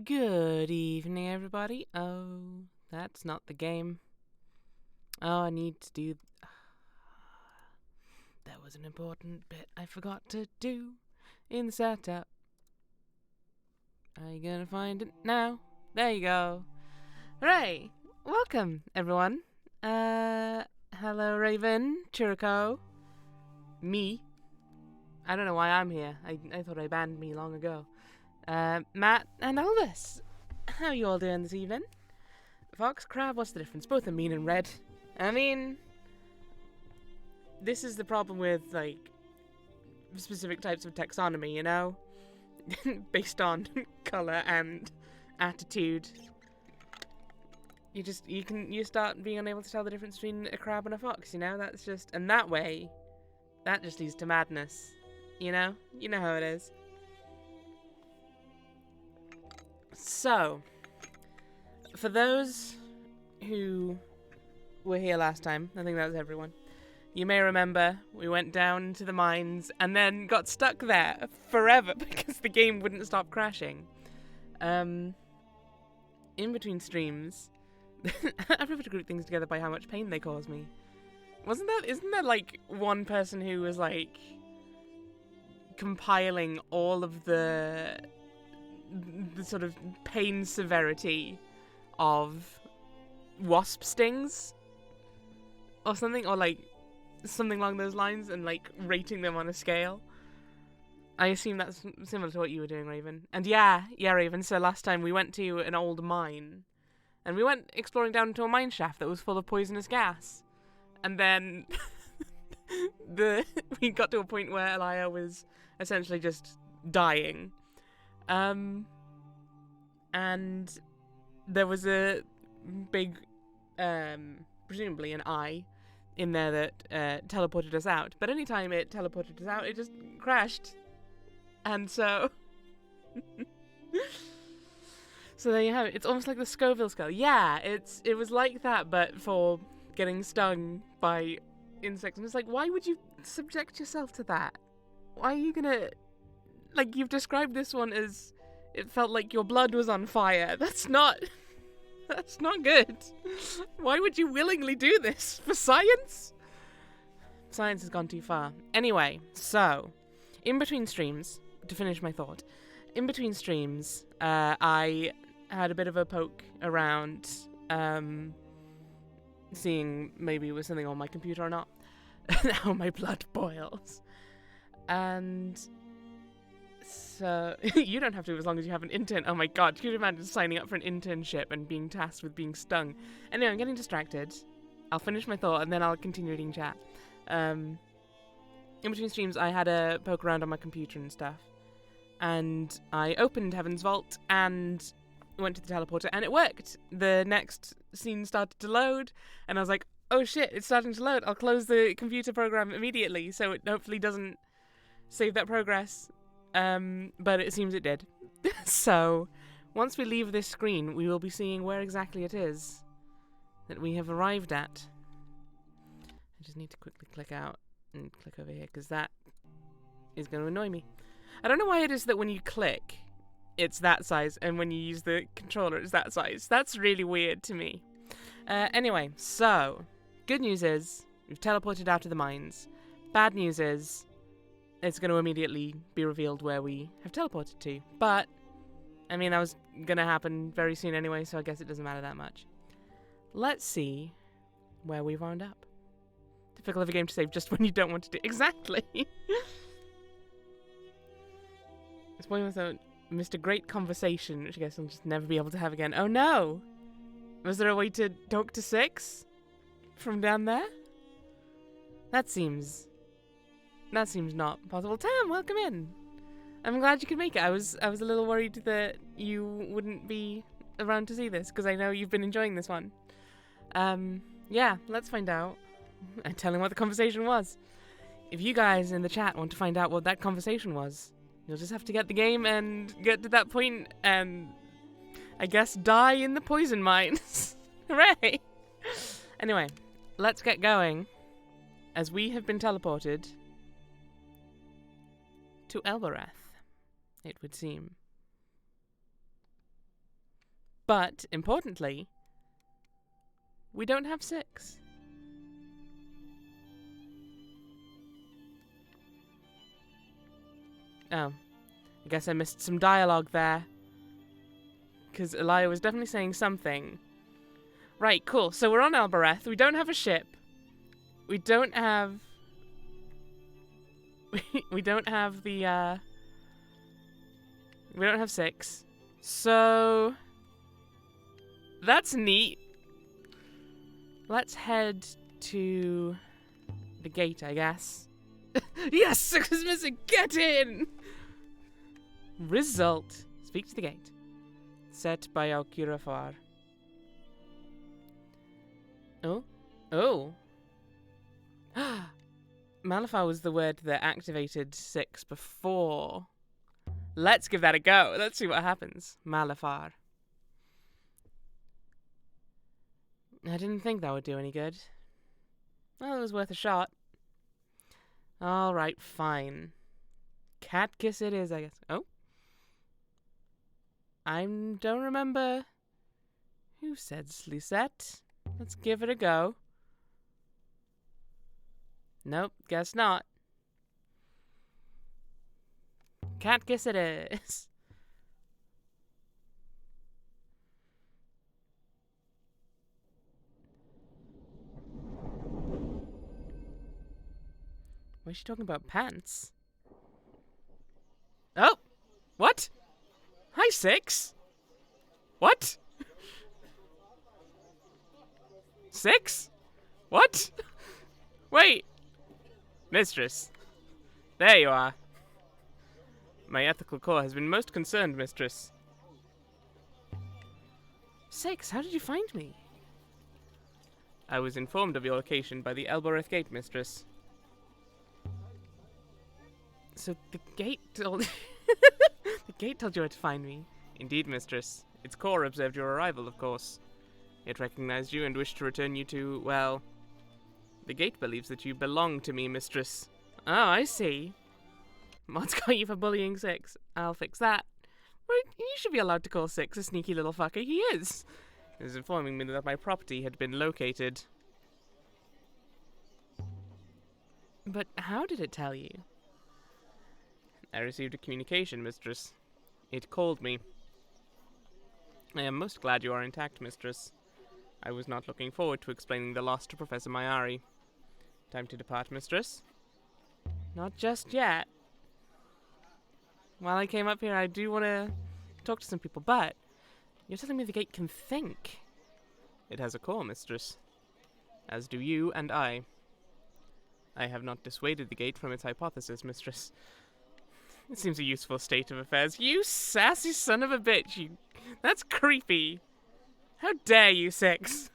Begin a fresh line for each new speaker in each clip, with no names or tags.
Good evening, everybody. Oh, that's not the game. Oh, I need to do... That was an important bit I forgot to do in the setup. Are you gonna find it now? There you go. Hooray! Welcome, everyone. Hello, Raven, Chirico, me. I don't know why I'm here. I thought I banned me long ago. Matt and Elvis. How you all doing this evening? Fox, crab, what's the difference? Both are mean and red. I mean, this is the problem with, like, specific types of taxonomy, you know? Based on colour and attitude. You start being unable to tell the difference between a crab and a fox, you know? That's just, and that way, that just leads to madness, you know? You know how it is. So, for those who were here last time, I think that was everyone, you may remember we went down to the mines and then got stuck there forever because the game wouldn't stop crashing. In between streams, I prefer to group things together by how much pain they cause me. Isn't there like one person who was like compiling all of the sort of pain severity of wasp stings or something, or like something along those lines, and like rating them on a scale? I assume that's similar to what you were doing, Raven. And yeah, Raven, so last time we went to an old mine and we went exploring down into a mine shaft that was full of poisonous gas, and then we got to a point where Elia was essentially just dying. And there was a big, presumably an eye in there that teleported us out. But anytime it teleported us out, it just crashed. And so... So there you have it. It's almost like the Scoville skull. Yeah, it was like that, but for getting stung by insects. And it's like, why would you subject yourself to that? Why are you gonna... Like, you've described this one as... It felt like your blood was on fire. That's not good. Why would you willingly do this? For science? Science has gone too far. Anyway, so, in between streams, to finish my thought, in between streams, I had a bit of a poke around, seeing maybe it was something on my computer or not. Now my blood boils. And... So, you don't have to as long as you have an intern. Oh my god, could you imagine signing up for an internship and being tasked with being stung? Anyway, I'm getting distracted. I'll finish my thought and then I'll continue reading chat. In between streams, I had a poke around on my computer and stuff. And I opened Heaven's Vault and went to the teleporter and it worked. The next scene started to load and I was like, oh shit, it's starting to load. I'll close the computer program immediately so it hopefully doesn't save that progress. But it seems it did. So, once we leave this screen, we will be seeing where exactly it is that we have arrived at. I just need to quickly click out and click over here, because that is going to annoy me. I don't know why it is that when you click, it's that size, and when you use the controller, it's that size. That's really weird to me. Anyway, so, good news is, we've teleported out of the mines. Bad news is... it's going to immediately be revealed where we have teleported to. But, I mean, that was going to happen very soon anyway, so I guess it doesn't matter that much. Let's see where we wound up. Typical of a game to save just when you don't want to do... Exactly! This point was a missed a great conversation, which I guess I'll just never be able to have again. Oh no! Was there a way to talk to Six? From down there? That seems not possible. Tam, welcome in. I'm glad you could make it. I was a little worried that you wouldn't be around to see this, because I know you've been enjoying this one. Yeah, let's find out. And tell him what the conversation was. If you guys in the chat want to find out what that conversation was, you'll just have to get the game and get to that point and, I guess, die in the poison mines. Hooray! Anyway, let's get going, as we have been teleported to Elbereth, it would seem. But, importantly, we don't have 6. Oh. I guess I missed some dialogue there. Because Elia was definitely saying something. Right, cool. So we're on Albereth. We don't have a ship. We don't have... we don't have the, we don't have 6. So... that's neat. Let's head to the gate, I guess. Yes! 6 is missing! Get in! Result. Speak to the gate. Set by Alkirafar. Oh? Oh. Malafar was the word that activated 6 before. Let's give that a go. Let's see what happens. Malafar. I didn't think that would do any good. Well, it was worth a shot. Alright, fine. Cat kiss it is, I guess. Oh? I don't remember who said Lucette. Let's give it a go. Nope, guess not. Cat kiss it is. Why is she talking about pants? Oh! What? Hi, 6! What? 6? What? Wait! Mistress. There you are. My ethical core has been most concerned, mistress. 6, how did you find me? I was informed of your location by the Albereth Gate, mistress. So the gate told... the gate told you where to find me. Indeed, mistress. Its core observed your arrival, of course. It recognized you and wished to return you to, well... The gate believes that you belong to me, mistress. Oh, I see. Mod's got you for bullying 6. I'll fix that. Well, you should be allowed to call 6 a sneaky little fucker. He is. He was informing me that my property had been located. But how did it tell you? I received a communication, mistress. It called me. I am most glad you are intact, mistress. I was not looking forward to explaining the loss to Professor Mayari. Time to depart, mistress? Not just yet. While I came up here, I do want to talk to some people, but you're telling me the gate can think. It has a core, mistress. As do you and I. I have not dissuaded the gate from its hypothesis, mistress. It seems a useful state of affairs. You sassy son of a bitch, you... That's creepy. How dare you, 6?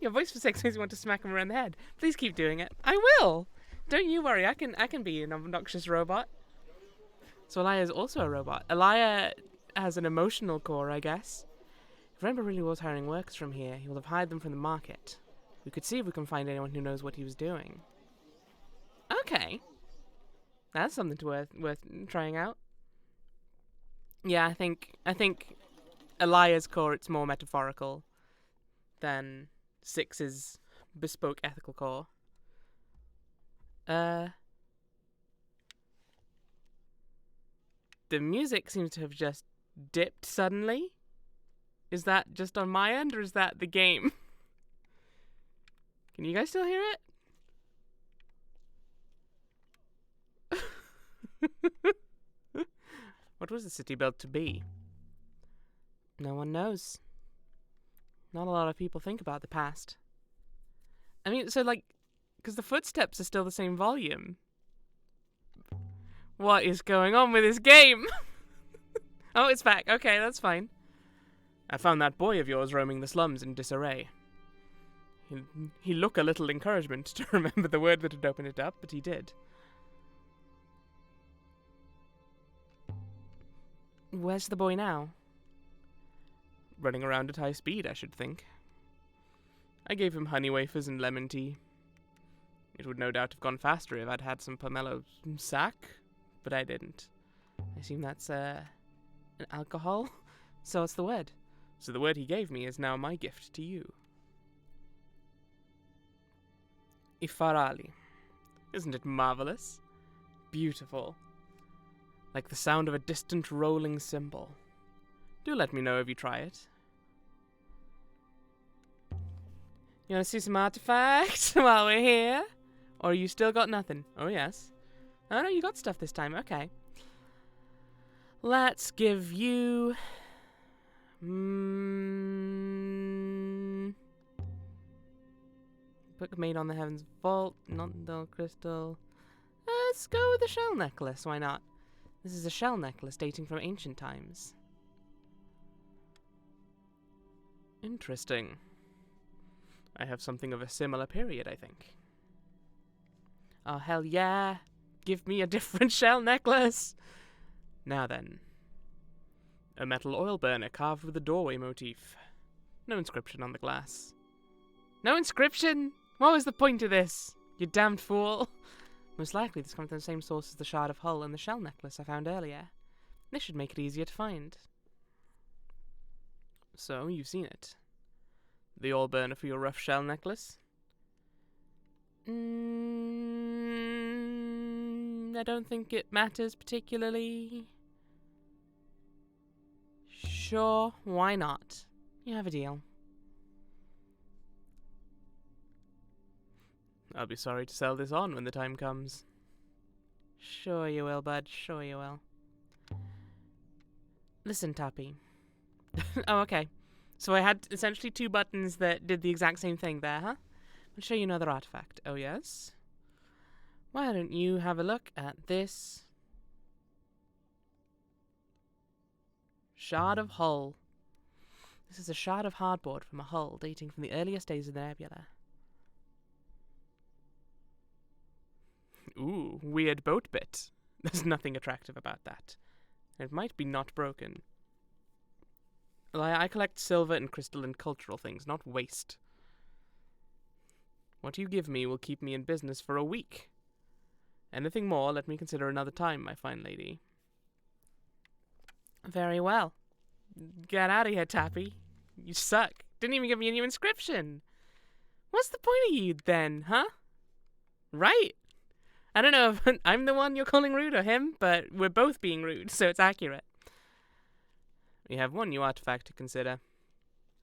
Your voice for 6 makes me want to smack him around the head. Please keep doing it. I will. Don't you worry, I can be an obnoxious robot. So Elia is also a robot. Elia has an emotional core, I guess. If Remember really was hiring workers from here, he will have hired them from the market. We could see if we can find anyone who knows what he was doing. Okay. That's something to worth trying out. Yeah, I think Elia's core, it's more metaphorical than 6's bespoke ethical core. The music seems to have just dipped suddenly. Is that just on my end, or is that the game? Can you guys still hear it? What was the city built to be? No one knows. Not a lot of people think about the past. I mean, so like, because the footsteps are still the same volume. What is going on with this game? Oh, it's back. Okay, that's fine. I found that boy of yours roaming the slums in disarray. He looked a little encouragement to remember the word that had opened it up, but he did. Where's the boy now? Running around at high speed, I should think. I gave him honey wafers and lemon tea. It would no doubt have gone faster if I'd had some pomelo sack, but I didn't. I assume that's And alcohol? So what's the word? So the word he gave me is now my gift to you. Ifarali. Isn't it marvelous? Beautiful. Like the sound of a distant rolling cymbal. Do let me know if you try it. You want to see some artifacts while we're here? Or you still got nothing? Oh, yes. Oh, no, you got stuff this time. Okay. Let's give you... Book made on the Heaven's Vault, not dull crystal. Let's go with the shell necklace, why not? This is a shell necklace dating from ancient times. Interesting. I have something of a similar period, I think. Oh, hell yeah! Give me a different shell necklace! Now then. A metal oil burner carved with a doorway motif. No inscription on the glass. No inscription? What was the point of this? You damned fool! Most likely this comes from the same source as the shard of hull and the shell necklace I found earlier. This should make it easier to find. So, you've seen it. The oil burner for your rough shell necklace? I don't think it matters particularly. Sure, why not? You have a deal. I'll be sorry to sell this on when the time comes. Sure you will, bud. Sure you will. Listen, Tappy. Oh, okay. So I had essentially two buttons that did the exact same thing there, huh? I'll show you another artifact. Oh, yes? Why don't you have a look at this? Shard of hull. This is a shard of hardboard from a hull dating from the earliest days of the nebula. Ooh, weird boat bit. There's nothing attractive about that. It might be not broken. Well, I collect silver and crystal and cultural things, not waste. What you give me will keep me in business for a week. Anything more, let me consider another time, my fine lady. Very well. Get out of here, Tappy. You suck. Didn't even give me a new inscription. What's the point of you, then, huh? Right? I don't know if I'm the one you're calling rude or him, but we're both being rude, so it's accurate. We have one new artifact to consider.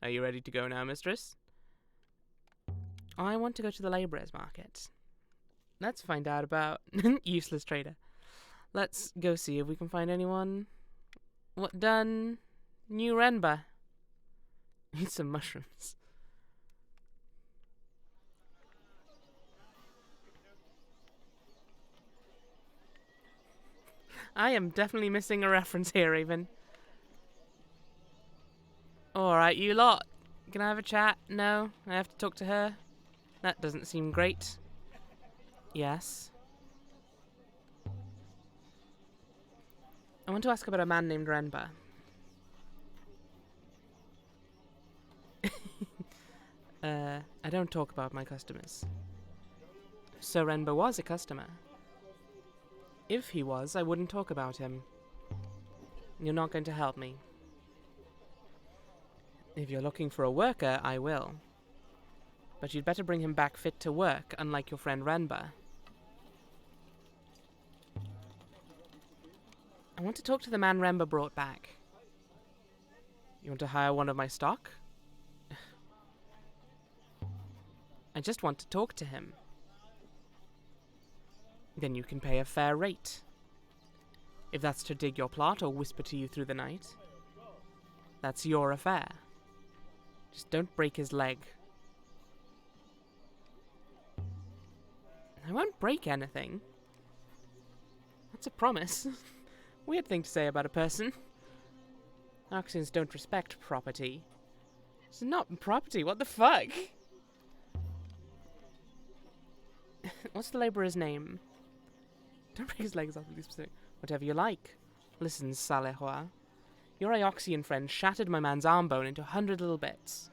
Are you ready to go now, mistress? I want to go to the labourer's market. Let's find out about... Useless trader. Let's go see if we can find anyone... What done? New Renba. Eat some mushrooms. I am definitely missing a reference here, even. Alright, you lot. Can I have a chat? No? I have to talk to her? That doesn't seem great. Yes. I want to ask about a man named Renba. I don't talk about my customers. So Renba was a customer. If he was, I wouldn't talk about him. You're not going to help me. If you're looking for a worker, I will. But you'd better bring him back fit to work, unlike your friend Renba. I want to talk to the man Renba brought back. You want to hire one of my stock? I just want to talk to him. Then you can pay a fair rate. If that's to dig your plot or whisper to you through the night, that's your affair. Just don't break his leg. I won't break anything. That's a promise. Weird thing to say about a person. Oxians don't respect property. It's not property, what the fuck? What's the labourer's name? Don't break his legs off with specific. Whatever you like. Listen, Salehua. Your Ioxian friend shattered my man's arm bone into 100 little bits.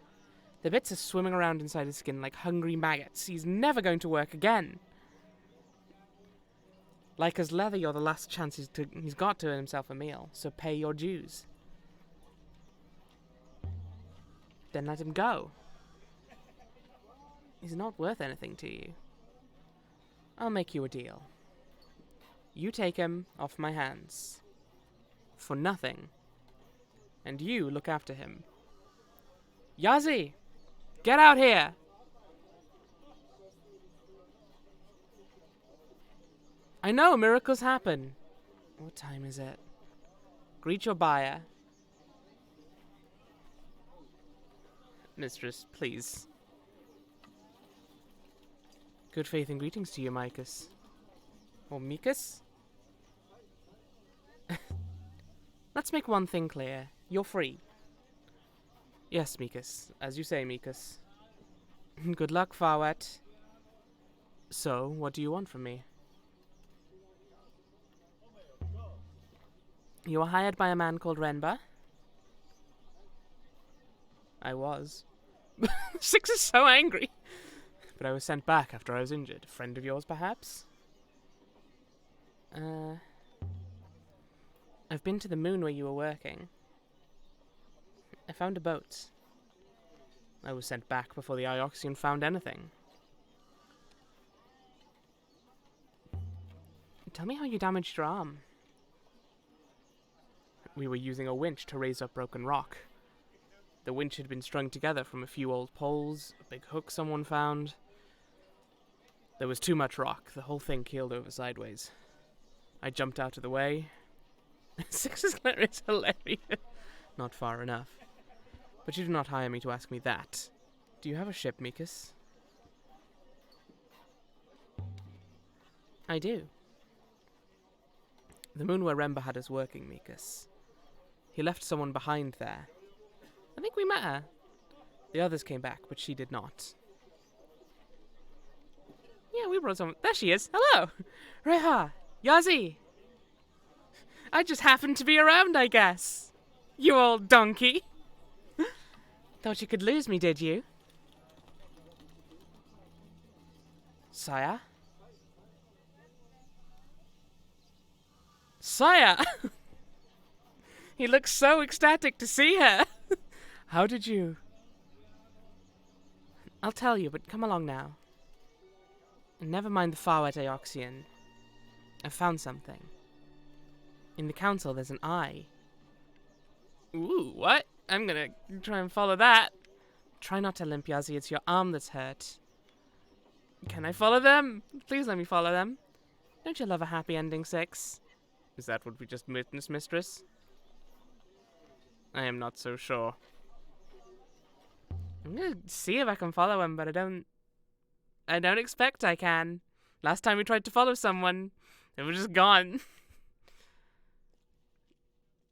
The bits are swimming around inside his skin like hungry maggots. He's never going to work again. Like as leather, you're the last chance he's got to earn himself a meal, so pay your dues. then let him go. He's not worth anything to you. I'll make you a deal. You take him off my hands. For nothing. And you look after him. Yazi! Get out here! I know, miracles happen. What time is it? Greet your buyer. Mistress, please. Good faith and greetings to you, Micus. Or Mikus? Let's make one thing clear. You're free. Yes, Mikus. As you say, Mikus. Good luck, Farwet. So, what do you want from me? You were hired by a man called Renba? I was. Six is so angry. But I was sent back after I was injured. A friend of yours, perhaps? I've been to the moon where you were working. I found a boat. I was sent back before the Ioxian found anything. Tell me how you damaged your arm. We were using a winch to raise up broken rock. The winch had been strung together from a few old poles, a big hook someone found. There was too much rock. The whole thing keeled over sideways. I jumped out of the way. Six's glare is hilarious. Not far enough. But you did not hire me to ask me that. Do you have a ship, Mikus? I do. The moon where Remba had us working, Mikus. He left someone behind there. I think we met her. The others came back, but she did not. Yeah, we brought someone. There she is. Hello! Reha! Yazi! I just happened to be around, I guess. You old donkey. Thought you could lose me, did you? Sire? Sire! He looks so ecstatic to see her. How did you... I'll tell you, but come along now. And never mind the Farwet Ioxian. I've found something. In the council, there's an eye. Ooh, what? I'm gonna try and follow that. Try not to limp, Yazi. It's your arm that's hurt. Can I follow them? Please let me follow them. Don't you love a happy ending, Six? Is that what we just witnessed, Mistress? I am not so sure. I'm gonna see if I can follow him, but I don't expect I can. Last time we tried to follow someone, they were just gone.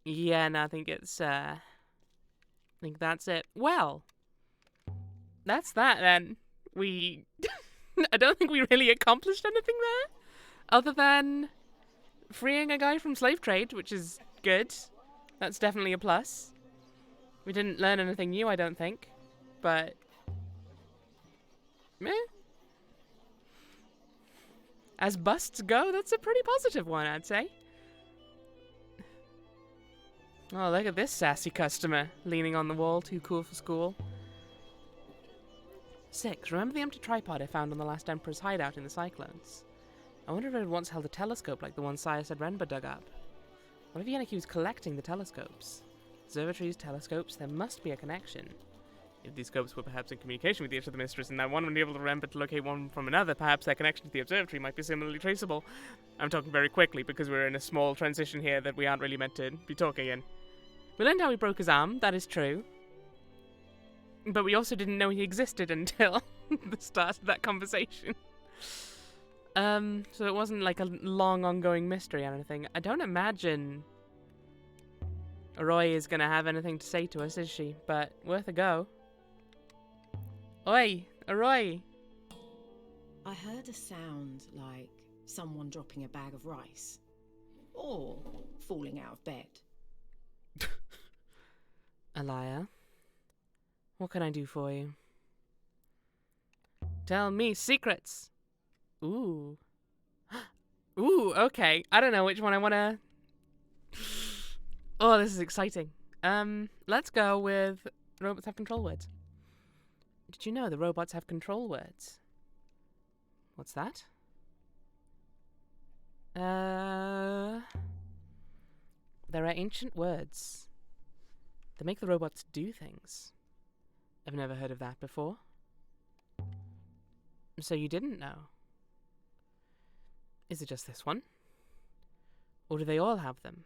Yeah, no, I think it's, I think that's it. Well, that's that then. I don't think we really accomplished anything there, other than freeing a guy from slave trade, which is good. That's definitely a plus. We didn't learn anything new, I don't think, but meh. As busts go, that's a pretty positive one, I'd say. Oh, look at this sassy customer, leaning on the wall, too cool for school. 6. Remember the empty tripod I found on the last Emperor's hideout in the Cyclones? I wonder if it had once held a telescope like the one Sire said Renba dug up. What if Yennekie was collecting the telescopes? Observatories, telescopes, there must be a connection. If these scopes were perhaps in communication with each of the Mistress, and that one would be able to remember to locate one from another, perhaps their connection to the observatory might be similarly traceable. I'm talking very quickly because we're in a small transition here that we aren't really meant to be talking in. We learned how he broke his arm, that is true. But we also didn't know he existed until the start of that conversation. So it wasn't like a long ongoing mystery or anything. I don't imagine Roy is going to have anything to say to us, is she? But worth a go. Oi, Roy.
I heard a sound like someone dropping a bag of rice. Or falling out of bed.
Alaya, what can I do for you? Tell me secrets. Ooh. Ooh, okay. I don't know which one I want to... Oh, this is exciting. Let's go with robots have control words. Did you know the robots have control words? What's that? There are ancient words that make the robots do things. I've never heard of that before. So you didn't know? Is it just this one? Or do they all have them?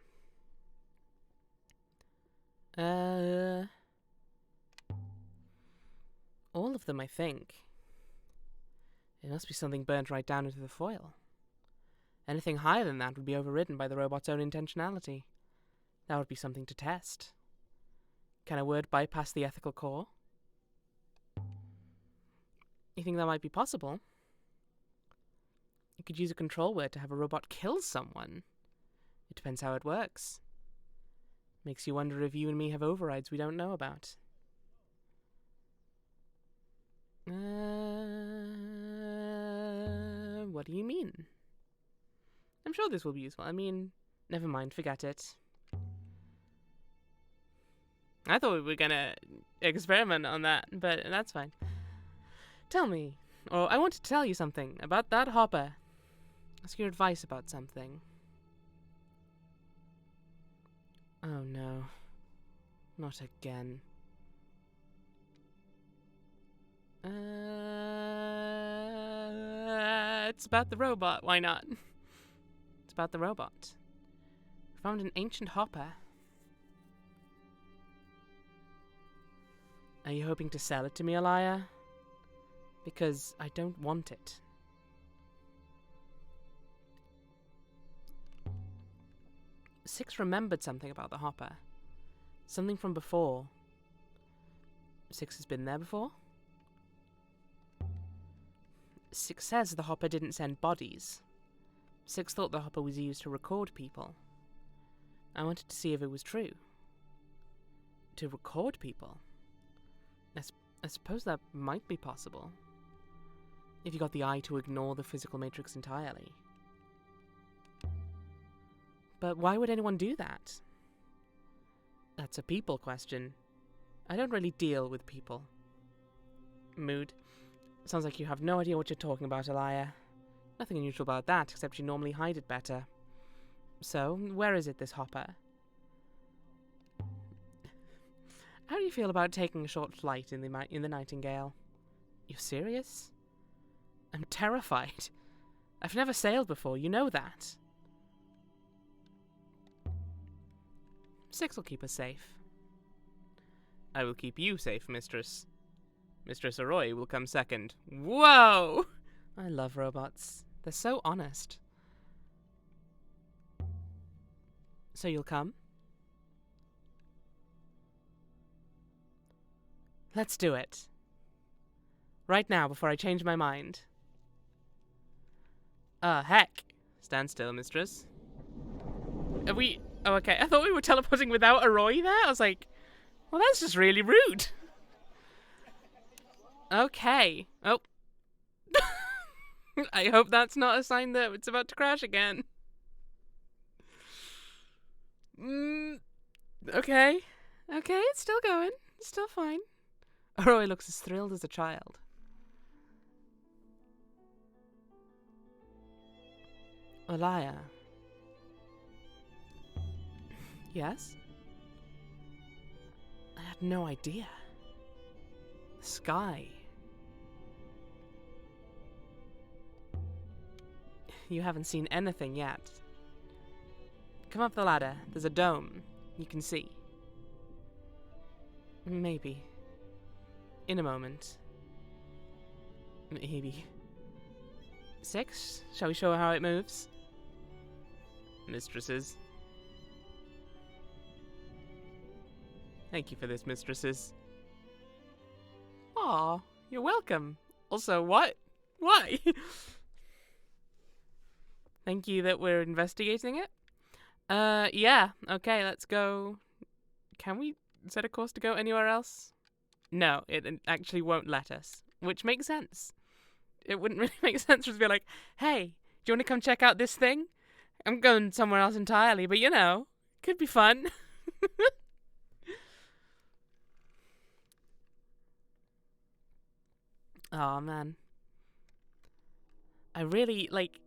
All of them, I think. It must be something burnt right down into the foil. Anything higher than that would be overridden by the robot's own intentionality. That would be something to test. Can a word bypass the ethical core? You think that might be possible? You could use a control word to have a robot kill someone. It depends how it works. Makes you wonder if you and me have overrides we don't know about. What do you mean? I'm sure this will be useful. I mean, never mind, forget it. I thought we were gonna experiment on that, but that's fine. Tell me, or I want to tell you something about that hopper. Ask your advice about something. Oh no. Not again. It's about the robot, why not? It's about the robot. We found an ancient hopper. Are you hoping to sell it to me, Alaya? Because I don't want it. Six remembered something about the hopper. Something from before. Six has been there before? Six says the hopper didn't send bodies. Six thought the hopper was used to record people. I wanted to see if it was true. To record people? I suppose that might be possible. If you got the eye to ignore the physical matrix entirely. But why would anyone do that? That's a people question. I don't really deal with people. Mood. Sounds like you have no idea what you're talking about, Alaya. Nothing unusual about that, except you normally hide it better. So, where is it, this hopper? How do you feel about taking a short flight in the Nightingale? You serious? I'm terrified. I've never sailed before, you know that. Six will keep us safe. I will keep you safe, mistress. Mistress Arroy will come second. Whoa! I love robots. They're so honest. So you'll come? Let's do it. Right now, before I change my mind. Heck. Stand still, mistress. Are we... Oh, okay. I thought we were teleporting without Arroy there. I was like, well, that's just really rude. Okay. Oh. I hope that's not a sign that it's about to crash again. Okay. Okay, it's still going. It's still fine. Arroy looks as thrilled as a child. Alaya. Yes? I had no idea. The sky. You haven't seen anything yet. Come up the ladder. There's a dome. You can see. Maybe. In a moment. Maybe. Six? Shall we show her how it moves? Mistresses. Thank you for this, mistresses. Aw, you're welcome. Also, what? Why? Thank you that we're investigating it. Yeah. Okay, let's go. Can we set a course to go anywhere else? No, it actually won't let us, which makes sense. It wouldn't really make sense to be like, hey, do you want to come check out this thing? I'm going somewhere else entirely, but you know, could be fun. Oh, man. I really, like...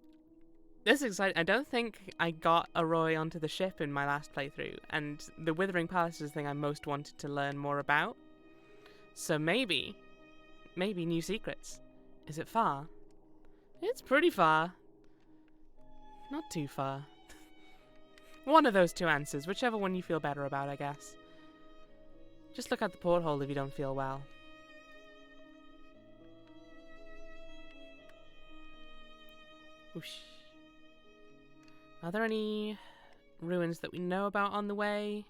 This is exciting. I don't think I got Arroy onto the ship in my last playthrough, and the Withering Palace is the thing I most wanted to learn more about. So maybe new secrets. Is it far? It's pretty far. Not too far. One of those two answers, whichever one you feel better about, I guess. Just look at the porthole if you don't feel well. Whoosh. Are there any ruins that we know about on the way?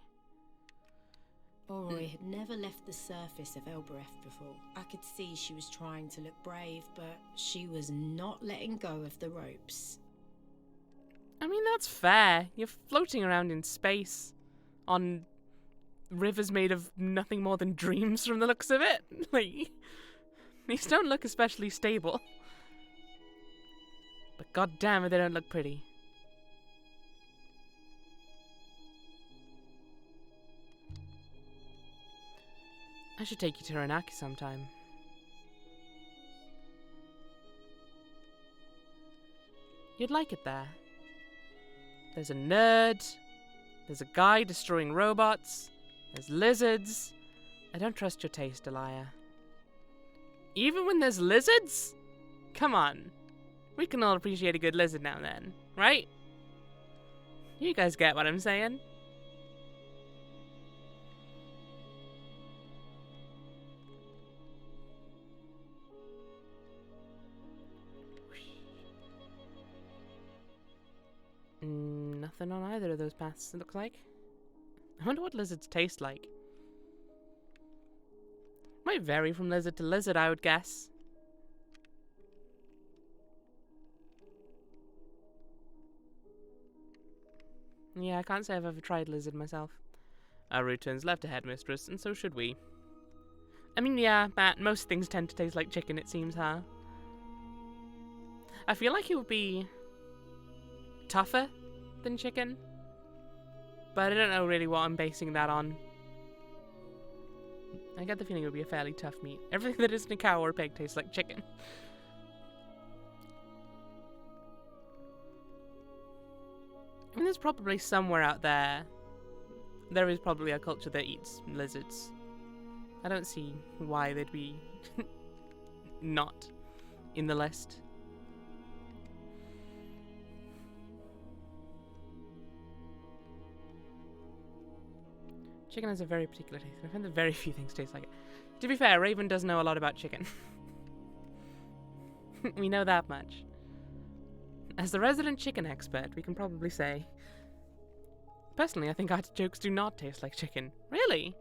Oroy had never left the surface of Elbereth before. I could see she was trying to look brave, but she was not letting go of the ropes.
I mean, that's fair. You're floating around in space on rivers made of nothing more than dreams from the looks of it. Like, these don't look especially stable. But god damn it, they don't look pretty. I should take you to Ranaki sometime. You'd like it there. There's a nerd. There's a guy destroying robots. There's lizards. I don't trust your taste, Elia. Even when there's lizards? Come on. We can all appreciate a good lizard now and then, right? You guys get what I'm saying? Nothing on either of those paths, it looks like. I wonder what lizards taste like. Might vary from lizard to lizard, I would guess. Yeah, I can't say I've ever tried lizard myself. Our route turns left ahead, mistress, and so should we. I mean, yeah, Matt, most things tend to taste like chicken, it seems, huh? I feel like it would be tougher than chicken, but I don't know really what I'm basing that on. I get the feeling it would be a fairly tough meat. Everything that isn't a cow or a pig tastes like chicken. I mean, there's probably somewhere out there, there is probably a culture that eats lizards. I don't see why they'd be not in the list. Chicken has a very particular taste. I find that very few things taste like it. To be fair, Raven does know a lot about chicken. We know that much. As the resident chicken expert, we can probably say... Personally, I think artichokes do not taste like chicken. Really?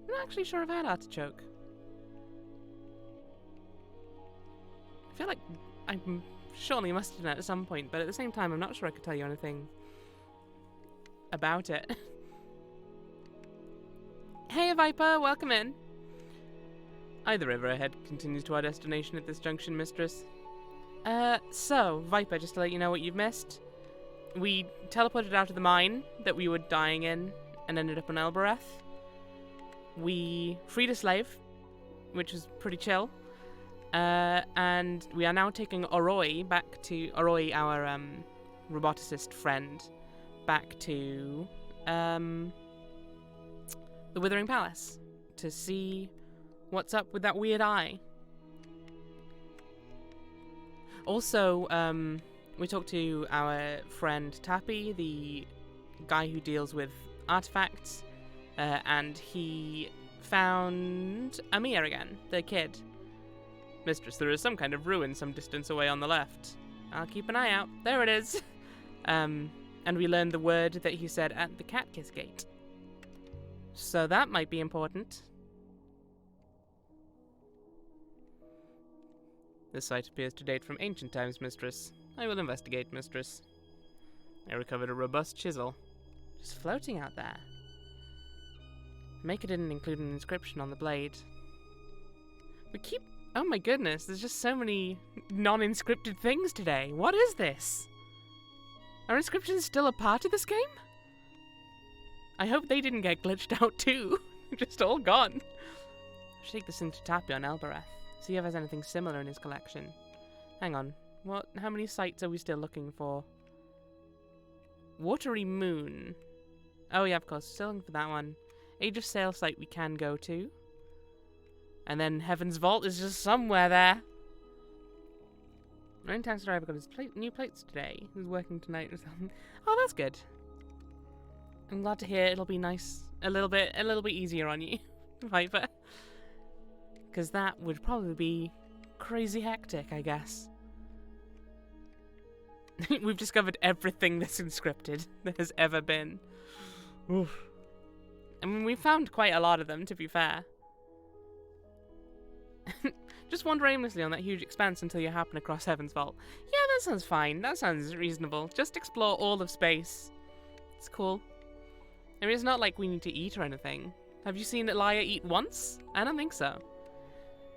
I'm not actually sure I've had artichoke. I feel like I surely must have done it at some point, but at the same time, I'm not sure I could tell you anything about it. Hey, Viper, welcome in. Either river ahead continues to our destination at this junction, mistress. So, Viper, just to let you know what you've missed. We teleported out of the mine that we were dying in and ended up on Elbereth. We freed a slave, which was pretty chill. And we are now taking Arroy back to... Arroy, our roboticist friend, back to... the Withering Palace to see what's up with that weird eye. Also, we talked to our friend Tappy, the guy who deals with artifacts, and he found Amir again, the kid. Mistress, there is some kind of ruin some distance away on the left. I'll keep an eye out. There it is. And we learned the word that he said at the Catkiss Gate. So that might be important. This site appears to date from ancient times, mistress. I will investigate, mistress. I recovered a robust chisel. Just floating out there. Maker didn't include an inscription on the blade. We keep... Oh my goodness, there's just so many non-inscripted things today. What is this? Are inscriptions still a part of this game? I hope they didn't get glitched out too. Just all gone. I should take this into Tappy on Elbereth. See if there's anything similar in his collection. Hang on. What? How many sites are we still looking for? Watery Moon. Oh yeah, of course. Still looking for that one. Age of Sail site we can go to. And then Heaven's Vault is just somewhere there. Marine taxi driver got his new plates today. He's working tonight or something. Oh, that's good. I'm glad to hear it'll be nice. A little bit easier on you, Viper. Because that would probably be crazy hectic, I guess. We've discovered everything that's encrypted there has ever been. Oof. I mean, we found quite a lot of them, to be fair. Just wander aimlessly on that huge expanse until you happen across Heaven's Vault. Yeah, that sounds fine. That sounds reasonable. Just explore all of space. It's cool. I mean, it's not like we need to eat or anything. Have you seen Elia eat once? I don't think so.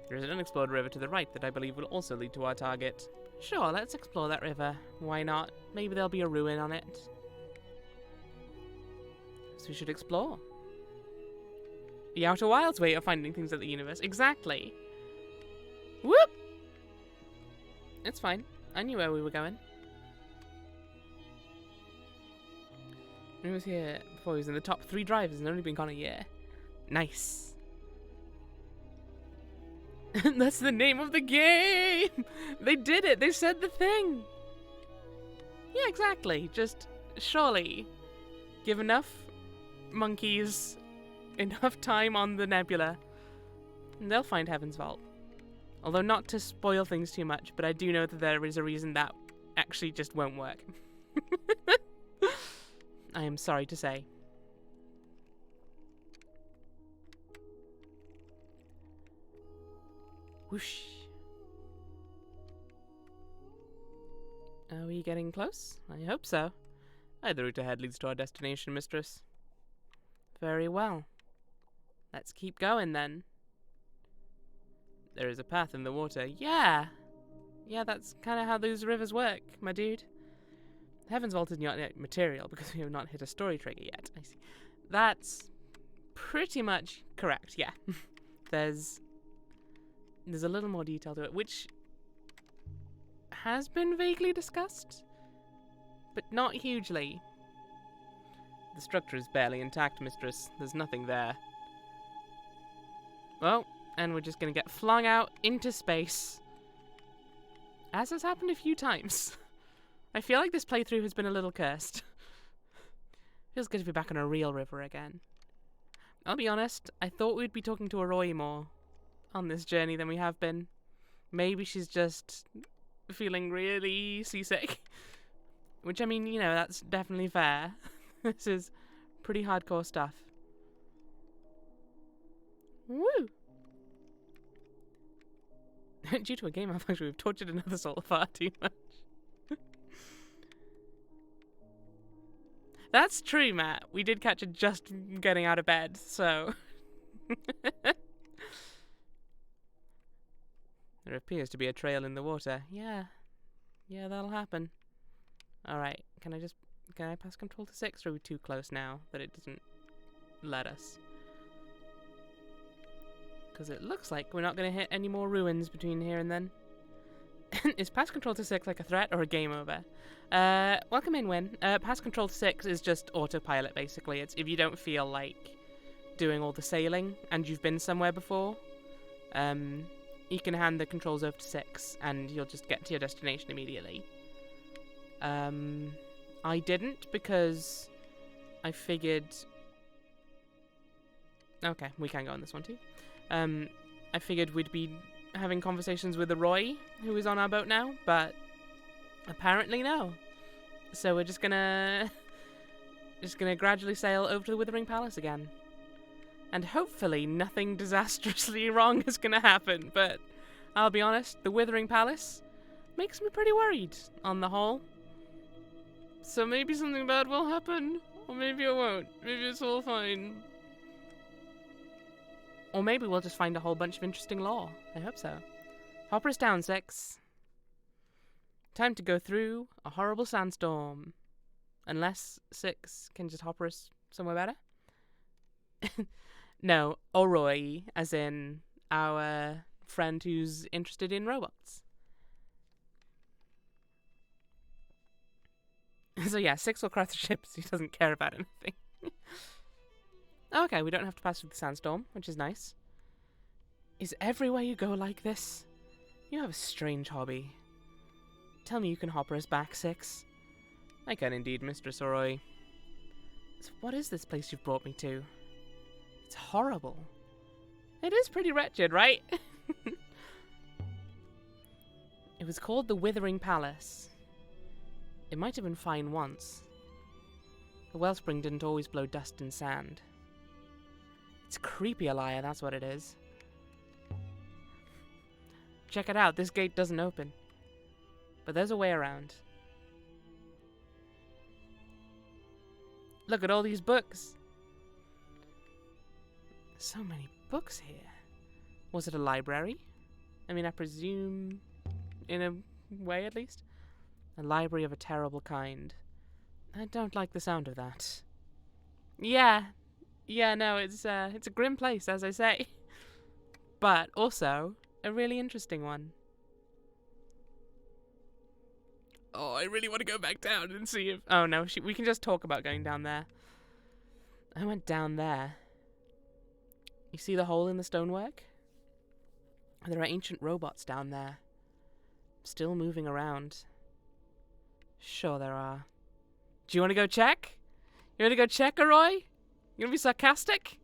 There is an unexplored river to the right that I believe will also lead to our target. Sure, let's explore that river. Why not? Maybe there'll be a ruin on it. So we should explore. The Outer Wilds way of finding things in the universe. Exactly. Whoop! It's fine. I knew where we were going. He was here before he was in the top 3 drivers and only been gone a year. Nice. That's the name of the game! They did it! They said the thing! Yeah, exactly. Just, surely, give enough monkeys enough time on the nebula, and they'll find Heaven's Vault. Although not to spoil things too much, but I do know that there is a reason that actually just won't work. I am sorry to say. Whoosh. Are we getting close? I hope so. The route ahead leads to our destination, mistress. Very well. Let's keep going then. There is a path in the water. Yeah! Yeah, that's kind of how those rivers work, my dude. Heaven's Vault is not yet material because we have not hit a story trigger yet. I see. That's pretty much correct, yeah. There's a little more detail to it, which has been vaguely discussed, but not hugely. The structure is barely intact, mistress. There's nothing there. Well, and we're just gonna get flung out into space. As has happened a few times. I feel like this playthrough has been a little cursed. Feels good to be back on a real river again. I'll be honest, I thought we'd be talking to Arroy more on this journey than we have been. Maybe she's just feeling really seasick. Which, I mean, you know, that's definitely fair. This is pretty hardcore stuff. Woo! Due to a game malfunction, we've tortured another soul far too much. That's true, Matt. We did catch it just getting out of bed, so... There appears to be a trail in the water. Yeah. Yeah, that'll happen. Alright, can I pass control to 6, or are we too close now that it doesn't let us? Because it looks like we're not going to hit any more ruins between here and then. Is pass control to 6 like a threat or a game over? Welcome in, Win. Pass control to 6 is just autopilot, basically. It's if you don't feel like doing all the sailing and you've been somewhere before, you can hand the controls over to 6 and you'll just get to your destination immediately. I didn't because I figured... Okay, we can go on this one too. I figured we'd be having conversations with the Roy, who is on our boat now, but apparently no. So we're just gonna gradually sail over to the Withering Palace again. And hopefully nothing disastrously wrong is gonna happen, but I'll be honest, the Withering Palace makes me pretty worried on the whole. So maybe something bad will happen, or maybe it won't. Maybe it's all fine. Or maybe we'll just find a whole bunch of interesting lore. I hope so. Hopper is down, 6. Time to go through a horrible sandstorm. Unless 6 can just hopper us somewhere better. No, Oroi, as in our friend who's interested in robots. So yeah, Six will crash the ships. He doesn't care about anything. Okay, we don't have to pass through the sandstorm, which is nice. Is everywhere you go like this? You have a strange hobby. Tell me you can hopper us back, Six. I can indeed, Mistress Oroi. So what is this place you've brought me to? It's horrible. It is pretty wretched, right? It was called the Withering Palace. It might have been fine once. The wellspring didn't always blow dust and sand. It's creepy, Alaya, that's what it is. Check it out, this gate doesn't open. But there's a way around. Look at all these books. So many books here. Was it a library? I mean, I presume, in a way at least. A library of a terrible kind. I don't like the sound of that. Yeah, no, it's a grim place, as I say. But also, a really interesting one. Oh, I really want to go back down and see if... Oh, no, we can just talk about going down there. I went down there. You see the hole in the stonework? There are ancient robots down there. Still moving around. Sure there are. Do you want to go check? You want to go check, Oroi? You want to be sarcastic?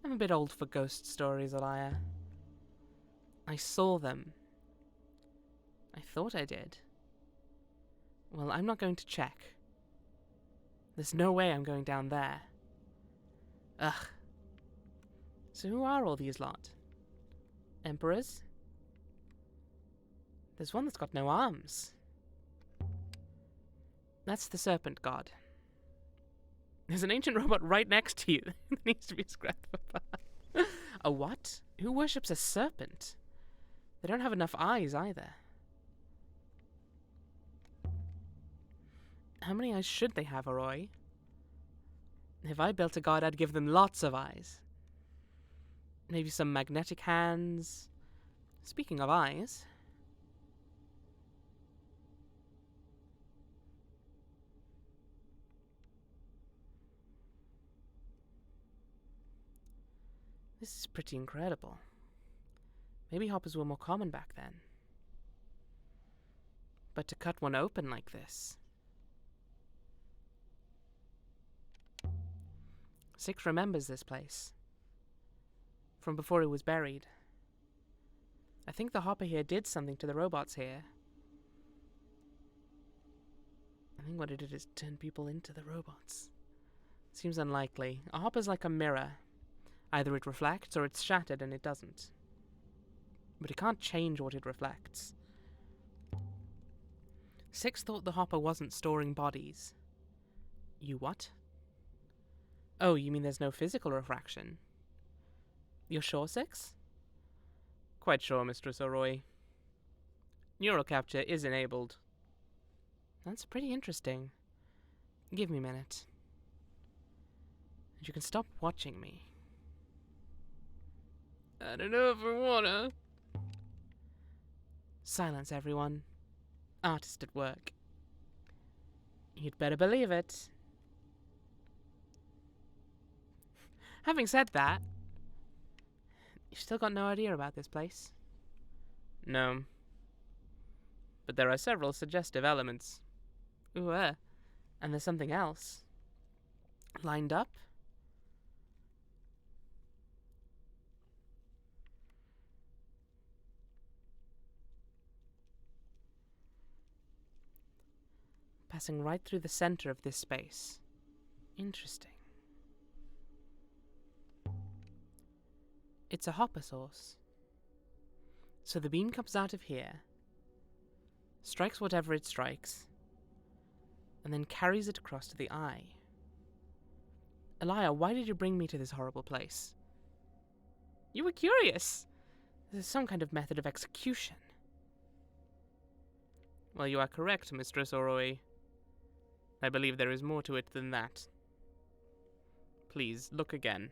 I'm a bit old for ghost stories, Alaya. I saw them. I thought I did. Well, I'm not going to check. There's no way I'm going down there. Ugh. So who are all these lot? Emperors? There's one that's got no arms. That's the serpent god. There's an ancient robot right next to you that needs to be scrapped apart. A what? Who worships a serpent? They don't have enough eyes either. How many eyes should they have, Oroi? If I built a god, I'd give them lots of eyes. Maybe some magnetic hands. Speaking of eyes... This is pretty incredible. Maybe hoppers were more common back then. But to cut one open like this... Six remembers this place. From before it was buried. I think the hopper here did something to the robots here. I think what it did is turn people into the robots. Seems unlikely. A hopper's like a mirror. Either it reflects or it's shattered and it doesn't. But it can't change what it reflects. Six thought the hopper wasn't storing bodies. You what? Oh, you mean there's no physical refraction? You're sure, Six? Quite sure, Mistress Oroi. Neural capture is enabled. That's pretty interesting. Give me a minute. And you can stop watching me. I don't know if I wanna. Silence, everyone. Artist at work. You'd better believe it. Having said that, you've still got no idea about this place. No. But there are several suggestive elements. Ooh, and there's something else. Lined up? Passing right through the center of this space. Interesting. It's a hopper source. So the beam comes out of here, strikes whatever it strikes, and then carries it across to the eye. Alaya, why did you bring me to this horrible place? You were curious. There's some kind of method of execution. Well, you are correct, Mistress Oroi. I believe there is more to it than that. Please, look again.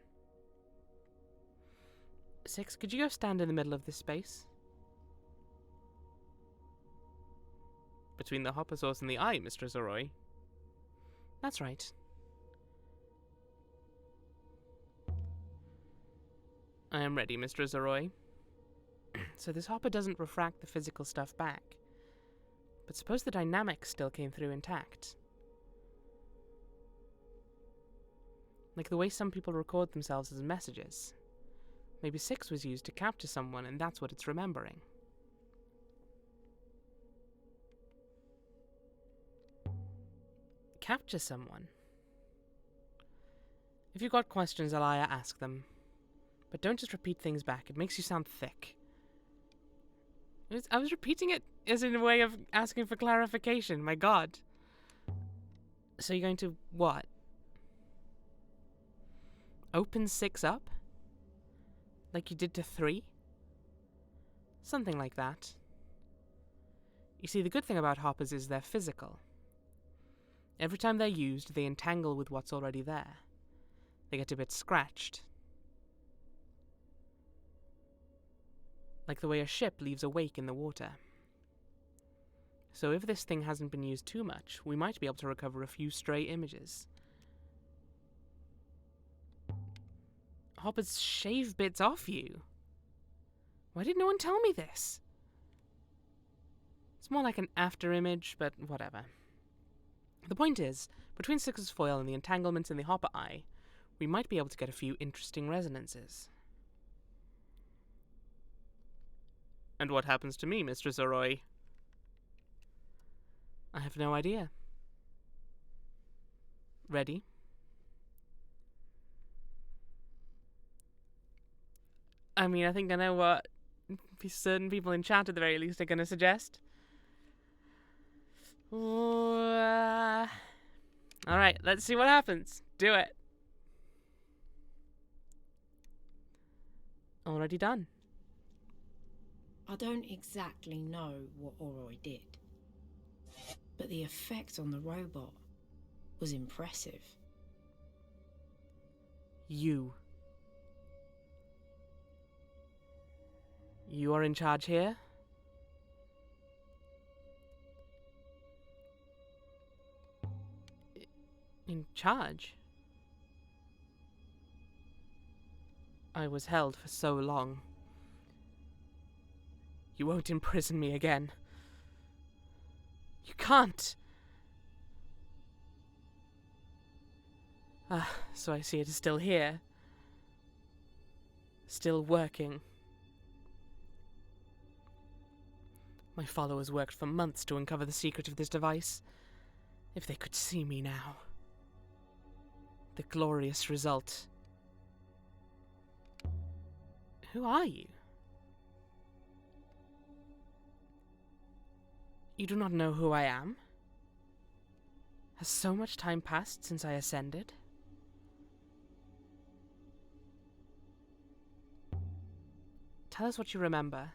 Six, could you go stand in the middle of this space? Between the hopper sauce and the eye, Mistress Arroy. That's right. I am ready, Mistress Arroy. So this hopper doesn't refract the physical stuff back. But suppose the dynamics still came through intact. Like the way some people record themselves as messages. Maybe 6 was used to capture someone, and that's what it's remembering. Capture someone? If you've got questions, Alaya, ask them. But don't just repeat things back. It makes you sound thick. I was repeating it as in a way of asking for clarification. My god. So you're going to what? Open 6 up? Like you did to 3? Something like that. You see, the good thing about hoppers is they're physical. Every time they're used, they entangle with what's already there. They get a bit scratched. Like the way a ship leaves a wake in the water. So if this thing hasn't been used too much, we might be able to recover a few stray images. Hoppers shave bits off you. Why did no one tell me this? It's more like an after image, but whatever. The point is, between 6's foil and the entanglements in the hopper eye, we might be able to get a few interesting resonances. And what happens to me, Mistress Arroy? I have no idea. Ready? I mean, I think I know what certain people in chat at the very least are going to suggest. Alright, let's see what happens. Do it. Already done.
I don't exactly know what Oroy did, but the effect on the robot was impressive.
You are in charge here? In charge? I was held for so long. You won't imprison me again. You can't! Ah, so I see it is still here. Still working. My followers worked for months to uncover the secret of this device. If they could see me now. The glorious result. Who are you? You do not know who I am? Has so much time passed since I ascended? Tell us what you remember.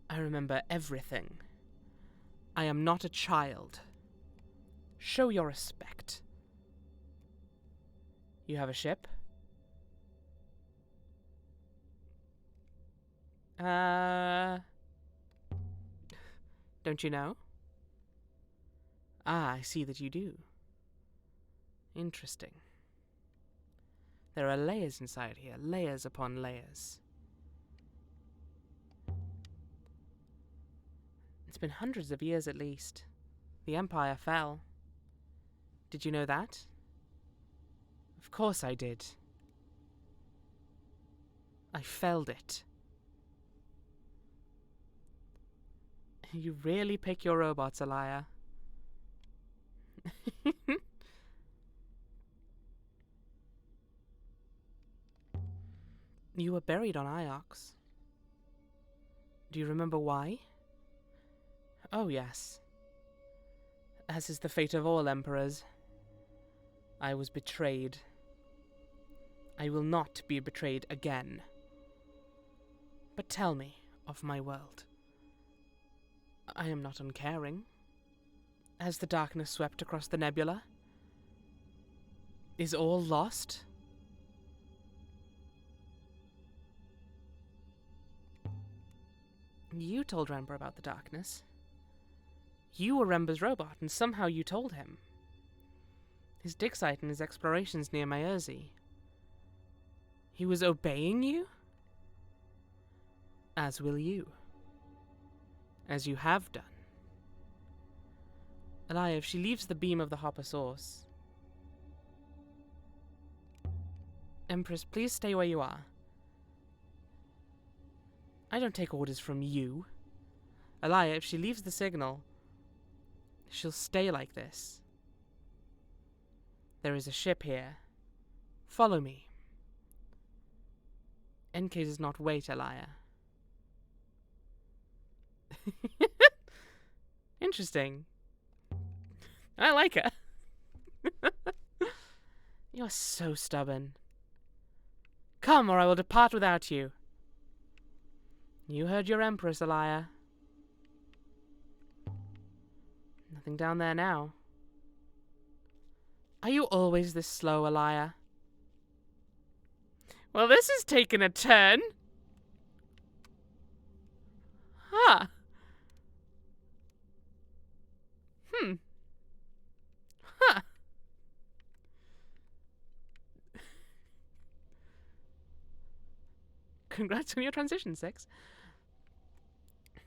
I remember everything. I am not a child. Show your respect. You have a ship? Don't you know? Ah, I see that you do. Interesting. There are layers inside here, layers upon layers. It's been hundreds of years at least. The Empire fell. Did you know that? Of course I did. I felled it. You really pick your robots, Alaya. You were buried on Iox. Do you remember why? Oh, yes. As is the fate of all emperors. I was betrayed. I will not be betrayed again. But tell me of my world. I am not uncaring. Has the darkness swept across the nebula? Is all lost? You told Rember about the darkness. You were Rember's robot, and somehow you told him. His dig site and his explorations near Myerzi. He was obeying you? As will you. As you have done. Elia, if she leaves the beam of the Hopper source... Empress, please stay where you are. I don't take orders from you. Elia, if she leaves the signal, she'll stay like this. There is a ship here. Follow me. NK does not wait, Elia. Interesting. I like her. You are so stubborn. Come, or I will depart without you. You heard your Empress, Elia. Nothing down there now. Are you always this slow, Elia? Well, this is taking a turn. Huh. Huh. Congrats on your transition, Six.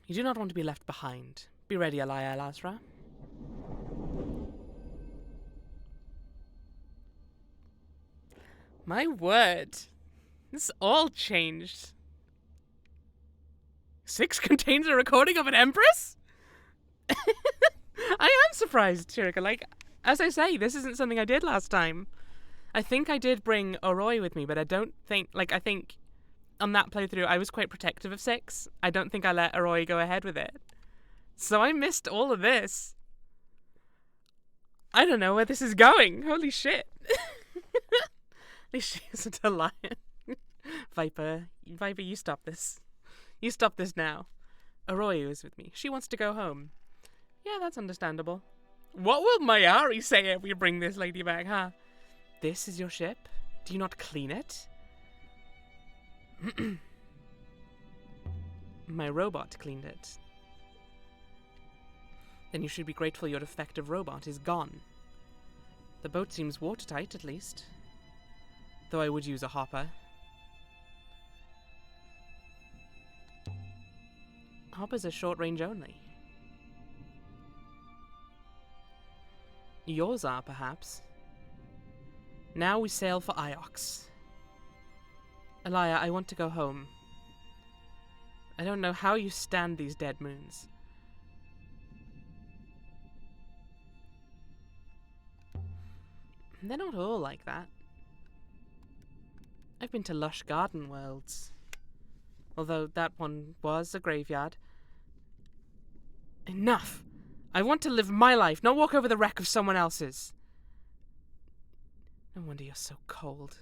You do not want to be left behind. Be ready, Elia Elasra. My word. This all changed. Six contains a recording of an Empress? I am surprised, Shirika. Like, as I say, this isn't something I did last time. I think I did bring Oroi with me, but I don't think... Like, I think on that playthrough, I was quite protective of Six. I don't think I let Oroi go ahead with it. So I missed all of this. I don't know where this is going. Holy shit. At least she isn't a lion. Viper, you stop this. You stop this now. Arroyo is with me. She wants to go home. Yeah, that's understandable. What will Mayari say if we bring this lady back, huh? This is your ship? Do you not clean it? My robot cleaned it. Then you should be grateful your defective robot is gone. The boat seems watertight, at least. Though I would use a hopper. Hoppers are short range only. Yours are, perhaps. Now we sail for Iox. Elia, I want to go home. I don't know how you stand these dead moons. They're not all like that. I've been to lush garden worlds. Although that one was a graveyard. Enough! I want to live my life, not walk over the wreck of someone else's. No wonder you're so cold.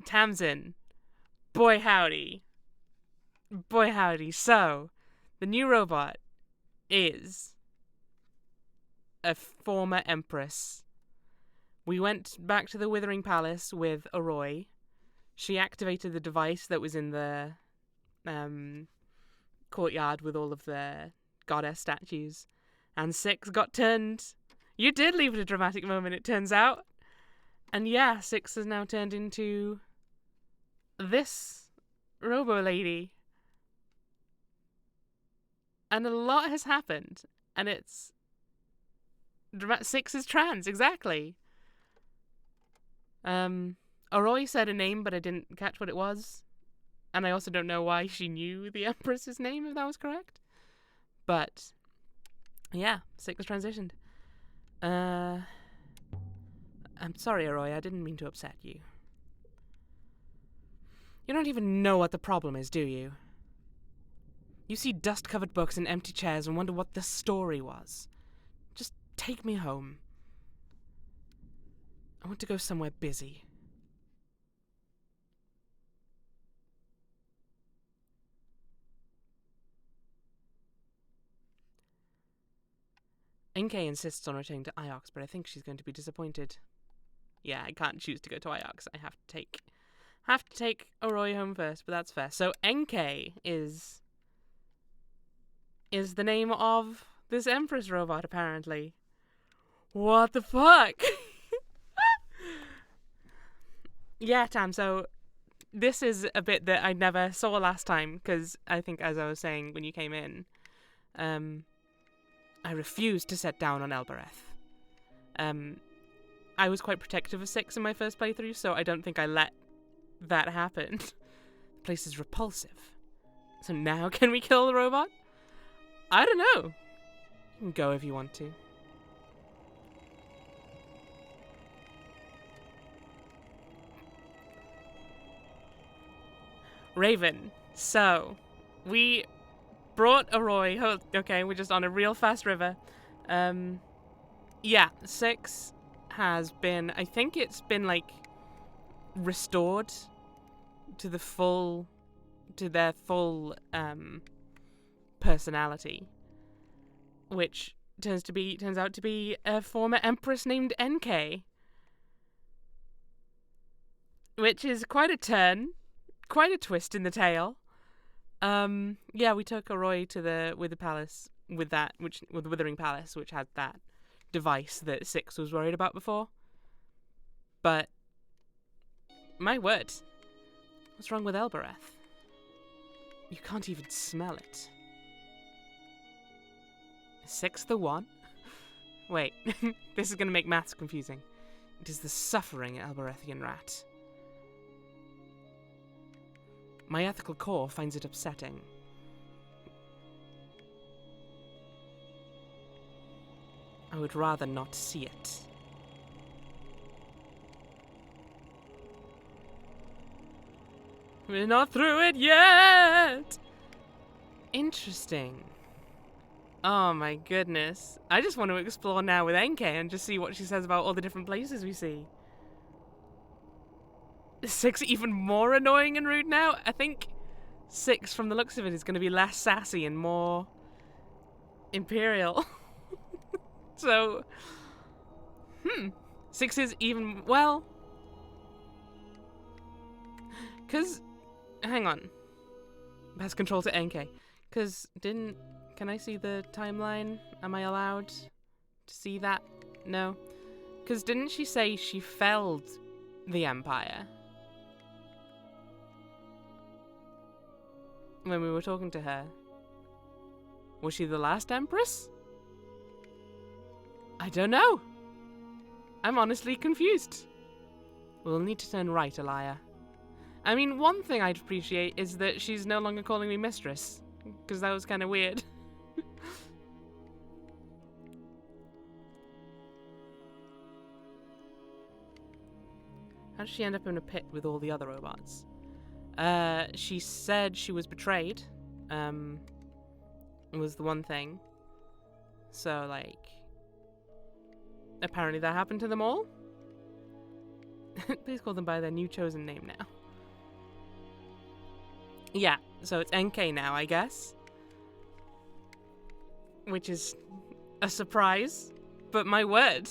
Tamsin. Boy howdy. Boy howdy. So, the new robot is a former empress. We went back to the Withering Palace with Aroi. She activated the device that was in the courtyard with all of the goddess statues. And Six got turned. You did leave it a dramatic moment, it turns out. And yeah, Six has now turned into this robo lady. And a lot has happened. And it's... Six is trans, exactly. Aroi said a name, but I didn't catch what it was. And I also don't know why she knew the Empress's name, if that was correct. But, yeah, Six was transitioned. I'm sorry, Aroi, I didn't mean to upset you. You don't even know what the problem is, do you? You see dust-covered books and empty chairs and wonder what the story was. Just take me home. I want to go somewhere busy. NK insists on returning to Iox, but I think she's going to be disappointed. Yeah, I can't choose to go to Iox. I have to take Have to take Oroi home first, but that's fair. So NK is the name of this Empress robot, apparently. What the fuck? Yeah, Tam, so this is a bit that I never saw last time, because I think, as I was saying when you came in, I refused to set down on Elbereth. I was quite protective of 6 in my first playthrough, so I don't think I let that happen. The place is repulsive. So now can we kill the robot? I don't know. You can go if you want to. Raven. So, we brought Oroi. Okay, we're just on a real fast river. Yeah, 6 has been, I think it's been like restored to their full personality, which turns out to be a former empress named NK, which is quite a turn, quite a twist in the tale. Yeah, we took Oroi to the Withering Palace, which had that device that 6 was worried about before. But my word, what's wrong with Elbereth? You can't even smell it. Is 6 the one? Wait, this is going to make maths confusing. It is the suffering Elberethian rat. My ethical core finds it upsetting. I would rather not see it. We're not through it yet! Interesting. Oh my goodness. I just want to explore now with NK and just see what she says about all the different places we see. Is 6 even more annoying and rude now? I think 6, from the looks of it, is going to be less sassy and more imperial. So, 6 is even, well, because, hang on, pass control to NK, because can I see the timeline? Am I allowed to see that? No, because didn't she say she felled the Empire when we were talking to her? Was she the last Empress? I don't know. I'm honestly confused. We'll need to turn right, Elia. I mean, one thing I'd appreciate is that she's no longer calling me mistress, because that was kind of weird. How did she end up in a pit with all the other robots? She said she was betrayed. Was the one thing. So, like, apparently that happened to them all. Please call them by their new chosen name now. Yeah, so it's NK now, I guess. Which is a surprise, but my word.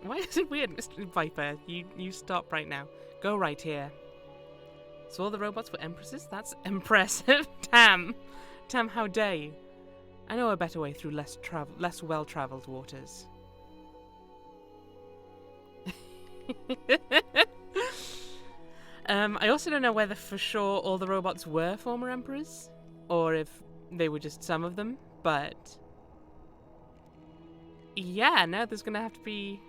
Why is it weird, Mr. Viper? You stop right now. Go right here. So all the robots were empresses? That's impressive. Tam, how dare you? I know a better way through less well-traveled waters. I also don't know whether for sure all the robots were former emperors, or if they were just some of them, but yeah, no, there's gonna have to be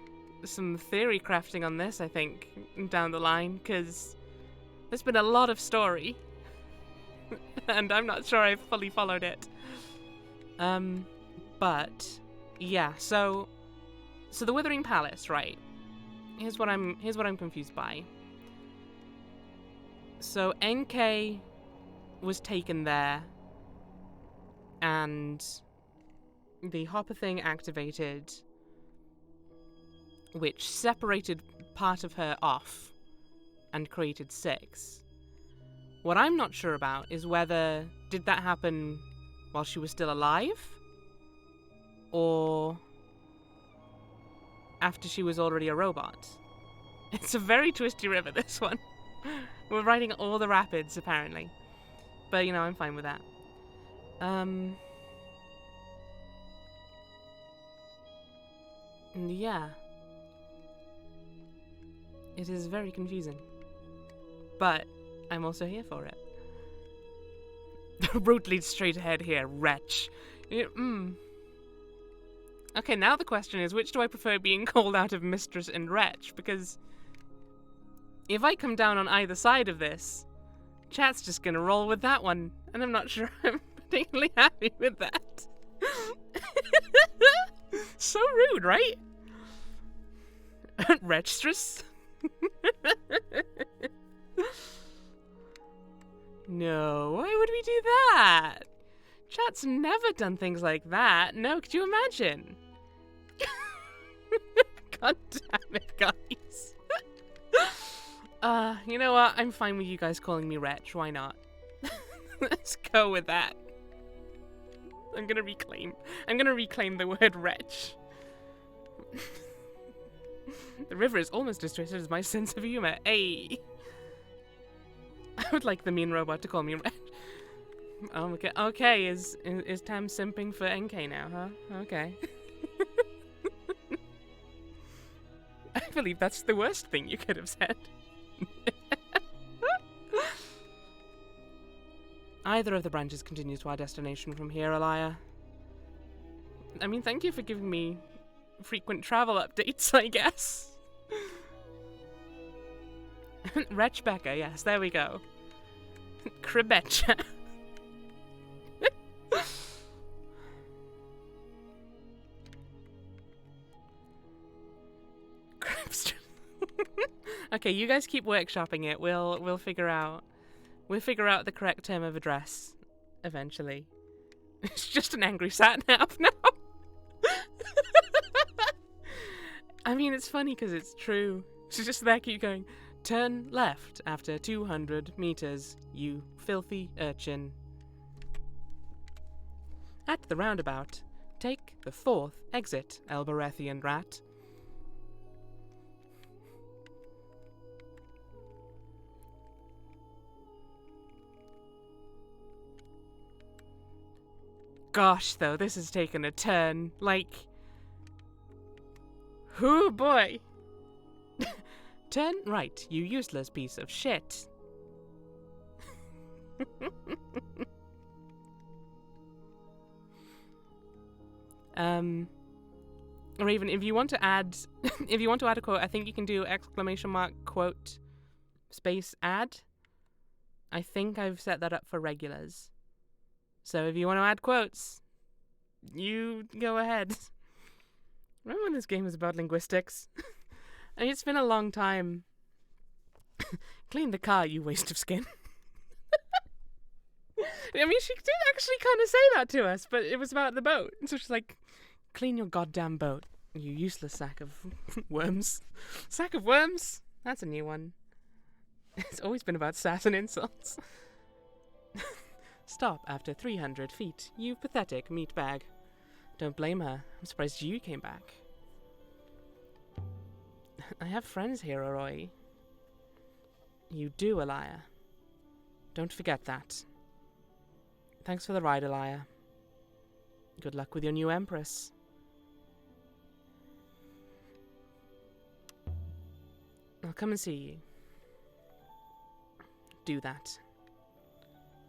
some theory crafting on this, I think, down the line, because there's been a lot of story, and I'm not sure I've fully followed it. But yeah, so the Withering Palace, right? Here's what I'm confused by. So NK was taken there, and the Hopper thing activated, which separated part of her off and created 6. What I'm not sure about is whether did that happen while she was still alive, or after she was already a robot. It's a very twisty river, this one. We're riding all the rapids, apparently. But, you know, I'm fine with that. Yeah. It is very confusing. But I'm also here for it. The route leads straight ahead here, wretch. Okay, now the question is, which do I prefer being called out of mistress and wretch? Because if I come down on either side of this, chat's just gonna roll with that one, and I'm not sure I'm particularly happy with that. So rude, right? Wretchstress? No, why would we do that? Chat's never done things like that. No, could you imagine? God damn it, guys. You know what? I'm fine with you guys calling me wretch. Why not? Let's go with that. I'm gonna reclaim the word wretch. The river is almost as twisted as my sense of humor. Ay. I would like the mean robot to call me wretch. Oh, okay. Is Tam simping for NK now, huh? Okay. I believe that's the worst thing you could have said. Either of the branches continues to our destination from here, Alaya. I mean, thank you for giving me frequent travel updates, I guess. Wretch Becca, yes, there we go. Cribecha. Okay, you guys keep workshopping it. We'll figure out the correct term of address eventually. It's just an angry sat-nav now. I mean, it's funny because it's true. She's just there, keep going. Turn left after 200 meters, you filthy urchin. At the roundabout, take the 4th exit, Elberethian rat. Gosh, though, this has taken a turn. Like, oh boy. Turn right, you useless piece of shit. Or even if you want to add, a quote, I think you can do ! Quote space add. I think I've set that up for regulars. So if you want to add quotes, you go ahead. Remember when this game was about linguistics? I mean, it's been a long time. Clean the car, you waste of skin. I mean, she did actually kind of say that to us, but it was about the boat. So she's like, clean your goddamn boat, you useless sack of worms. Sack of worms? That's a new one. It's always been about sass and insults. Stop after 300 feet, you pathetic meatbag. Don't blame her. I'm surprised you came back. I have friends here, Aroi. You do, Alaya. Don't forget that. Thanks for the ride, Alaya. Good luck with your new Empress. I'll come and see you. Do that.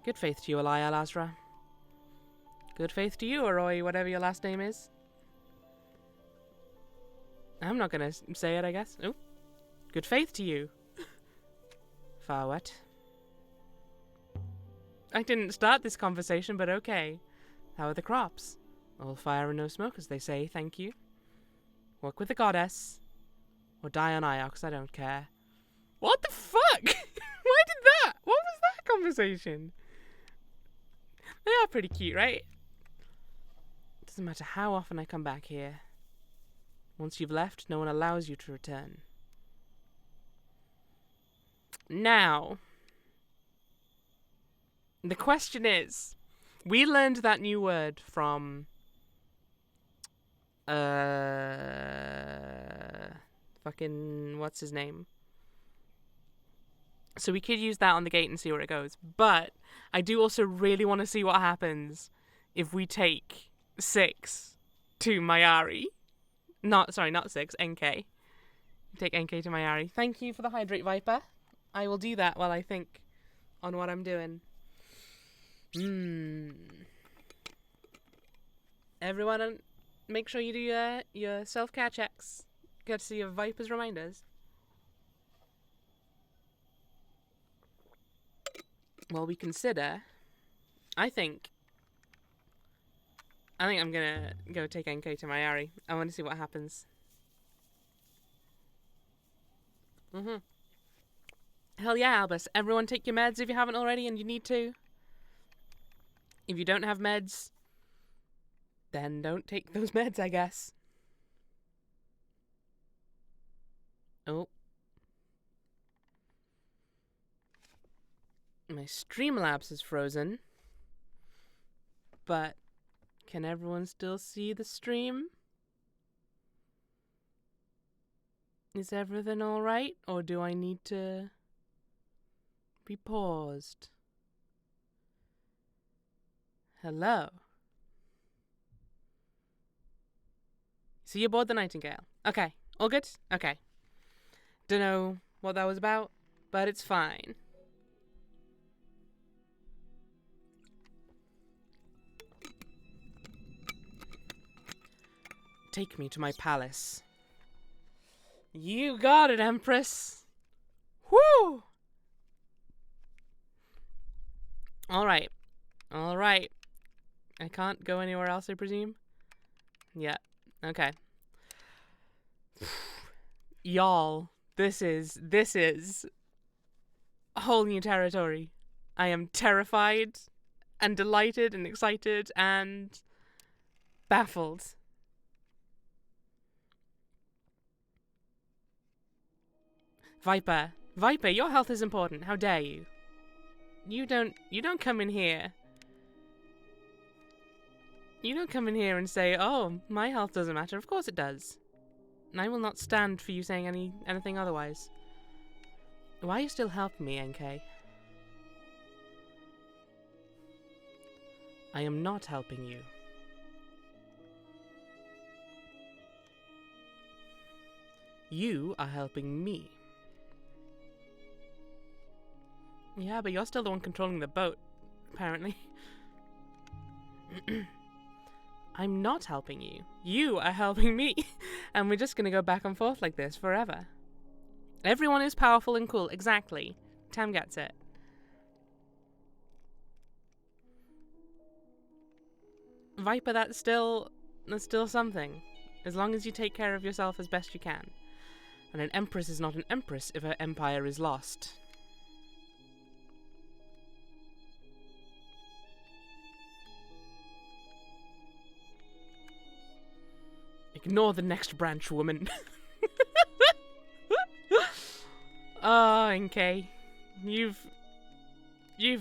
Good faith to you, Alaya Lazra. Good faith to you, Aroi, whatever your last name is. I'm not gonna say it, I guess. Oh. Good faith to you. Far what? I didn't start this conversation, but okay. How are the crops? All fire and no smoke, as they say, thank you. Work with the goddess. Or die on Iox, I don't care. What the fuck? Why did that? What was that conversation? They are pretty cute, right? Doesn't matter how often I come back here. Once you've left, no one allows you to return. Now, the question is, we learned that new word from Fucking, what's his name? So we could use that on the gate and see where it goes. But I do also really want to see what happens if we take 6 to Mayari. Not 6, NK. Take NK to Mayari. Thank you for the hydrate, Viper. I will do that while I think on what I'm doing. Everyone, make sure you do your self-care checks. Courtesy of Viper's reminders. While we consider, I think I'm gonna go take NK to Mayari. I want to see what happens. Hell yeah, Albus. Everyone take your meds if you haven't already and you need to. If you don't have meds, then don't take those meds, I guess. Oh. My Streamlabs is frozen. But can everyone still see the stream? Is everything alright? Or do I need to be paused? Hello? So you aboard the Nightingale. Okay. All good? Okay. Don't know what that was about, but it's fine. Take me to my palace. You got it, Empress. Woo! Alright. Alright. I can't go anywhere else, I presume? Yeah. Okay. Y'all, this is a whole new territory. I am terrified and delighted and excited and baffled. Viper, your health is important. How dare you? You don't come in here. You don't come in here and say, "Oh, my health doesn't matter." Of course it does. And I will not stand for you saying anything otherwise. Why are you still helping me, NK? I am not helping you. You are helping me. Yeah, but you're still the one controlling the boat, apparently. I'm not helping you. You are helping me. And we're just gonna go back and forth like this forever. Everyone is powerful and cool. Exactly. Tam gets it. Viper, that's still something. As long as you take care of yourself as best you can. And an empress is not an empress if her empire is lost. Ignore the next branch, woman. Oh, NK. You've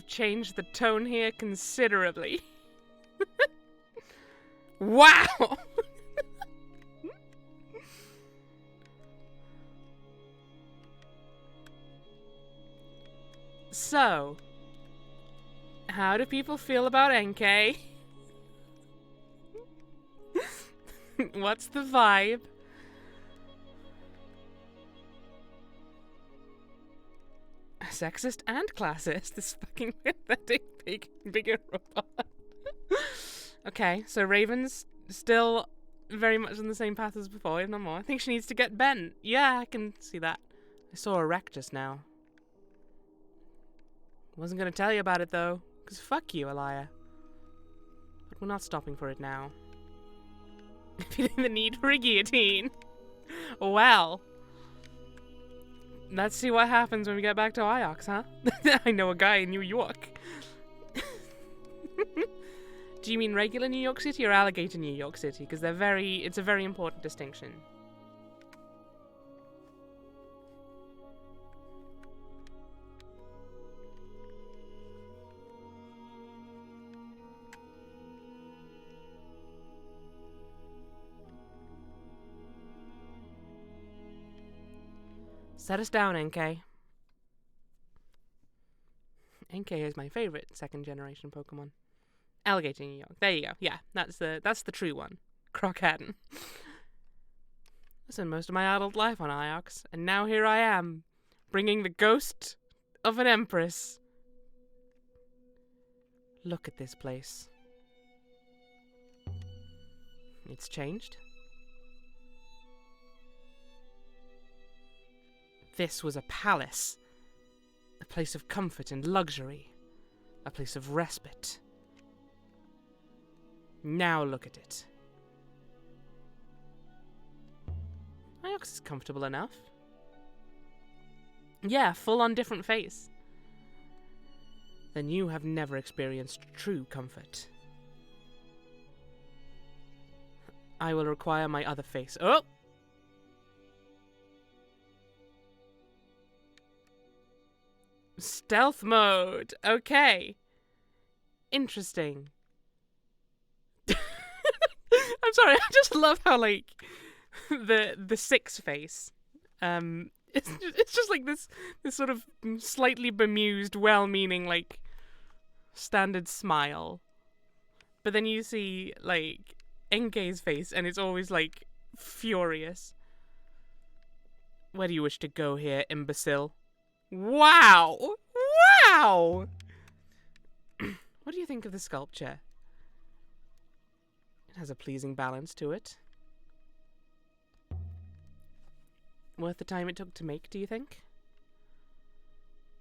changed the tone here considerably. Wow! So, how do people feel about NK? What's the vibe? Sexist and classist. This fucking pathetic bigger robot. Okay, so Raven's still very much on the same path as before, if not more. I think she needs to get bent. Yeah, I can see that. I saw a wreck just now. Wasn't gonna tell you about it though, because fuck you, Elia. But we're not stopping for it now. Feeling the need for a guillotine. Well. Let's see what happens when we get back to Iox, huh? I know a guy in New York. Do you mean regular New York City or alligator New York City? Because it's a very important distinction. Set us down, NK. NK is my favorite second generation Pokemon. Alligator New York. There you go. Yeah, that's the true one. Crockhaddon. I spent most of my adult life on Iox, and now here I am, bringing the ghost of an empress. Look at this place. It's changed. This was a palace. A place of comfort and luxury. A place of respite. Now look at it. Iox is comfortable enough. Yeah, full-on different face. Then you have never experienced true comfort. I will require my other face. Oh! Stealth mode. Okay. Interesting. I'm sorry, I just love how, like, the six face, it's just like this sort of slightly bemused, well-meaning, like, standard smile. But then you see, like, NK's face, and it's always, like, furious. Where do you wish to go here, imbecile? Wow! Wow! What do you think of the sculpture? It has a pleasing balance to it. Worth the time it took to make, do you think?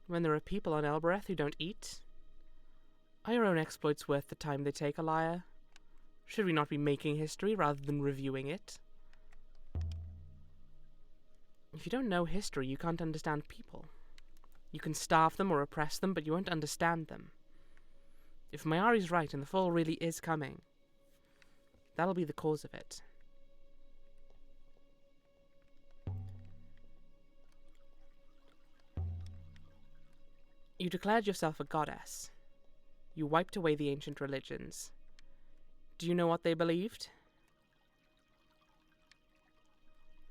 When there are people on Elbereth who don't eat? Are your own exploits worth the time they take, Alaya? Should we not be making history rather than reviewing it? If you don't know history, you can't understand people. You can starve them or oppress them, but you won't understand them. If Mayari's right and the fall really is coming, that'll be the cause of it. You declared yourself a goddess. You wiped away the ancient religions. Do you know what they believed?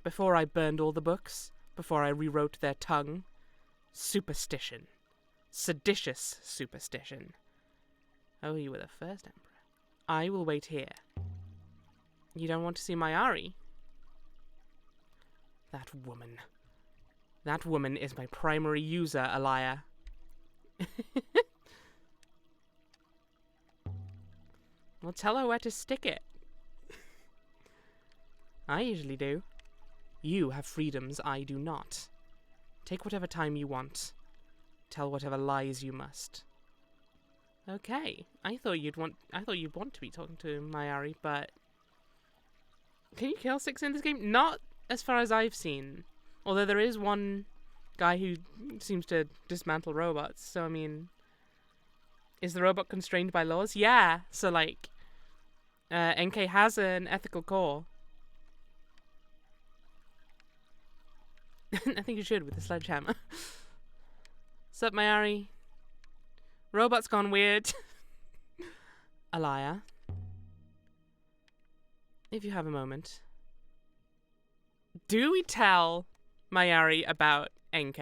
Before I burned all the books, before I rewrote their tongue, superstition. Seditious superstition. Oh, you were the first emperor. I will wait here. You don't want to see Mayari? That woman. That woman is my primary user, Alaya. Well, tell her where to stick it. I usually do. You have freedoms I do not. Take whatever time you want. Tell whatever lies you must. Okay. I thought you'd want to be talking to Mayari, but can you kill 6 in this game? Not as far as I've seen. Although there is one guy who seems to dismantle robots. So, I mean, is the robot constrained by laws? Yeah. So, like, NK has an ethical core. I think you should with the sledgehammer. Sup, Mayari? Robot's gone weird. Alaya. If you have a moment. Do we tell Mayari about NK?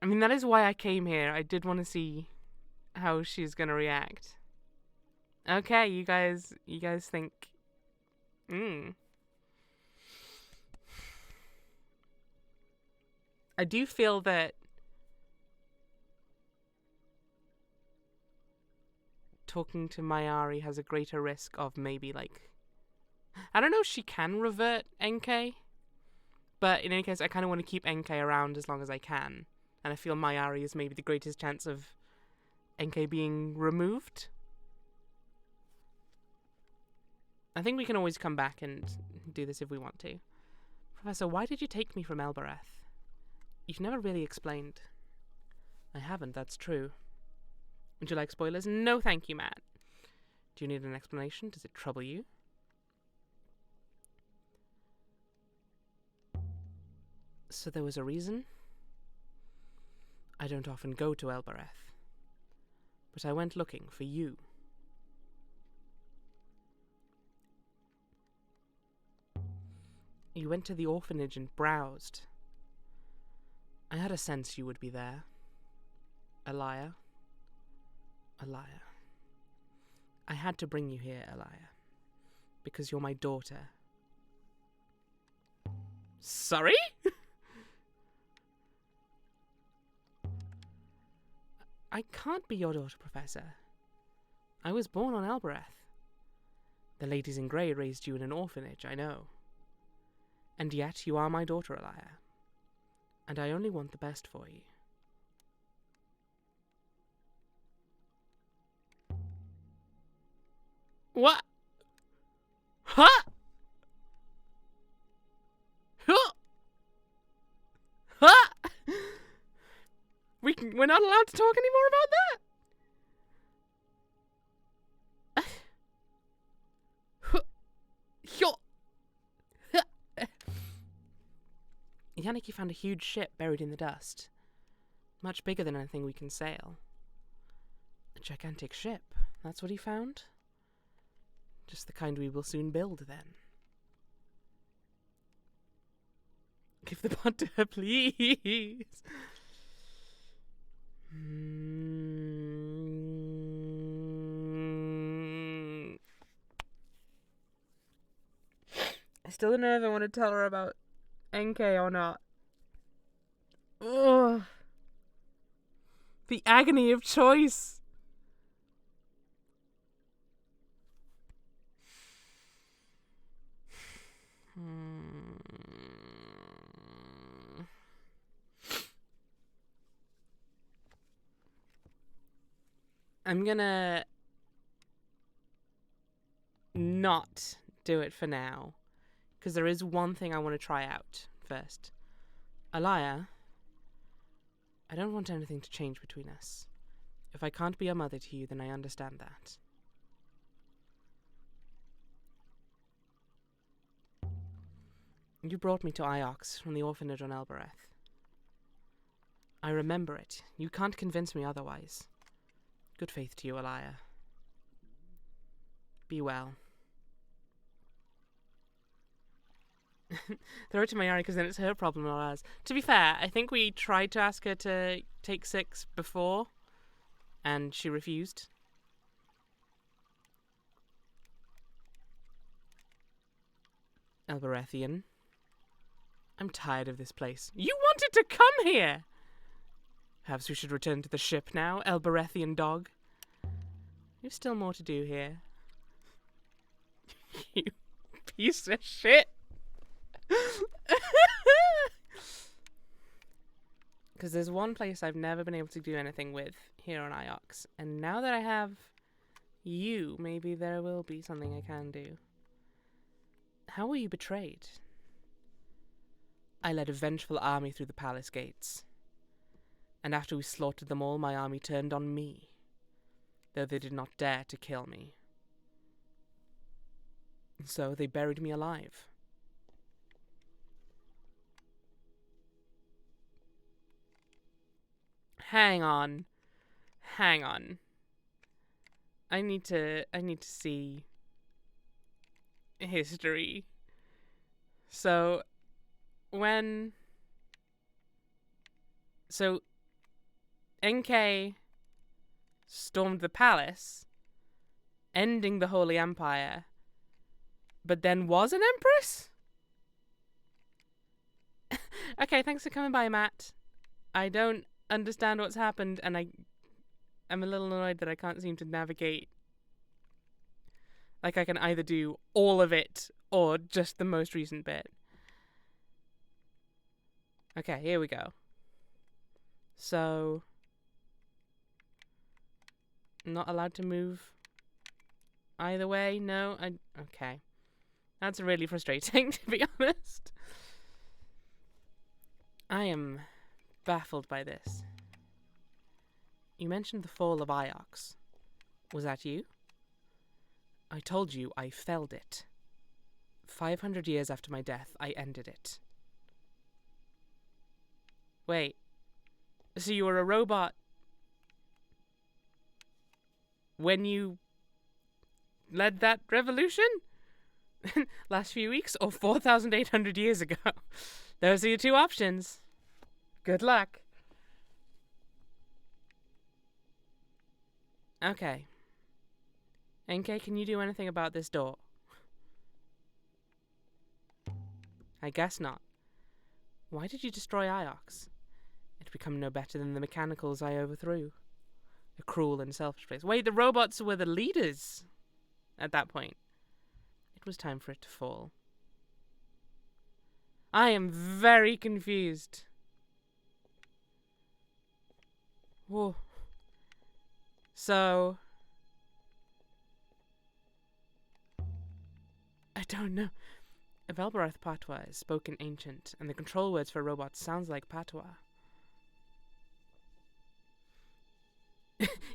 I mean, that is why I came here. I did want to see how she's gonna react. Okay, you guys think... I do feel that talking to Mayari has a greater risk of maybe, like... I don't know if she can revert NK, but in any case, I kind of want to keep NK around as long as I can. And I feel Mayari is maybe the greatest chance of NK being removed. I think we can always come back and do this if we want to. Professor, why did you take me from Elbereth? You've never really explained. I haven't, that's true. Would you like spoilers? No, thank you, Matt. Do you need an explanation? Does it trouble you? So there was a reason? I don't often go to Elbereth, but I went looking for you. You went to the orphanage and browsed. I had a sense you would be there. Elia. Elia. I had to bring you here, Elia. Because you're my daughter. Sorry? I can't be your daughter, Professor. I was born on Elbereth. The ladies in grey raised you in an orphanage, I know. And yet you are my daughter, Elia. And I only want the best for you. What? Huh? Huh? Huh? We're not allowed to talk anymore about that? Yannick found a huge ship buried in the dust. Much bigger than anything we can sail. A gigantic ship, that's what he found? Just the kind we will soon build, then. Give the pod to her, please. I still don't know if I want to tell her about NK or not. Ugh. The agony of choice. I'm gonna not do it for now, because there is one thing I want to try out first. Elia, I don't want anything to change between us. If I can't be a mother to you, then I understand that. You brought me to Iox from the orphanage on Elbereth. I remember it. You can't convince me otherwise. Good faith to you, Elia. Be well. Throw it to Mayari because then it's her problem, not ours. To be fair, I think we tried to ask her to take 6 before, and she refused. Elberethian. I'm tired of this place. You wanted to come here! Perhaps we should return to the ship now, Elberethian dog. You've still more to do here. You piece of shit! Because there's one place I've never been able to do anything with here on Iox, and now that I have you, maybe there will be something I can do. How were you betrayed? I led a vengeful army through the palace gates, and after we slaughtered them all, my army turned on me, though they did not dare to kill me. And so they buried me alive. Hang on. I need to see history. So NK stormed the palace, ending the Holy Empire, but then was an empress? Okay, thanks for coming by, Matt. I don't understand what's happened, and I'm a little annoyed that I can't seem to navigate. Like, I can either do all of it or just the most recent bit. Okay, here we go. So, not allowed to move either way? No? Okay. That's really frustrating, to be honest. I am baffled by this. You mentioned the fall of Iox. Was that you? I told you I felled it. 500 years after my death, I ended it. Wait. So you were a robot when you led that revolution? Last few weeks or 4,800 years ago? Those are your two options. Good luck. Okay. NK, can you do anything about this door? I guess not. Why did you destroy Iox? It'd become no better than the mechanicals I overthrew. A cruel and selfish place. Wait, the robots were the leaders at that point. It was time for it to fall. I am very confused. Whoa. So... I don't know. Velbarath patois is spoken ancient, and the control words for robots sounds like patois.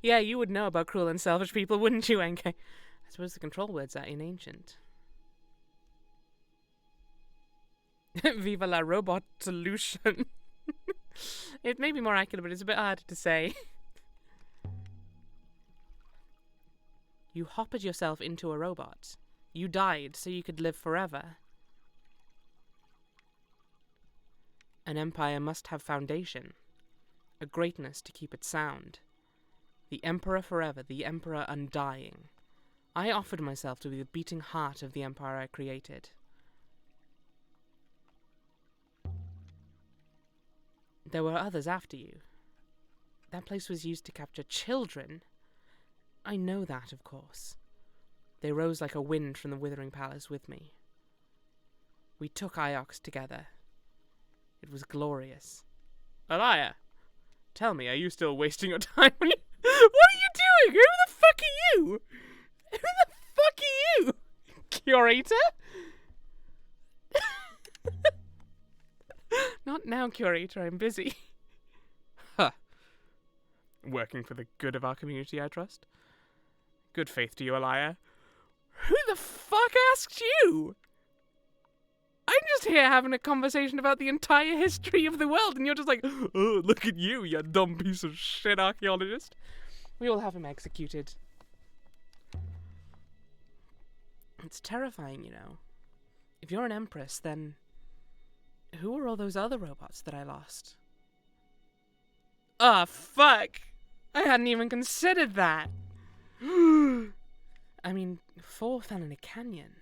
Yeah, you would know about cruel and selfish people, wouldn't you, NK? I suppose the control words are in ancient. Viva la robot solution. It may be more accurate, but it's a bit hard to say. You hoppered yourself into a robot. You died so you could live forever. An empire must have foundation, a greatness to keep it sound. The Emperor forever, the Emperor undying. I offered myself to be the beating heart of the empire I created. There were others after you. That place was used to capture children. I know that, of course. They rose like a wind from the Withering Palace with me. We took Iox together. It was glorious. Alaya, tell me, are you still wasting your time on you? What are you doing? Who the fuck are you? Who the fuck are you? Curator? Not now, Curator, I'm busy. Huh. Working for the good of our community, I trust. Good faith to you, Alaya. Who the fuck asked you? I'm just here having a conversation about the entire history of the world, and you're just like, oh, look at you, you dumb piece of shit archaeologist. We will have him executed. It's terrifying, you know. If you're an empress, then who are all those other robots that I lost? Ah, fuck! I hadn't even considered that! I mean, 4 fell in a canyon.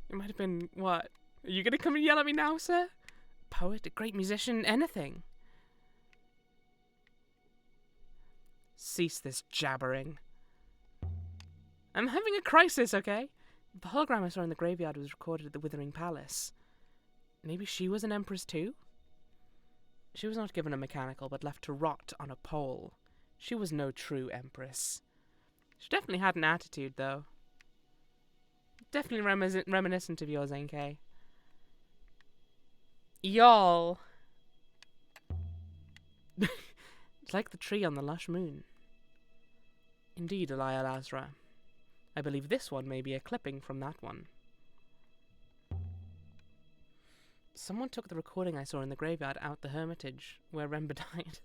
It might have been, what? Are you gonna come and yell at me now, sir? Poet, a great musician, anything. Cease this jabbering. I'm having a crisis, okay? The hologram I saw in the graveyard was recorded at the Withering Palace. Maybe she was an empress too? She was not given a mechanical, but left to rot on a pole. She was no true empress. She definitely had an attitude, though. Definitely reminiscent of yours, NK. Y'all. It's like the tree on the lush moon. Indeed, Elia Lazra. I believe this one may be a clipping from that one. Someone took the recording I saw in the graveyard out the hermitage, where Remba died.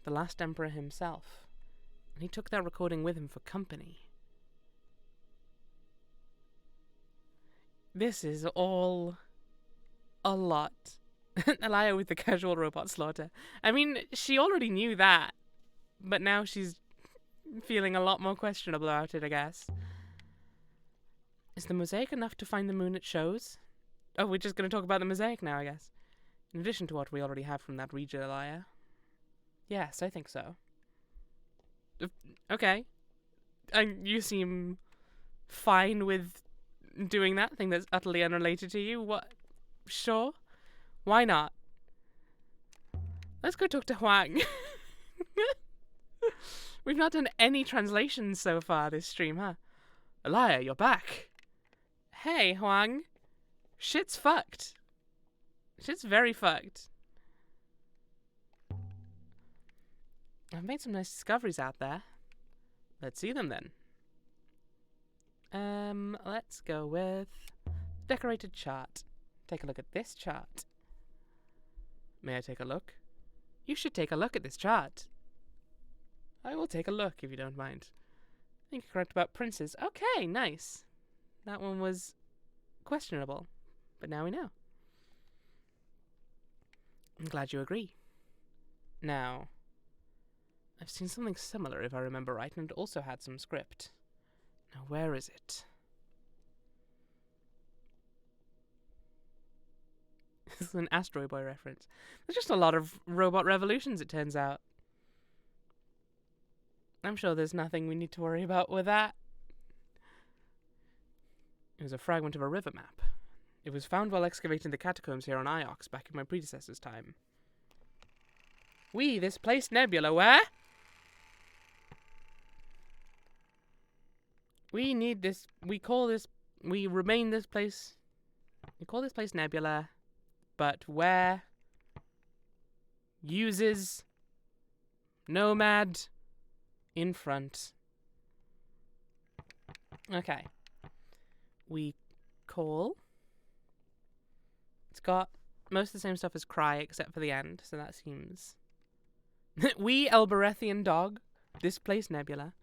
The last emperor himself. And he took that recording with him for company. This is all a lot. Elia with the casual robot slaughter. I mean, she already knew that, but now she's feeling a lot more questionable about it, I guess. Is the mosaic enough to find the moon it shows? Oh, we're just going to talk about the mosaic now, I guess. In addition to what we already have from that region, Elia. Yes, I think so. Okay. You seem fine with doing that thing that's utterly unrelated to you. What? Sure. Why not? Let's go talk to Huang. We've not done any translations so far this stream, huh? Elia, you're back. Hey, Huang. Shit's fucked. Shit's very fucked. I've made some nice discoveries out there. Let's see them then. Let's go with decorated chart. Take a look at this chart. May I take a look? You should take a look at this chart. I will take a look if you don't mind. I think you're correct about princes. Okay, nice. That one was questionable. But now we know. I'm glad you agree. Now, I've seen something similar, if I remember right, and it also had some script. Now, where is it? This is an Astro Boy reference. There's just a lot of robot revolutions, it turns out. I'm sure there's nothing we need to worry about with that. It was a fragment of a river map. It was found while excavating the catacombs here on Iox back in my predecessor's time. This place Nebula, where? We need this, we call this place Nebula, but where uses Nomad in front. Okay. We call. It's got most of the same stuff as Cry, except for the end, so that seems... We, Elberethian dog, this place Nebula.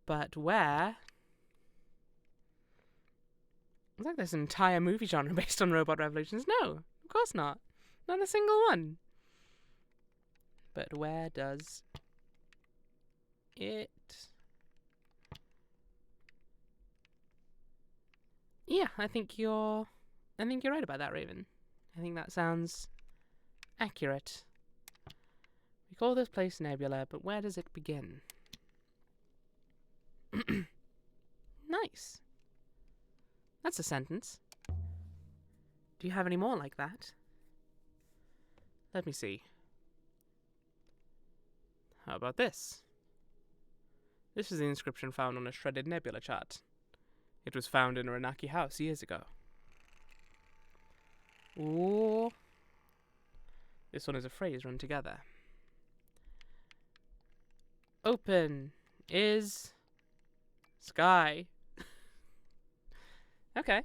But where... It's like there's an entire movie genre based on robot revolutions. No, of course not. Not a single one. But where does it... Yeah, I think you're right about that, Raven. I think that sounds accurate. We call this place Nebula, but where does it begin? Nice. That's a sentence. Do you have any more like that? Let me see. How about this? This is the inscription found on a shredded nebula chart. It was found in a Renaki house years ago. Ooh. This one is a phrase run together. Open is sky. Okay. I'm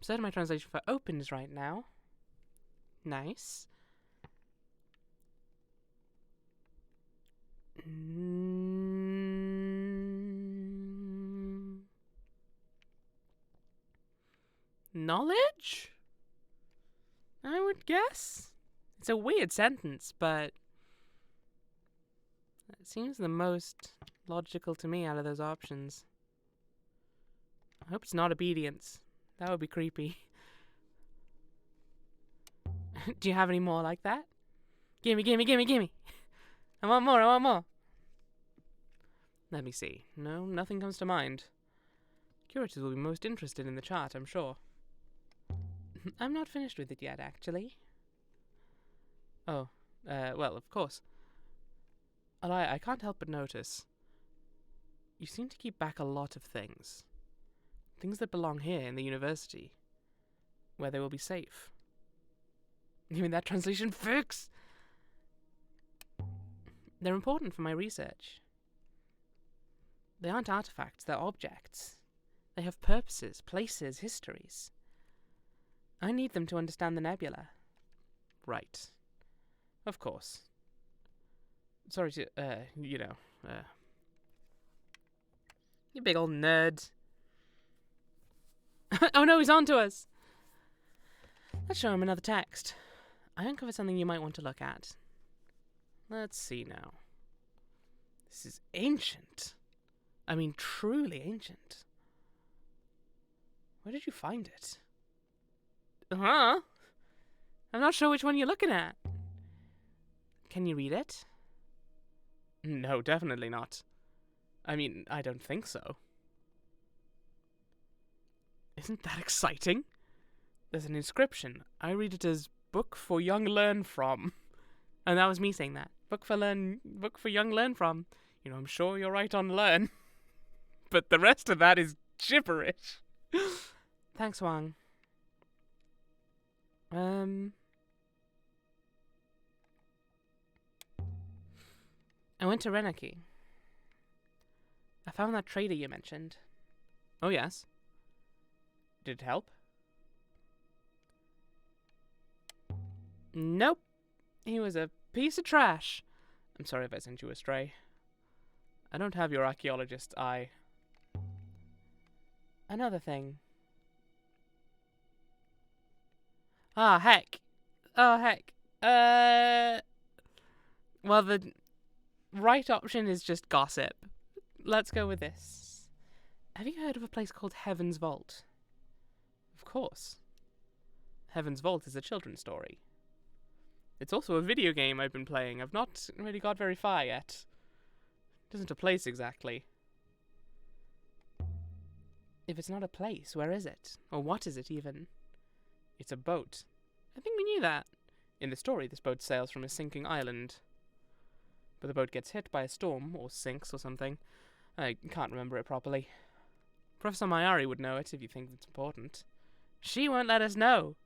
certain my translation for open is right now. Nice. Knowledge? I would guess. It's a weird sentence, but it seems the most logical to me out of those options. I hope it's not obedience. That would be creepy. Do you have any more like that? Gimme, gimme, gimme, gimme. I want more, I want more. Let me see. No, nothing comes to mind. Curators will be most interested in the chart, I'm sure. I'm not finished with it yet, actually. Oh, well, of course. Alaya, I can't help but notice. You seem to keep back a lot of things. Things that belong here in the university. Where they will be safe. You mean that translation fix? They're important for my research. They aren't artifacts, they're objects. They have purposes, places, histories. I need them to understand the nebula. Right. Of course. Sorry to, you big old nerd. Oh no, he's on to us! Let's show him another text. I uncovered something you might want to look at. Let's see now. This is ancient. I mean, truly ancient. Where did you find it? Huh? I'm not sure which one you're looking at. Can you read it? No, definitely not. I mean, I don't think so. Isn't that exciting? There's an inscription. I read it as book for young learn from. And that was me saying that. Book for young learn from. You know, I'm sure you're right on learn. But the rest of that is gibberish. Thanks, Wang. I went to Renaki. I found that trader you mentioned. Oh, yes. Did it help? Nope. He was a piece of trash. I'm sorry if I sent you astray. I don't have your archaeologist's eye. Another thing. Ah, heck. Oh, heck. Well, the right option is just gossip. Let's go with this. Have you heard of a place called Heaven's Vault? Of course. Heaven's Vault is a children's story. It's also a video game I've been playing. I've not really got very far yet. It isn't a place exactly. If it's not a place, where is it? Or what is it even? It's a boat. I think we knew that. In the story, this boat sails from a sinking island. But the boat gets hit by a storm, or sinks or something. I can't remember it properly. Professor Mayari would know it if you think it's important. She won't let us know.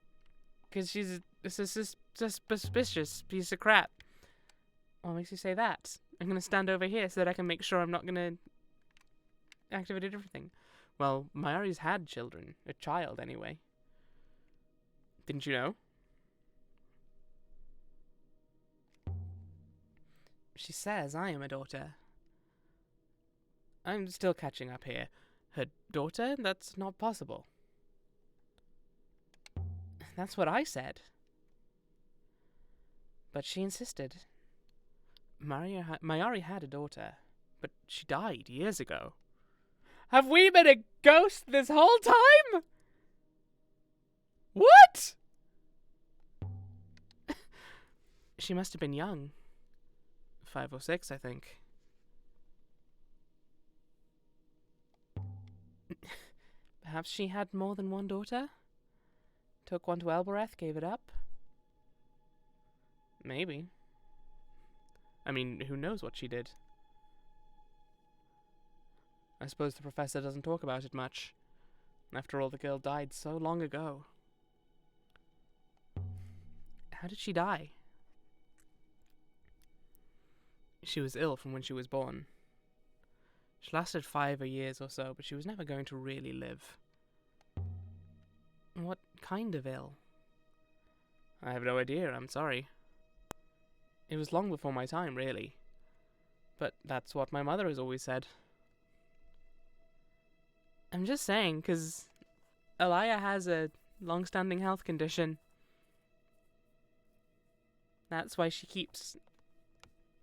Because she's a suspicious piece of crap. What makes you say that? I'm going to stand over here so that I can make sure I'm not going to activate everything. Well, Mayari's had children. A child, anyway. Didn't you know? She says I am a daughter. I'm still catching up here. Her daughter? That's not possible. That's what I said. But she insisted. Mayari had a daughter, but she died years ago. Have we been a ghost this whole time? What? She must have been young. 5 or 6, I think. Perhaps she had more than one daughter? Took one to Elbereth, gave it up? Maybe. I mean, who knows what she did? I suppose the professor doesn't talk about it much. After all, the girl died so long ago. How did she die? She was ill from when she was born. She lasted 5 years or so, but she was never going to really live. What kind of ill? I have no idea, I'm sorry. It was long before my time, really. But that's what my mother has always said. I'm just saying, 'cause Elia has a long-standing health condition. That's why she keeps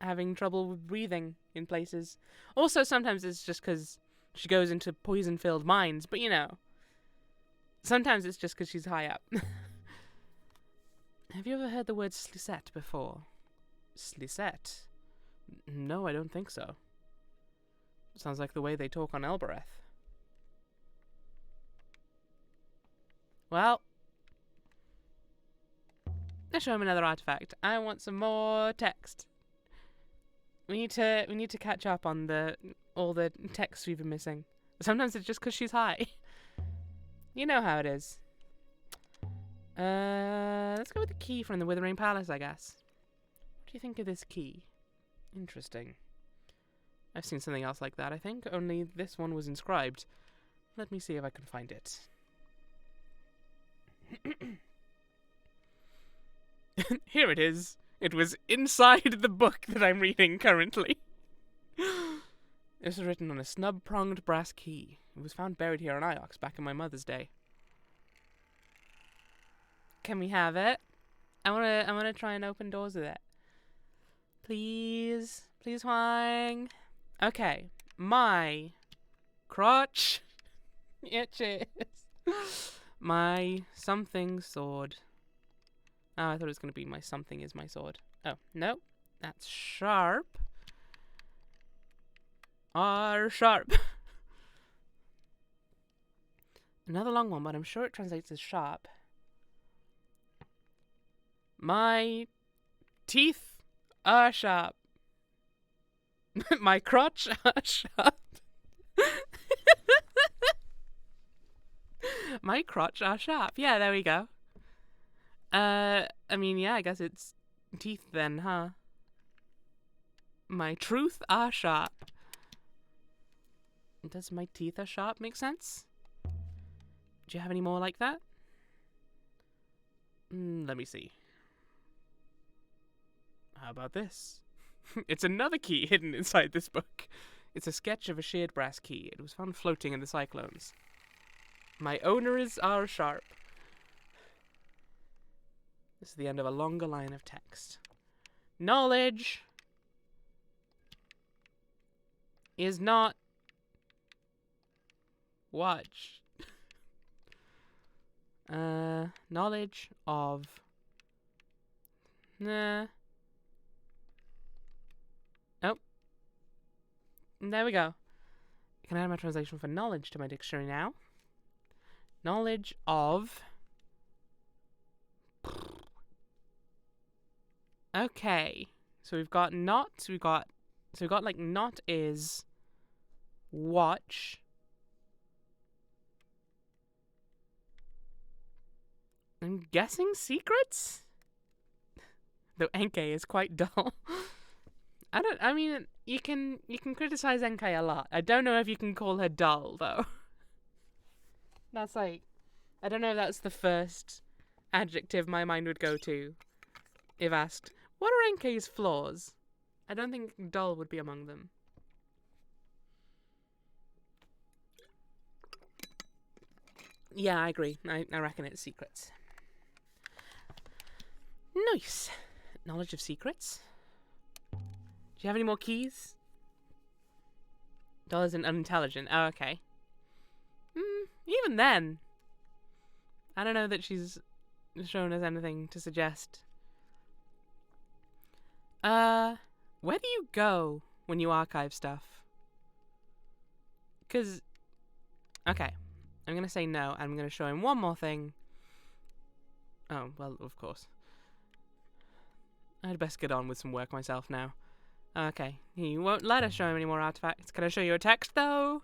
having trouble with breathing in places. Also, sometimes it's just 'cause she goes into poison-filled mines, but you know. Sometimes it's just 'cause she's high up. Have you ever heard the word Slisette before? Slisette? No, I don't think so. Sounds like the way they talk on Elbereth. Well, let's show him another artifact. I want some more text. We need to catch up on all the texts we've been missing. Sometimes it's just 'cause she's high. You know how it is. Let's go with the key from the Withering Palace, I guess. What do you think of this key? Interesting. I've seen something else like that, I think, only this one was inscribed. Let me see if I can find it. Here it is. It was inside the book that I'm reading currently. This was written on a snub-pronged brass key. It was found buried here on Iox back in my mother's day. Can we have it? I wanna try and open doors with it. Please. Please, Huang. Okay. My crotch itches. My something sword. Oh, I thought it was going to be my something is my sword. Oh, no. That's sharp. R sharp. Another long one, but I'm sure it translates as sharp. My teeth are sharp. My crotch are sharp. My crotch are sharp. Yeah, there we go. I mean, yeah, I guess it's teeth then, huh? My truth are sharp. Does my teeth are sharp make sense? Do you have any more like that? Let me see. How about this? It's another key hidden inside this book. It's a sketch of a sheared brass key. It was found floating in the cyclones. My owners are sharp. This is the end of a longer line of text. Knowledge is not watch. Knowledge of. Nah. Nope. There we go. I can add my translation for knowledge to my dictionary now. Knowledge of. Okay. So we've got not. So we've got like not is watch. I'm guessing secrets? Though Enkei is quite dull. I mean, you can criticize Enkei a lot. I don't know if you can call her dull, though. That's like, I don't know if that's the first adjective my mind would go to if asked, what are Enkei's flaws? I don't think dull would be among them. Yeah, I agree. I reckon it's secrets. Nice. Knowledge of secrets. Do you have any more keys? Dull isn't unintelligent. Oh, okay. Even then, I don't know that she's shown us anything to suggest. Where do you go when you archive stuff? 'Cause, okay, I'm gonna say no, and I'm gonna show him one more thing. Oh, well, of course. I'd best get on with some work myself now. Okay, he won't let us show him any more artifacts. Can I show you a text, though?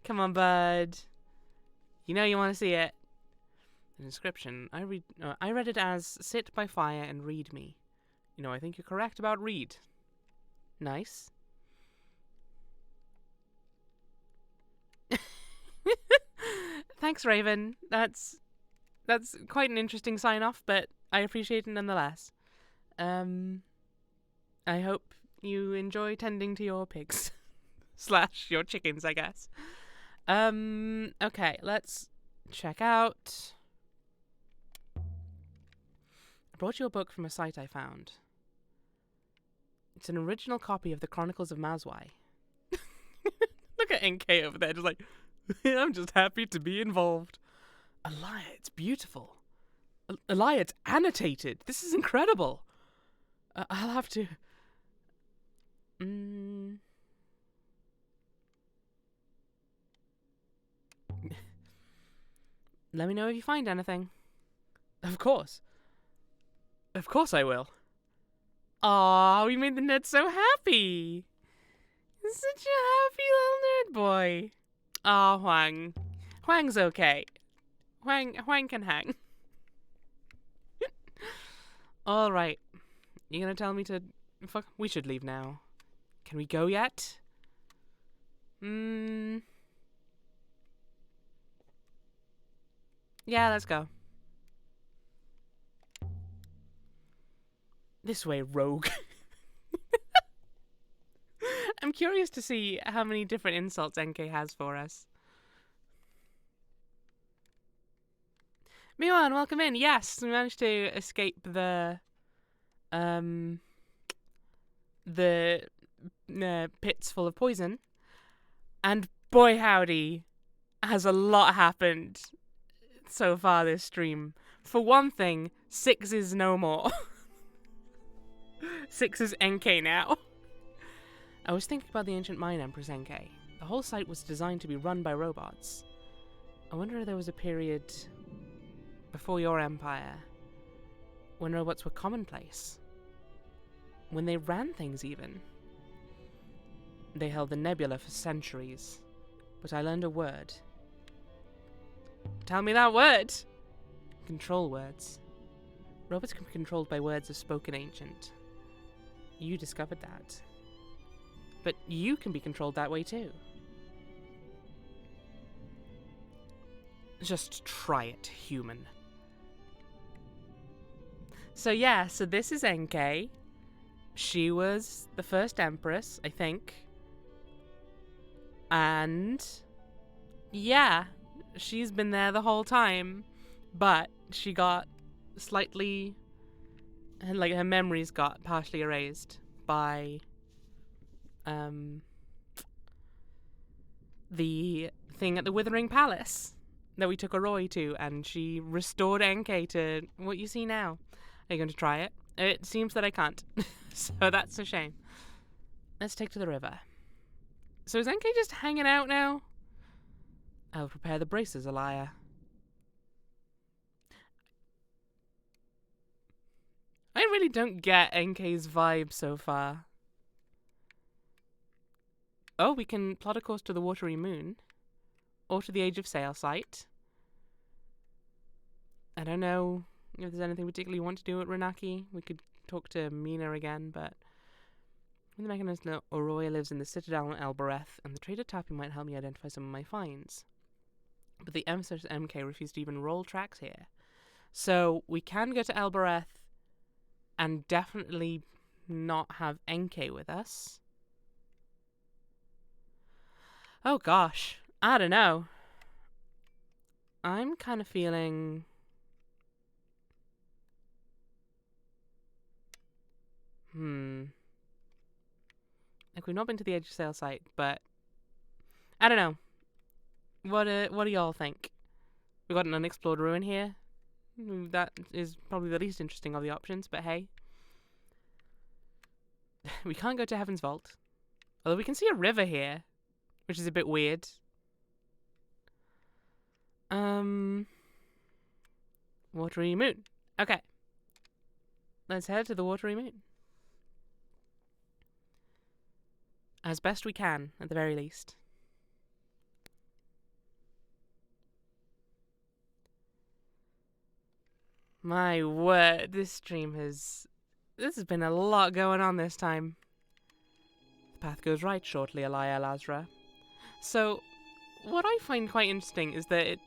Come on, bud. You know you want to see it. An inscription. I read it as, sit by fire and read me. You know, I think you're correct about read. Nice. Thanks, Raven. That's quite an interesting sign-off, but I appreciate it nonetheless. I hope you enjoy tending to your pigs. / your chickens, I guess. Okay, let's check out. I brought you a book from a site I found. It's an original copy of the Chronicles of Mazwai. Look at Enkei over there, just like, I'm just happy to be involved. Elia, it's beautiful. Elia, it's annotated. This is incredible. I'll have to. Let me know if you find anything. Of course. Of course I will. Aw, we made the nerd so happy. He's such a happy little nerd boy. Aw, Huang. Huang's okay. Huang can hang. All right. You gonna tell me to... Fuck, we should leave now. Can we go yet? Yeah, let's go. This way, rogue. I'm curious to see how many different insults Enkei has for us. Miwan, welcome in. Yes, we managed to escape the pits full of poison. And boy howdy, has a lot happened so far this stream. For one thing, 6 is no more. 6 is Enkei now. I was thinking about the ancient Mayan Empress Enkei. The whole site was designed to be run by robots. I wonder if there was a period before your empire when robots were commonplace. When they ran things even. They held the nebula for centuries. But I learned a word. Tell me that word! Control words. Robots can be controlled by words of spoken ancient. You discovered that. But you can be controlled that way too. Just try it, human. So yeah, so this is Enkei. She was the first empress, I think. And yeah, she's been there the whole time, but she got slightly, like, her memories got partially erased by the thing at the Withering Palace that we took Aroi to, and she restored Enkei to what you see now. Are you going to try it? It seems that I can't, so that's a shame. Let's take to the river. So is Enkei just hanging out now? I'll prepare the braces, Elia. I really don't get Enkei's vibe so far. Oh, we can plot a course to the Watery Moon. Or to the Age of Sail site. I don't know if there's anything particularly you want to do at Renaki. We could talk to Mina again, but... the Mechanist Aroi lives in the Citadel in Elbereth, and the trader Tappy might help me identify some of my finds. But the Emissars MK refused to even roll tracks here. So we can go to Elbereth and definitely not have Enkei with us. Oh gosh, I don't know. I'm kind of feeling... Like, we've not been to the Age of Sail site, but... I don't know. What do y'all think? We've got an unexplored ruin here. That is probably the least interesting of the options, but hey. We can't go to Heaven's Vault. Although we can see a river here, which is a bit weird. Watery Moon. Okay. Let's head to the Watery Moon. As best we can, at the very least. My word, this stream has been a lot going on this time. The path goes right shortly, Elia Lazra. So, what I find quite interesting is that it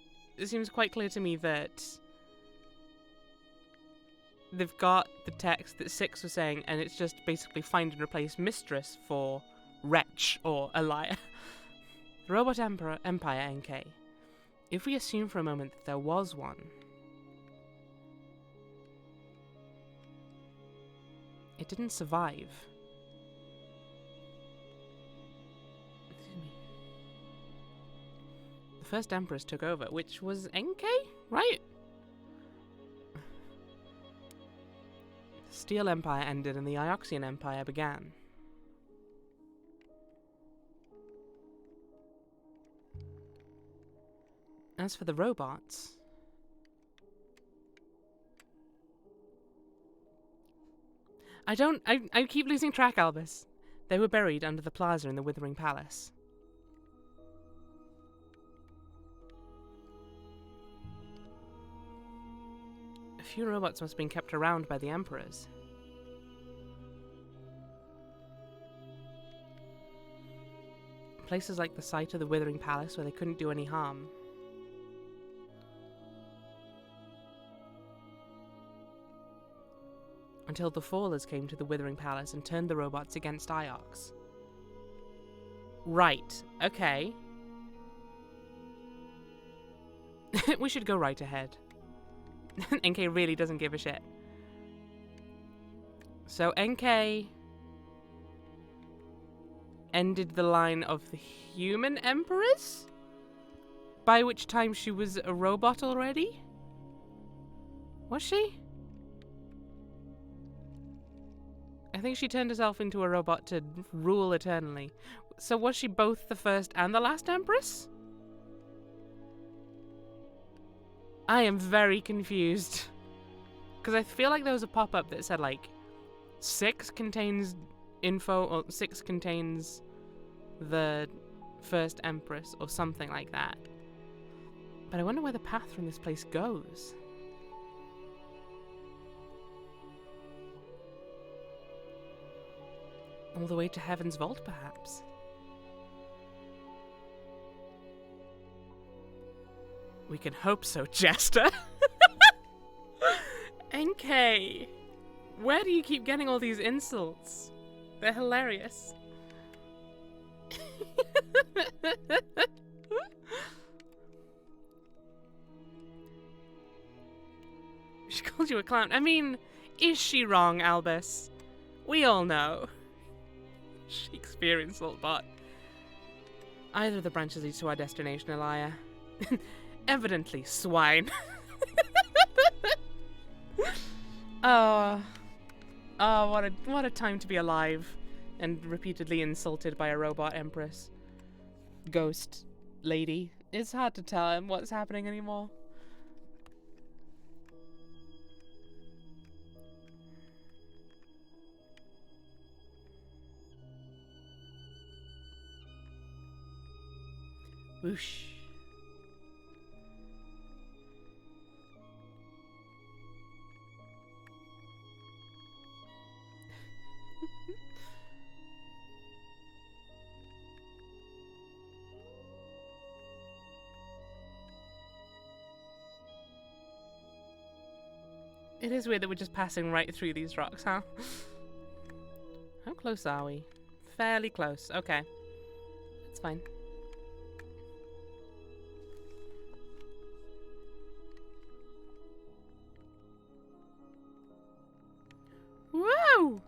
seems quite clear to me that they've got the text that Six was saying, and it's just basically find and replace mistress for wretch or Elia. The Robot Empire NK. If we assume for a moment that there was one, it didn't survive. Excuse me. The first Empress took over, which was NK, right? The Steel Empire ended and the Ioxian Empire began. As for the robots... I keep losing track, Albus. They were buried under the plaza in the Withering Palace. A few robots must have been kept around by the Emperors. Places like the site of the Withering Palace where they couldn't do any harm. Until the Fallers came to the Withering Palace and turned the robots against Iox. Right, okay. We should go right ahead. NK really doesn't give a shit. So NK ended the line of the human emperors? By which time she was a robot already? Was she? I think she turned herself into a robot to rule eternally. So was she both the first and the last Empress? I am very confused. Because I feel like there was a pop-up that said, like, 6 contains info, or 6 contains the first Empress, or something like that. But I wonder where the path from this place goes. All the way to Heaven's Vault, perhaps? We can hope so, Jester. NK, where do you keep getting all these insults? They're hilarious. called you a clown. I mean, is she wrong, Albus? We all know. Shakespearean Saltbot. Either of the branches leads to our destination, Elia. Evidently, swine. What a time to be alive and repeatedly insulted by a robot empress. Ghost lady. It's hard to tell him what's happening anymore. Whoosh. It is weird that we're just passing right through these rocks, huh? How close are we? Fairly close. Okay. That's fine. Woo!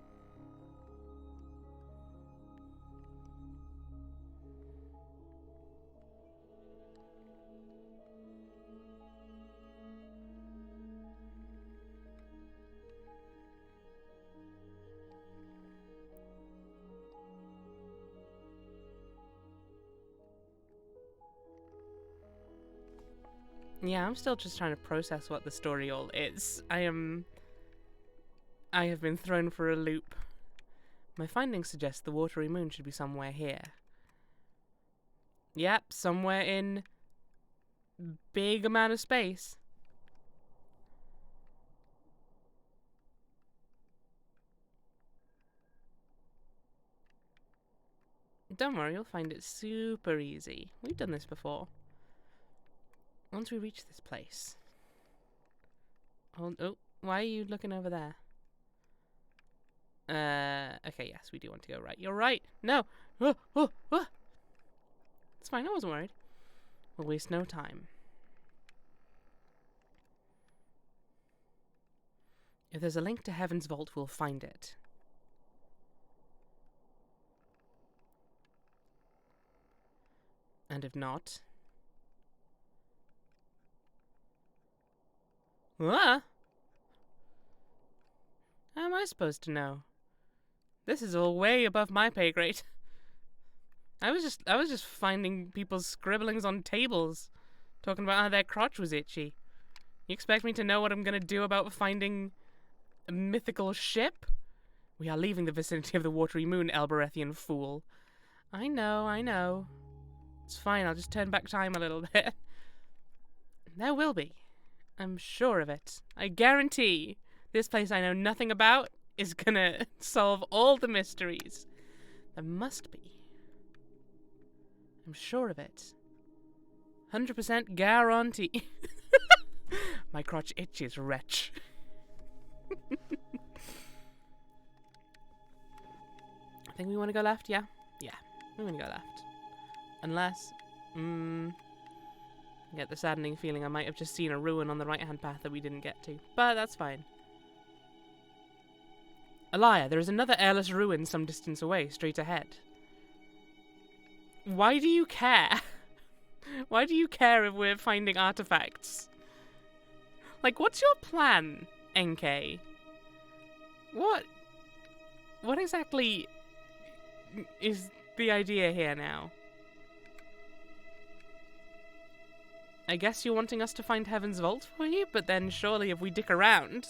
Yeah, I'm still just trying to process what the story all is. I have been thrown for a loop. My findings suggest the watery moon should be somewhere here. Yep, somewhere in big amount of space. Don't worry, you'll find it super easy. We've done this before. Once we reach this place. Oh, why are you looking over there? Okay, yes, we do want to go right. You're right. No. It's fine, I wasn't worried. We'll waste no time. If there's a link to Heaven's Vault, we'll find it. And if not... Ah! How am I supposed to know? This is all way above my pay grade. I was just finding people's scribblings on tables, talking about how their crotch was itchy. You expect me to know what I'm gonna do about finding a mythical ship? We are leaving the vicinity of the watery moon, Elberethian fool. I know. It's fine, I'll just turn back time a little bit. There will be. I'm sure of it. I guarantee this place I know nothing about is gonna solve all the mysteries. There must be. I'm sure of it. 100% guarantee. My crotch itches, wretch. I think we want to go left, yeah? Yeah, we want to go left. Unless, I get the saddening feeling I might have just seen a ruin on the right-hand path that we didn't get to. But that's fine. Elia, there is another airless ruin some distance away, straight ahead. Why do you care? Why do you care if we're finding artifacts? Like, what's your plan, NK? What exactly is the idea here now? I guess you're wanting us to find Heaven's Vault for you, but then surely if we dick around,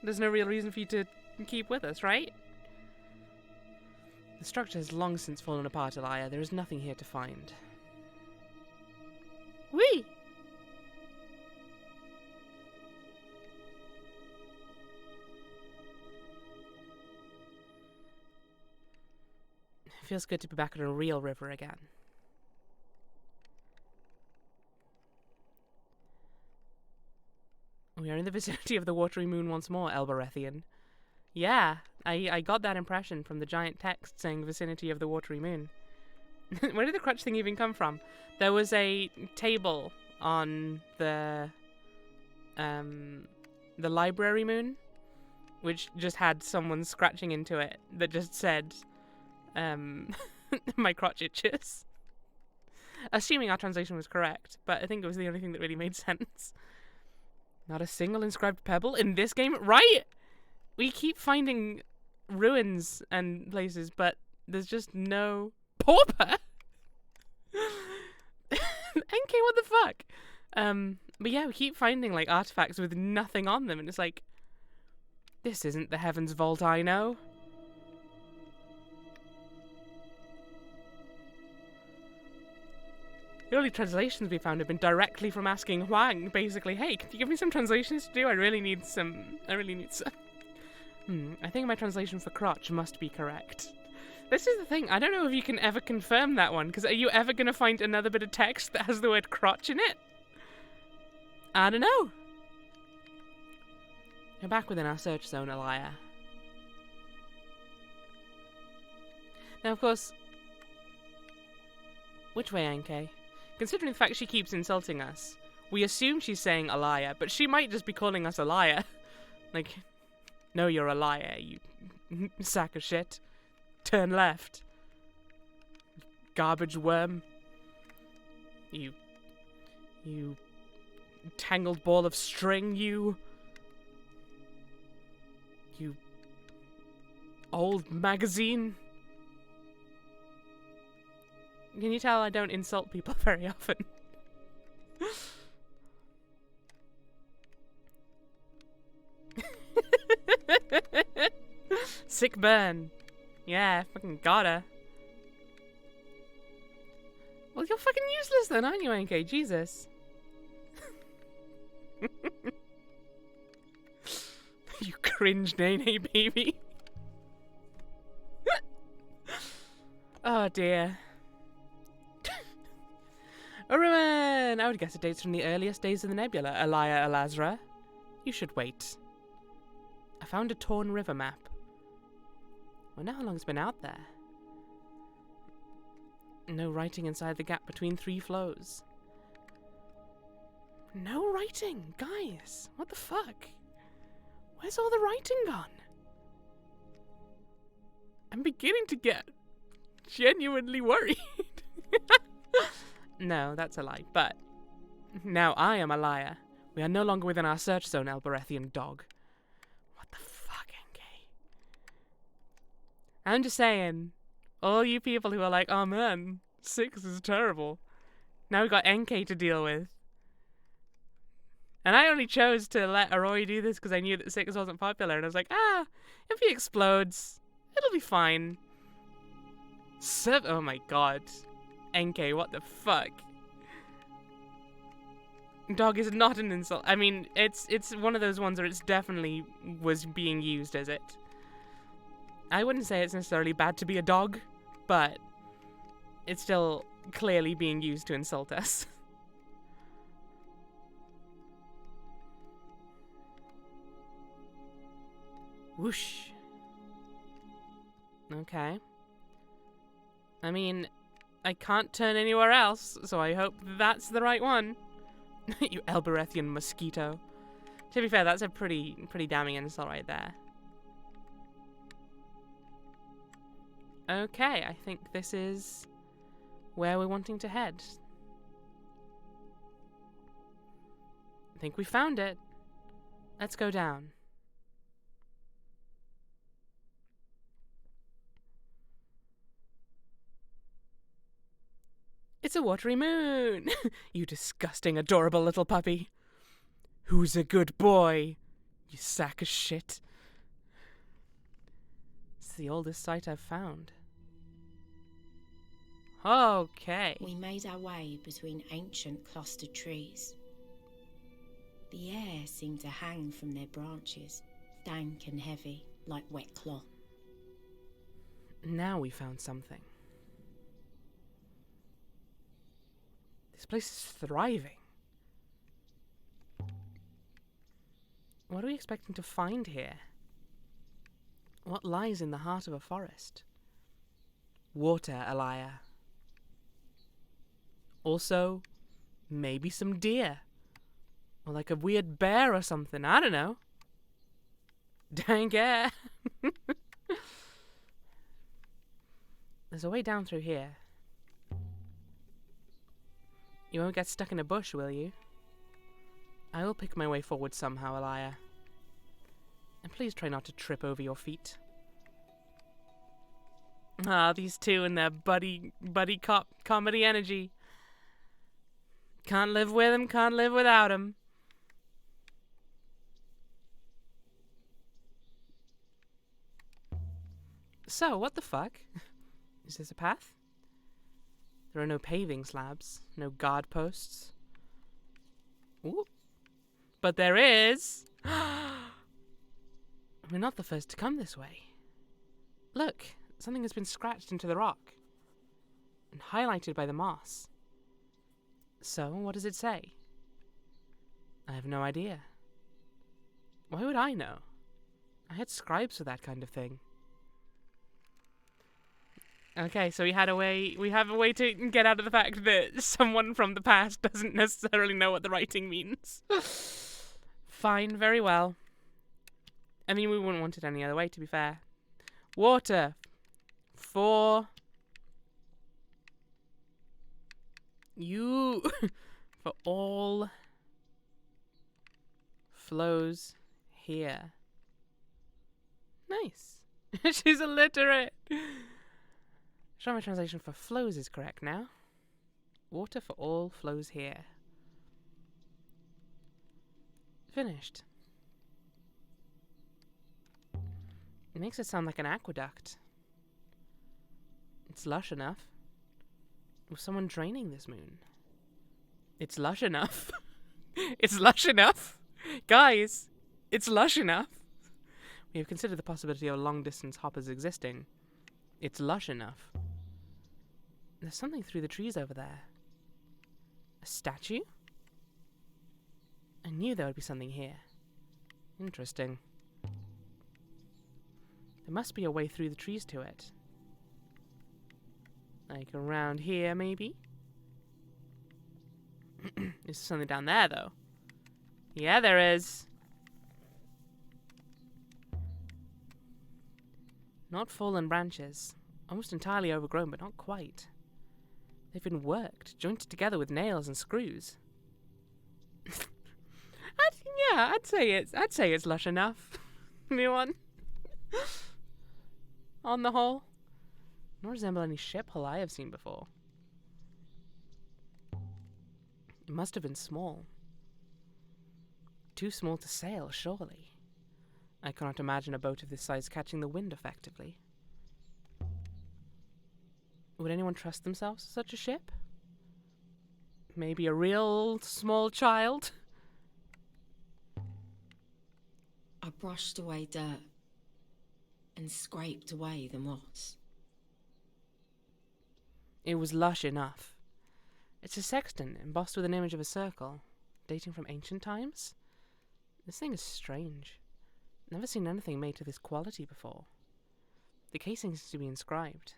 there's no real reason for you to keep with us, right? The structure has long since fallen apart, Elia. There is nothing here to find. Whee! It feels good to be back at a real river again. We are in the vicinity of the watery moon once more, Elberethian. Yeah, I got that impression from the giant text saying vicinity of the watery moon. Where did the crutch thing even come from? There was a table on the the library moon, which just had someone scratching into it that just said, my crotch itches. Assuming our translation was correct, but I think it was the only thing that really made sense. Not a single inscribed pebble in this game, right? We keep finding ruins and places, but there's just no pauper. NK, what the fuck? But yeah, we keep finding like artifacts with nothing on them, and it's like, this isn't the Heaven's Vault I know. The only translations we found have been directly from asking Huang, basically, hey, can you give me some translations to do? I really need some. I think my translation for crotch must be correct. This is the thing, I don't know if you can ever confirm that one, because are you ever going to find another bit of text that has the word crotch in it? I don't know. We're back within our search zone, Elia. Now, of course, which way, NK? Considering the fact she keeps insulting us, we assume she's saying a liar, but she might just be calling us a liar. Like, no, you're a liar, you sack of shit. Turn left. Garbage worm. You tangled ball of string, you old magazine. Can you tell I don't insult people very often? Sick burn. Yeah, fucking gotta. Well, you're fucking useless then, aren't you, NK? Jesus. You cringe, Nene, baby. Oh, dear. A ruin! I would guess it dates from the earliest days of the nebula, Elia Elazra. You should wait. I found a torn river map. I wonder how long it's been out there. No writing inside the gap between three flows. No writing! Guys, what the fuck? Where's all the writing gone? I'm beginning to get genuinely worried. No, that's a lie, but now I am a liar. We are no longer within our search zone, Elberethian dog. What the fuck, NK? I'm just saying, all you people who are like, oh man, 6 is terrible. Now we've got NK to deal with. And I only chose to let Aroi do this because I knew that 6 wasn't popular, and I was like, if he explodes, it'll be fine. Oh my god. NK, what the fuck? Dog is not an insult. I mean, it's one of those ones where it's definitely was being used as it. I wouldn't say it's necessarily bad to be a dog, but it's still clearly being used to insult us. Whoosh. Okay. I mean, I can't turn anywhere else, so I hope that's the right one. You Elberethian mosquito. To be fair, that's a pretty damning insult right there. Okay, I think this is where we're wanting to head. I think we found it. Let's go down. It's a watery moon! You disgusting, adorable little puppy. Who's a good boy? You sack of shit. It's the oldest site I've found. Okay.
We made our way between ancient clustered trees. The air seemed to hang from their branches, dank and heavy, like wet cloth.
Now we found something. This place is thriving. What are we expecting to find here? What lies in the heart of a forest? Water, Elia. Also, maybe some deer. Or like a weird bear or something, I don't know. Dang it. There's a way down through here. You won't get stuck in a bush, will you? I will pick my way forward somehow, Elia. And please try not to trip over your feet. Ah, these two and their buddy cop comedy energy. Can't live with them, can't live without them. So, what the fuck? Is this a path? There are no paving slabs, no guard posts. Ooh. But there is! We're not the first to come this way. Look, something has been scratched into the rock and highlighted by the moss. So, what does it say? I have no idea. Why would I know? I had scribes for that kind of thing. Okay, so we have a way to get out of the fact that someone from the past doesn't necessarily know what the writing means. Fine, very well. I mean, we wouldn't want it any other way, to be fair. Water. For you. For all flows here. Nice. She's illiterate. Sure, my translation for flows is correct now. Water for all flows here. Finished. It makes it sound like an aqueduct. It's lush enough. Was someone draining this moon? It's lush enough. It's lush enough. Guys, it's lush enough. We have considered the possibility of long-distance hoppers existing. It's lush enough. There's something through the trees over there. A statue? I knew there would be something here. Interesting. There must be a way through the trees to it. Like around here, maybe? There's something down there, though. Yeah, there is. Not fallen branches. Almost entirely overgrown, but not quite. They've been worked, jointed together with nails and screws. I'd say it's lush enough. Anyone? On the whole, not resemble any ship hull I have seen before. It must have been small. Too small to sail, surely. I cannot imagine a boat of this size catching the wind effectively. Would anyone trust themselves to such a ship? Maybe a real small child?
I brushed away dirt and scraped away the moss.
It was lush enough. It's a sextant embossed with an image of a circle, dating from ancient times. This thing is strange. Never seen anything made to this quality before. The casing seems to be inscribed.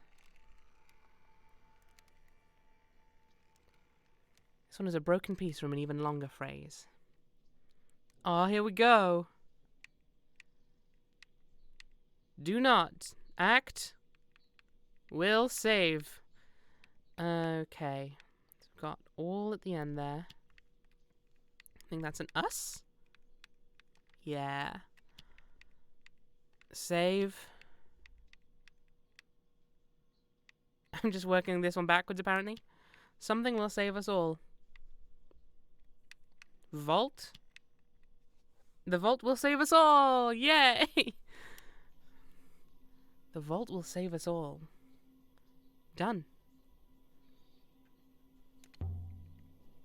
This one is a broken piece from an even longer phrase. Ah, here we go. Do not act. Will save. Okay. We've got all at the end there. I think that's an us. Yeah. Save. I'm just working this one backwards, apparently. Something will save us all. Vault. The vault will save us all! Yay! The vault will save us all. Done.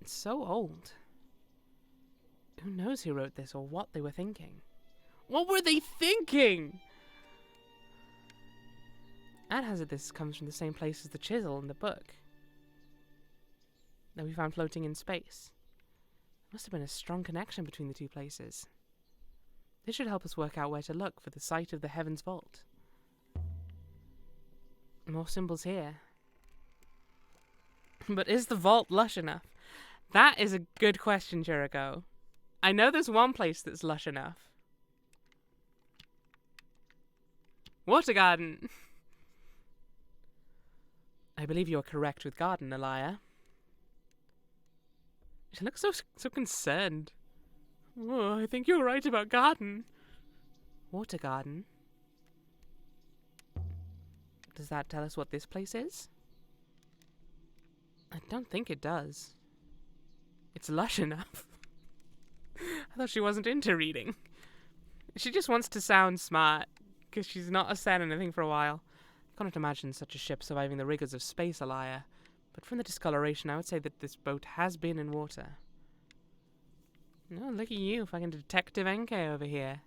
It's so old. Who knows who wrote this or what they were thinking? What were they thinking? Ad has it this comes from the same place as the chisel in the book that we found floating in space. There must have been a strong connection between the two places. This should help us work out where to look for the site of the Heaven's Vault. More symbols here. But is the vault lush enough? That is a good question, Jericho. I know there's one place that's lush enough. Water garden. I believe you are correct with garden, Elia. She looks so concerned. Oh, I think you're right about garden. Water garden? Does that tell us what this place is? I don't think it does. It's lush enough. I thought she wasn't into reading. She just wants to sound smart, because she's not said anything for a while. I cannot imagine such a ship surviving the rigors of space, Elia. But from the discoloration, I would say that this boat has been in water. Oh, look at you, fucking Detective NK over here.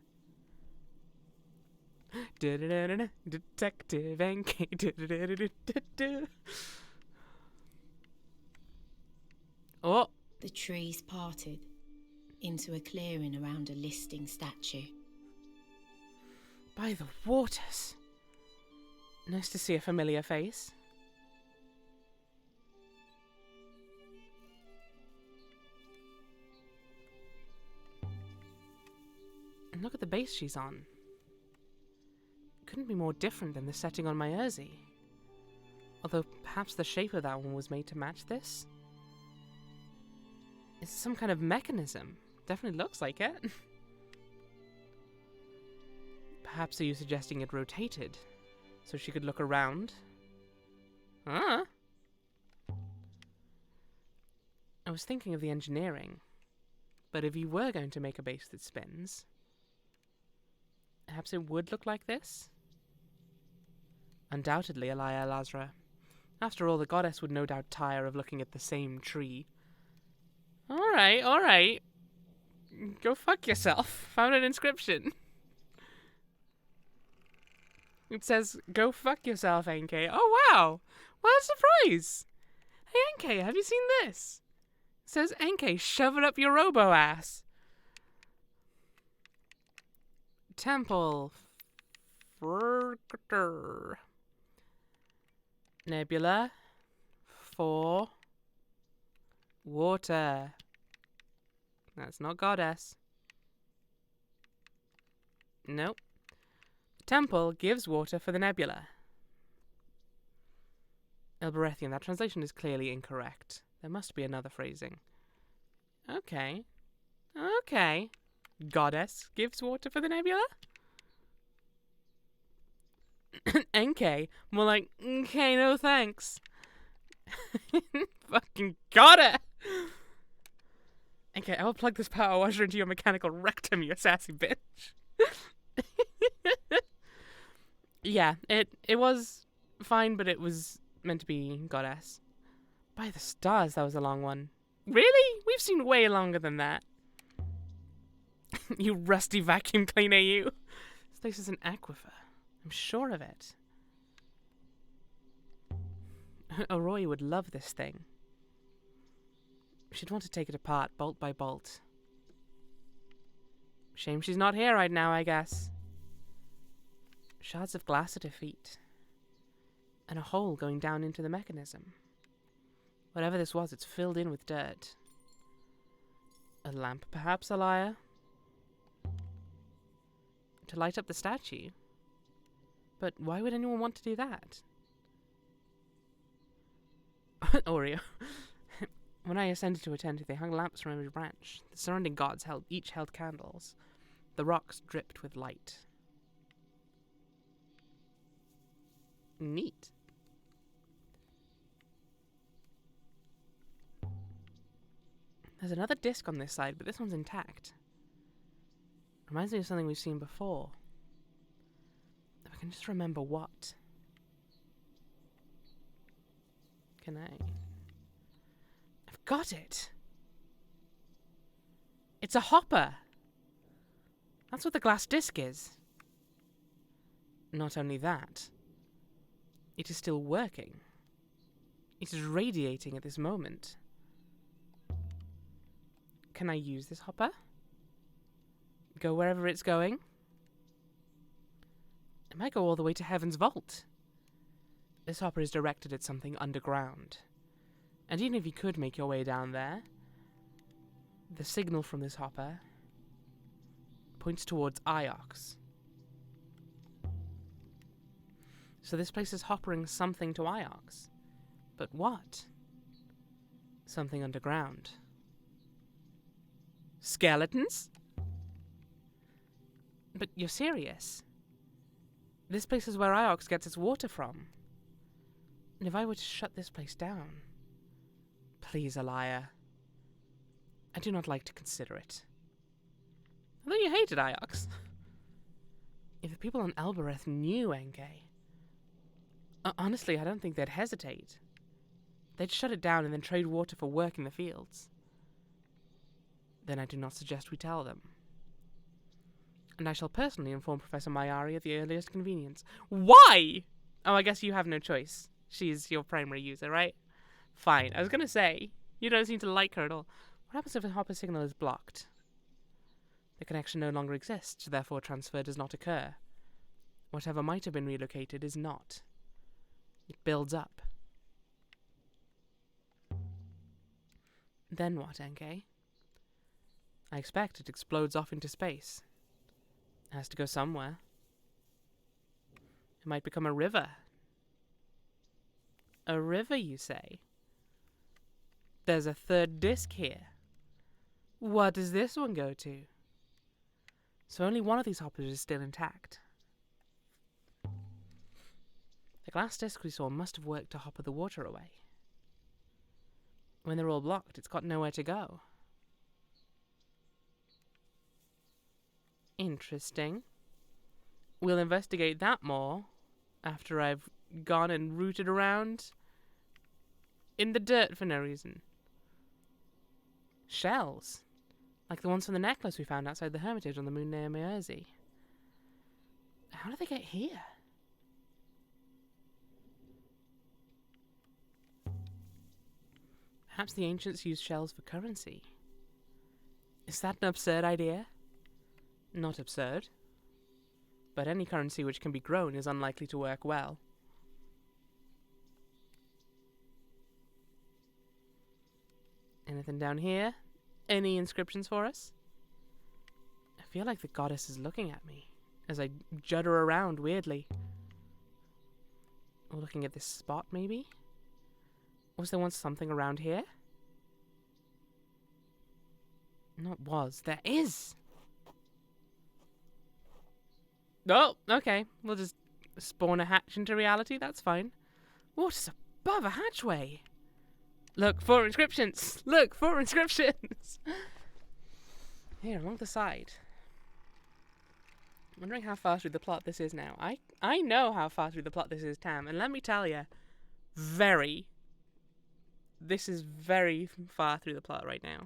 Detective NK. Oh!
The trees parted into a clearing around a listing statue.
By the waters. Nice to see a familiar face. And look at the base she's on. Couldn't be more different than the setting on my Urzi. Although perhaps the shape of that one was made to match this? It's some kind of mechanism. Definitely looks like it. Perhaps are you suggesting it rotated so she could look around? Huh? I was thinking of the engineering, but if you were going to make a base that spins, perhaps it would look like this? Undoubtedly, Elia Lazra. After all, the goddess would no doubt tire of looking at the same tree. Alright. Go fuck yourself. Found an inscription. It says, go fuck yourself, NK. Oh, wow. What a surprise. Hey, NK, have you seen this? It says, NK, shove it up your robo ass. Temple. Nebula. For. Water. That's not goddess. Nope. Temple gives water for the nebula. Elberethian, that translation is clearly incorrect. There must be another phrasing. Okay. Goddess gives water for the nebula? NK, more like, okay, no thanks. Fucking got it! Okay, I will plug this power washer into your mechanical rectum, you sassy bitch. Yeah, it was fine, but it was meant to be goddess. By the stars, that was a long one. Really? We've seen way longer than that. You rusty vacuum cleaner, you. This place is an aquifer. I'm sure of it. Roy would love this thing. She'd want to take it apart, bolt by bolt. Shame she's not here right now, I guess. Shards of glass at her feet. And a hole going down into the mechanism. Whatever this was, it's filled in with dirt. A lamp, perhaps, Elia? To light up the statue? But why would anyone want to do that? Oreo. When I ascended to attend, they hung lamps from every branch. The surrounding gods each held candles. The rocks dripped with light. Neat. There's another disc on this side, but this one's intact. Reminds me of something we've seen before. If I can just remember what. Can I? I've got it! It's a hopper! That's what the glass disc is. Not only that, it is still working. It is radiating at this moment. Can I use this hopper? Go wherever it's going? It might go all the way to Heaven's Vault. This hopper is directed at something underground. And even if you could make your way down there, the signal from this hopper points towards Iox. So this place is hoppering something to Iox. But what? Something underground. Skeletons? But you're serious. This place is where Iox gets its water from. And if I were to shut this place down... Please, Elia. I do not like to consider it. I thought you hated Iox. If the people on Elbereth knew Engay... honestly, I don't think they'd hesitate. They'd shut it down and then trade water for work in the fields. Then I do not suggest we tell them. And I shall personally inform Professor Mayari at the earliest convenience. Why? Oh, I guess you have no choice. She's your primary user, right? Fine. I was going to say, you don't seem to like her at all. What happens if the hopper signal is blocked? The connection no longer exists, therefore transfer does not occur. Whatever might have been relocated is not. It builds up. Then what, Engay? I expect it explodes off into space. It has to go somewhere. It might become a river. A river, you say? There's a third disk here. What does this one go to? So only one of these hoppers is still intact. The glass disc we saw must have worked to hopper the water away. When they're all blocked, it's got nowhere to go. Interesting. We'll investigate that more after I've gone and rooted around in the dirt for no reason. Shells. Like the ones from the necklace we found outside the Hermitage on the moon near Meerzi. How did they get here? Perhaps the ancients used shells for currency. Is that an absurd idea? Not absurd. But any currency which can be grown is unlikely to work well. Anything down here? Any inscriptions for us? I feel like the goddess is looking at me as I judder around weirdly. Or looking at this spot, maybe? Was there once something around here? Not was. There is! Oh, okay. We'll just spawn a hatch into reality. That's fine. What is above a hatchway? Look, 4 inscriptions! Look, 4 inscriptions! Here, along the side. I'm wondering how far through the plot this is now. I know how far through the plot this is, Tam. And let me tell you, this is very far through the plot right now.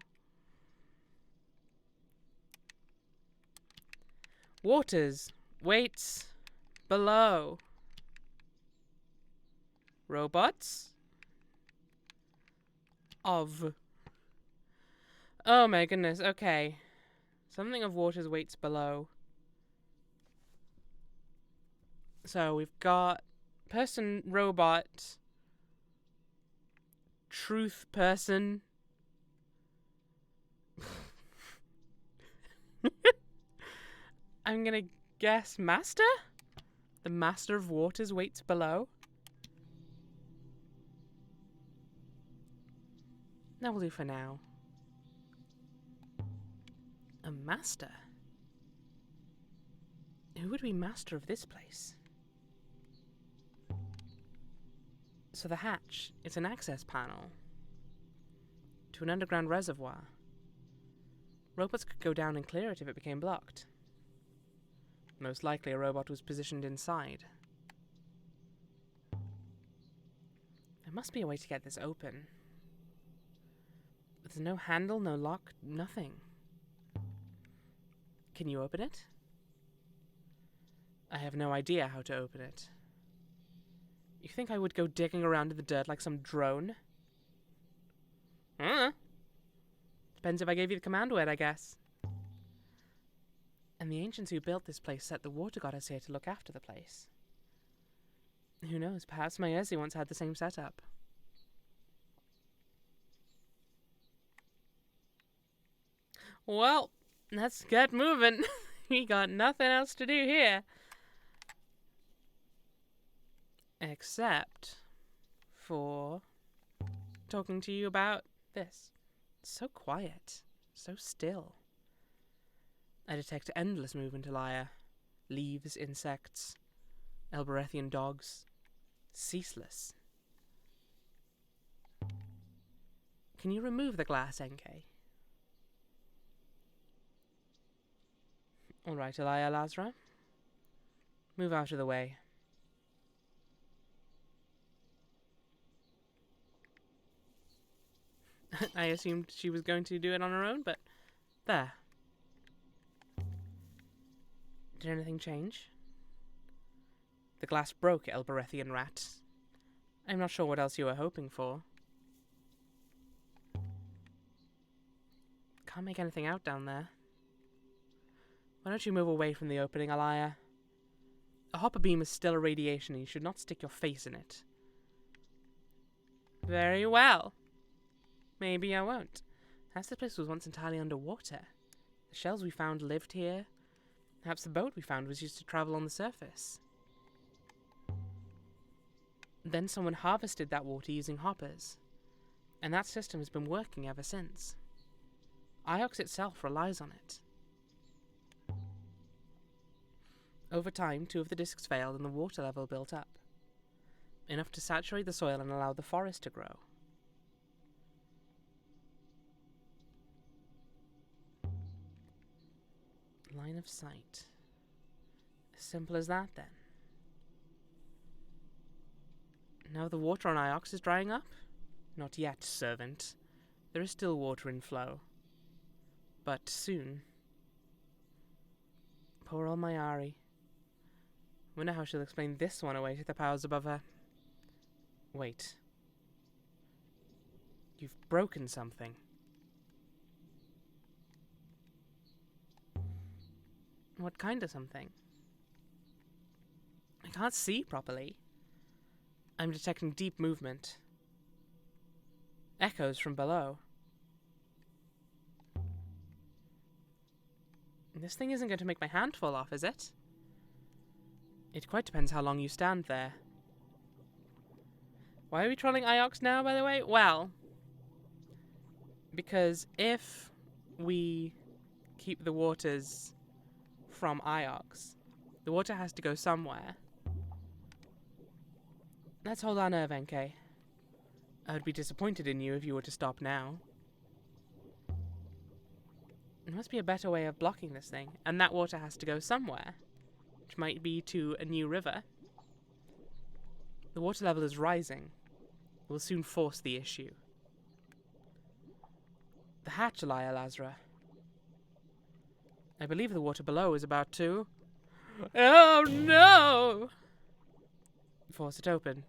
Waters. Waits. Below. Robots. Of. Oh my goodness, okay. Something of waters waits below. So we've got person, robot, truth person. I'm gonna guess master? The master of waters waits below. That will do for now. A master? Who would be master of this place? So the hatch is an access panel to an underground reservoir. Robots could go down and clear it if it became blocked. Most likely a robot was positioned inside. There must be a way to get this open. There's no handle, no lock, nothing. Can you open it? I have no idea how to open it. You think I would go digging around in the dirt like some drone? Depends if I gave you the command word, I guess. And the ancients who built this place set the water goddess here to look after the place. Who knows, perhaps Meerzi once had the same setup. Well, let's get moving. We got nothing else to do here. Except for talking to you about this. It's so quiet, so still. I detect endless movement, Elia. Leaves, insects, Elberethian dogs. Ceaseless. Can you remove the glass, NK? Alright, Elia Lazra. Move out of the way. I assumed she was going to do it on her own, but there. Did anything change? The glass broke, Elberethian rat. I'm not sure what else you were hoping for. Can't make anything out down there. Why don't you move away from the opening, Elia? A hopper beam is still a radiation and you should not stick your face in it. Very well. Maybe I won't. Perhaps the place was once entirely underwater. The shells we found lived here. Perhaps the boat we found was used to travel on the surface. Then someone harvested that water using hoppers. And that system has been working ever since. Iox itself relies on it. Over time, 2 of the discs failed and the water level built up. Enough to saturate the soil and allow the forest to grow. Line of sight. As simple as that, then. Now the water on Iox is drying up? Not yet, servant. There is still water in flow. But soon. Poor old Mayari. Wonder how she'll explain this one away to the powers above her. Wait. You've broken something. What kind of something? I can't see properly. I'm detecting deep movement. Echoes from below. This thing isn't going to make my hand fall off, is it? It quite depends how long you stand there. Why are we trolling Iox now, by the way? Well, because if we keep the waters from Iox, the water has to go somewhere. Let's hold our nerve, NK. I would be disappointed in you if you were to stop now. There must be a better way of blocking this thing, and that water has to go somewhere, which might be to a new river. The water level is rising. It will soon force the issue. The hatch, Elia Lazra. I believe the water below is about to... Oh no! Force it open.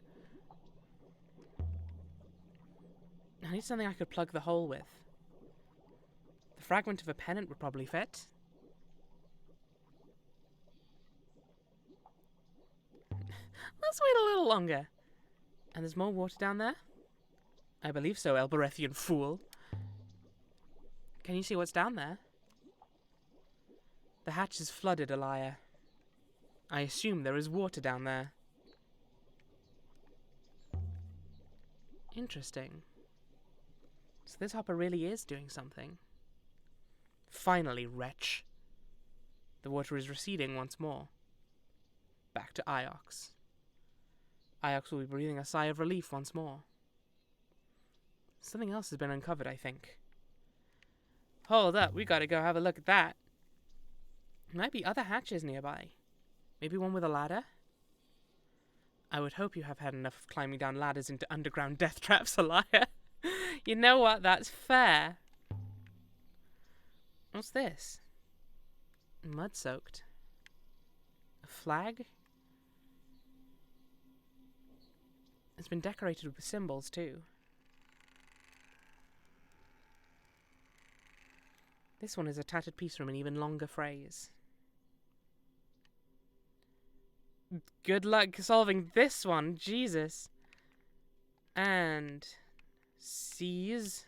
I need something I could plug the hole with. The fragment of a pennant would probably fit. Let's wait a little longer. And there's more water down there? I believe so, Elberethian fool. Can you see what's down there? The hatch is flooded, Elia. I assume there is water down there. Interesting. So this hopper really is doing something. Finally, wretch. The water is receding once more. Back to Iox. Iox will be breathing a sigh of relief once more. Something else has been uncovered, I think. Hold up, we gotta go have a look at that. There might be other hatches nearby. Maybe one with a ladder? I would hope you have had enough of climbing down ladders into underground death traps, Elia. You know what? That's fair. What's this? Mud-soaked. A flag? It's been decorated with symbols, too. This one is a tattered piece from an even longer phrase. Good luck solving this one, Jesus. And... seize.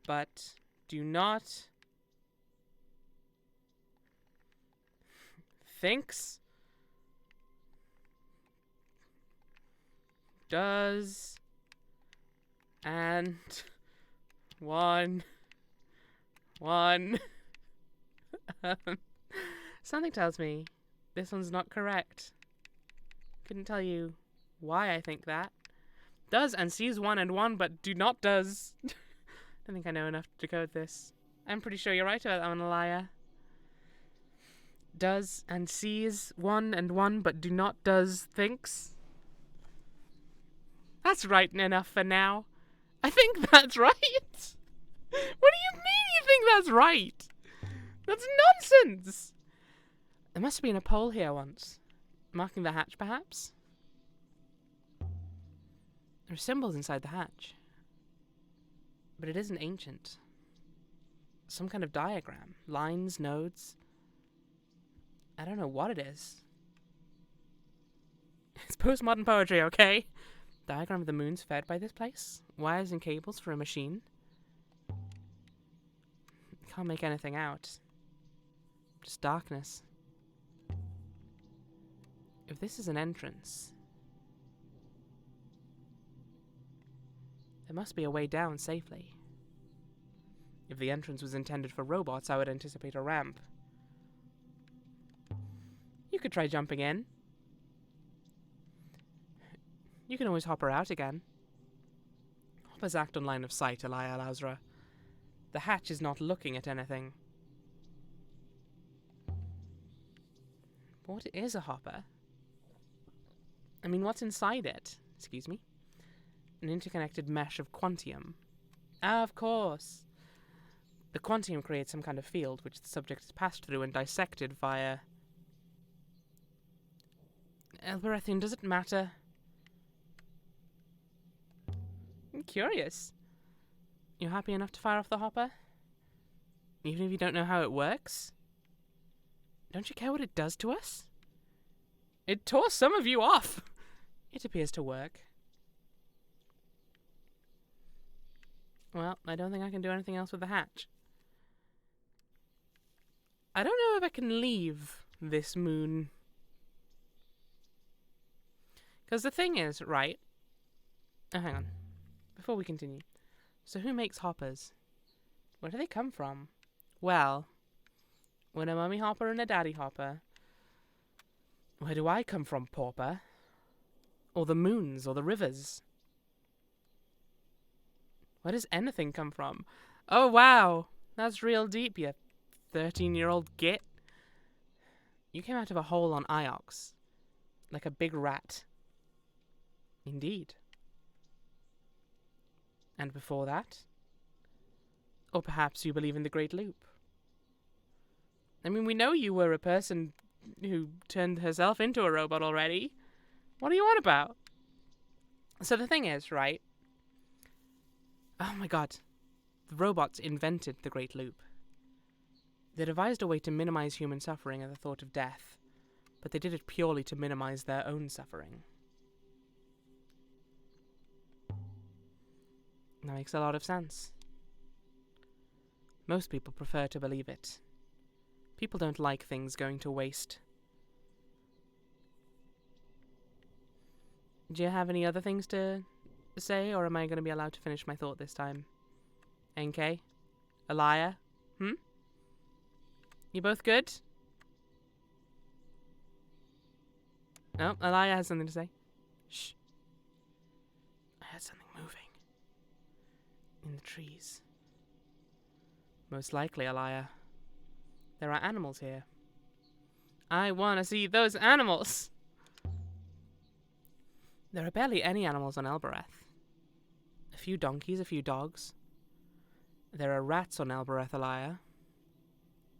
But do not thinks, does, and one. Something tells me this one's not correct. Couldn't tell you why I think that. Does and sees 1 and 1, but do not does. I think I know enough to decode this. I'm pretty sure you're right about that one, Elia. Does and sees 1 and 1, but do not does thinks. That's right enough for now. I think that's right. What do you mean you think that's right? That's nonsense. There must have been a pole here once, marking the hatch, perhaps? There are symbols inside the hatch, but it isn't ancient. Some kind of diagram, lines, nodes. I don't know what it is. It's postmodern poetry, okay? Diagram of the moon's fed by this place. Wires and cables for a machine. Can't make anything out. Just darkness. If this is an entrance, there must be a way down safely. If the entrance was intended for robots, I would anticipate a ramp. You could try jumping in. You can always hop her out again. Hoppers act on line of sight, Elia Lazra. The hatch is not looking at anything. What is a hopper? I mean, what's inside it? Excuse me? An interconnected mesh of quantium. Ah, of course. The quantium creates some kind of field which the subject is passed through and dissected via... Elberethian, does it matter? I'm curious. You happy enough to fire off the hopper? Even if you don't know how it works? Don't you care what it does to us? It tore some of you off. It appears to work. Well, I don't think I can do anything else with the hatch. I don't know if I can leave this moon. Because the thing is, right? Oh, hang on. Before we continue. So who makes hoppers? Where do they come from? Well, when a mummy hopper and a daddy hopper. Where do I come from, pauper? Or the moons, or the rivers? Where does anything come from? Oh, wow. That's real deep, you 13-year-old git. You came out of a hole on Iox. Like a big rat. Indeed. And before that? Or perhaps you believe in the Great Loop. I mean, we know you were a person who turned herself into a robot already. What are you on about? So the thing is, right? Oh my god. The robots invented the Great Loop. They devised a way to minimize human suffering at the thought of death, but they did it purely to minimize their own suffering. That makes a lot of sense. Most people prefer to believe it. People don't like things going to waste. Do you have any other things to say, or am I going to be allowed to finish my thought this time? NK? Elia? You both good? No, Elia has something to say. Shh. I heard something moving. In the trees. Most likely, Elia. There are animals here. I want to see those animals! There are barely any animals on Elbereth. A few donkeys, a few dogs. There are rats on Elbereth, Elia.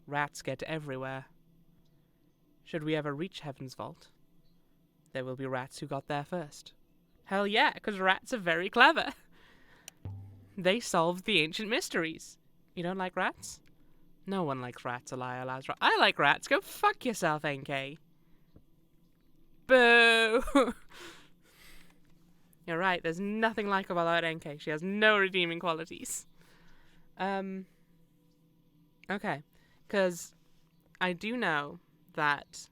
Rats get everywhere. Should we ever reach Heaven's Vault, there will be rats who got there first. Hell yeah, because rats are very clever. They solved the ancient mysteries. You don't like rats? No one likes rats, Elia Lazra. I like rats. Go fuck yourself, NK. Boo! You're right, there's nothing likable about NK. She has no redeeming qualities. Okay. Because I do know that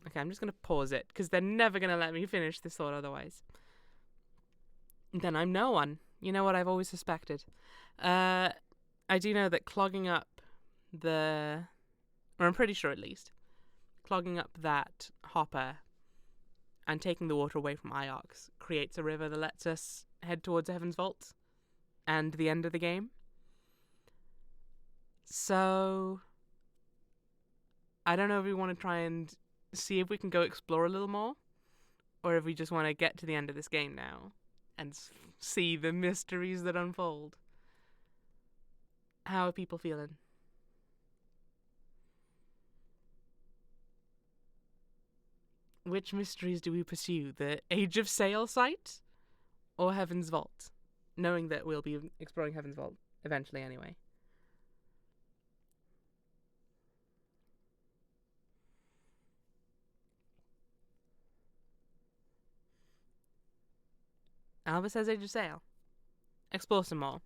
Okay, I'm just going to pause it, because they're never going to let me finish this thought otherwise. Then I'm no one. You know what I've always suspected. I do know that clogging up or I'm pretty sure at least, clogging up that hopper and taking the water away from Iox creates a river that lets us head towards Heaven's Vault and the end of the game. So I don't know if we want to try and see if we can go explore a little more, or if we just want to get to the end of this game now and see the mysteries that unfold. How are people feeling? Which mysteries do we pursue? The Age of Sail site or Heaven's Vault? Knowing that we'll be exploring Heaven's Vault eventually anyway. Alva says Age of Sail. Explore some more.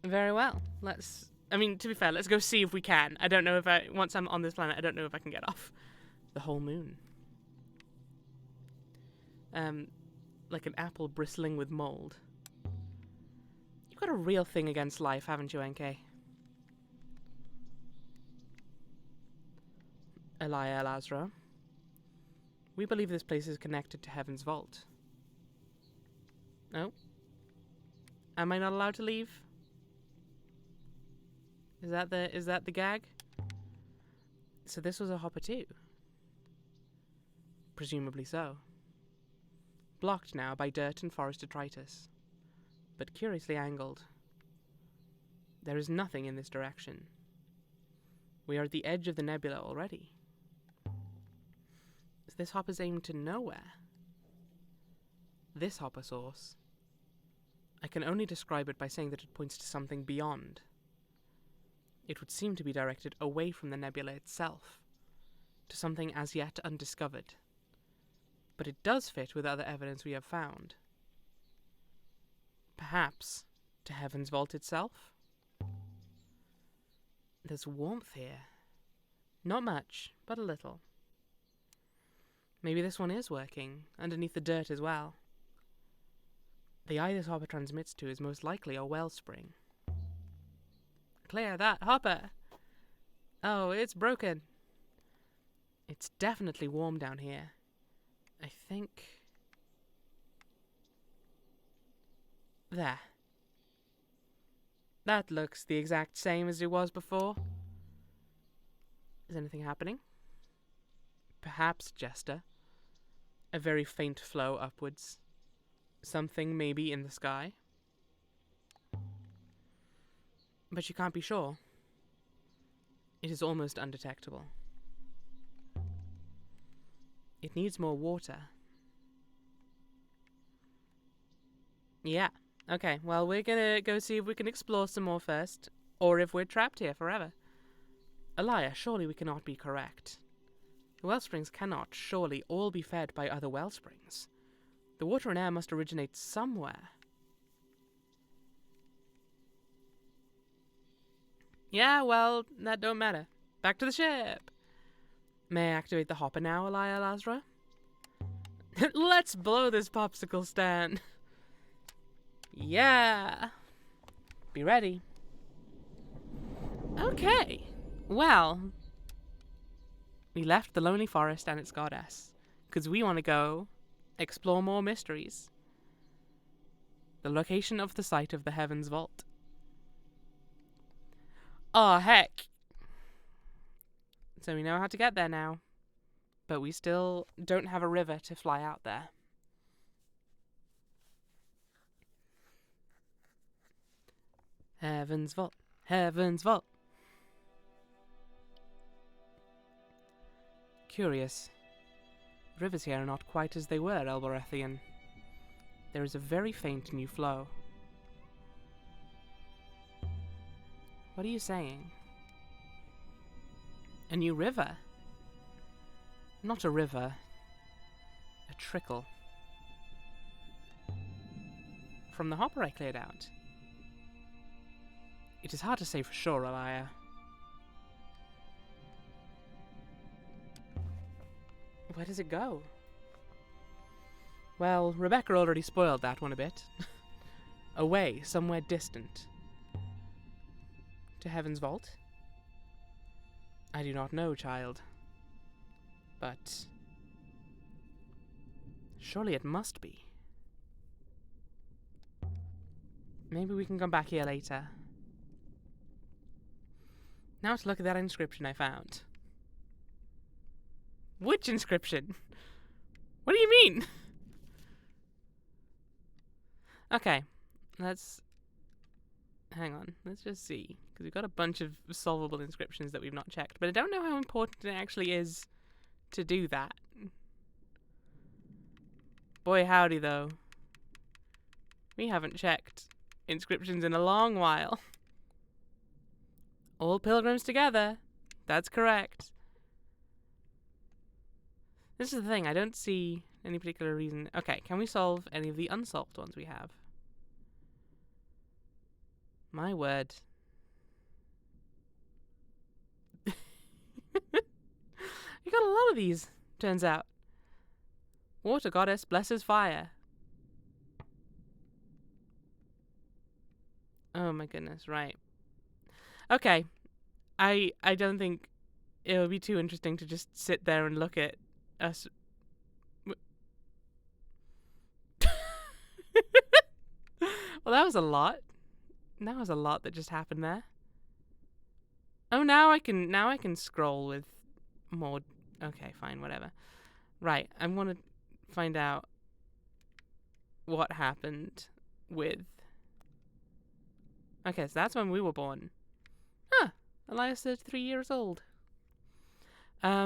Very well. To be fair, let's go see if we can. I don't know if once I'm on this planet, I don't know if I can get off the whole moon. Like an apple bristling with mold. You've got a real thing against life, haven't you, NK? Elia Lazra. We believe this place is connected to Heaven's Vault. No? Am I not allowed to leave? Is that the gag? So this was a hopper too? Presumably so. Blocked now by dirt and forest detritus, but curiously angled. There is nothing in this direction. We are at the edge of the nebula already. Is this hopper's aimed to nowhere? This hopper source. I can only describe it by saying that it points to something beyond. It would seem to be directed away from the nebula itself, to something as yet undiscovered. But it does fit with other evidence we have found. Perhaps to Heaven's Vault itself? There's warmth here. Not much, but a little. Maybe this one is working, underneath the dirt as well. The eye this hopper transmits to is most likely a wellspring. Clear that hopper! Oh, it's broken. It's definitely warm down here. I think... There. That looks the exact same as it was before. Is anything happening? Perhaps, Jester. A very faint flow upwards. Something maybe in the sky. But you can't be sure. It is almost undetectable. It needs more water. Yeah. Okay, well, we're gonna go see if we can explore some more first, or if we're trapped here forever. Elia, surely we cannot be correct. The wellsprings cannot surely all be fed by other wellsprings. The water and air must originate somewhere. Yeah, well, that don't matter. Back to the ship! May I activate the hopper now, Elia Lazra? Let's blow this popsicle stand! Yeah! Be ready. Okay. Well, we left the Lonely Forest and its goddess, because we want to go explore more mysteries. The location of the site of the Heaven's Vault. Oh, heck. So we know how to get there now. But we still don't have a river to fly out there. Heaven's Vault. Heaven's Vault. Curious. Rivers here are not quite as they were, Elberethian. There is a very faint new flow. What are you saying? A new river? Not a river. A trickle. From the hopper I cleared out. It is hard to say for sure, Elia. Where does it go? Well, Rebecca already spoiled that one a bit. Away, somewhere distant. To Heaven's Vault? I do not know, child. But surely it must be. Maybe we can come back here later. Now to look at that inscription I found. Which inscription? What do you mean? Okay, let's... Hang on, let's just see. Because we've got a bunch of solvable inscriptions that we've not checked. But I don't know how important it actually is to do that. Boy howdy though. We haven't checked inscriptions in a long while. All pilgrims together. That's correct. This is the thing, I don't see any particular reason. Okay, can we solve any of the unsolved ones we have? My word. You got a lot of these, turns out. Water goddess blesses fire. Oh my goodness, right. Okay. I don't think it would be too interesting to just sit there and look at us. Well, that was a lot. That was a lot that just happened there. Oh, now I can scroll with more. Okay, fine, whatever. Right, I want to find out what happened with. Okay, so that's when we were born. Huh, Elias 33 years old. I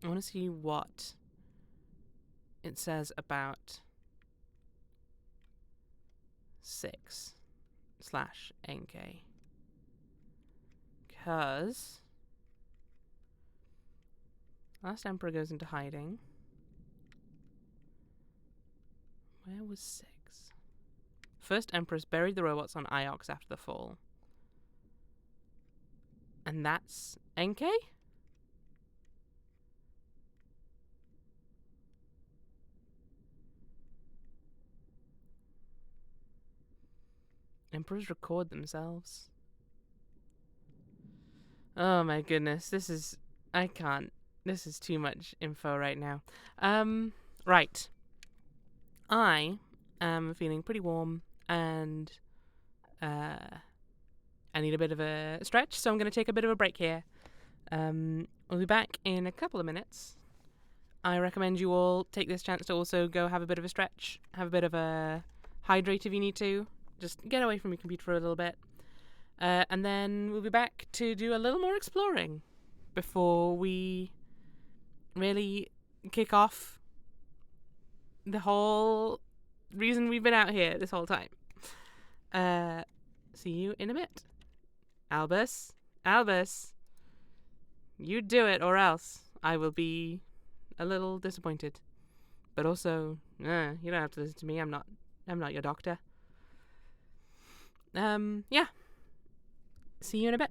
want to see what it says about 6/NK. Because last emperor goes into hiding. Where was 6? First empress buried the robots on Iox after the fall. And that's NK? Emperors record themselves. Oh my goodness, this is... I can't. This is too much info right now. Right. I am feeling pretty warm and I need a bit of a stretch, so I'm going to take a bit of a break here. We'll be back in a couple of minutes. I recommend you all take this chance to also go have a bit of a stretch, have a bit of a hydrate if you need to. Just get away from your computer for a little bit. And then we'll be back to do a little more exploring before we really kick off the whole reason we've been out here this whole time. See you in a bit. Albus, you do it or else I will be a little disappointed. But also, you don't have to listen to me. I'm not your doctor. Yeah. See you in a bit.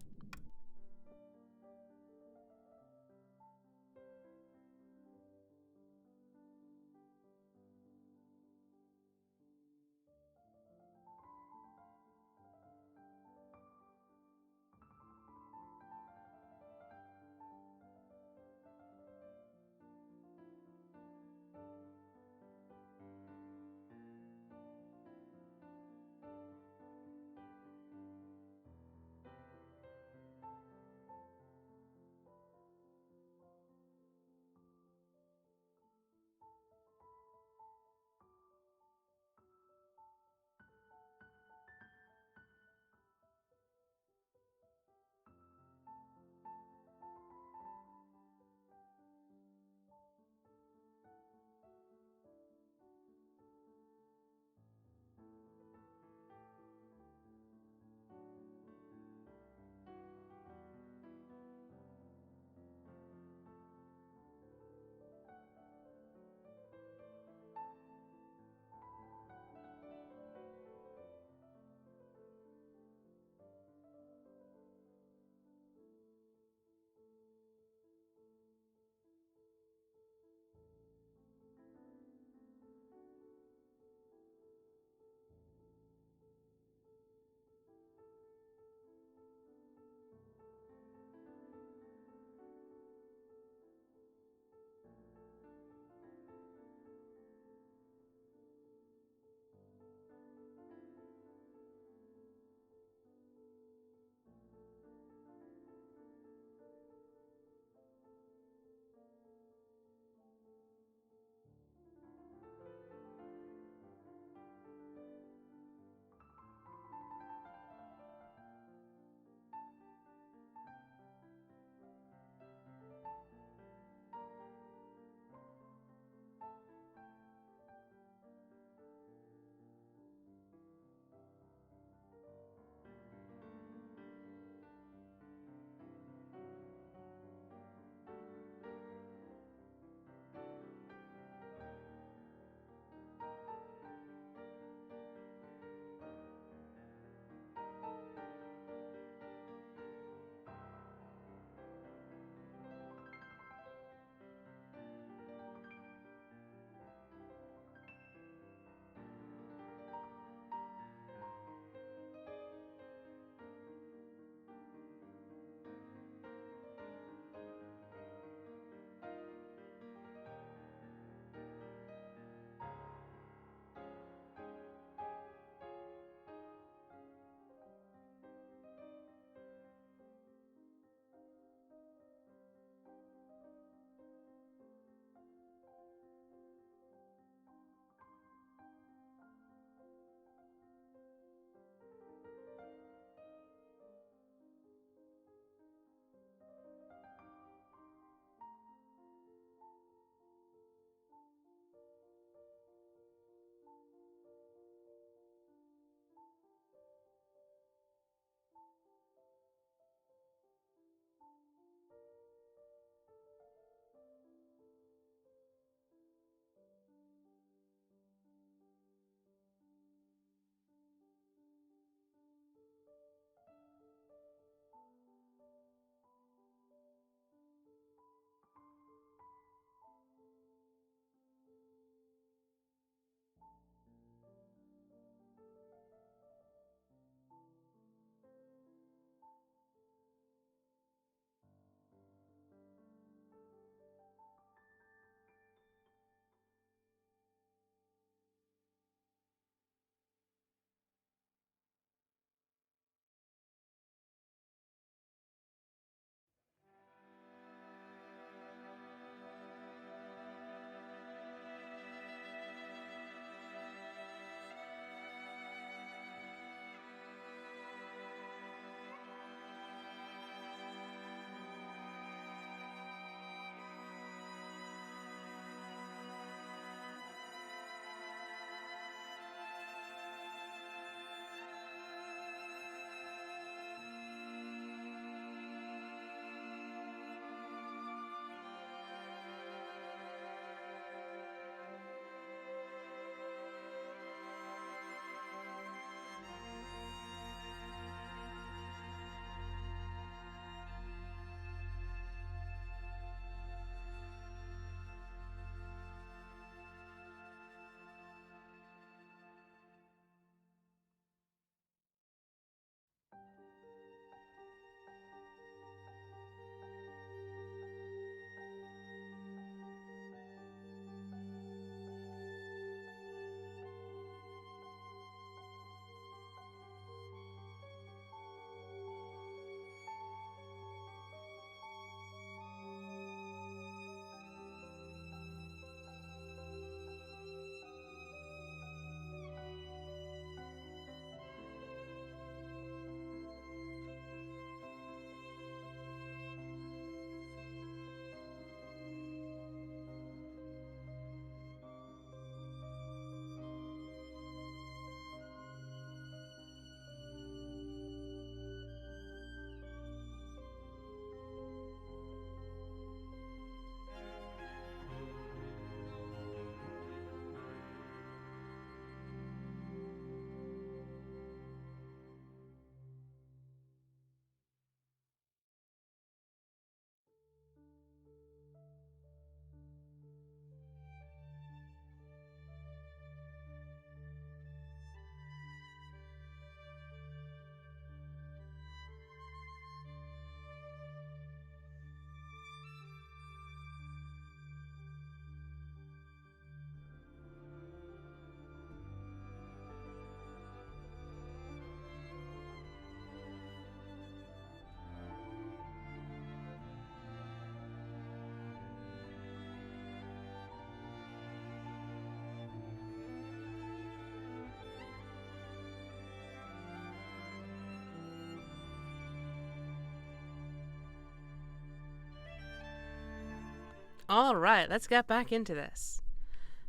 Alright, let's get back into this.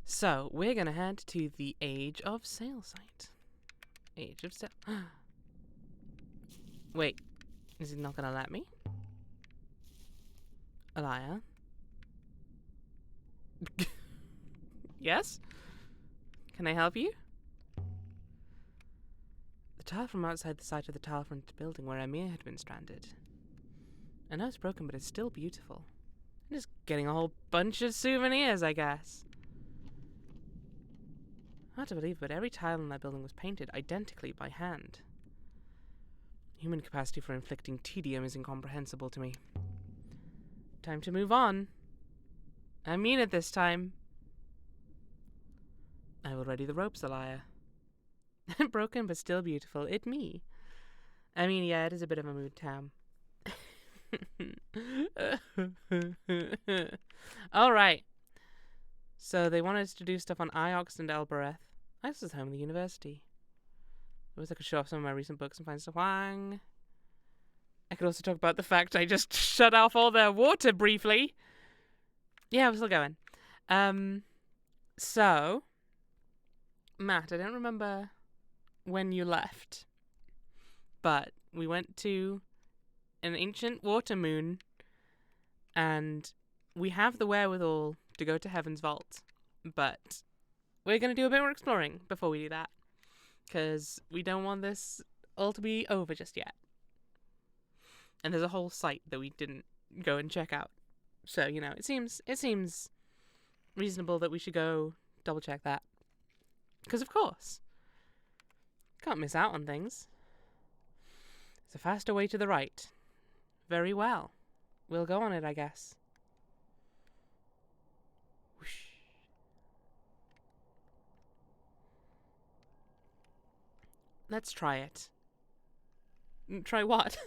So, we're gonna head to the Age of Sail site. Age of Sail. Wait, is he not gonna let me? Elia? Yes? Can I help you? The tile from outside the site of the tile front building where Amir had been stranded. I know it's broken, but it's still beautiful. I'm just getting a whole bunch of souvenirs, I guess. Hard to believe, but every tile in that building was painted identically by hand. Human capacity for inflicting tedium is incomprehensible to me. Time to move on. I mean it this time. I will ready the ropes, Elia. Broken but still beautiful. It me. I mean, yeah, it is a bit of a mood, Tam. Alright. So they wanted us to do stuff on Iox and Elbereth. Iox is home of the university. I wish I could show off some of my recent books and find stuff. Wang. I could also talk about the fact I just shut off all their water briefly. Yeah, we're still going. So, Matt, I don't remember when you left, but we went to an ancient water moon, and we have the wherewithal to go to Heaven's Vault, but we're going to do a bit more exploring before we do that, because we don't want this all to be over just yet. And there's a whole site that we didn't go and check out. So, you know, it seems reasonable that we should go double check that. Because of course, can't miss out on things. There's a faster way to the right. Very well. We'll go on it, I guess. Whoosh. Let's try it. Try what?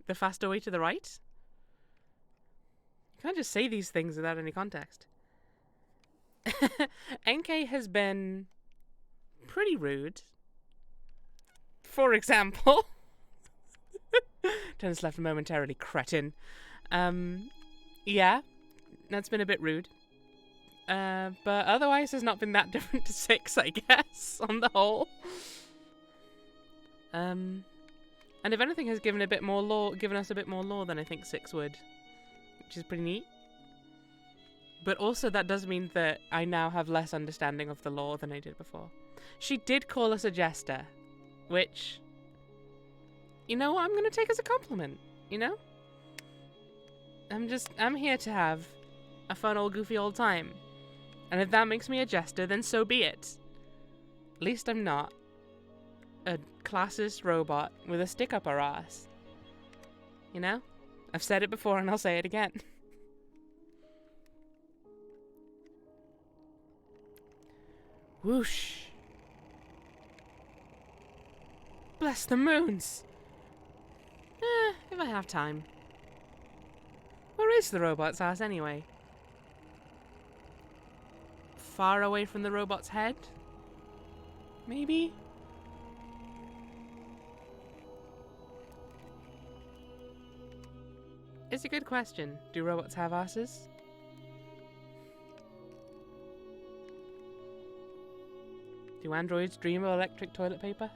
The faster way to the right? You can't just say these things without any context. NK has been pretty rude. For example. Dennis left momentarily, cretin. Yeah, that's been a bit rude. But otherwise has not been that different to 6, I guess, on the whole. And if anything has given us a bit more lore than I think 6 would, which is pretty neat. But also that does mean that I now have less understanding of the lore than I did before. She did call us a jester, which, you know what, I'm going to take as a compliment, you know? I'm here to have a fun old goofy old time. And if that makes me a jester, then so be it. At least I'm not a classist robot with a stick up her ass. You know? I've said it before and I'll say it again. Whoosh. Bless the moons. If I have time. Where is the robot's ass anyway? Far away from the robot's head? Maybe? It's a good question. Do robots have asses? Do androids dream of electric toilet paper?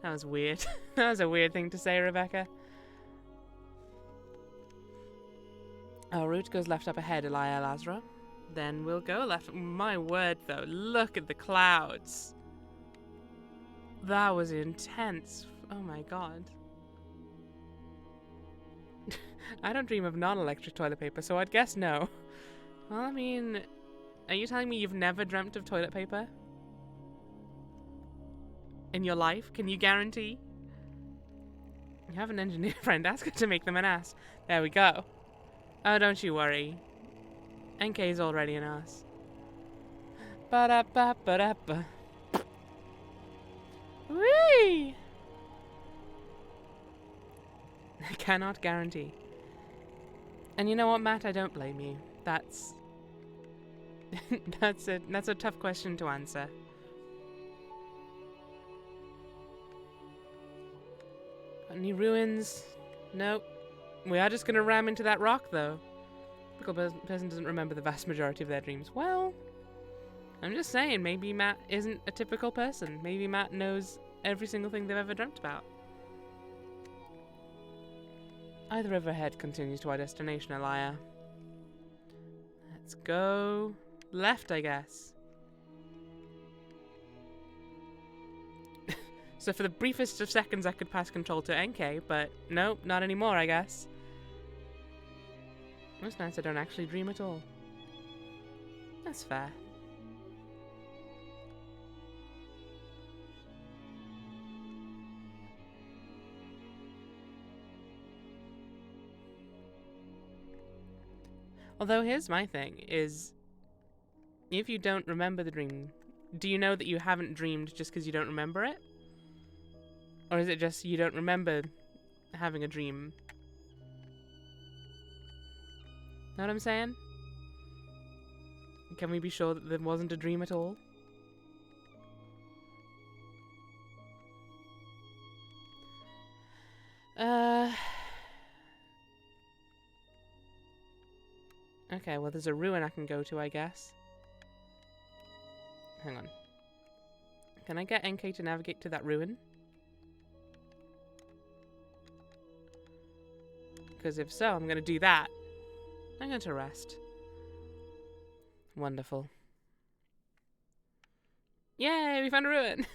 That was weird. That was a weird thing to say, Rebecca. Our route goes left up ahead, Elia Lazra. Then we'll go left. My word, though. Look at the clouds. That was intense. Oh my god. I don't dream of non-electric toilet paper, so I'd guess no. Well, I mean, are you telling me you've never dreamt of toilet paper? In your life? Can you guarantee? You have an engineer friend. Ask her to make them an ass. There we go. Oh, don't you worry. NK's already an ass. Ba-da-ba-ba-da-ba. Whee! I cannot guarantee. And you know what, Matt? I don't blame you. That's... that's a tough question to answer. Any ruins? Nope. We are just gonna ram into that rock, though. Typical person doesn't remember the vast majority of their dreams. Well, I'm just saying, maybe Matt isn't a typical person. Maybe Matt knows every single thing they've ever dreamt about. Either river ahead continues to our destination, Elia. Let's go left, I guess. So for the briefest of seconds I could pass control to NK, but nope, not anymore, I guess. Most nights I don't actually dream at all. That's fair. Although here's my thing, is if you don't remember the dream, do you know that you haven't dreamed just because you don't remember it? Or is it just you don't remember having a dream? Know what I'm saying? Can we be sure that there wasn't a dream at all? Okay, well there's a ruin I can go to, I guess. Hang on. Can I get NK to navigate to that ruin? Because if so, I'm going to do that. I'm going to rest. Wonderful. Yay, we found a ruin!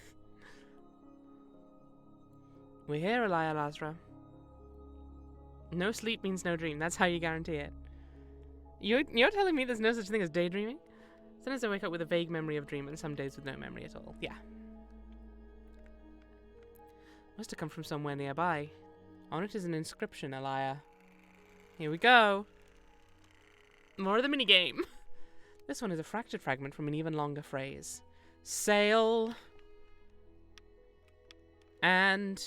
We're here, Elia Lazra. No sleep means no dream. That's how you guarantee it. You're telling me there's no such thing as daydreaming? Sometimes I wake up with a vague memory of dream and some days with no memory at all. Yeah. Must have come from somewhere nearby. On it is an inscription, Elia. Here we go. More of the minigame. This one is a fractured fragment from an even longer phrase. Sail. And...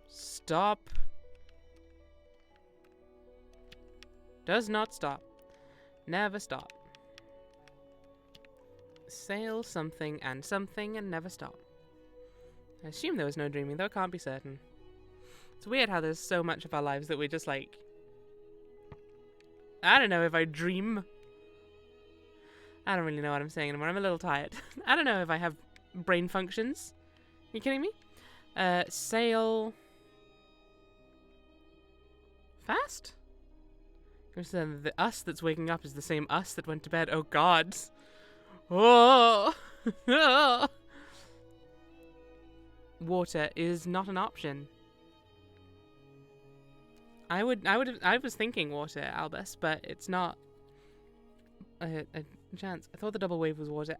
stop. Does not stop. Never stop. Sail something and never stop. I assume there was no dreaming, though I can't be certain. It's weird how there's so much of our lives that we're just like... I don't know if I dream. I don't really know what I'm saying anymore. I'm a little tired. I don't know if I have brain functions. Are you kidding me? Sail... fast? The us that's waking up is the same us that went to bed. Oh god. Oh! Water is not an option. I was thinking water, Albus, but it's not a chance. I thought the double wave was water.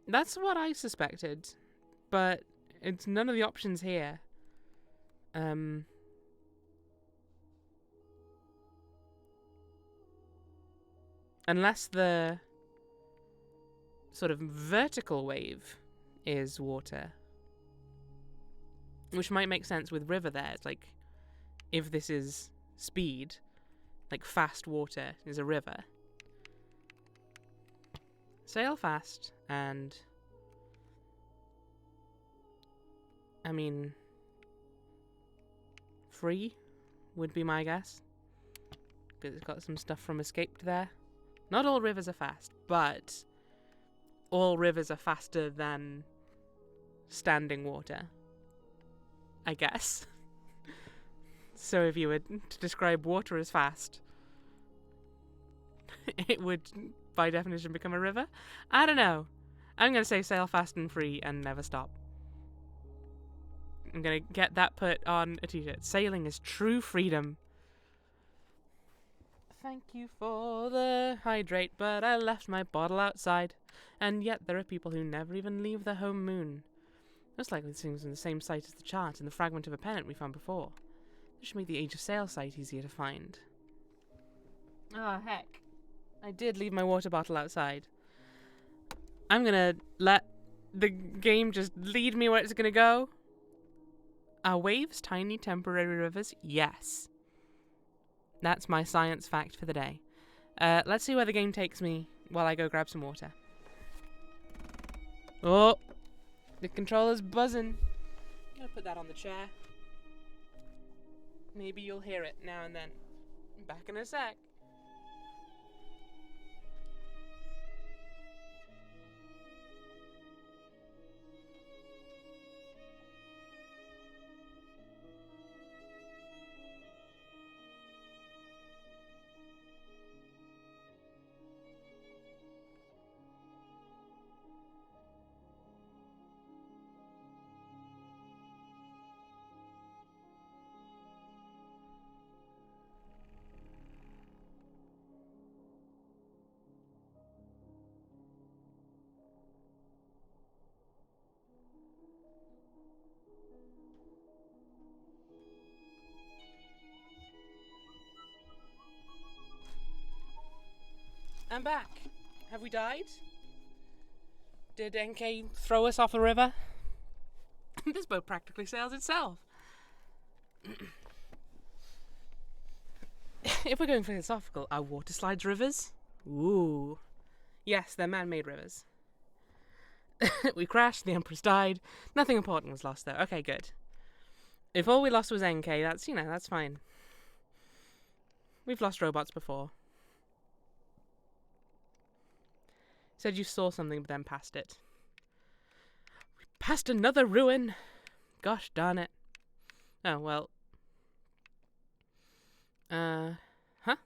That's what I suspected, but it's none of the options here. Unless the sort of vertical wave is water. Which might make sense with river there. It's like, if this is speed, like fast water is a river. Sail fast, and... I mean... free would be my guess. Because it's got some stuff from Escaped there. Not all rivers are fast, but all rivers are faster than standing water, I guess. So if you were to describe water as fast, it would, by definition, become a river? I don't know. I'm going to say sail fast and free and never stop. I'm going to get that put on a t-shirt. Sailing is true freedom. Thank you for the hydrate, but I left my bottle outside. And yet there are people who never even leave their home moon. Most likely this thing's in the same site as the chart and the fragment of a pennant we found before. This should make the Age of Sail site easier to find. Ah, heck. I did leave my water bottle outside. I'm gonna let the game just lead me where it's gonna go. Are waves tiny temporary rivers? Yes. That's my science fact for the day. Let's see where the game takes me while I go grab some water. Oh! The controller's buzzing. I'm gonna put that on the chair. Maybe you'll hear it now and then. Back in a sec. I'm back. Have we died? Did NK throw us off a river? This boat practically sails itself. If we're going philosophical, are water slides rivers? Ooh. Yes, they're man-made rivers. We crashed, the Empress died. Nothing important was lost, though. Okay, good. If all we lost was NK, that's fine. We've lost robots before. Said you saw something but then passed it. We passed another ruin. Gosh darn it. Oh, well. Huh?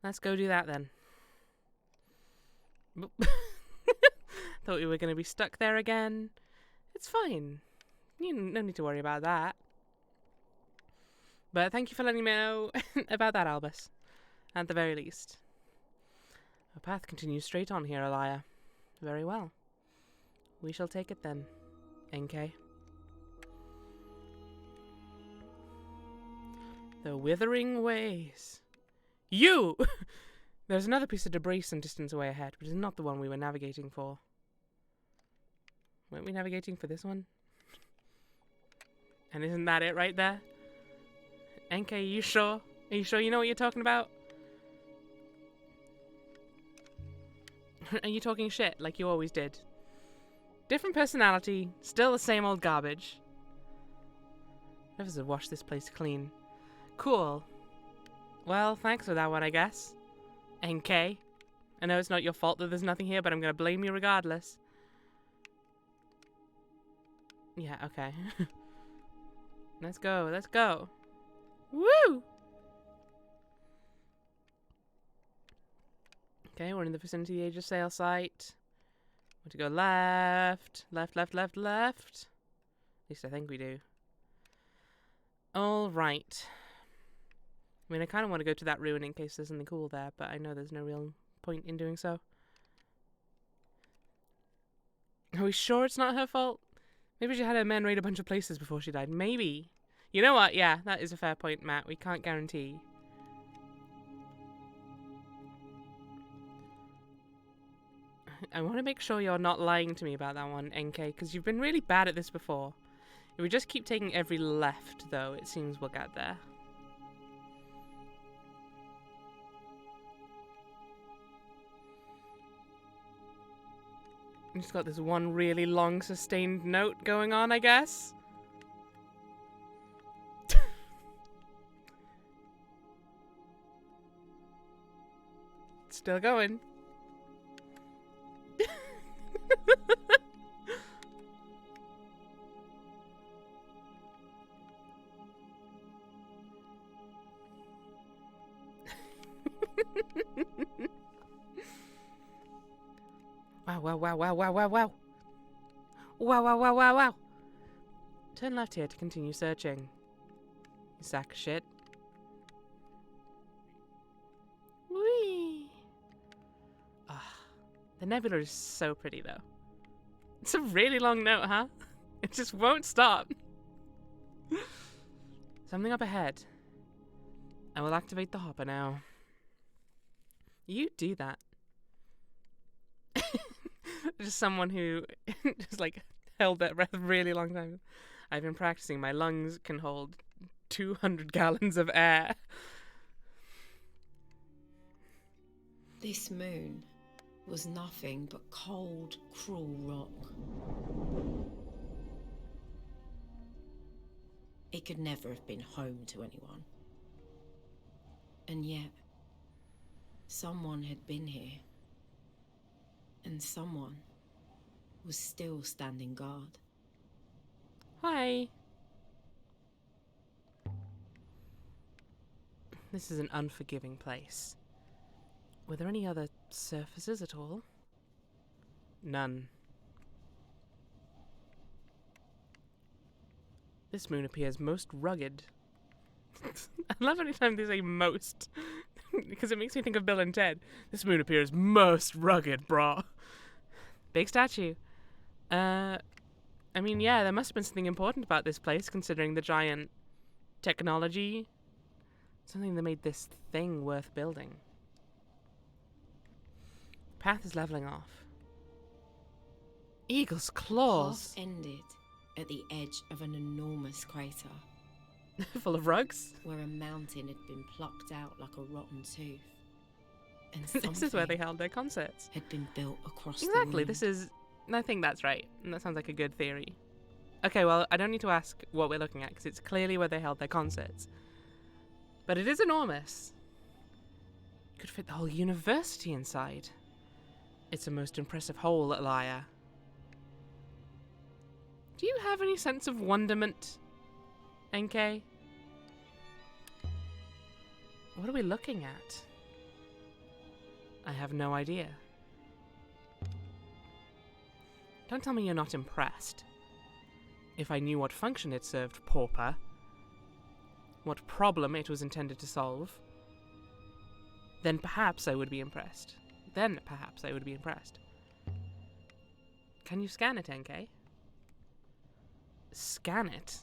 Let's go do that then. Thought we were going to be stuck there again. It's fine. No need to worry about that. But thank you for letting me know about that, Albus. At the very least. Our path continues straight on here, Elia. Very well. We shall take it then, NK. The withering ways. You! There's another piece of debris some distance away ahead, but it's not the one we were navigating for. Weren't we navigating for this one? And isn't that it right there? NK, are you sure? Are you sure you know what you're talking about? Are you talking shit like you always did? Different personality, still the same old garbage. Rivers have washed this place clean. Cool. Well, thanks for that one, I guess. NK. I know it's not your fault that there's nothing here, but I'm gonna blame you regardless. Yeah, okay. Let's go, let's go. Woo! Okay, we're in the vicinity of the Age of Sail site. Want to go left. Left, left, left, left. At least I think we do. Alright. I mean, I kind of want to go to that ruin in case there's something cool there, but I know there's no real point in doing so. Are we sure it's not her fault? Maybe she had her men raid a bunch of places before she died. Maybe. You know what? Yeah, that is a fair point, Matt. We can't guarantee. I want to make sure you're not lying to me about that one, NK, because you've been really bad at this before. If we just keep taking every left, though, it seems we'll get there. Just got this one really long sustained note going on, I guess. Still going. Wow, wow, wow, wow, wow, wow, wow. Wow, wow, wow, wow, wow. Turn left here to continue searching. You sack of shit. Whee! Ah, the nebula is so pretty, though. It's a really long note, huh? It just won't stop. Something up ahead. I will activate the hopper now. You do that. Just someone who just like held that breath a really long time. I've been practicing. My lungs can hold 200 gallons of air.
This moon, was nothing but cold, cruel rock. It could never have been home to anyone. And yet, someone had been here. And someone was still standing guard.
Hi. This is an unforgiving place. Were there any other surfaces at all? None. This moon appears most rugged. I love any time they say most, because it makes me think of Bill and Ted. This moon appears most rugged, brah. Big statue. I mean, yeah, there must have been something important about this place, considering the giant technology. Something that made this thing worth building. The path is leveling off. Eagle's claws.
Half ended at the edge of an enormous crater.
Full of rugs?
Where a mountain had been plucked out like a rotten tooth. And
This is where they held their concerts.
had been built across
Exactly,
the
this is... I think that's right. And that sounds like a good theory. Okay, well, I don't need to ask what we're looking at, because it's clearly where they held their concerts. But it is enormous. Could fit the whole university inside. It's a most impressive hole, Elia. Do you have any sense of wonderment, NK? What are we looking at? I have no idea. Don't tell me you're not impressed. If I knew what function it served, pauper, what problem it was intended to solve, then perhaps I would be impressed. Then perhaps I would be impressed. Can you scan it, NK? Scan it?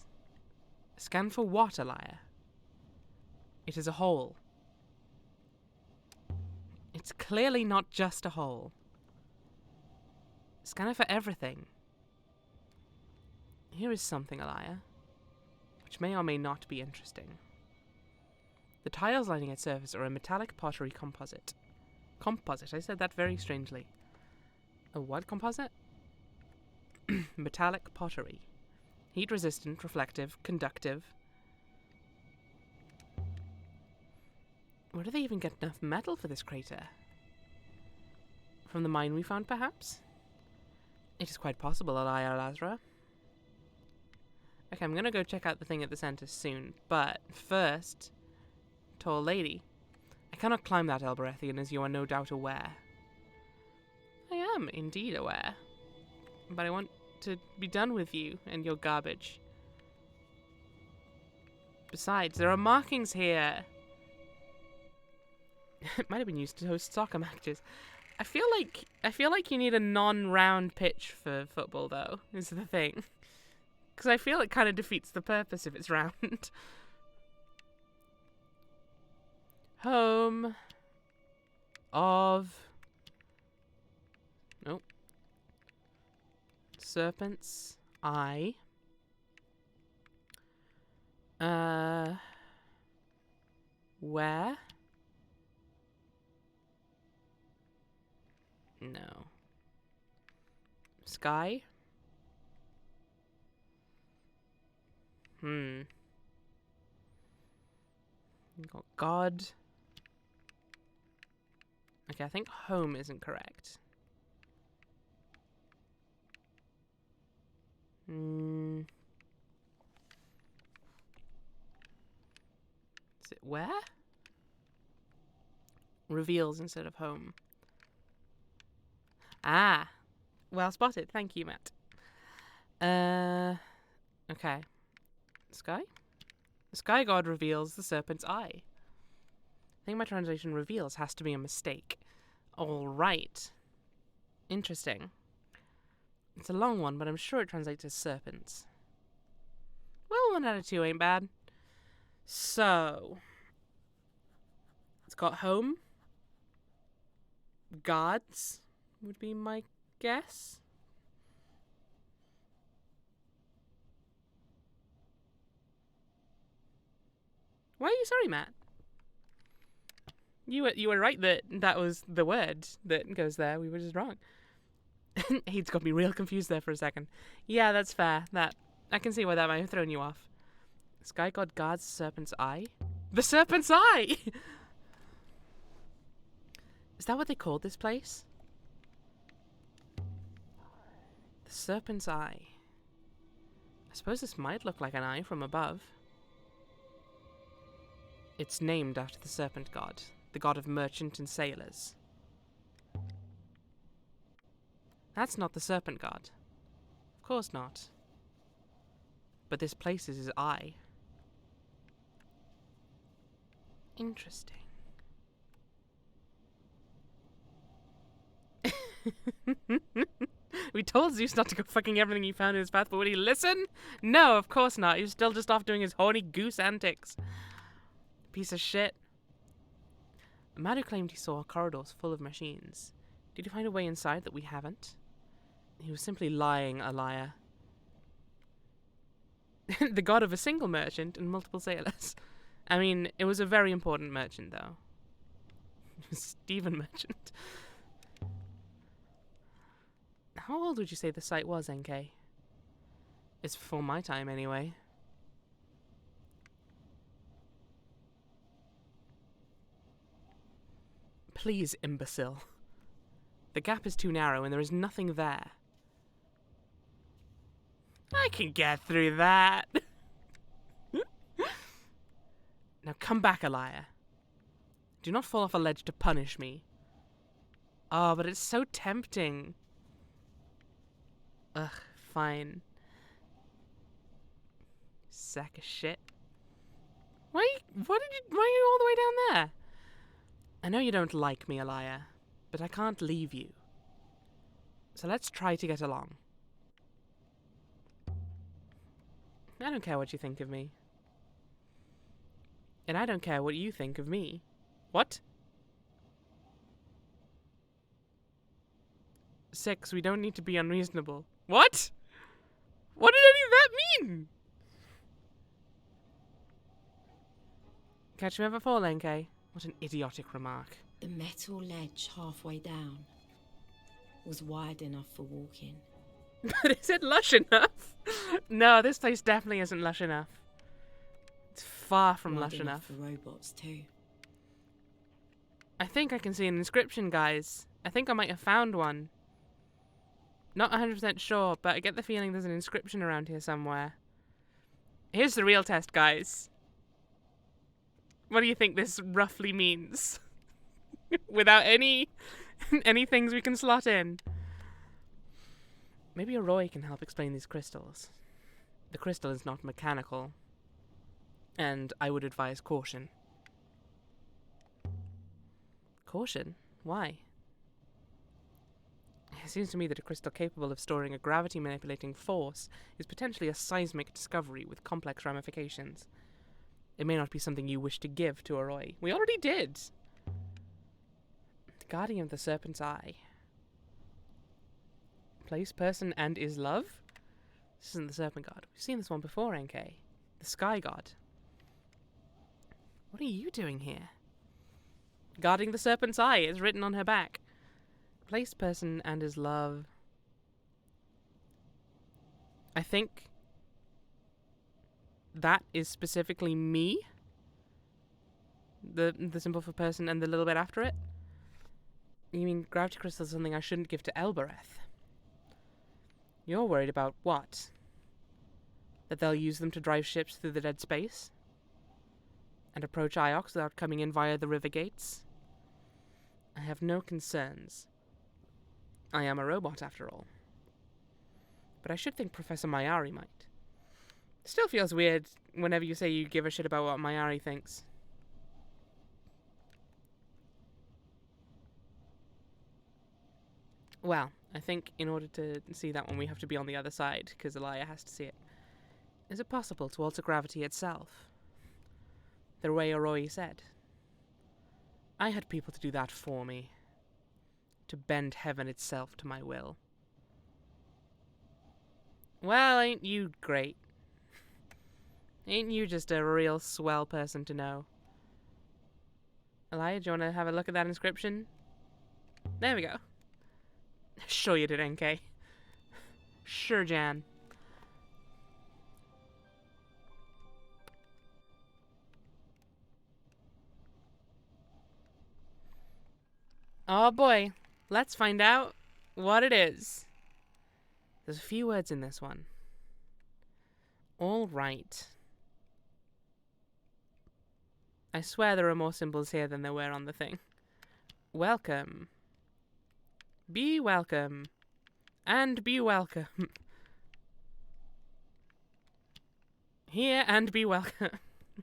Scan for what, Elia? It is a hole. It's clearly not just a hole. Scan it for everything. Here is something, Elia, which may or may not be interesting. The tiles lining its surface are a metallic pottery composite. Composite, I said that very strangely. A what composite? Metallic pottery. Heat resistant, reflective, conductive. Where do they even get enough metal for this crater? From the mine we found, perhaps? It is quite possible, Elia Lazra. Okay, I'm gonna go check out the thing at the center soon, but first, tall lady, I cannot climb that Elberethian, as you are no doubt aware. I am indeed aware, but I want to be done with you and your garbage. Besides, there are markings here. It might have been used to host soccer matches. I feel like you need a non-round pitch for football, though, is the thing. Because I feel it kind of defeats the purpose if it's round. Home of... Nope. Serpent's Eye. Where? No. Sky? You got God. Okay, I think home isn't correct. Is it where? Reveals instead of home. Ah. Well spotted. Thank you, Matt. Okay. Sky? The sky god reveals the serpent's eye. I think my translation reveals has to be a mistake. Alright. Interesting. It's a long one, but I'm sure it translates as serpents. Well, 1 out of 2 ain't bad. So, it's got home. Gods would be my guess. Why are you sorry, Matt? You were right that that was the word that goes there. We were just wrong. He's got me real confused there for a second. Yeah, that's fair. That I can see why that might have thrown you off. Sky God guards Serpent's Eye? The Serpent's Eye! Is that what they called this place? The Serpent's Eye. I suppose this might look like an eye from above. It's named after the Serpent God, the god of merchant and sailors. That's not the Serpent God. Of course not. But this place is his eye. Interesting. We told Zeus not to go fucking everything he found in his path, but would he listen? No, of course not. He was still just off doing his horny goose antics. Piece of shit. A man who claimed he saw corridors full of machines. Did he find a way inside that we haven't? He was simply lying, a liar. The god of a single merchant and multiple sailors. I mean, it was a very important merchant, though. Stephen Merchant. How old would you say the site was, NK? It's before my time, anyway. Please, imbecile. The gap is too narrow and there is nothing there. I can get through that. Now come back, Elia. Do not fall off a ledge to punish me. Oh, but it's so tempting. Ugh, fine. Sack of shit. Why are you all the way down there? I know you don't like me, Elia, but I can't leave you. So let's try to get along. I don't care what you think of me. And I don't care what you think of me. What? 6, we don't need to be unreasonable. What? What did any of that mean? Catch me ever fall, NK? What an idiotic remark.
The metal ledge halfway down was wide enough for walking.
But is it lush enough? No, this place definitely isn't lush enough. It's far from
Wide
lush enough.
for robots too.
I think I can see an inscription, guys. I think I might have found one. Not 100% sure, but I get the feeling there's an inscription around here somewhere. Here's the real test, guys. What do you think this roughly means? Without any things we can slot in. Maybe Roy can help explain these crystals. The crystal is not mechanical. And I would advise caution. Caution? Why? It seems to me that a crystal capable of storing a gravity-manipulating force is potentially a seismic discovery with complex ramifications. It may not be something you wish to give to Arroy. We already did! The Guardian of the Serpent's Eye. Place, person, and is love? This isn't the Serpent God. We've seen this one before, NK. The Sky God. What are you doing here? Guarding the Serpent's Eye is written on her back. Place, person, and is love. I think that is specifically me. The symbol for person and the little bit after it. You mean gravity crystal is something I shouldn't give to Elbereth? You're worried about what? That they'll use them to drive ships through the dead space? And approach Iox without coming in via the river gates? I have no concerns. I am a robot, after all. But I should think Professor Mayari might. Still feels weird whenever you say you give a shit about what Mayari thinks. Well, I think in order to see that one we have to be on the other side, because Elia has to see it. Is it possible to alter gravity itself? The way Arroy said. I had people to do that for me. To bend heaven itself to my will. Well, ain't you great? Ain't you just a real swell person to know? Elia, do you want to have a look at that inscription? There we go. Sure you did, NK. Sure, Jan. Oh boy. Let's find out what it is. There's a few words in this one. All right. I swear there are more symbols here than there were on the thing. Welcome. Be welcome. And be welcome. Here and be welcome.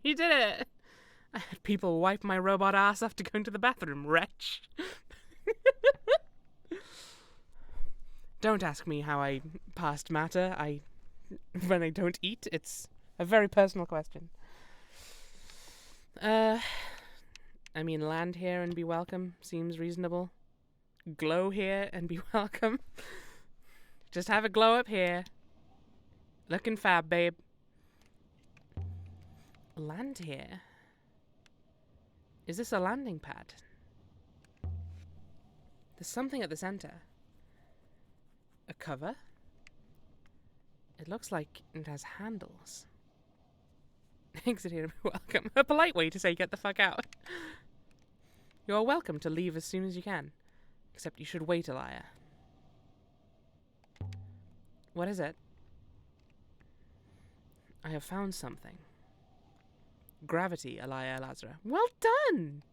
You did it! I had people wipe my robot ass after going to the bathroom, wretch. Don't ask me how I passed matter. When I don't eat, it's a very personal question. I mean, land here and be welcome seems reasonable. Glow here and be welcome. Just have a glow up here. Looking fab, babe. Land here. Is this a landing pad? There's something at the center. A cover? It looks like it has handles. Exit here and be welcome. A polite way to say get the fuck out. You are welcome to leave as soon as you can. Except you should wait, Elia. What is it? I have found something. Gravity, Elia Lazarus. Well done!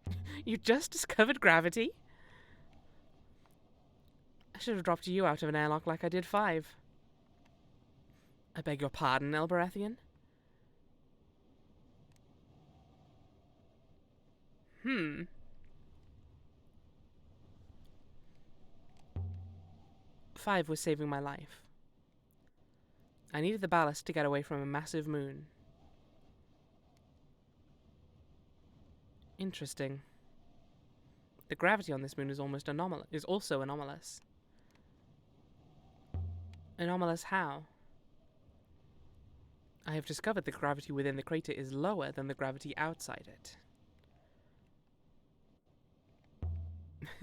You just discovered gravity? I should have dropped you out of an airlock like I did 5. I beg your pardon, Elberethian? Five was saving my life. I needed the ballast to get away from a massive moon. Interesting. The gravity on this moon is also anomalous. Anomalous how? I have discovered the gravity within the crater is lower than the gravity outside it.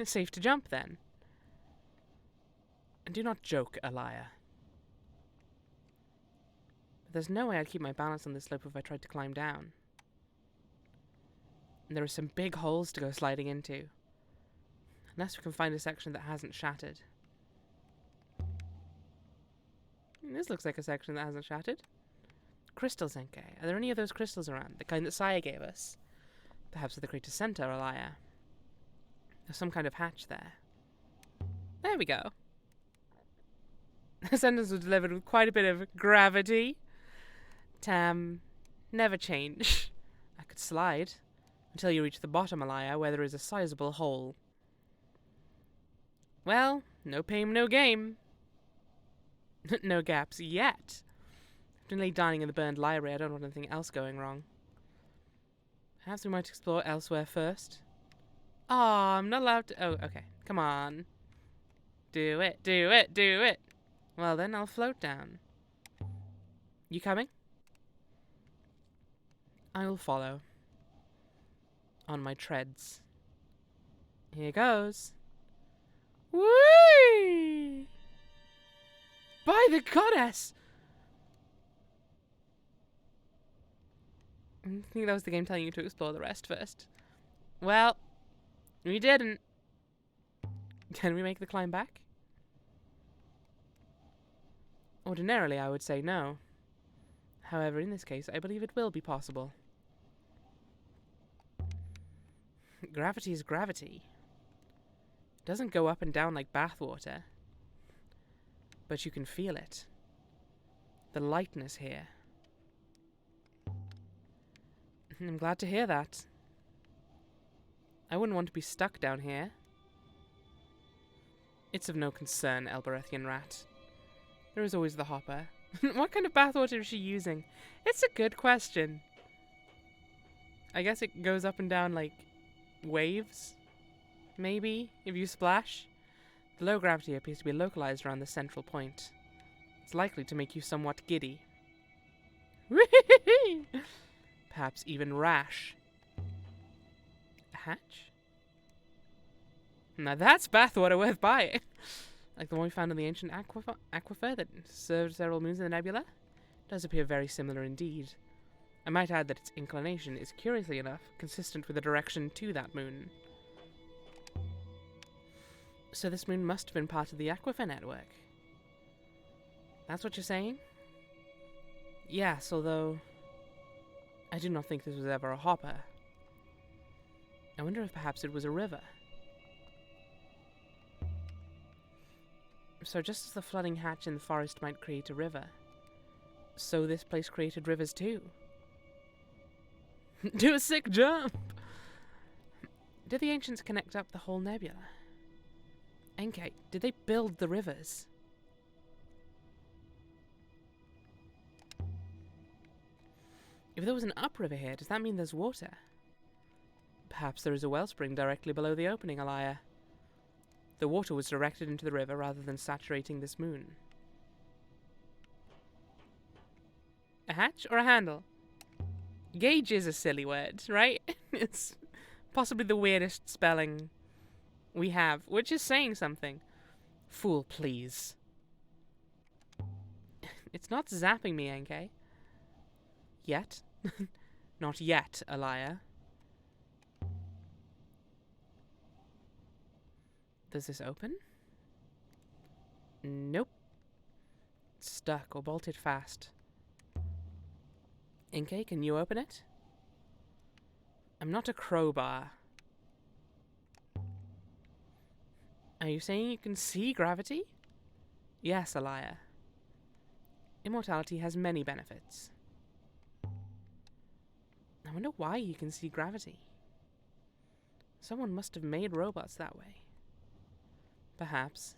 Safe to jump, then. And do not joke, Elia. But there's no way I'd keep my balance on this slope if I tried to climb down. And there are some big holes to go sliding into. Unless we can find a section that hasn't shattered. This looks like a section that hasn't shattered. Crystals, NK. Are there any of those crystals around? The kind that Saya gave us? Perhaps at the crater's center, Elia. There's some kind of hatch there. There we go. The sentence was delivered with quite a bit of gravity. Tam, never change. I could slide. Until you reach the bottom, Elia, where there is a sizable hole. Well, no pain, no game. No gaps yet. After nearly dying in the burned library, I don't want anything else going wrong. Perhaps we might explore elsewhere first. Aw, I'm not allowed to... Oh, okay. Come on. Do it, do it, do it. Well, then I'll float down. You coming? I will follow. On my treads. Here goes. Whee! By the goddess! I think that was the game telling you to explore the rest first. Well, we didn't. Can we make the climb back? Ordinarily, I would say no. However, in this case, I believe it will be possible. Gravity is gravity. It doesn't go up and down like bathwater. But you can feel it. The lightness here. I'm glad to hear that. I wouldn't want to be stuck down here. It's of no concern, Elberethian rat. There is always the hopper. What kind of bathwater is she using? It's a good question. I guess it goes up and down like waves? Maybe, if you splash? The low gravity appears to be localized around the central point. It's likely to make you somewhat giddy. Perhaps even rash. A hatch? Now that's bathwater worth buying. Like the one we found in the ancient aquifer that served several moons in the nebula? Does appear very similar indeed. I might add that its inclination is, curiously enough, consistent with the direction to that moon. So this moon must have been part of the aquifer network. That's what you're saying? Yes, although I do not think this was ever a hopper. I wonder if perhaps it was a river. So just as the flooding hatch in the forest might create a river, so this place created rivers too. Do a sick jump! Did the ancients connect up the whole nebula? Enkei, did they build the rivers? If there was an upriver here, does that mean there's water? Perhaps there is a wellspring directly below the opening, Alaya. The water was directed into the river rather than saturating this moon. A hatch or a handle? Gauge is a silly word, right? It's possibly the weirdest spelling we have, which is saying something. Fool, please. It's not zapping me, Enkei. Yet. Not yet, Alaya. Does this open? Nope. It's stuck or bolted fast. Enkei, can you open it? I'm not a crowbar. Are you saying you can see gravity? Yes, Alaya. Immortality has many benefits. I wonder why you can see gravity. Someone must have made robots that way. Perhaps.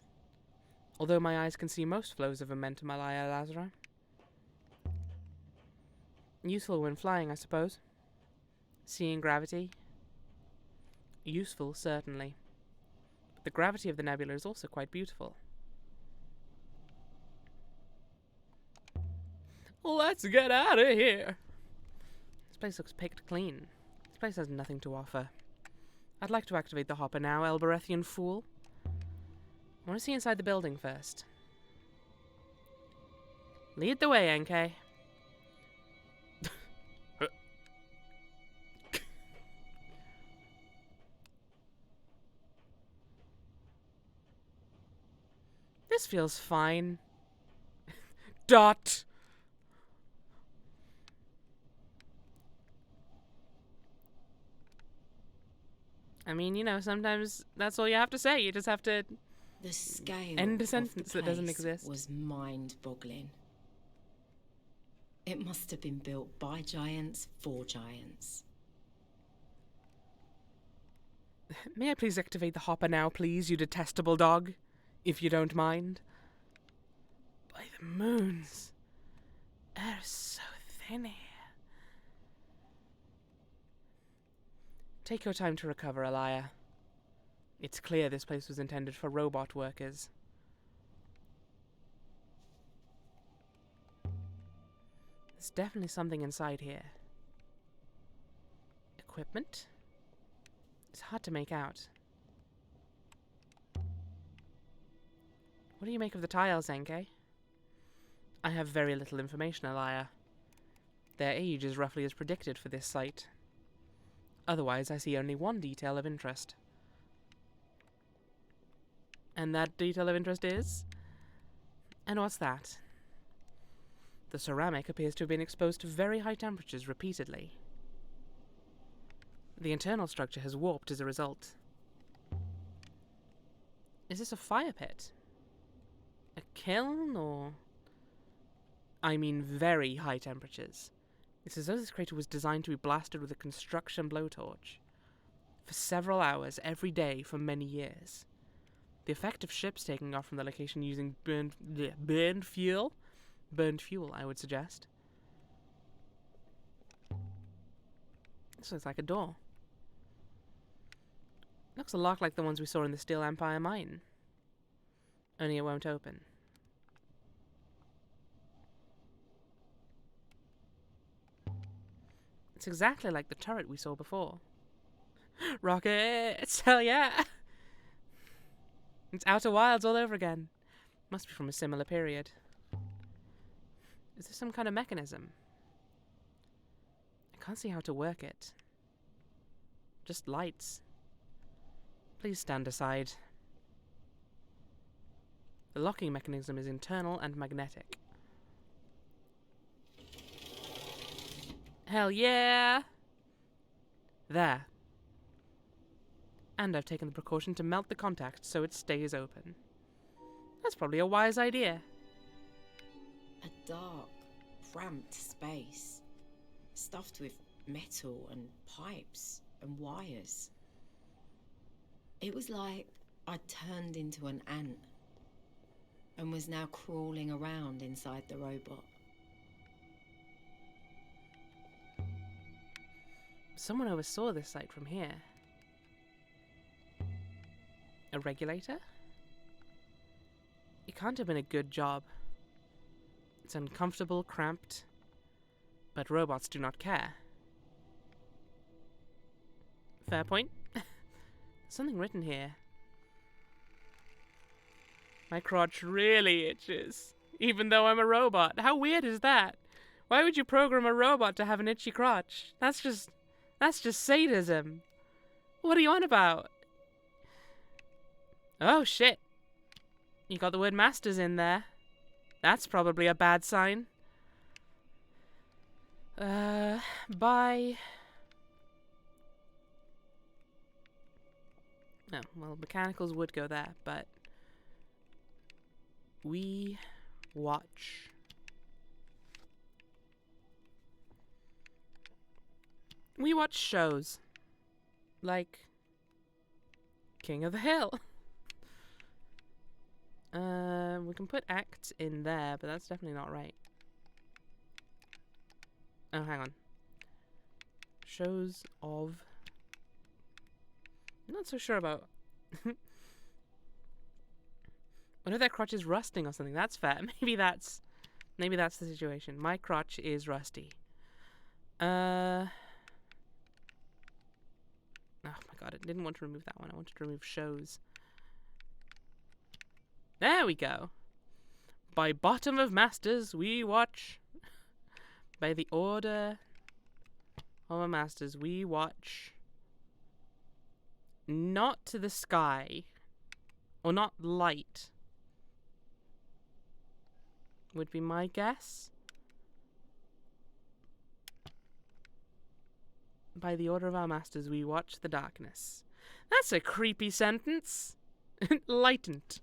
Although my eyes can see most flows of momentum, Alaya Lazara. Useful when flying, I suppose. Seeing gravity. Useful, certainly. But the gravity of the nebula is also quite beautiful. Let's get out of here! This place looks picked clean. This place has nothing to offer. I'd like to activate the hopper now, Elberethian fool. I want to see inside the building first. Lead the way, Enkei. This feels fine. Dot! I mean, you know, sometimes that's all you have to say. You just have to
The scale
end a
of
sentence
the
that doesn't
place
exist.
was mind-boggling. It must have been built by giants for giants.
May I please activate the hopper now, please, you detestable dog? If you don't mind. By the moons. Air is so thin here. Take your time to recover, Alaya. It's clear this place was intended for robot workers. There's definitely something inside here. Equipment? It's hard to make out. What do you make of the tiles, Enkei? I have very little information, Alaya. Their age is roughly as predicted for this site. Otherwise, I see only one detail of interest. And that detail of interest is? And what's that? The ceramic appears to have been exposed to very high temperatures repeatedly. The internal structure has warped as a result. Is this a fire pit? A kiln, or...? I mean very high temperatures. It's as though this crater was designed to be blasted with a construction blowtorch. For several hours, every day, for many years. The effect of ships taking off from the location using burned fuel? Burned fuel, I would suggest. This looks like a door. Looks a lot like the ones we saw in the Steel Empire mine. Only it won't open. It's exactly like the turret we saw before. Rockets! Hell yeah! It's Outer Wilds all over again. Must be from a similar period. Is there some kind of mechanism? I can't see how to work it. Just lights. Please stand aside. The locking mechanism is internal and magnetic. Hell yeah! There. And I've taken the precaution to melt the contact so it stays open. That's probably a wise idea.
A dark, cramped space, stuffed with metal and pipes and wires. It was like I'd turned into an ant and was now crawling around inside the robot.
Someone oversaw this site from here. A regulator? It can't have been a good job. It's uncomfortable, cramped, but robots do not care. Fair point. Something written here. My crotch really itches, even though I'm a robot. How weird is that? Why would you program a robot to have an itchy crotch? That's just sadism. What are you on about? Oh shit. You got the word masters in there. That's probably a bad sign. Bye. Oh, well, mechanicals would go there, but we watch. We watch shows. Like King of the Hill. We can put acts in there, but that's definitely not right. Oh, hang on. Shows of... I'm not so sure about... What if their crotch is rusting or something? That's fair. Maybe that's the situation. My crotch is rusty. Oh my god, I didn't want to remove that one. I wanted to remove shows. There we go. By bottom of masters, we watch. By the order of our masters, we watch. Not to the sky. Or not light. Would be my guess. By the order of our masters, we watch the darkness. That's a creepy sentence. Lightened.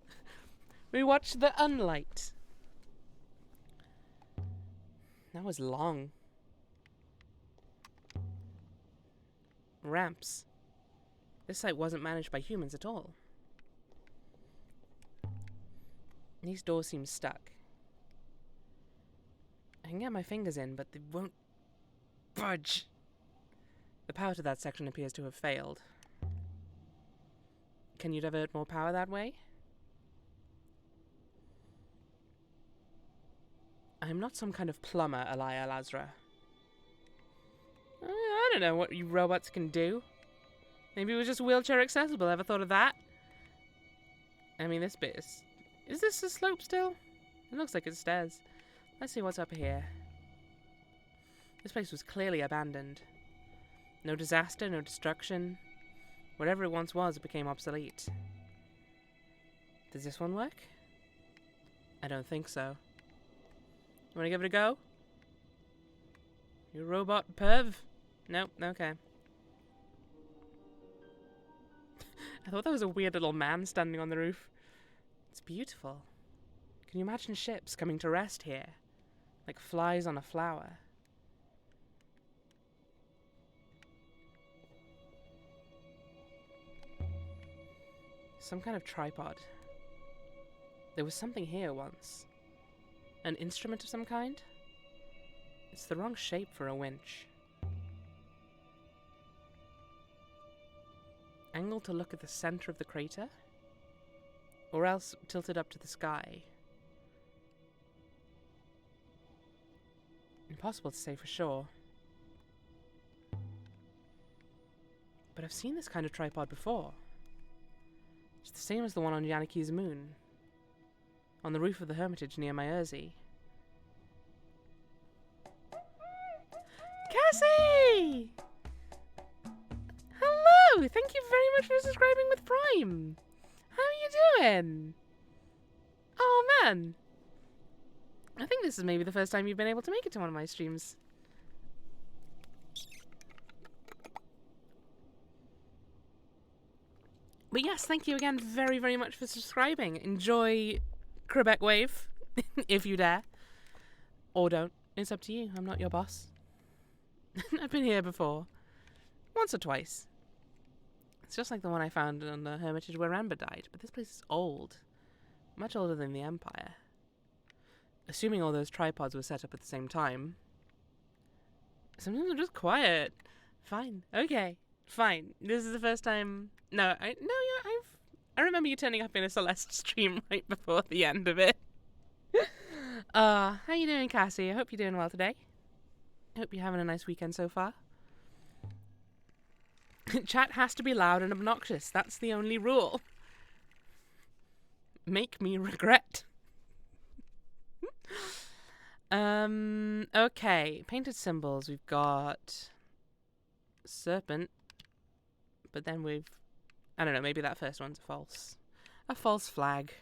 We watch the unlight. That was long. Ramps. This site wasn't managed by humans at all. These doors seem stuck. I can get my fingers in, but they won't budge. The power to that section appears to have failed. Can you divert more power that way? I'm not some kind of plumber, Elia Lazra. I don't know what you robots can do. Maybe it was just wheelchair accessible. Ever thought of that? I mean, this bit is... Is this a slope still? It looks like it's stairs. Let's see what's up here. This place was clearly abandoned. No disaster, no destruction. Whatever it once was, it became obsolete. Does this one work? I don't think so. You wanna give it a go? You robot perv? Nope, okay. I thought that was a weird little man standing on the roof. It's beautiful. Can you imagine ships coming to rest here? Like flies on a flower. Some kind of tripod. There was something here once. An instrument of some kind? It's the wrong shape for a winch. Angled to look at the center of the crater? Or else tilted up to the sky? Impossible to say for sure. But I've seen this kind of tripod before. It's the same as the one on Yaniki's moon. On the roof of the Hermitage near Myersey. Cassie! Hello! Thank you very much for subscribing with Prime. How are you doing? Oh man. I think this is maybe the first time you've been able to make it to one of my streams. But yes, thank you again very, very much for subscribing. Enjoy Quebec Wave, if you dare. Or don't. It's up to you. I'm not your boss. I've been here before. Once or twice. It's just like the one I found on the Hermitage where Amber died. But this place is old. Much older than the Empire. Assuming all those tripods were set up at the same time. Sometimes I'm just quiet. Fine. Okay. Fine. This is the first time... I remember you turning up in a Celeste stream right before the end of it. How you doing, Cassie? I hope you're doing well today. I hope you're having a nice weekend so far. Chat has to be loud and obnoxious. That's the only rule. Make me regret. Okay. Painted symbols. We've got... serpent. But then we've... I don't know, maybe that first one's a false flag.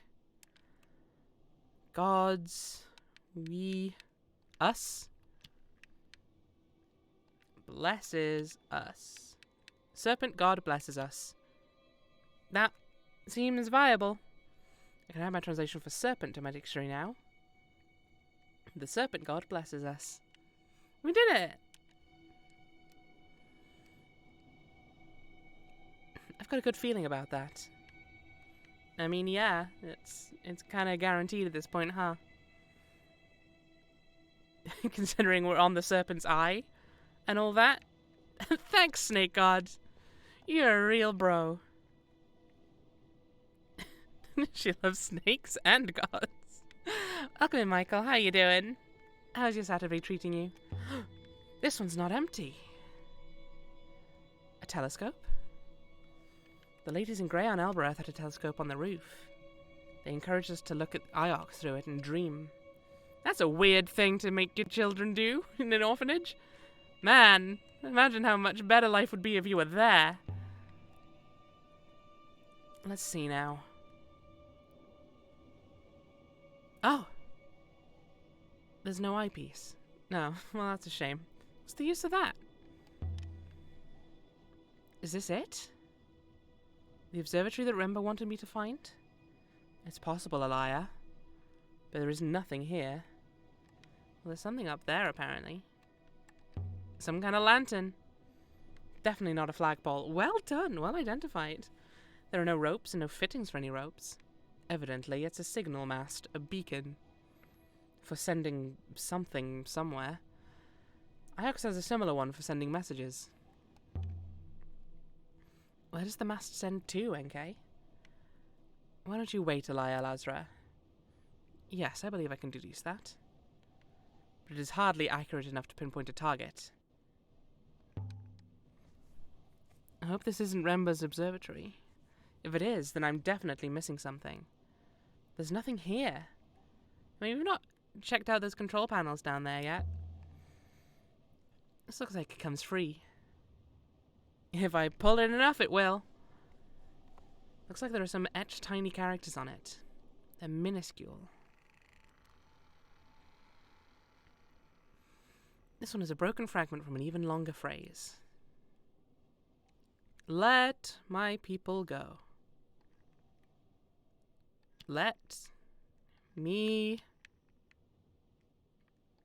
Gods. We. Us. Blesses us. Serpent God blesses us. That seems viable. I can add my translation for serpent to my dictionary now. The serpent God blesses us. We did it! I've got a good feeling about that. I mean, yeah, it's kind of guaranteed at this point, huh? Considering we're on the serpent's eye and all that. Thanks, Snake God. You're a real bro. She loves snakes and gods. Welcome in, Michael. How you doing? How's your Saturday treating you? This one's not empty. A telescope? The ladies in grey on Elbereth had a telescope on the roof. They encouraged us to look at Iox through it and dream. That's a weird thing to make your children do in an orphanage. Man, imagine how much better life would be if you were there. Let's see now. Oh! There's no eyepiece. No, well that's a shame. What's the use of that? Is this it? The observatory that Remba wanted me to find? It's possible, Elia. But there is nothing here. Well, there's something up there, apparently. Some kind of lantern. Definitely not a flagpole. Well done, well identified. There are no ropes and no fittings for any ropes. Evidently, it's a signal mast, a beacon. For sending something somewhere. Iox has a similar one for sending messages. Where does the mast send to, NK? Why don't you wait, Elia Lazra? Yes, I believe I can deduce that. But it is hardly accurate enough to pinpoint a target. I hope this isn't Remba's observatory. If it is, then I'm definitely missing something. There's nothing here. I mean, we've not checked out those control panels down there yet. This looks like it comes free. If I pull it enough, it will. Looks like there are some etched tiny characters on it. They're minuscule. This one is a broken fragment from an even longer phrase. Let my people go. Let me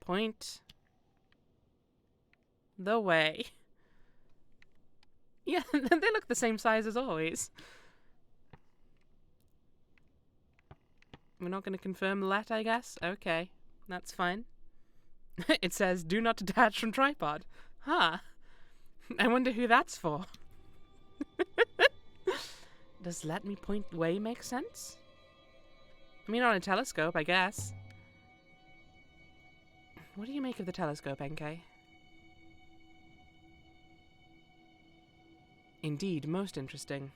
point the way. Yeah, they look the same size as always. We're not going to confirm let, I guess? Okay, that's fine. It says, do not detach from tripod. Huh. I wonder who that's for. Does let me point the way make sense? I mean, on a telescope, I guess. What do you make of the telescope, NK? Indeed, most interesting.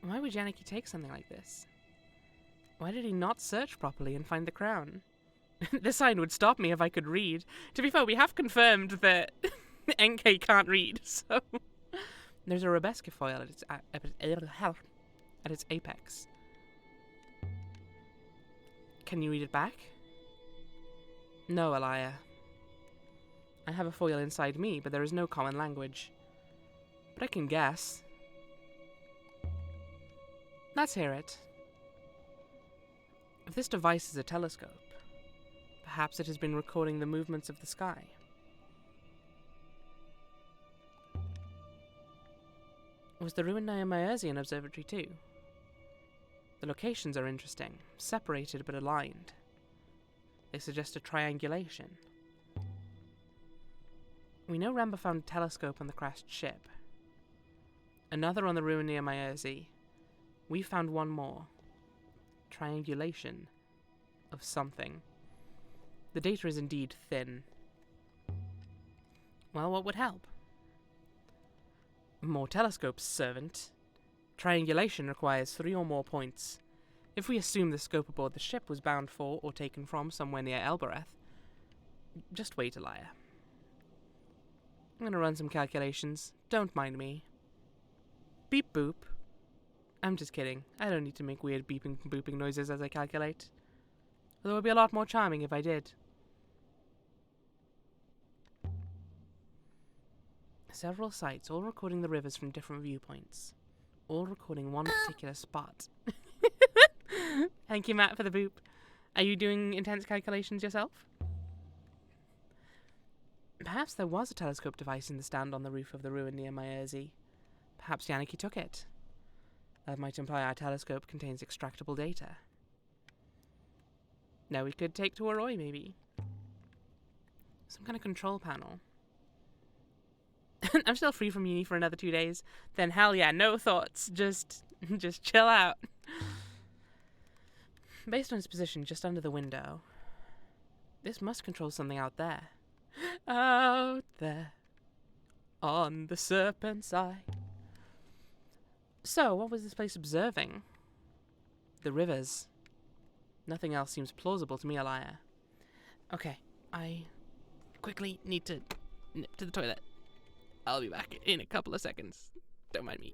Why would Yannicki take something like this? Why did he not search properly and find the crown? The sign would stop me if I could read. To be fair, we have confirmed that NK can't read, so... There's a Rebesca foil at its apex. Can you read it back? No, Elia. I have a foil inside me, but there is no common language. But I can guess. Let's hear it. If this device is a telescope, perhaps it has been recording the movements of the sky. Was the ruined Naya-Maerzi an observatory too? The locations are interesting, separated but aligned. They suggest a triangulation. We know Ramba found a telescope on the crashed ship. Another on the ruin near Maerzi. We found one more. Triangulation of something. The data is indeed thin. Well, what would help? More telescopes, servant. Triangulation requires 3 or more points. If we assume the scope aboard the ship was bound for or taken from somewhere near Elbereth, just wait, Elia. I'm gonna run some calculations. Don't mind me. Beep boop. I'm just kidding. I don't need to make weird beeping and booping noises as I calculate. Although it would be a lot more charming if I did. Several sites, all recording the rivers from different viewpoints. All recording one particular spot. Thank you, Matt, for the boop. Are you doing intense calculations yourself? Perhaps there was a telescope device in the stand on the roof of the ruin near Maerzi. Perhaps Yannicki took it. That might imply our telescope contains extractable data. Now we could take to Arroy, maybe. Some kind of control panel. I'm still free from uni for another 2 days. Then hell yeah, no thoughts. Just chill out. Based on its position just under the window, this must control something out there. Out there. On the Serpent's Eye. So, what was this place observing? The rivers. Nothing else seems plausible to me, Elia. Okay, I quickly need to nip to the toilet. I'll be back in a couple of seconds. Don't mind me.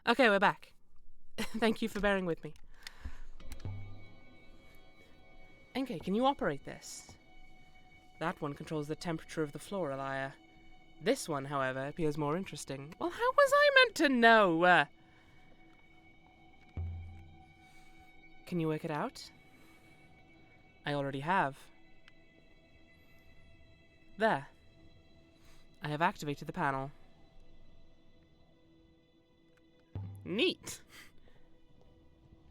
Okay, we're back. Thank you for bearing with me. NK, can you operate this? That one controls the temperature of the floor, Elia. This one, however, appears more interesting. Well, how was I meant to know? Can you work it out? I already have. There. I have activated the panel. Neat.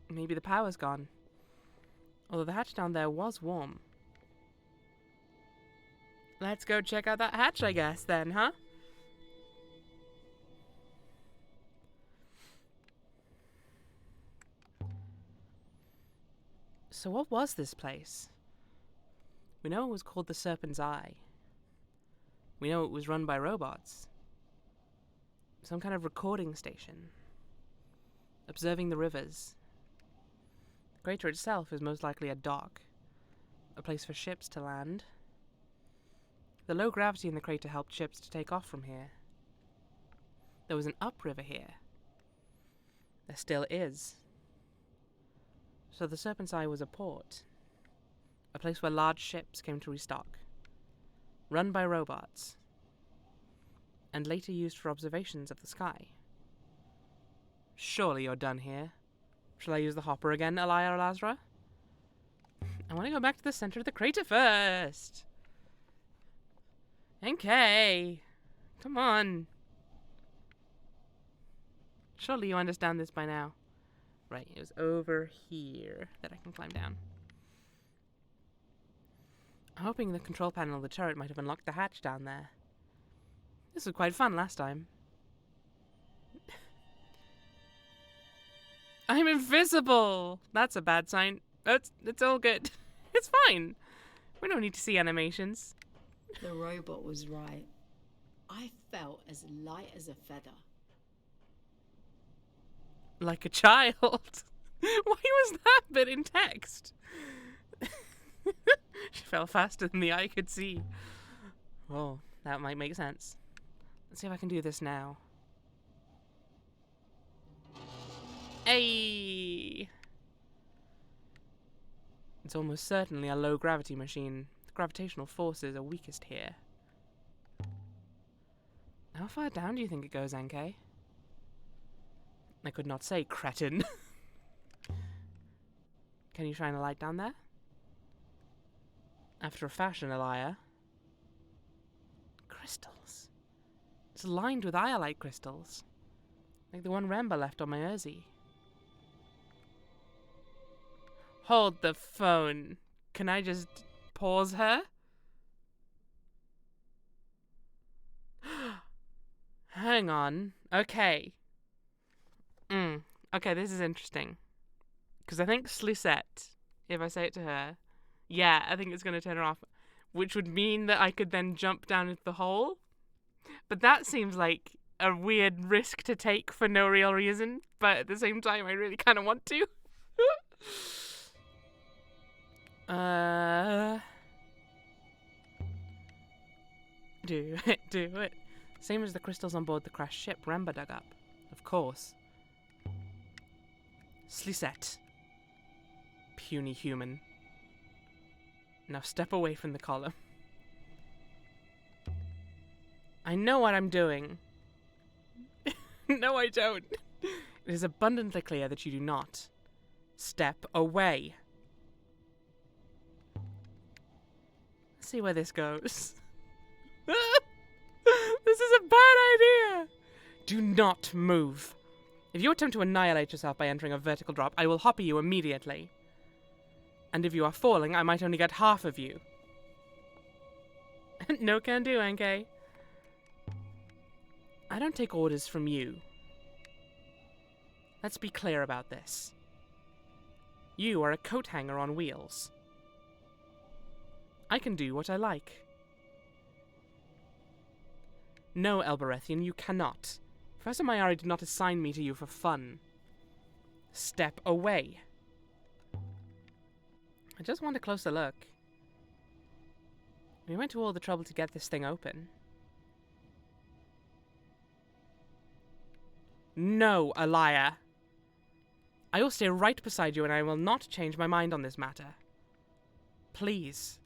Maybe the power's gone. Although the hatch down there was warm. Let's go check out that hatch, I guess, then, huh? So what was this place? We know it was called the Serpent's Eye. We know it was run by robots. Some kind of recording station. Observing the rivers. The crater itself is most likely a dock. A place for ships to land. The low gravity in the crater helped ships to take off from here. There was an upriver here. There still is. So the Serpent's Eye was a port. A place where large ships came to restock. Run by robots. And later used for observations of the sky. Surely you're done here. Shall I use the hopper again, Elia or Lazra? I want to go back to the center of the crater first. Okay. Come on. Surely you understand this by now. Right, it was over here that I can climb down. I'm hoping the control panel of the turret might have unlocked the hatch down there. This was quite fun last time. I'm invisible! That's a bad sign. It's all good. It's fine. We don't need to see animations.
The robot was right. I felt as light as a feather.
Like a child. Why was that bit in text? She fell faster than the eye could see. Well, that might make sense. Let's see if I can do this now. Hey! It's almost certainly a low gravity machine. The gravitational forces are weakest here. How far down do you think it goes, Anke? I could not say, cretin. Can you shine a light down there? After a fashion, Elia. Crystals. It's lined with iolite crystals. Like the one Remba left on my Urzi. Hold the phone. Can I just pause her? Hang on. Okay. Okay, this is interesting. Because I think Slisette, if I say it to her, yeah, I think it's going to turn her off. Which would mean that I could then jump down into the hole. But that seems like a weird risk to take for no real reason. But at the same time, I really kind of want to. Do it. Same as the crystals on board the crashed ship Remba dug up. Of course. Slisette. Puny human. Now step away from the column. I know what I'm doing. No, I don't. It is abundantly clear that you do not. Step away. Let's see where this goes. This is a bad idea. Do not move. If you attempt to annihilate yourself by entering a vertical drop, I will hopper you immediately. And if you are falling, I might only get half of you. No can do, Anke. I don't take orders from you. Let's be clear about this. You are a coat hanger on wheels. I can do what I like. No, Elberethian, you cannot. Professor Mayari did not assign me to you for fun. Step away. I just want a closer look. We went to all the trouble to get this thing open. No, Elia. I will stay right beside you and I will not change my mind on this matter. Please.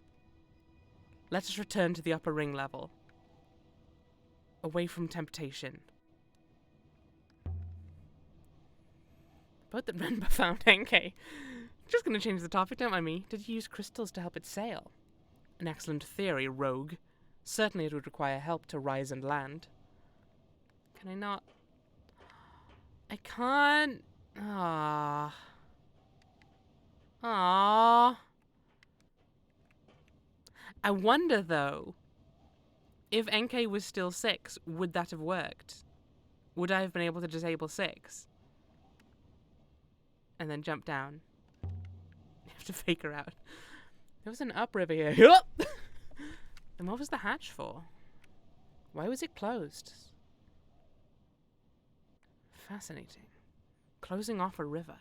Let us return to the upper ring level. Away from temptation. Boat that Remba found, Anke. Just gonna change the topic, don't mind me. Did you use crystals to help it sail? An excellent theory, rogue. Certainly it would require help to rise and land. Can I not? I can't. Ah. Ah. I wonder, though, if NK was still 6, would that have worked? Would I have been able to disable 6? And then jump down. You have to fake her out. There was an upriver here. And what was the hatch for? Why was it closed? Fascinating. Closing off a river.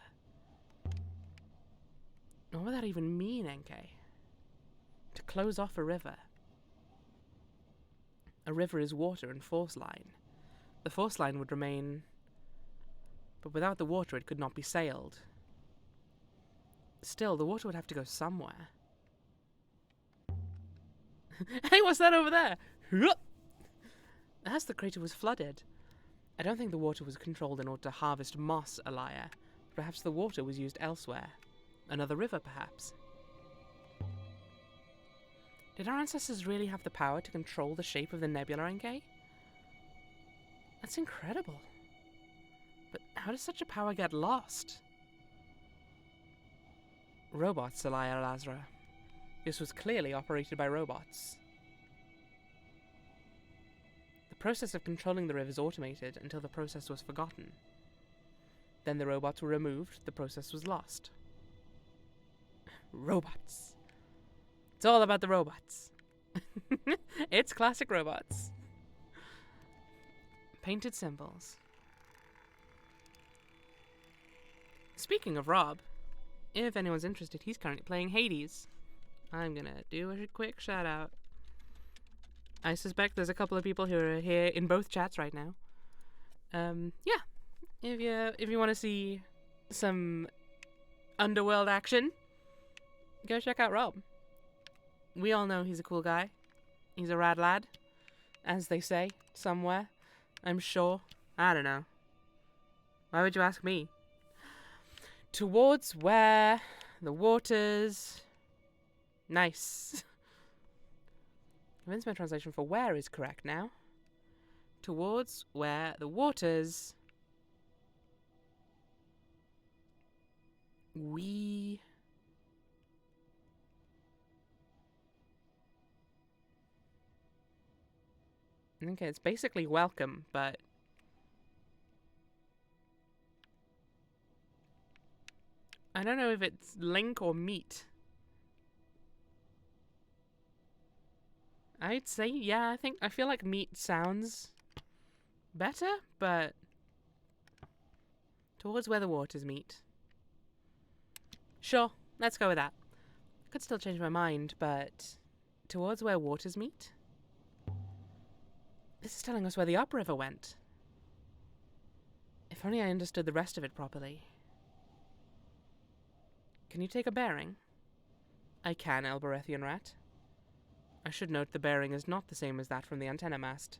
What would that even mean, NK? To close off a river. A river is water and force line. The force line would remain, but without the water it could not be sailed. Still, the water would have to go somewhere. Hey, what's that over there? As the crater was flooded, I don't think the water was controlled in order to harvest moss, Elia. Perhaps the water was used elsewhere. Another river, perhaps. Did our ancestors really have the power to control the shape of the nebula, NK? That's incredible. But how does such a power get lost? Robots, Elia Lazra. This was clearly operated by robots. The process of controlling the river is automated until the process was forgotten. Then the robots were removed, the process was lost. Robots. It's all about the robots. It's classic robots. Painted symbols. Speaking of Rob, if anyone's interested, he's currently playing Hades. I'm gonna do a quick shout out. I suspect there's a couple of people who are here in both chats right now. Yeah. If you want to see some underworld action, go check out Rob. We all know he's a cool guy. He's a rad lad, as they say somewhere. I'm sure. I don't know. Why would you ask me? Towards where the waters... Nice. Convince my translation for where is correct now. Towards where the waters... We... Okay, it's basically welcome, but... I don't know if it's link or meet. I'd say, yeah, I feel like meet sounds better, but towards where the waters meet. Sure, let's go with that. I could still change my mind, but towards where waters meet? This is telling us where the upriver went. If only I understood the rest of it properly. Can you take a bearing? I can, Elberethian rat. I should note the bearing is not the same as that from the antenna mast.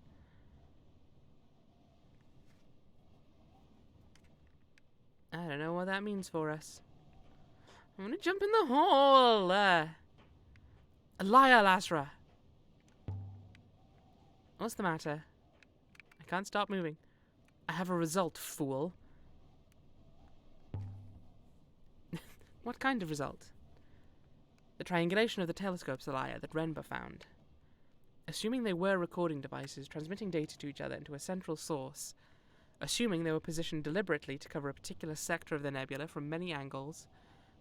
I don't know what that means for us. I'm gonna jump in the hole! Elia Lazra! What's the matter? I can't stop moving. I have a result, fool. What kind of result? The triangulation of the telescopes, Elia, that Renba found. Assuming they were recording devices transmitting data to each other into a central source, assuming they were positioned deliberately to cover a particular sector of the nebula from many angles,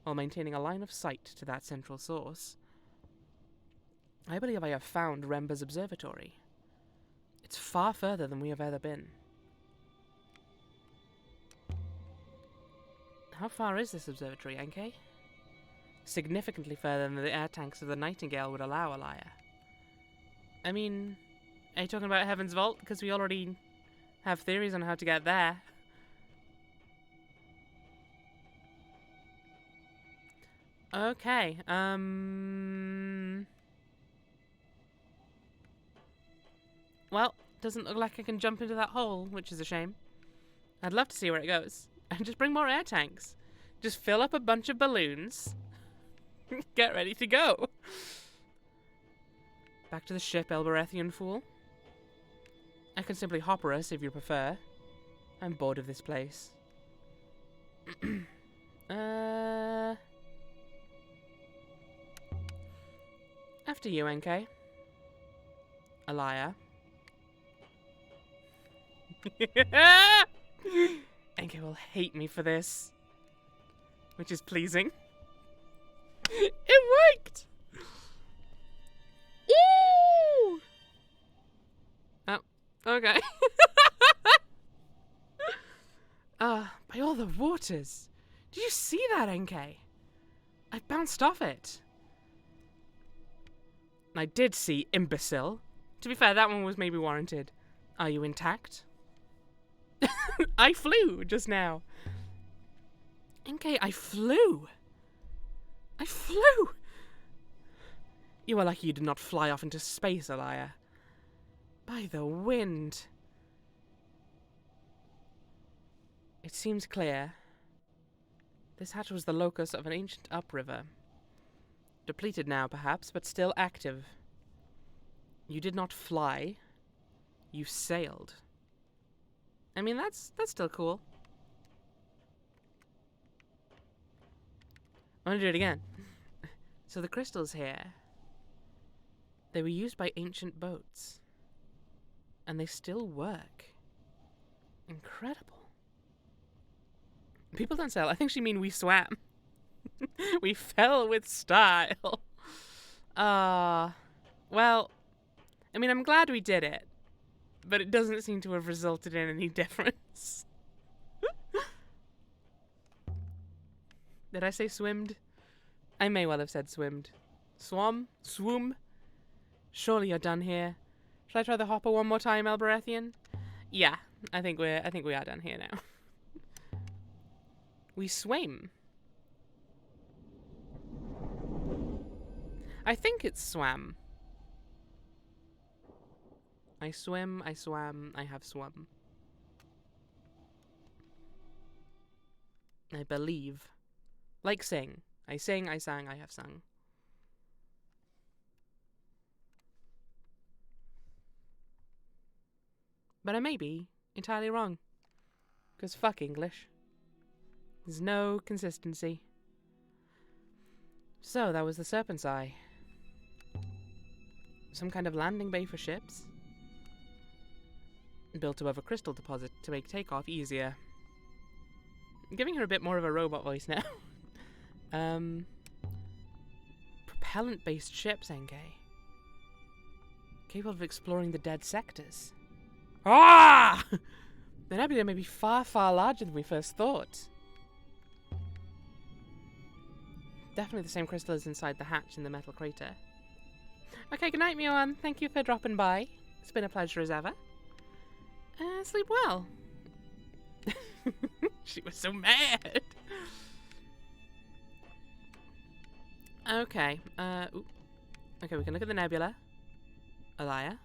while maintaining a line of sight to that central source, I believe I have found Renba's observatory. It's far further than we have ever been. How far is this observatory, NK? Significantly further than the air tanks of the Nightingale would allow, Elia. I mean, are you talking about Heaven's Vault? Because we already have theories on how to get there. Okay, well, doesn't look like I can jump into that hole, which is a shame. I'd love to see where it goes. And just bring more air tanks. Just fill up a bunch of balloons. Get ready to go. Back to the ship, Elberethian fool. I can simply hopper us if you prefer. I'm bored of this place. After you, NK. Alaya. NK will hate me for this. Which is pleasing. It worked! Ooh! Oh, okay. By all the waters. Did you see that, NK? I bounced off it. And I did see imbecile. To be fair, that one was maybe warranted. Are you intact? I flew just now. NK, I flew. I flew. You are lucky you did not fly off into space, Alaya. By the wind. It seems clear. This hatch was the locus of an ancient upriver. Depleted now, perhaps, but still active. You did not fly. You sailed. I mean, that's still cool. I want to do it again. So the crystals here, they were used by ancient boats. And they still work. Incredible. People don't say, I think she mean we swam. We fell with style. Well, I mean, I'm glad we did it. But it doesn't seem to have resulted in any difference. Did I say swimmed? I may well have said swimmed. Swam? Swoom? Surely you're done here. Should I try the hopper one more time, Elberethian? Yeah, I think we are done here now. We swim. I think it's swam. I swim, I swam, I have swum. I believe. Like sing. I sing, I sang, I have sung. But I may be entirely wrong. Because fuck English. There's no consistency. So, that was the Serpent's Eye. Some kind of landing bay for ships. Built above a crystal deposit to make takeoff easier. I'm giving her a bit more of a robot voice now. Propellant-based ships, NK. Capable of exploring the dead sectors. Ah! The nebula may be far, far larger than we first thought. Definitely the same crystal as inside the hatch in the metal crater. Okay, good night, Mioan. Thank you for dropping by. It's been a pleasure as ever. Sleep well. She was so mad. Okay, ooh. Okay, we can look at the nebula. Alaya.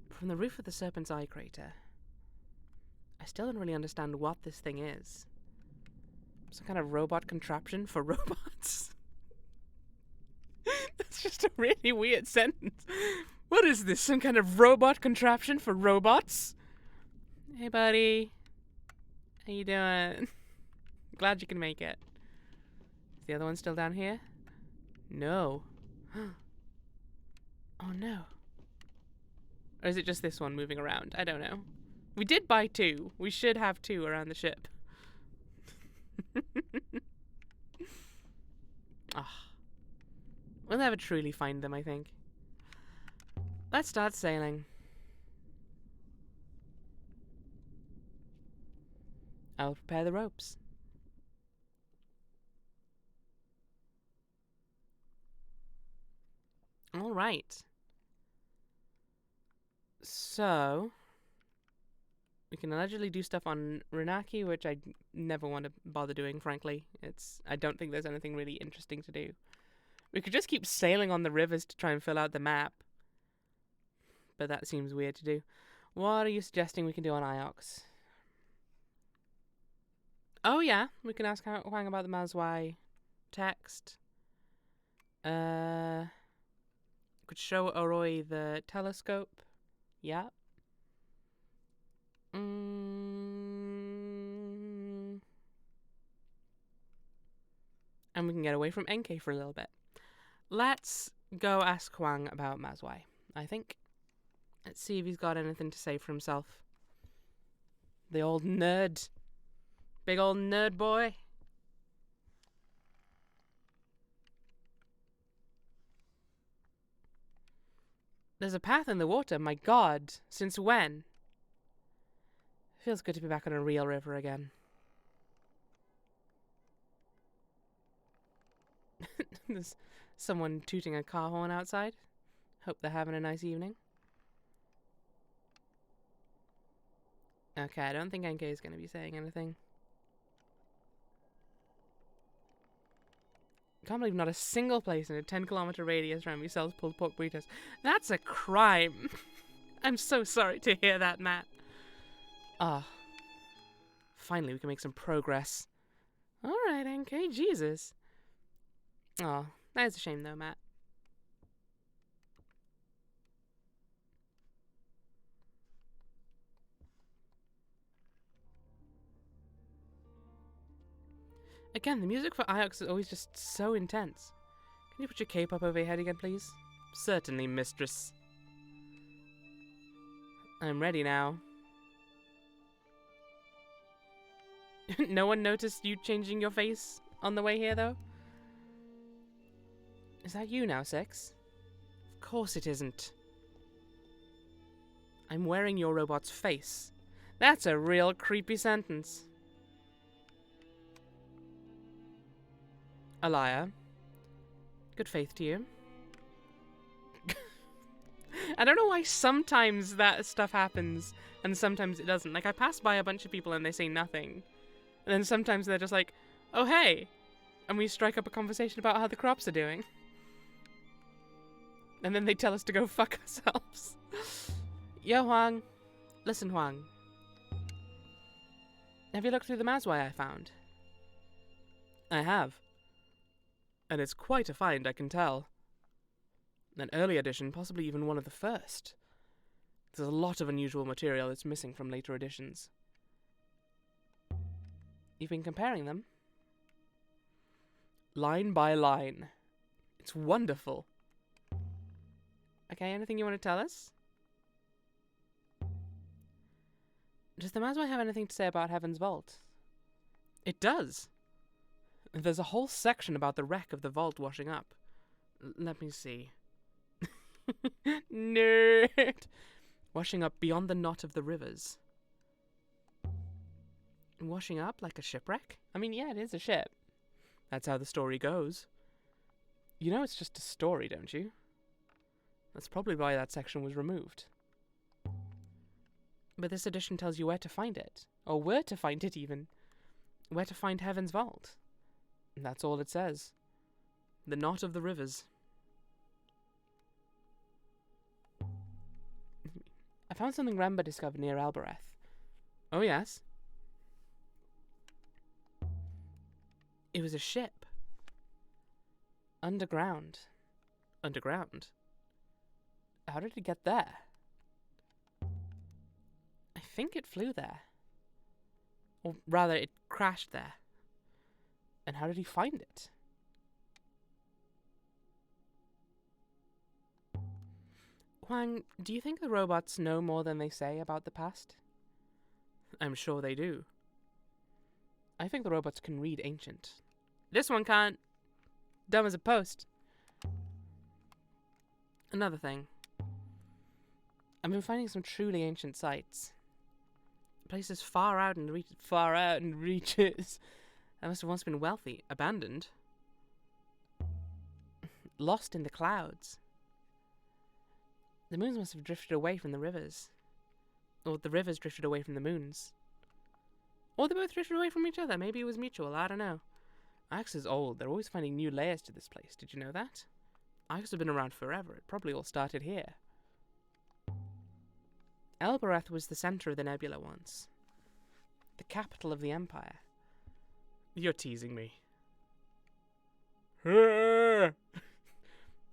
From the roof of the Serpent's Eye crater, I still don't really understand what this thing is. Some kind of robot contraption for robots? That's just a really weird sentence. What is this? Some kind of robot contraption for robots? Hey, buddy. How you doing? Glad you can make it. Is the other one still down here? No. Oh, no. Or is it just this one moving around? I don't know. We did buy two. We should have two around the ship. Ah. We'll never truly find them, I think. Let's start sailing. I'll prepare the ropes. All right. So, we can allegedly do stuff on Renaki, which I never want to bother doing, frankly. I don't think there's anything really interesting to do. We could just keep sailing on the rivers to try and fill out the map. But that seems weird to do. What are you suggesting we can do on Iox? Oh yeah, we can ask Huang about the Mazwai text. Could show Oroi the telescope. Yeah. And we can get away from Enke for a little bit. Let's go ask Huang about Mazwai, I think. Let's see if he's got anything to say for himself. The old nerd. Big old nerd boy. There's a path in the water, my god. Since when? Feels good to be back on a real river again. There's someone tooting a car horn outside. Hope they're having a nice evening. Okay, I don't think Enke is going to be saying anything. Can't believe not a single place in a 10-kilometer radius around me sells pulled pork burritos. That's a crime. I'm so sorry to hear that, Matt. Ah. Finally, we can make some progress. Alright, Enke, Jesus. Oh, that is a shame though, Matt. Again, the music for Iox is always just so intense. Can you put your cape up over your head again, please? Certainly, mistress. I'm ready now. No one noticed you changing your face on the way here, though? Is that you now, Six? Of course it isn't. I'm wearing your robot's face. That's a real creepy sentence. Alaya, good faith to you. I don't know why sometimes that stuff happens and sometimes it doesn't. Like, I pass by a bunch of people and they say nothing. And then sometimes they're just like, oh, hey. And we strike up a conversation about how the crops are doing. And then they tell us to go fuck ourselves. Yo, Huang. Listen, Huang. Have you looked through the Mazwai I found? I have. And it's quite a find, I can tell. An early edition, possibly even one of the first. There's a lot of unusual material that's missing from later editions. You've been comparing them? Line by line. It's wonderful. Okay, anything you want to tell us? Does the Mazwai have anything to say about Heaven's Vault? It does. There's a whole section about the wreck of the vault washing up. Let me see. Nerd! Washing up beyond the knot of the rivers. Washing up like a shipwreck? I mean, yeah, it is a ship. That's how the story goes. You know it's just a story, don't you? That's probably why that section was removed. But this edition tells you where to find it. Or where to find it, even. Where to find Heaven's Vault. And that's all it says. The knot of the rivers. I found something Ramba discovered near Albereth. Oh, yes? It was a ship. Underground. Underground? How did it get there? I think it flew there. Or rather, it crashed there. And how did he find it? Huang, do you think the robots know more than they say about the past? I'm sure they do. I think the robots can read ancient. This one can't. Dumb as a post. Another thing. I've been finding some truly ancient sites. Places far out in reaches. That must have once been wealthy, abandoned. Lost in the clouds. The moons must have drifted away from the rivers. Or the rivers drifted away from the moons. Or they both drifted away from each other. Maybe it was mutual, I don't know. Ix is old. They're always finding new layers to this place. Did you know that? Ix has been around forever. It probably all started here. Elbereth was the center of the nebula once. The capital of the Empire. You're teasing me.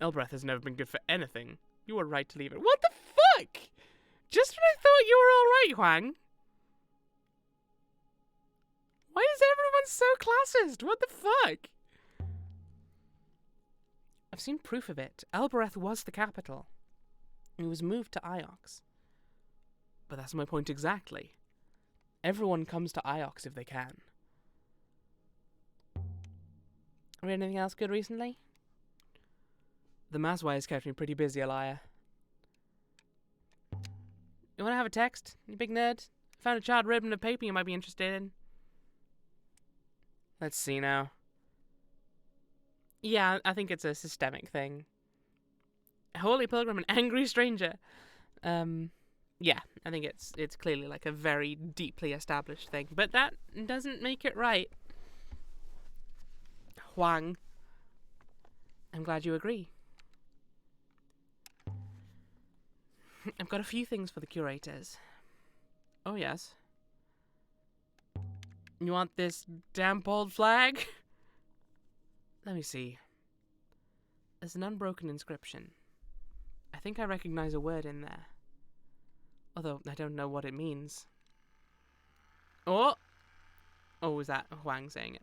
Elbereth has never been good for anything. You were right to leave it. What the fuck? Just when I thought you were alright, Huang. Why is everyone so classist? What the fuck? I've seen proof of it. Elbereth was the capital. It was moved to Iox. But that's my point exactly. Everyone comes to Iox if they can. Read anything else good recently? The Mazwai kept me pretty busy, Elia. You want to have a text, you big nerd? Found a child ribbon of paper you might be interested in. Let's see now. Yeah, I think it's a systemic thing. Holy Pilgrim, an angry stranger. Yeah, I think it's clearly like a very deeply established thing, but that doesn't make it right. Huang, I'm glad you agree. I've got a few things for the curators. Oh, yes. You want this damp old flag? Let me see. There's an unbroken inscription. I think I recognize a word in there. Although I don't know what it means. Oh! Oh, was that Huang saying it?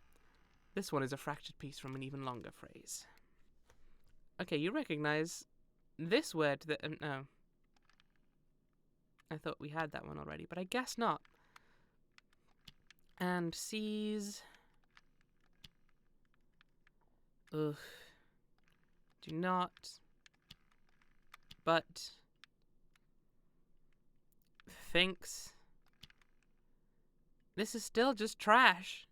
This one is a fractured piece from an even longer phrase. Okay, you recognize this word that... oh. I thought we had that one already, but I guess not. And sees... Ugh. Do not... But... Thinks... This is still just trash.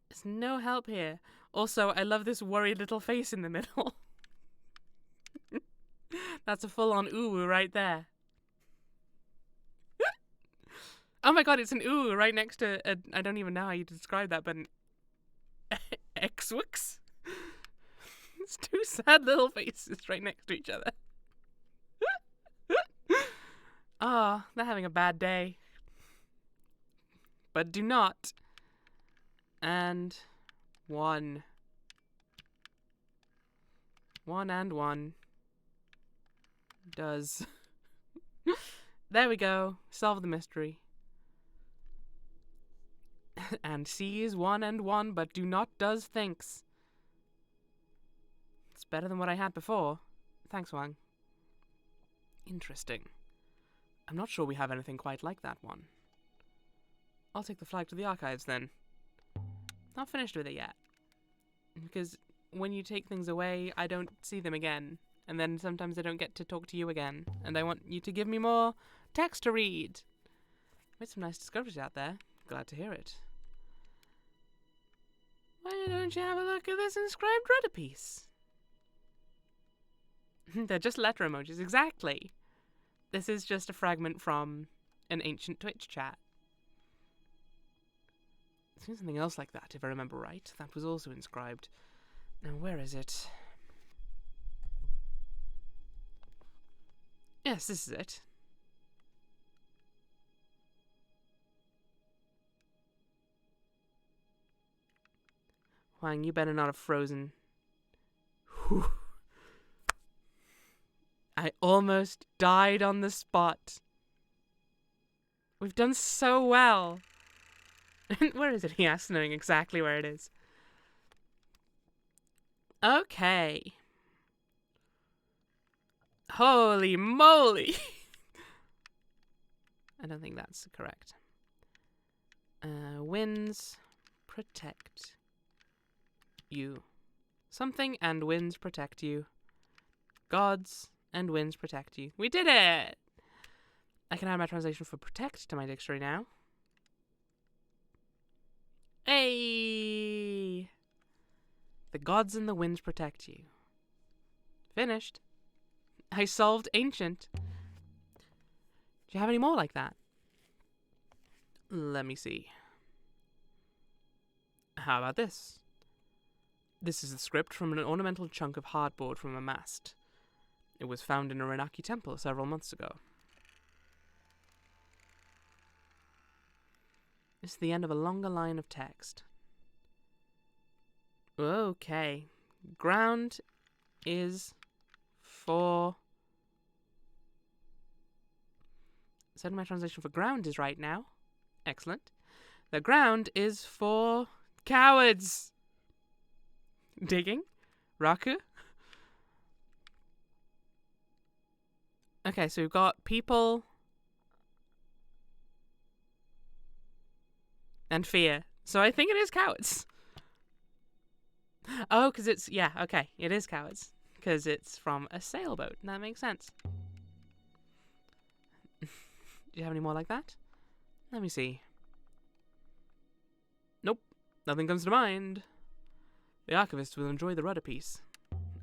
There's no help here. Also, I love this worried little face in the middle. That's a full-on ooh right there. Oh my god, it's an ooh right next to a, I don't even know how you describe that, but an X-Wix? It's two sad little faces right next to each other. Ah, they're having a bad day. But do not. And one. One and one. Does. There we go. Solve the mystery. And sees one and one, but do not does thinks. It's better than what I had before. Thanks, Wang. Interesting. I'm not sure we have anything quite like that one. I'll take the flag to the archives then. Not finished with it yet. Because when you take things away, I don't see them again. And then sometimes I don't get to talk to you again. And I want you to give me more text to read. Made some nice discoveries out there. Glad to hear it. Why don't you have a look at this inscribed rudder piece? They're just letter emojis, exactly. This is just a fragment from an ancient Twitch chat. I've seen something else like that, if I remember right. That was also inscribed. Now, where is it? Yes, this is it. Huang, you better not have frozen. Whew. I almost died on the spot. We've done so well. Where is it? He asks, knowing exactly where it is. Okay. Holy moly! I don't think that's correct. Winds protect you. Something and winds protect you. Gods and winds protect you. We did it! I can add my translation for protect to my dictionary now. Hey! The gods and the winds protect you. Finished. I solved ancient. Do you have any more like that? Let me see. How about this? This is the script from an ornamental chunk of hardboard from a mast. It was found in a Renaki temple several months ago. It's the end of a longer line of text. Okay. Ground is for... So my translation for ground is right now. Excellent. The ground is for cowards. Digging. Raku. Okay, so we've got people and fear. So I think it is cowards. Oh, because it's... Yeah, okay. It is cowards. Because it's from a sailboat. That makes sense. Do you have any more like that? Let me see. Nope. Nothing comes to mind. The archivist will enjoy the rudder piece.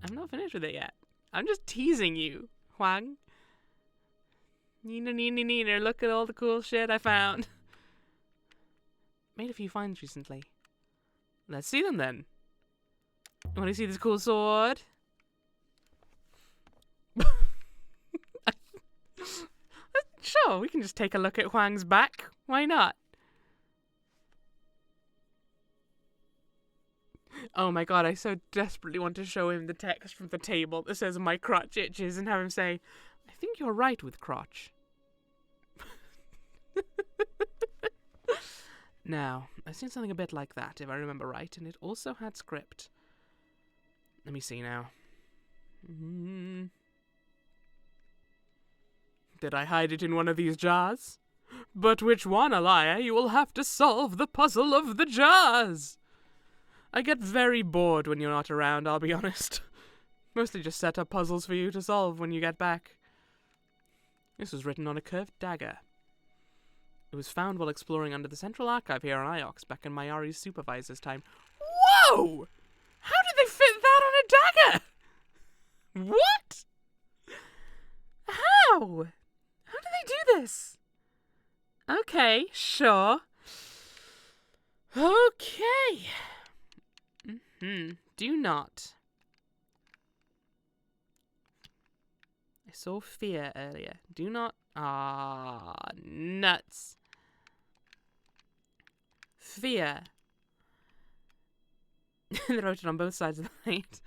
I'm not finished with it yet. I'm just teasing you, Huang. Neener, neener, neener. Look at all the cool shit I found. Made a few finds recently. Let's see them then. Want to see this cool sword? Sure, we can just take a look at Huang's back. Why not? Oh my god, I so desperately want to show him the text from the table that says my crotch itches and have him say, I think you're right with crotch. Now, I've seen something a bit like that, if I remember right, and it also had script. Let me see now. Did I hide it in one of these jars? But which one, Alaya? You will have to solve the puzzle of the jars! I get very bored when you're not around, I'll be honest. Mostly just set up puzzles for you to solve when you get back. This was written on a curved dagger. It was found while exploring under the central archive here on Iox back in Mayari's supervisor's time. Whoa! How did they fit that on a dagger? What? How? How do they do this? Okay, sure. Okay. Do not. I saw fear earlier. Do not. Nuts. Fear. They wrote it on both sides of the light.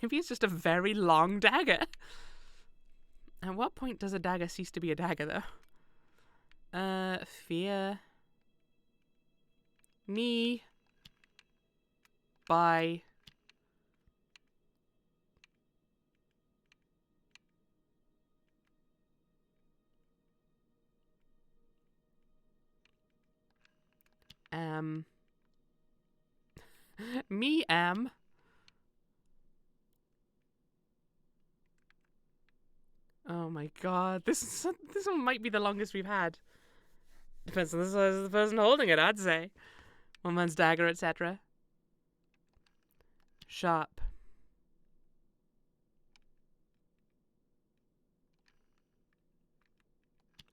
Maybe it's just a very long dagger. At what point does a dagger cease to be a dagger, though? Fear. Me. By. Me am. Oh my god, this one might be the longest we've had. Depends on the size of the person holding it, I'd say. One man's dagger, etc. Sharp.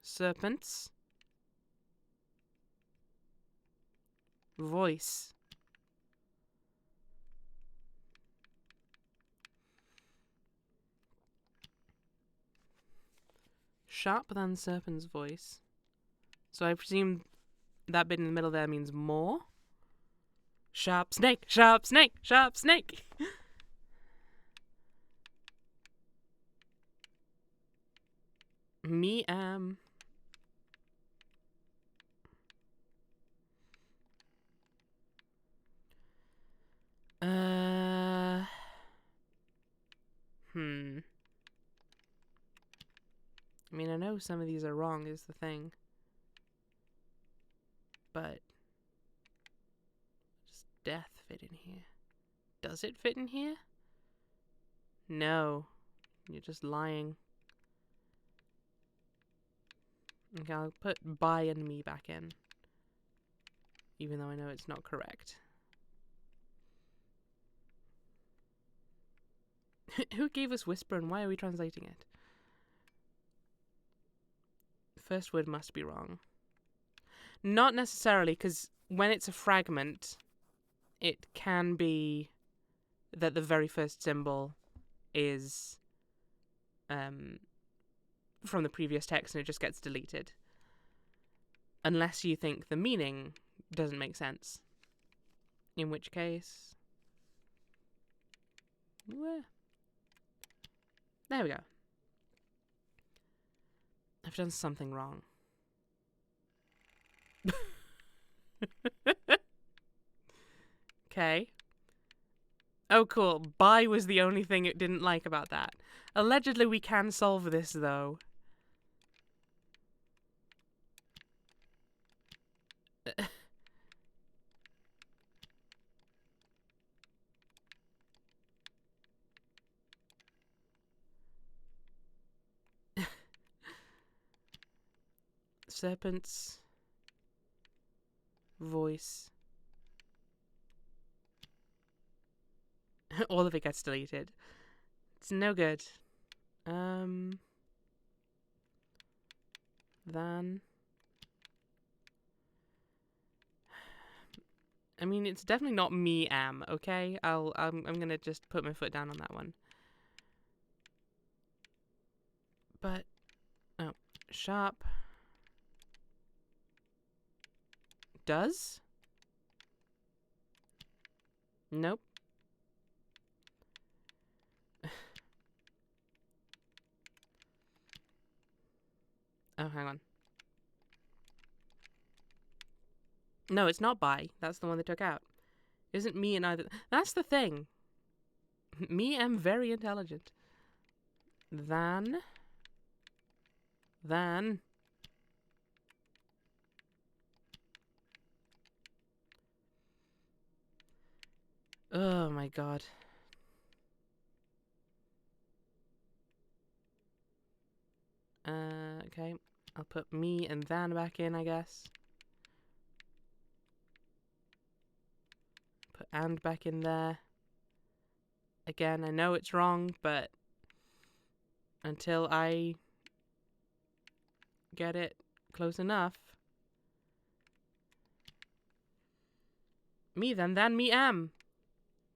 Serpents. Voice. Sharp than serpent's voice. So I presume that bit in the middle there means more. Sharp snake, sharp snake, sharp snake. Me am. I mean, I know some of these are wrong is the thing. But does death fit in here? Does it fit in here? No. You're just lying. Okay, I'll put by and me back in. Even though I know it's not correct. Who gave us whisper and why are we translating it? The first word must be wrong. Not necessarily, because when it's a fragment, it can be that the very first symbol is from the previous text and it just gets deleted. Unless you think the meaning doesn't make sense. In which case... There we go. I've done something wrong. Okay. Oh, cool. Bye was the only thing it didn't like about that. Allegedly, we can solve this, though. Serpent's voice. All of it gets deleted. It's no good. Then. I mean, it's definitely not me am, okay? I'm gonna just put my foot down on that one. But oh, sharp does? Nope. Oh, hang on. No, it's not by. That's the one they took out. Isn't me and either. That's the thing. Me am very intelligent. Than. Oh my god. Okay. I'll put me and than back in, I guess. Put and back in there. Again, I know it's wrong, but until I get it close enough. Me then, than me am.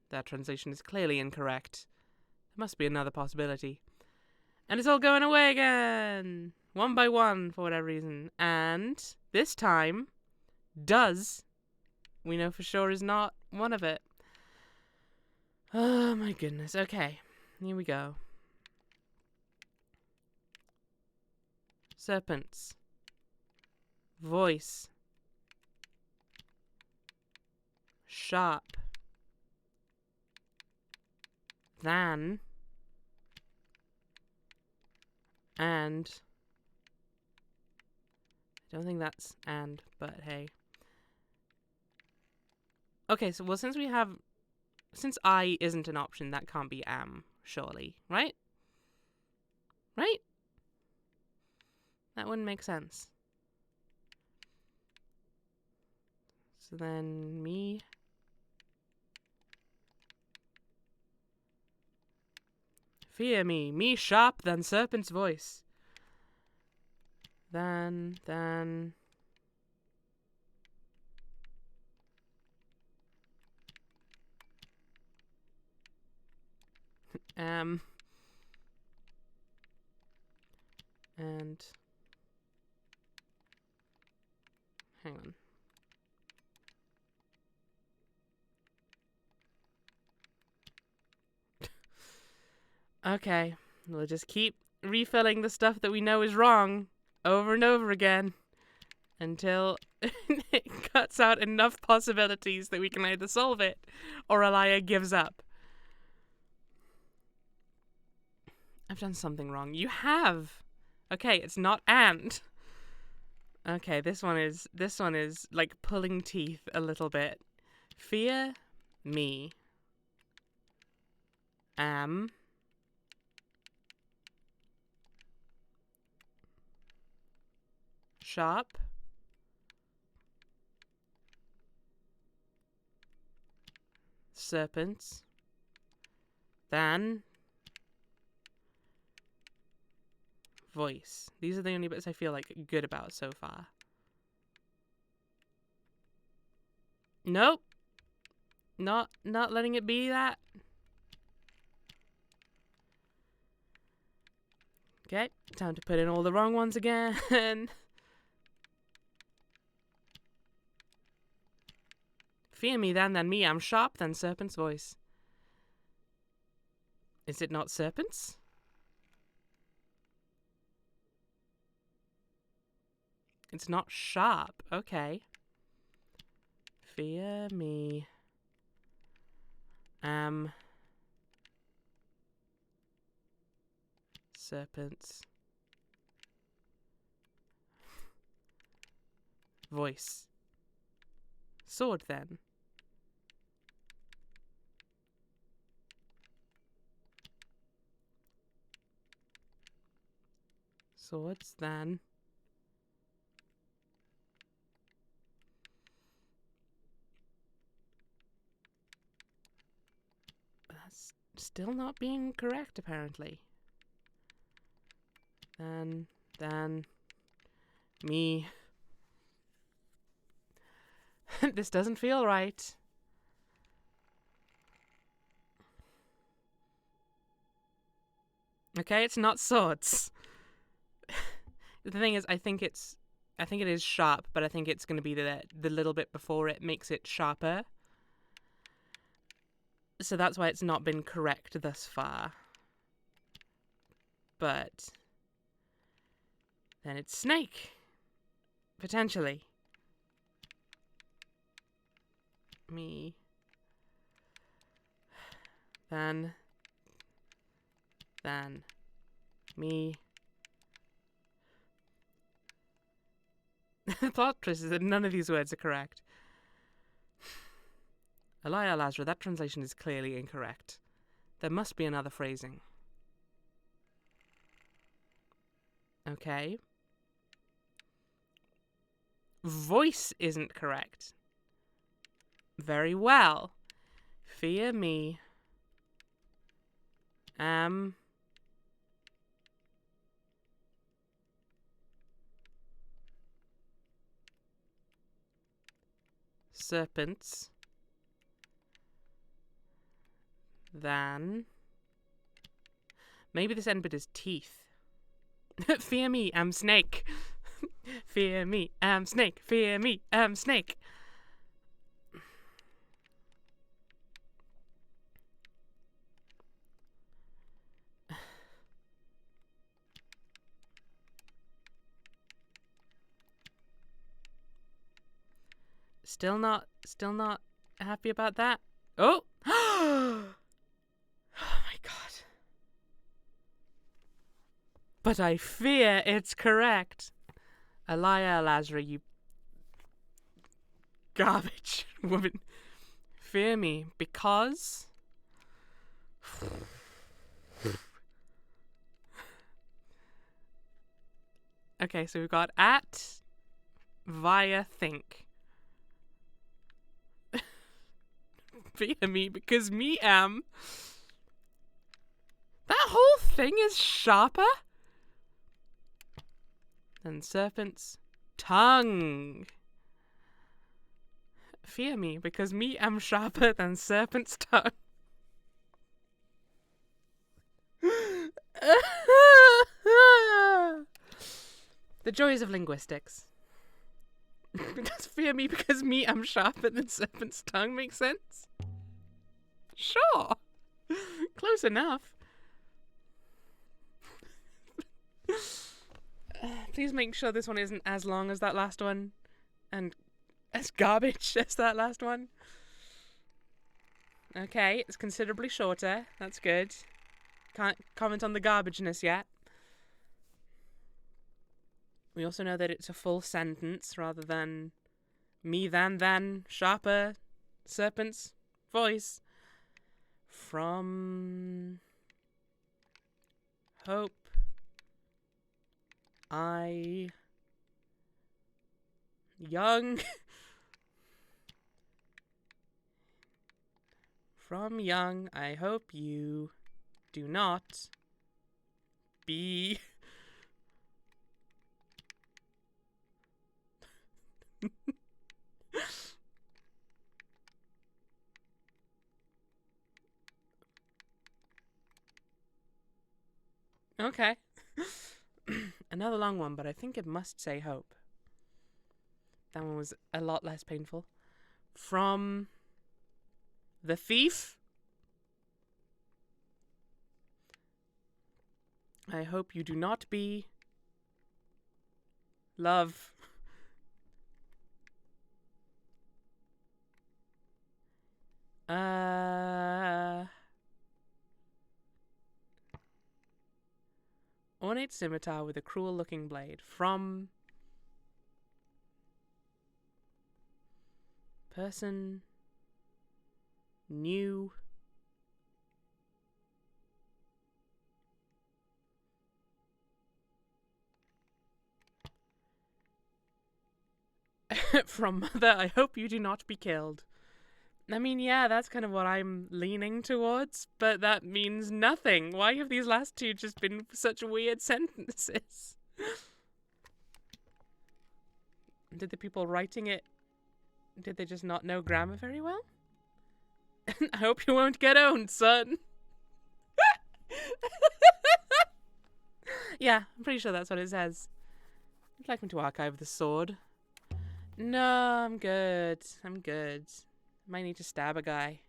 That translation is clearly incorrect. There must be another possibility. And it's all going away again! One by one, for whatever reason. And this time, does, we know for sure, is not one of it. Oh my goodness. Okay, here we go. Serpents. Voice. Sharp. Than. And. I don't think that's and, but hey. Okay, so well, since I isn't an option, that can't be am, surely, right? Right? That wouldn't make sense. So then me. Fear me sharp than serpent's voice. Than. And hang on. Okay, we'll just keep refilling the stuff that we know is wrong over and over again until it cuts out enough possibilities that we can either solve it or Elia gives up. I've done something wrong. You have. Okay, it's not and. Okay, this one is like pulling teeth a little bit. Fear me. Am. Sharp. Serpents. Than. Voice. These are the only bits I feel like good about so far. Nope. Not letting it be that. Okay, time to put in all the wrong ones again. Fear me than me, am sharp than serpent's voice. Is it not serpents? It's not sharp. Okay. Fear me. Serpents. Voice. Sword, then. Swords, then. That's still not being correct, apparently. Then, me. This doesn't feel right. Okay, it's not swords. The thing is, I think it is sharp, but I think it's going to be the little bit before it makes it sharper. So that's why it's not been correct thus far. But then it's snake. Potentially. Me. Then. Me. The plot twist is that none of these words are correct. Elia Lazra, that translation is clearly incorrect. There must be another phrasing. Okay. Voice isn't correct. Very well. Fear me. Serpents. Than. Maybe this end bit is teeth. Fear me, I'm snake. Fear me, I'm snake. Fear me, I'm snake. Still not happy about that. Oh! Oh my god. But I fear it's correct. Elia Lazra, you garbage woman. Fear me because... Okay, so we've got at via think. Fear me because me am. That whole thing is sharper than serpent's tongue. Fear me because me am sharper than serpent's tongue. The joys of linguistics. Does fear me because me am sharper than serpent's tongue make sense? Sure. Close enough. Please make sure this one isn't as long as that last one. And as garbage as that last one. Okay, it's considerably shorter. That's good. Can't comment on the garbageness yet. We also know that it's a full sentence rather than me than sharper serpent's voice. From hope I young from young I hope you do not be okay. Another long one, but I think it must say hope. That one was a lot less painful. From the thief. I hope you do not be love. Ornate scimitar with a cruel-looking blade. From... person... new... from mother, I hope you do not be killed. I mean, yeah, that's kind of what I'm leaning towards, but that means nothing. Why have these last two just been such weird sentences? Did the people writing it, did they just not know grammar very well? I hope you won't get owned, son. Yeah, I'm pretty sure that's what it says. I'd like me to archive the sword. No, I'm good. I'm good. I might need to stab a guy.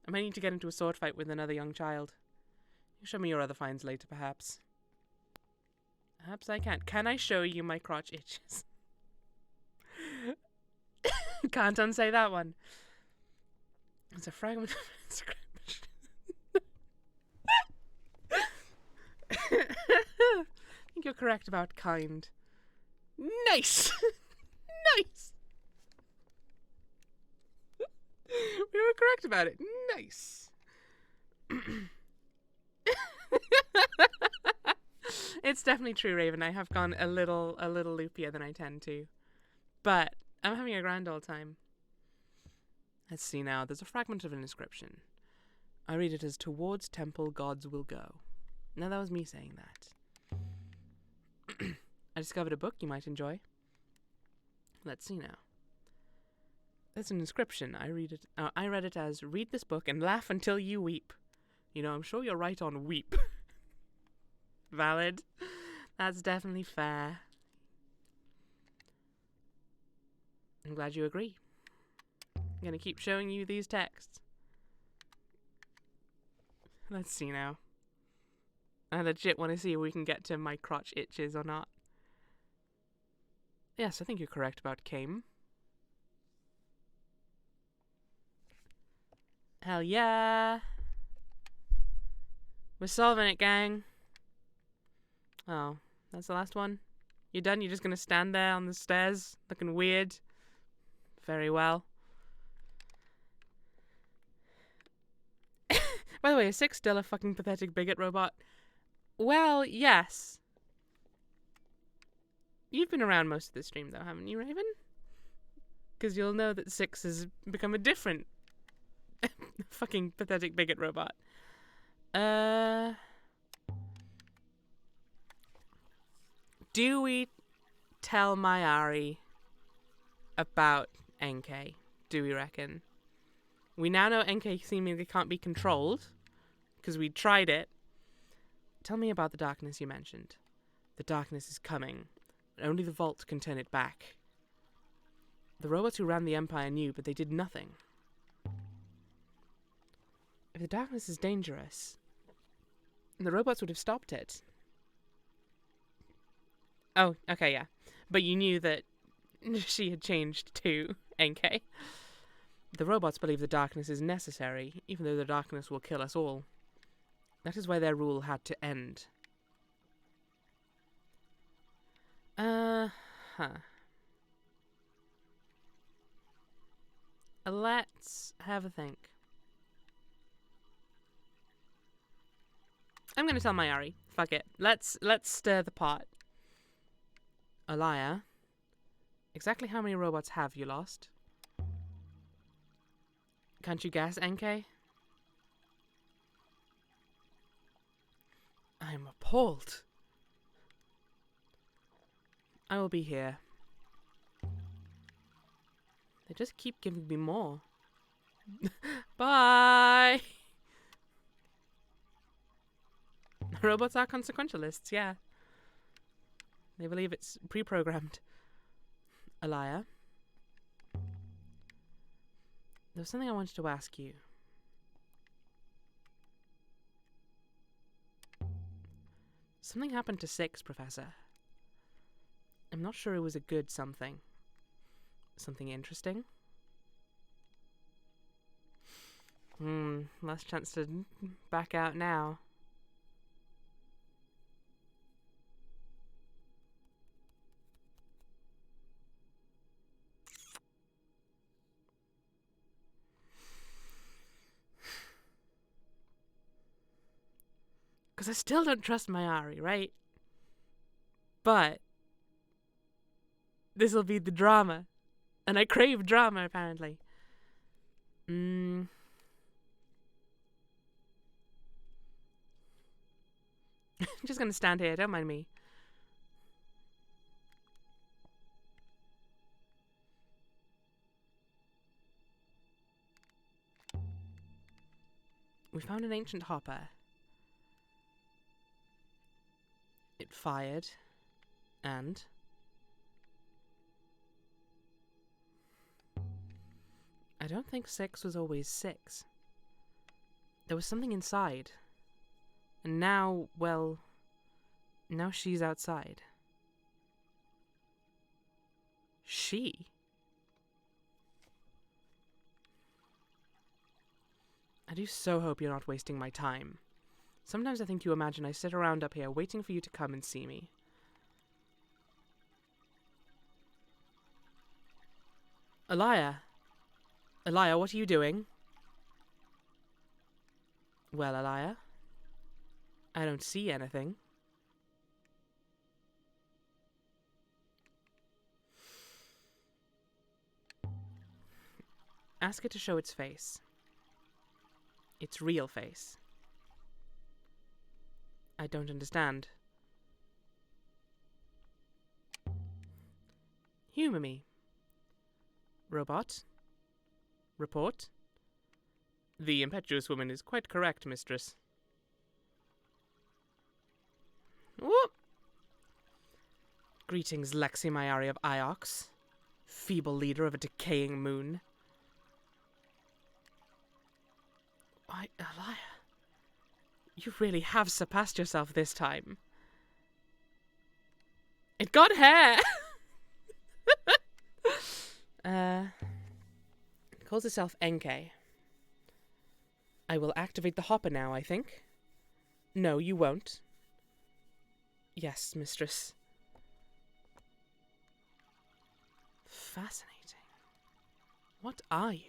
I might need to get into a sword fight with another young child. You show me your other finds later, perhaps. Perhaps I can. Can I show you my crotch itches? Can't unsay that one. It's a fragment of inscription. I think you're correct about kind. Nice! Nice! We were correct about it. Nice. It's definitely true, Raven. I have gone a little loopier than I tend to. But I'm having a grand old time. Let's see now. There's a fragment of an inscription. I read it as towards temple gods will go. Now that was me saying that. I discovered a book you might enjoy. Let's see now. There's an inscription. I read it as, read this book and laugh until you weep. You know, I'm sure you're right on weep. Valid. That's definitely fair. I'm glad you agree. I'm going to keep showing you these texts. Let's see now. I legit want to see if we can get to my crotch itches or not. Yes, I think you're correct about Kame. Hell yeah! We're solving it, gang. Oh, that's the last one? You done? You're just gonna stand there on the stairs, looking weird? Very well. By the way, is Six still a fucking pathetic bigot robot? Well, yes. You've been around most of the stream, though, haven't you, Raven? Because you'll know that Six has become a different fucking pathetic bigot robot. Do we tell Mayari about NK? Do we reckon? We now know NK seemingly can't be controlled, because we tried it. Tell me about the darkness you mentioned. The darkness is coming. Only the vault can turn it back. The robots who ran the Empire knew, but they did nothing. If the darkness is dangerous, the robots would have stopped it. Oh, okay, yeah. But you knew that she had changed to NK. The robots believe the darkness is necessary, even though the darkness will kill us all. That is why their rule had to end. Let's have a think. I'm gonna tell Mayari. Fuck it. Let's stir the pot. Alaya, exactly how many robots have you lost? Can't you guess, NK? I'm appalled. I will be here. They just keep giving me more. Bye! Robots are consequentialists, yeah. They believe it's pre-programmed. Alaya, there was something I wanted to ask you. Something happened to Six, Professor. I'm not sure it was a good something. Something interesting? Last chance to back out now. Because I still don't trust my Ari, right? But this'll be the drama. And I crave drama, apparently. Just gonna stand here, don't mind me. We found an ancient hopper. It fired, and I don't think 6 was always 6. There was something inside. And now, well, now she's outside. She? I do so hope you're not wasting my time. Sometimes I think you imagine I sit around up here waiting for you to come and see me. Elia? Elia, what are you doing? Well, Elia? I don't see anything. Ask it to show its face. Its real face. I don't understand. Humour me. Robot? Report? The impetuous woman is quite correct, mistress. Whoop! Greetings, Lexi Myari of Iox, feeble leader of a decaying moon. Why, Elia, you really have surpassed yourself this time. It got hair! It calls itself Enke. I will activate the hopper now, I think. No, you won't. Yes, mistress. Fascinating. What are you?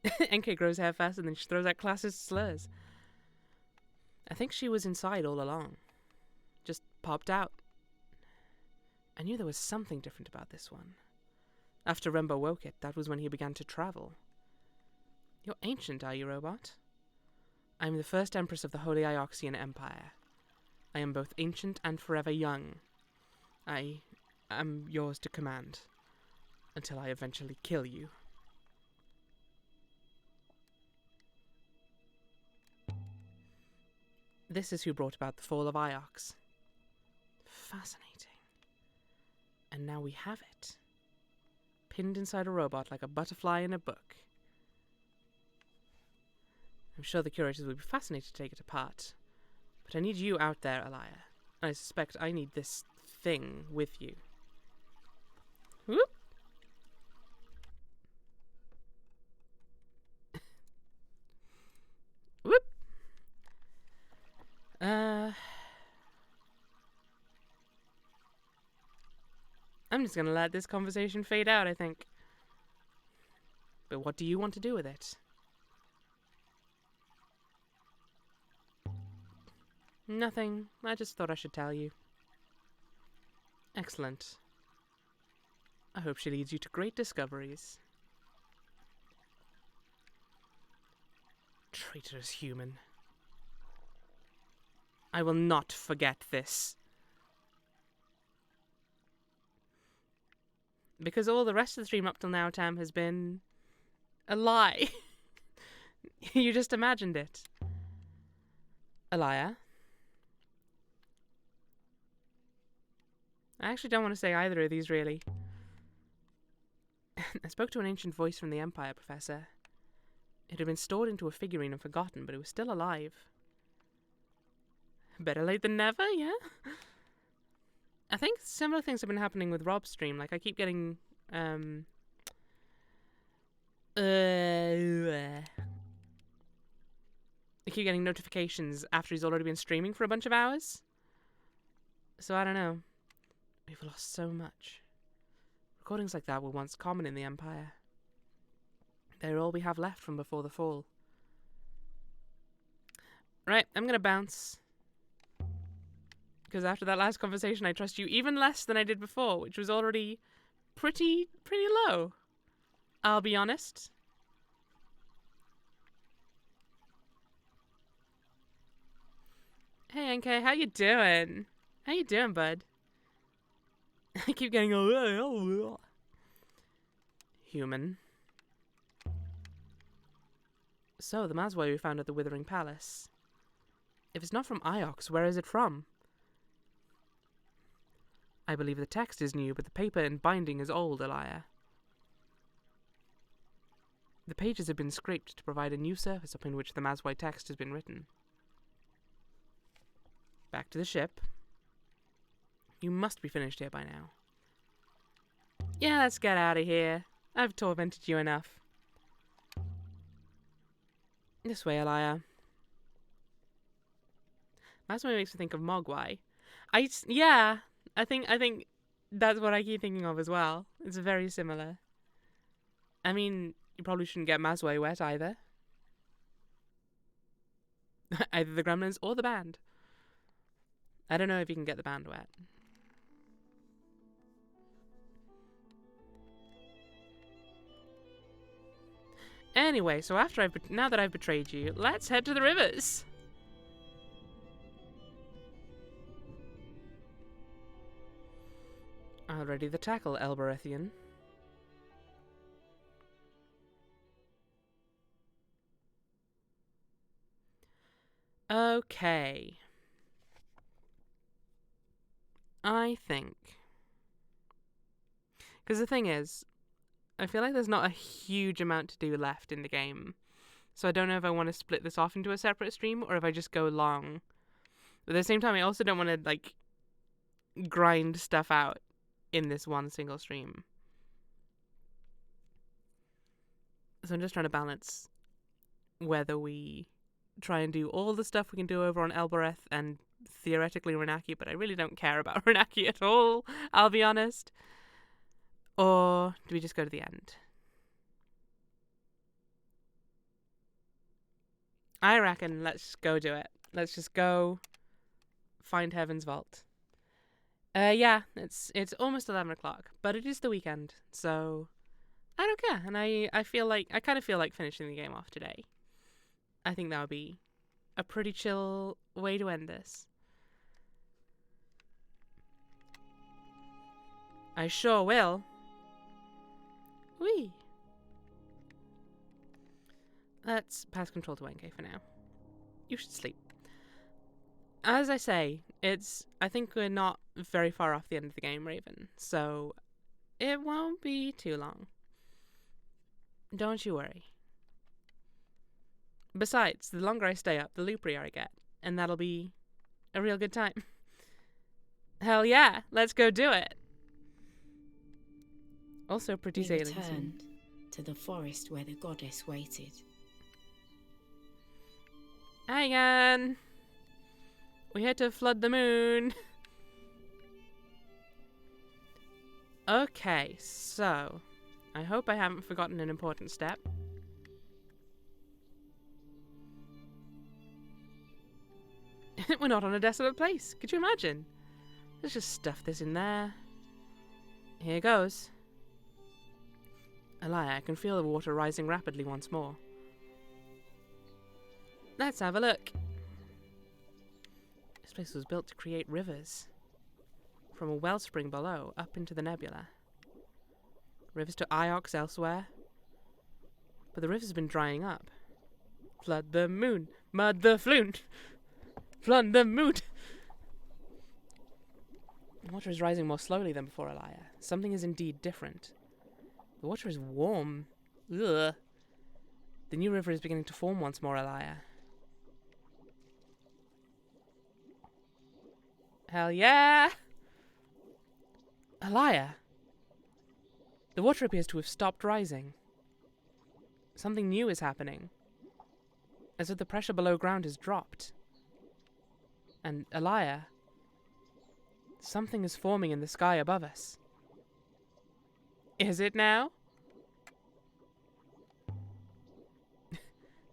Enke grows hair fast and then she throws out classist slurs. I think she was inside all along. Just popped out. I knew there was something different about this one. After Rembo woke it, that was when he began to travel. You're ancient, are you, robot? I am the first empress of the Holy Ioxian Empire. I am both ancient and forever young. I am yours to command, until I eventually kill you. This is who brought about the fall of Iox. Fascinating. And now we have it. Pinned inside a robot like a butterfly in a book. I'm sure the curators would be fascinated to take it apart. But I need you out there, Elia. I suspect I need this thing with you. Whoop! Whoop! I'm just gonna let this conversation fade out, I think. But what do you want to do with it? Nothing. I just thought I should tell you. Excellent. I hope she leads you to great discoveries. Traitorous human. I will not forget this. Because all the rest of the stream up till now, Tam, has been a lie. You just imagined it. Elia? I actually don't want to say either of these, really. I spoke to an ancient voice from the Empire, Professor. It had been stored into a figurine and forgotten, but it was still alive. Better late than never, yeah? I think similar things have been happening with Rob's stream. Like, I keep getting I keep getting notifications after he's already been streaming for a bunch of hours. So I don't know. We've lost so much. Recordings like that were once common in the Empire. They're all we have left from before the fall. Right, I'm gonna bounce. Because after that last conversation, I trust you even less than I did before, which was already pretty low. I'll be honest. Hey, NK, how you doing? How you doing, bud? I keep getting human. So, the Mazway we found at the Withering Palace. If it's not from Iox, where is it from? I believe the text is new, but the paper and binding is old, Elia. The pages have been scraped to provide a new surface upon which the Mazway text has been written. Back to the ship. You must be finished here by now. Yeah, let's get out of here. I've tormented you enough. This way, Elia. Mazway makes me think of Mogwai. Yeah, I think that's what I keep thinking of as well. It's very similar. I mean, you probably shouldn't get Mazway wet either. Either the gremlins or the band. I don't know if you can get the band wet. Anyway, so now that I've betrayed you, let's head to the rivers. I'll ready the tackle, Elberethian. Okay. I think. Because the thing is, I feel like there's not a huge amount to do left in the game. So I don't know if I want to split this off into a separate stream or if I just go long. But at the same time, I also don't want to, like, grind stuff out in this one single stream. So I'm just trying to balance whether we try and do all the stuff we can do over on Elbereth and theoretically Renaki, but I really don't care about Renaki at all, I'll be honest. Or do we just go to the end? I reckon let's go do it. Let's just go find Heaven's Vault. Yeah, it's almost 11 o'clock, but it is the weekend, so I don't care. And I kind of feel like finishing the game off today. I think that would be a pretty chill way to end this. I sure will. Whee! Let's pass control to NK for now. You should sleep. As I say, I think we're not very far off the end of the game, Raven, so it won't be too long. Don't you worry. Besides, the longer I stay up, the looprier I get, and that'll be a real good time. Hell yeah, let's go do it! Also pretty sailing.
We returned to the forest where the goddess waited.
Hang on! We had to flood the moon! Okay, so I hope I haven't forgotten an important step. We're not on a desolate place. Could you imagine? Let's just stuff this in there. Here goes. Elia, I can feel the water rising rapidly once more. Let's have a look. This place was built to create rivers. From a wellspring below, up into the nebula. Rivers to Iox elsewhere. But the rivers have been drying up. Flood the moon, mud the floon. Flood the moon. The water is rising more slowly than before, Elia. Something is indeed different. The water is warm. Ugh. The new river is beginning to form once more, Elia. Hell yeah! Elia! The water appears to have stopped rising. Something new is happening. As if the pressure below ground has dropped. And Elia, something is forming in the sky above us. Is it now?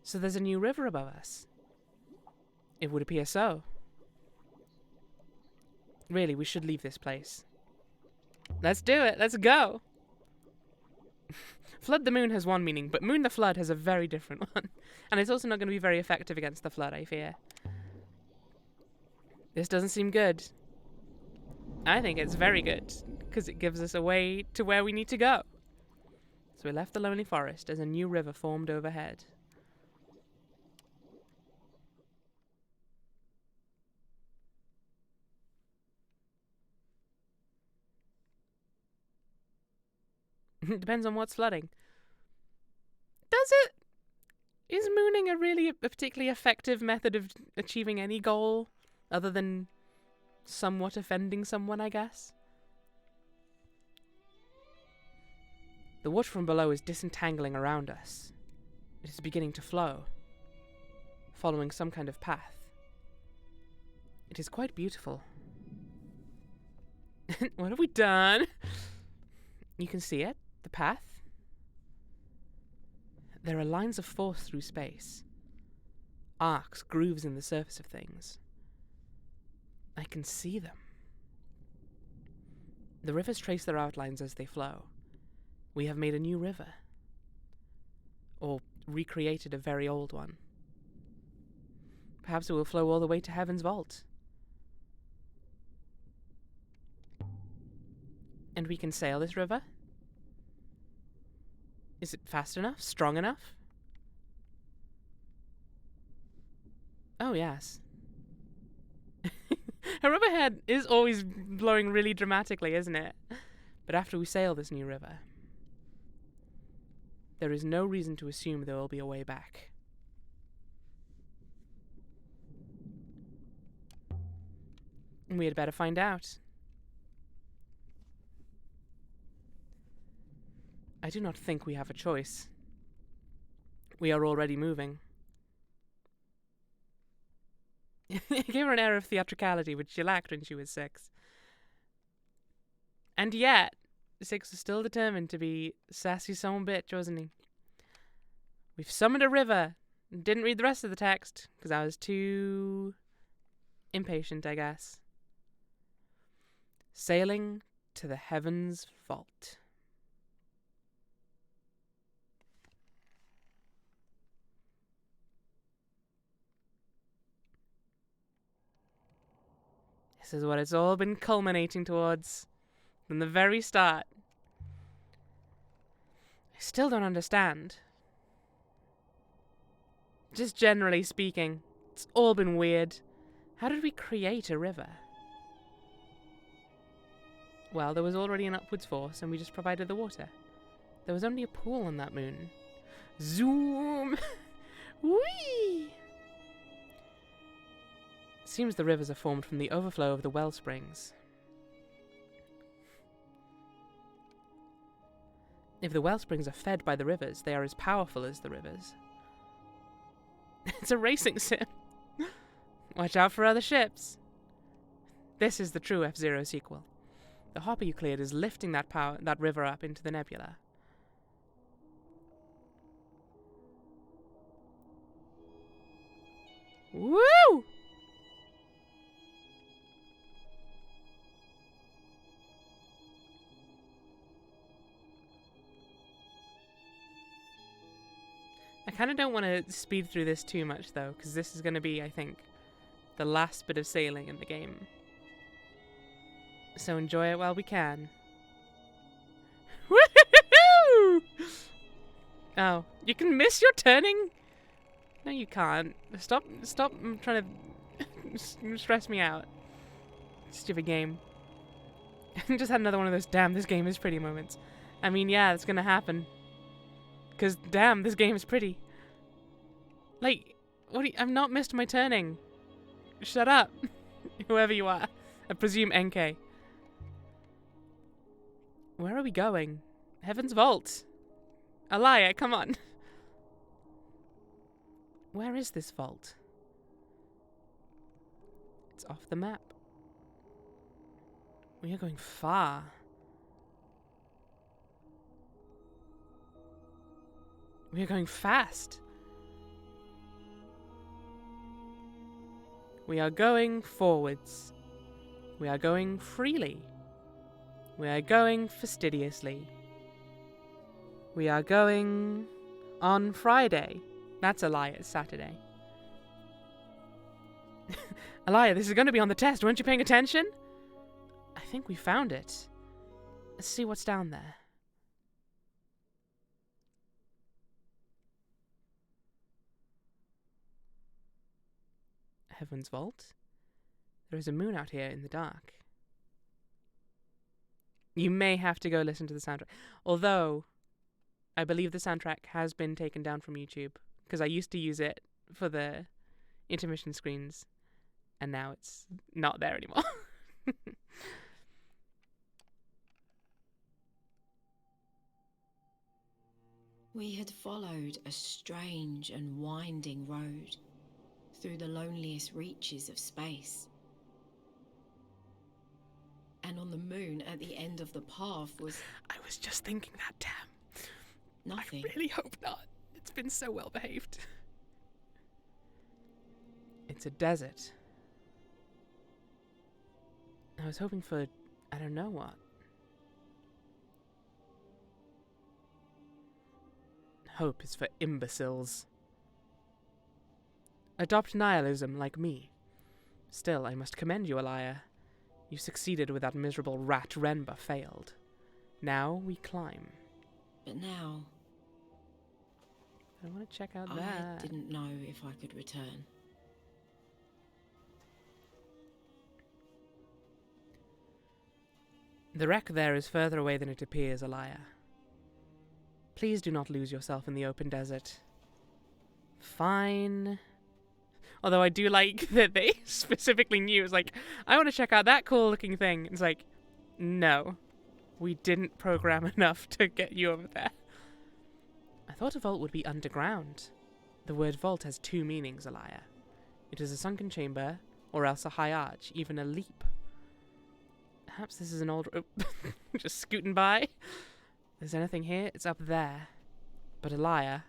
So there's a new river above us. It would appear so. Really, we should leave this place. Let's do it. Let's go. Flood the Moon has one meaning, but Moon the Flood has a very different one. And it's also not going to be very effective against the Flood, I fear. This doesn't seem good. I think it's very good, because it gives us a way to where we need to go. So we left the lonely forest as a new river formed overhead. Depends on what's flooding. Does it? Is mooning a particularly effective method of achieving any goal other than somewhat offending someone, I guess? The water from below is disentangling around us. It is beginning to flow, following some kind of path. It is quite beautiful. What have we done? You can see it, the path. There are lines of force through space. Arcs, grooves in the surface of things. I can see them. The rivers trace their outlines as they flow. We have made a new river. Or recreated a very old one. Perhaps it will flow all the way to Heaven's Vault. And we can sail this river? Is it fast enough? Strong enough? Oh, yes. A riverhead is always blowing really dramatically, isn't it? But after we sail this new river, there is no reason to assume there will be a way back. We had better find out. I do not think we have a choice. We are already moving. It gave her an air of theatricality which she lacked when she was 6. And yet, 6 was still determined to be sassy son bitch, wasn't he? We've summoned a river. Didn't read the rest of the text, because I was too impatient, I guess. Sailing to the Heaven's Vault. This is what it's all been culminating towards from the very start. I still don't understand. Just generally speaking, it's all been weird. How did we create a river? Well, there was already an upwards force and we just provided the water. There was only a pool on that moon. Zoom! Whee! Seems the rivers are formed from the overflow of the well springs. If the well springs are fed by the rivers, they are as powerful as the rivers. It's a racing sim. Watch out for other ships. This is the true F-Zero sequel. The hopper you cleared is lifting that river up into the nebula. Woo! I kind of don't want to speed through this too much, though, because this is going to be, I think, the last bit of sailing in the game. So enjoy it while we can. Woohoo! Oh, you can miss your turning? No, you can't. Stop trying to stress me out. Stupid game. Just had another one of those damn this game is pretty moments. I mean, yeah, it's gonna happen. Because, damn, this game is pretty. Like, I've not missed my turning. Shut up. Whoever you are. I presume NK. Where are we going? Heaven's Vault. Alaya, come on. Where is this vault? It's off the map. We are going far. We are going fast. We are going forwards. We are going freely. We are going fastidiously. We are going on Friday. That's Alaya's Saturday. Alaya, this is going to be on the test. Weren't you paying attention? I think we found it. Let's see what's down there. Heaven's Vault? There is a moon out here in the dark. You may have to go listen to the soundtrack. Although, I believe the soundtrack has been taken down from YouTube, because I used to use it for the intermission screens, and now it's not there anymore.
We had followed a strange and winding road through the loneliest reaches of space. And on the moon at the end of the path was...
I was just thinking that, damn.
nothing.
I really hope not. It's been so well behaved. It's a desert. I was hoping for, I don't know what. Hope is for imbeciles. Adopt nihilism like me. Still, I must commend you, Alaya. You succeeded where that miserable rat Renba failed. Now we climb.
But now...
I want to check out
I
that.
didn't know if I could return.
The wreck there is further away than it appears, Alaya. Please do not lose yourself in the open desert. Fine. Although I do like that they specifically knew. It's like, I want to check out that cool looking thing. It's like, no. We didn't program enough to get you over there. I thought a vault would be underground. The word vault has two meanings, Alaya. It is a sunken chamber, or else a high arch, even a leap. Perhaps this is an old... just scooting by. If there's anything here, it's up there. But Alaya...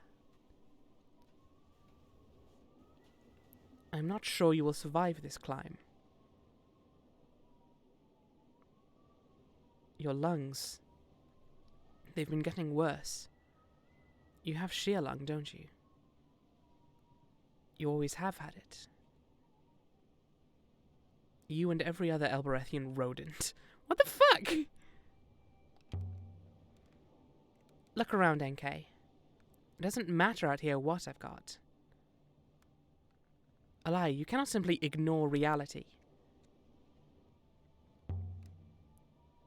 I'm not sure you will survive this climb. Your lungs... they've been getting worse. You have sheer lung, don't you? You always have had it. You and every other Elberethian rodent. What the fuck? Look around, NK. It doesn't matter out here what I've got. Alaya, you cannot simply ignore reality.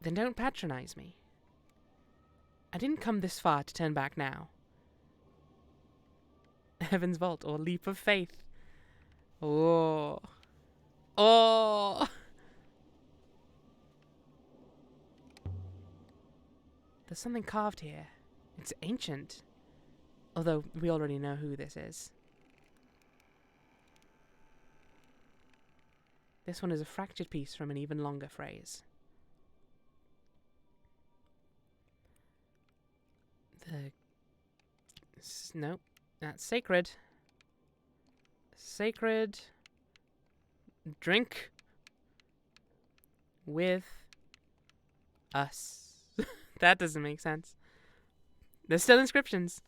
Then don't patronize me. I didn't come this far to turn back now. Heaven's Vault or Leap of Faith. Oh. Oh. There's something carved here. It's ancient. Although we already know who this is. This one is a fractured piece from an even longer phrase. Nope. That's sacred. Sacred. Drink. With. Us. That doesn't make sense. There's still inscriptions.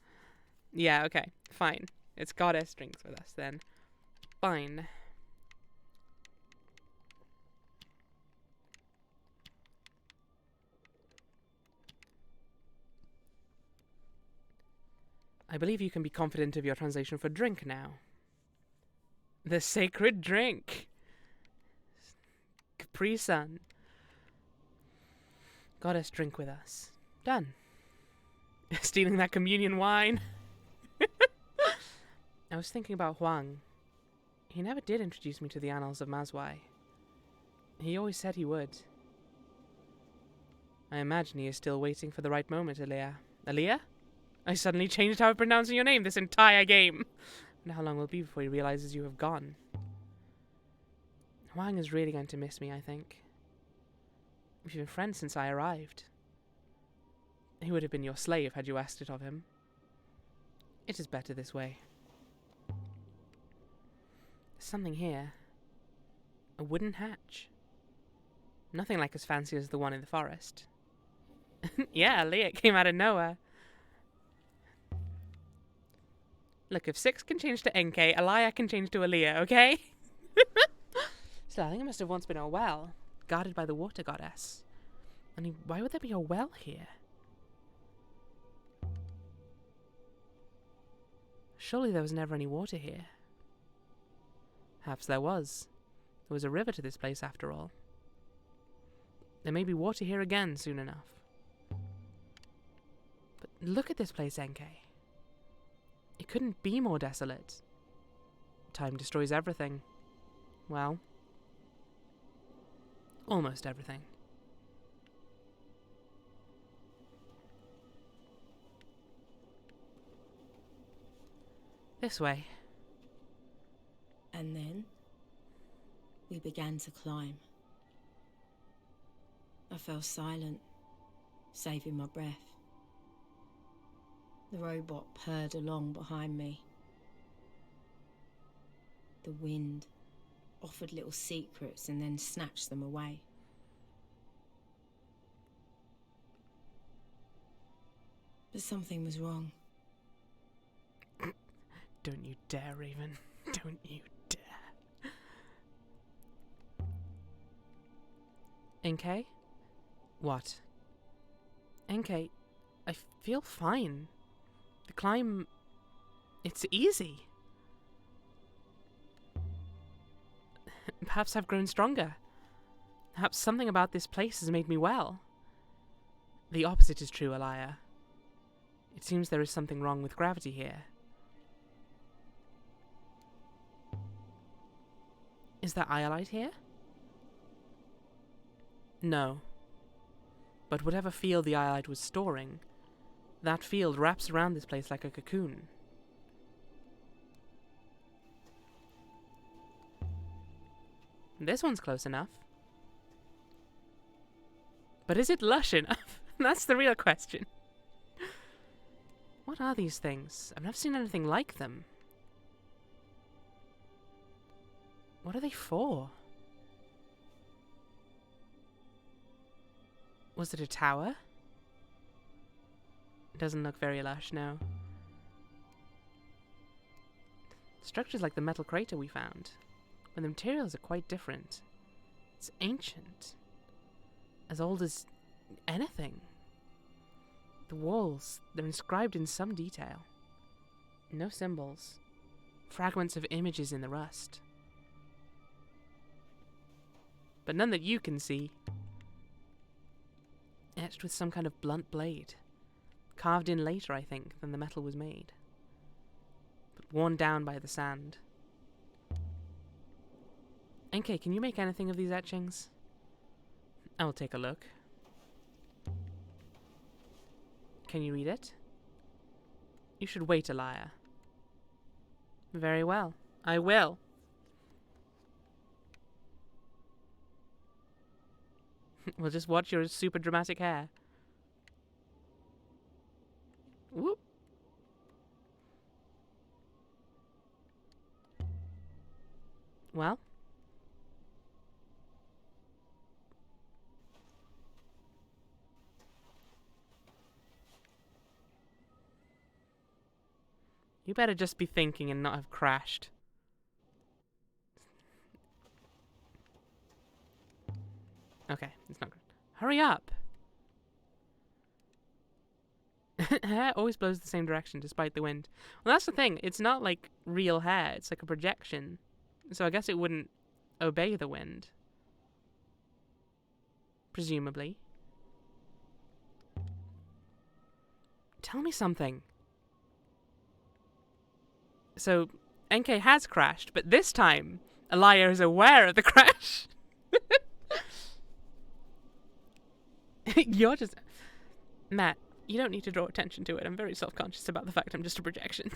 Yeah, okay. Fine. It's goddess drinks with us then. Fine. I believe you can be confident of your translation for drink now. The sacred drink. Capri Sun. Goddess drink with us. Done. Stealing that communion wine. I was thinking about Huang. He never did introduce me to the annals of Mazwai. He always said he would. I imagine he is still waiting for the right moment, Aaliyah. Aaliyah? I suddenly changed how I'm pronouncing your name this entire game. And how long will it be before he realizes you have gone? Huang is really going to miss me, I think. We've been friends since I arrived. He would have been your slave had you asked it of him. It is better this way. There's something here. A wooden hatch. Nothing like as fancy as the one in the forest. Yeah, Leah came out of nowhere. Look, if 6 can change to NK, Alaya can change to Aaliyah, okay? So I think it must have once been a well, guarded by the water goddess. And why would there be a well here? Surely there was never any water here. Perhaps there was. There was a river to this place after all. There may be water here again soon enough. But look at this place, NK. It couldn't be more desolate. Time destroys everything. Well, almost everything. This way.
And then we began to climb. I fell silent, saving my breath. The robot purred along behind me. The wind offered little secrets and then snatched them away. But something was wrong.
Don't you dare, Raven. Don't you dare. NK? What? NK, I feel fine. The climb... it's easy. Perhaps I've grown stronger. Perhaps something about this place has made me well. The opposite is true, Alaya. It seems there is something wrong with gravity here. Is there iolite here? No. But whatever field the iolite was storing, that field wraps around this place like a cocoon. This one's close enough. But is it lush enough? That's the real question. What are these things? I've never seen anything like them. What are they for? Was it a tower? It doesn't look very lush, no. Structure's like the metal crater we found, but the materials are quite different. It's ancient. As old as anything. The walls, they're inscribed in some detail. No symbols. Fragments of images in the rust. But none that you can see. Etched with some kind of blunt blade. Carved in later, I think, than the metal was made. But worn down by the sand. NK, can you make anything of these etchings? I will take a look. Can you read it? You should wait, Alaya. Very well. I will. We'll just watch your super dramatic hair. Whoop. Well? You better just be thinking and not have crashed. Okay, it's not good. Hurry up! Hair always blows the same direction despite the wind. Well, that's the thing. It's not like real hair. It's like a projection. So I guess it wouldn't obey the wind. Presumably. Tell me something. So, NK has crashed, but this time, Alaya is aware of the crash. You're just... Matt, you don't need to draw attention to it. I'm very self-conscious about the fact I'm just a projection.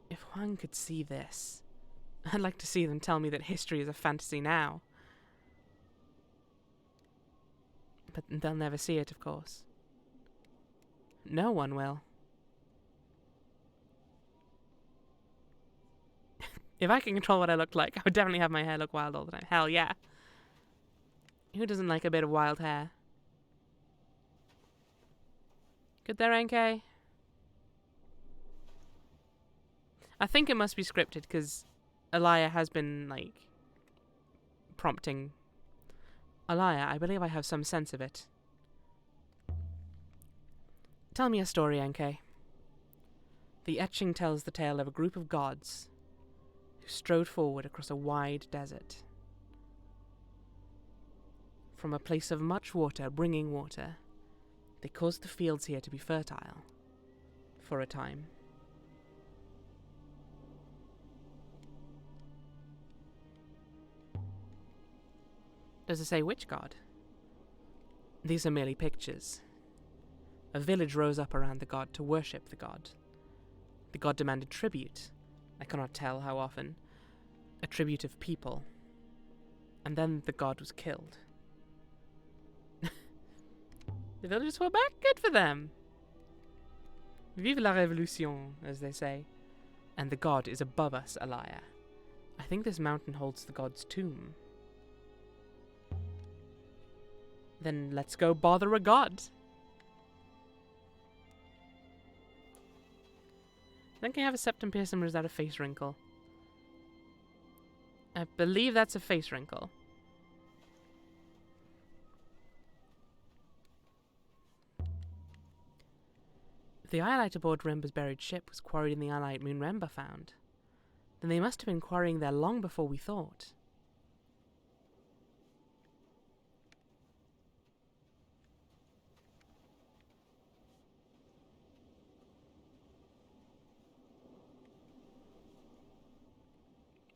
If Huang could see this, I'd like to see them tell me that history is a fantasy now. But they'll never see it, of course. No one will. If I can control what I look like, I would definitely have my hair look wild all the time. Hell yeah. Who doesn't like a bit of wild hair? Good there, NK? I think it must be scripted, because Alaya has been, like, prompting. Alaya, I believe I have some sense of it. Tell me a story, NK. The etching tells the tale of a group of gods who strode forward across a wide desert. From a place of much water, bringing water, they caused the fields here to be fertile. For a time. Does it say which god? These are merely pictures. A village rose up around the god to worship the god. The god demanded tribute. I cannot tell how often. A tribute of people. And then the god was killed. The villagers fought back? Good for them. Vive la révolution, as they say. And the god is above us, Alaya. I think this mountain holds the god's tomb. Then let's go bother a god. Then can I have a septum piercing, or is that a face wrinkle? I believe that's a face wrinkle. If the Iolite aboard Remba's buried ship was quarried in the Iolite moon Remba found, then they must have been quarrying there long before we thought.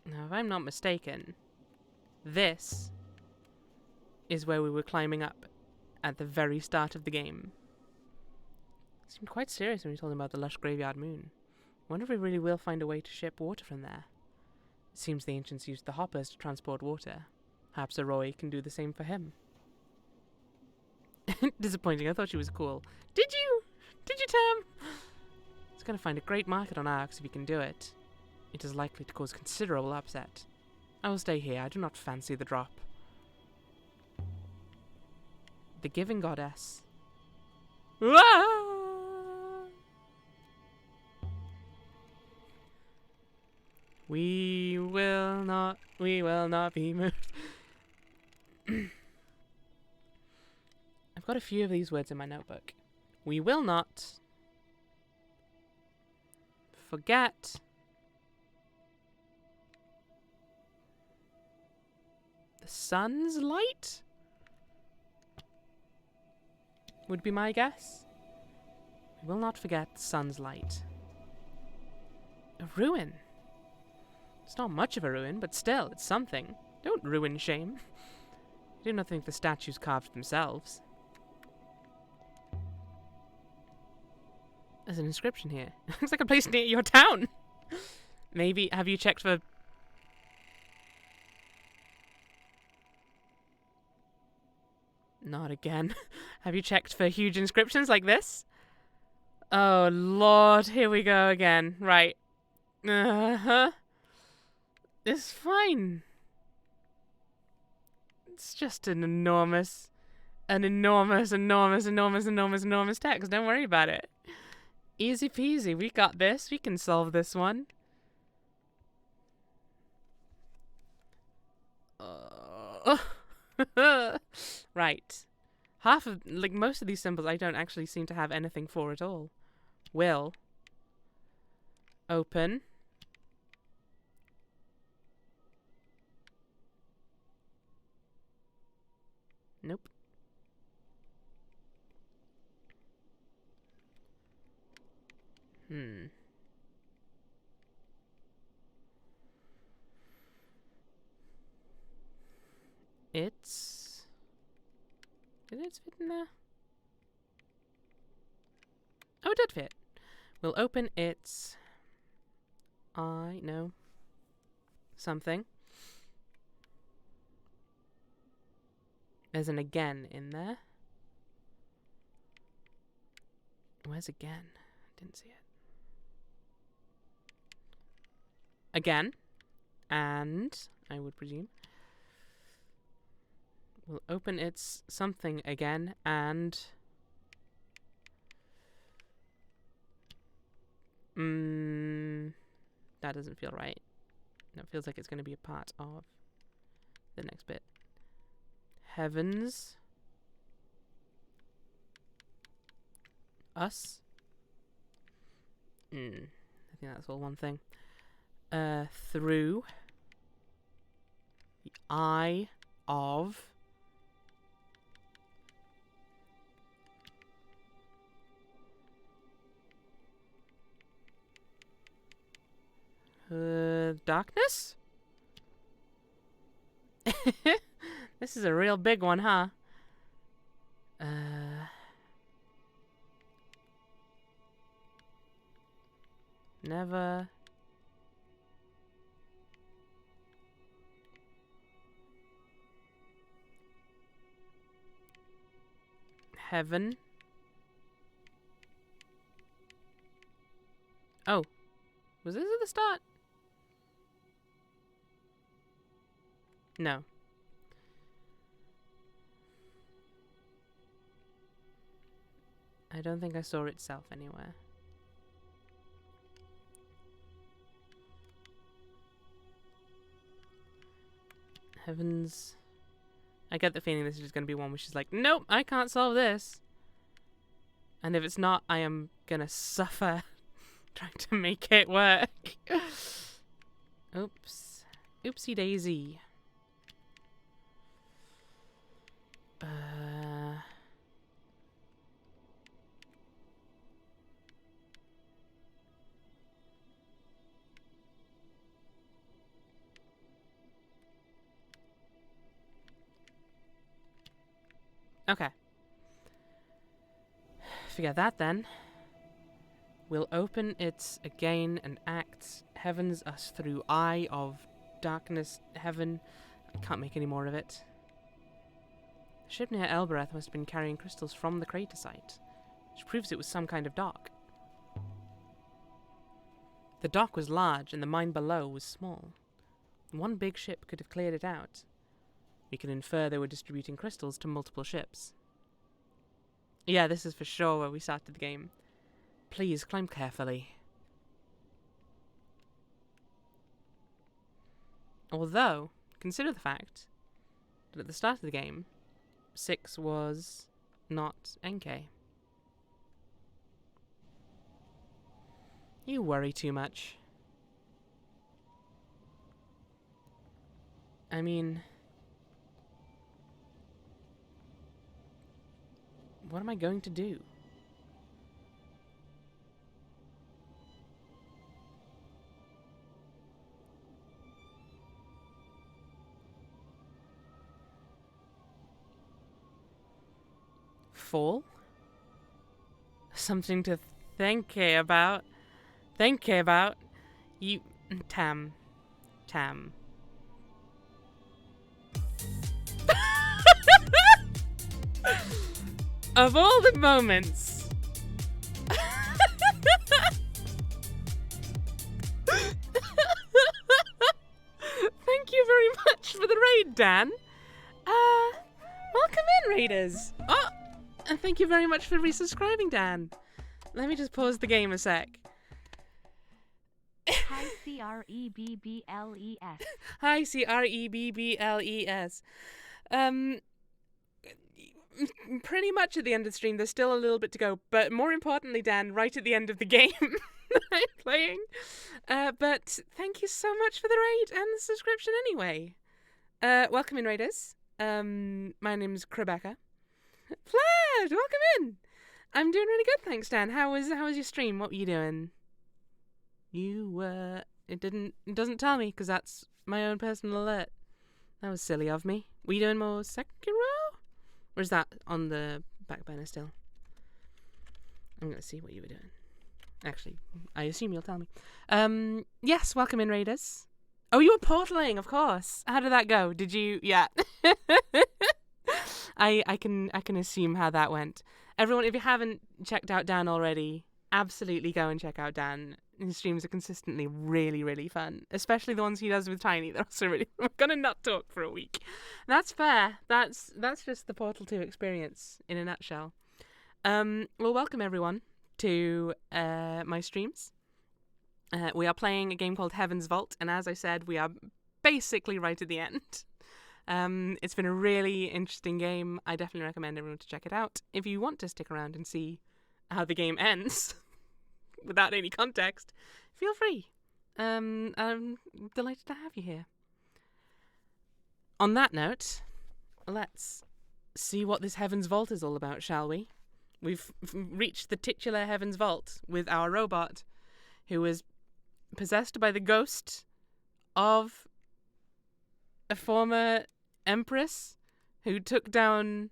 Now, if I'm not mistaken, this is where we were climbing up at the very start of the game. It seemed quite serious when we told him about the lush graveyard moon. Wonder if we really will find a way to ship water from there. It seems the ancients used the hoppers to transport water. Perhaps Aroi can do the same for him. Disappointing, I thought she was cool. Did you? Did you, Tam? He's going to find a great market on Arx if he can do it. It is likely to cause considerable upset. I will stay here. I do not fancy the drop. The Giving Goddess. We will not be moved. I've got a few of these words in my notebook. We will not forget the sun's light? Would be my guess. We will not forget the sun's light. A ruin. It's not much of a ruin, but still, it's something. Don't ruin shame. I do not think the statues carved themselves. There's an inscription here. Looks like a place near your town. Maybe, have you checked for... Not again. Have you checked for huge inscriptions like this? Oh, Lord. Here we go again. Right. Uh-huh. It's fine. It's just an enormous text. Don't worry about it. Easy peasy. We got this. We can solve this one. Right. Half of, like, most of these symbols I don't actually seem to have anything for at all. Will. Open. Nope. It's Did it fit in there? Oh, it did fit. We'll open its... no. Something. There's an again in there. Where's again? Didn't see it. Again. And, I would presume, we'll open its something again, and... that doesn't feel right. That feels like it's going to be a part of the next bit. Heavens. Us. I think that's all one thing. Through the eye of darkness? This is a real big one, huh? Never. Heaven. Oh. Was this at the start? No. I don't think I saw itself anywhere. Heavens. I get the feeling this is just going to be one where she's like, nope, I can't solve this. And if it's not, I am going to suffer trying to make it work. Oops. Oopsie daisy. Okay. Forget that then. We'll open its again and act heavens us through eye of darkness heaven. I can't make any more of it. The ship near Elbereth must have been carrying crystals from the crater site, which proves it was some kind of dock. The dock was large and the mine below was small. One big ship could have cleared it out. We can infer they were distributing crystals to multiple ships. Yeah, this is for sure where we started the game. Please, climb carefully. Although, consider the fact that at the start of the game, 6 was not Enkei. You worry too much. I mean... what am I going to do? Fall? Something to think about. Think about. You... Tam. Of all the moments. Thank you very much for the raid, Dan. Welcome in, raiders. Oh, and thank you very much for resubscribing, Dan. Let me just pause the game a sec.
Hi, CREBBLES.
Hi, CREBBLES. Pretty much at the end of the stream. There's still a little bit to go, but more importantly, Dan, right at the end of the game that I'm playing. But thank you so much for the raid and the subscription anyway. Welcome in, raiders. My name's Rebecca. Vlad, welcome in. I'm doing really good, thanks, Dan. How was your stream? What were you doing? It doesn't tell me because that's my own personal alert. That was silly of me. Were you doing more Sekiro? Or is that on the back burner still? I'm going to see what you were doing. Actually, I assume you'll tell me. Yes, welcome in, Raiders. Oh, you were portaling, of course. How did that go? Did you... Yeah. I can assume how that went. Everyone, if you haven't checked out Dan already, absolutely go and check out Dan. His streams are consistently really, really fun, especially the ones he does with Tiny. They're also really... We're going to not talk for a week. That's fair. That's just the Portal 2 experience in a nutshell. Well, welcome everyone to my streams. We are playing a game called Heaven's Vault, and as I said, we are basically right at the end. It's been a really interesting game. I definitely recommend everyone to check it out. If you want to stick around and see how the game ends without any context, feel free. I'm delighted to have you here. On that note, let's see what this Heaven's Vault is all about, shall we? We've reached the titular Heaven's Vault with our robot, who was possessed by the ghost of a former empress who took down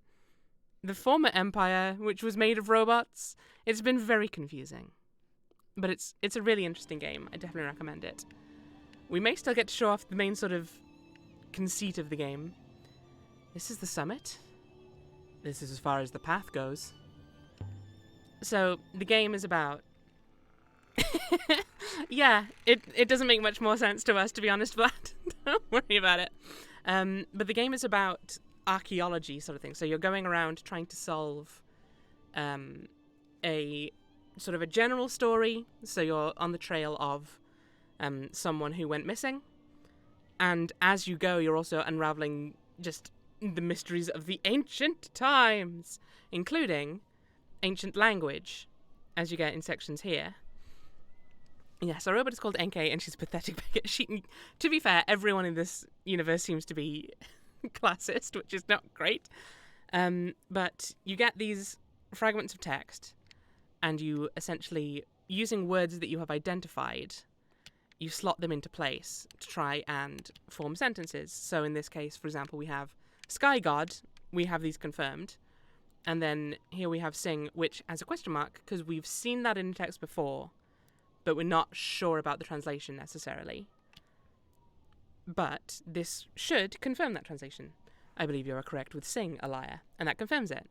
the former empire, which was made of robots. It's been very confusing, but it's a really interesting game. I definitely recommend it. We may still get to show off the main sort of conceit of the game. This is the summit. This is as far as the path goes. So the game is about... Yeah, it doesn't make much more sense to us, to be honest, Vlad. Don't worry about it. But the game is about archaeology sort of thing. So you're going around trying to solve a sort of a general story. So you're on the trail of someone who went missing. And as you go, you're also unraveling just the mysteries of the ancient times, including ancient language, as you get in sections here. Yes, our robot is called NK, and she's pathetic. To be fair, everyone in this universe seems to be classist, which is not great. But you get these fragments of text, and you essentially, using words that you have identified, you slot them into place to try and form sentences. So in this case, for example, we have Sky God. We have these confirmed. And then here we have Sing, which has a question mark, because we've seen that in text before, but we're not sure about the translation necessarily. But this should confirm that translation. I believe you are correct with Sing, a liar, and that confirms it.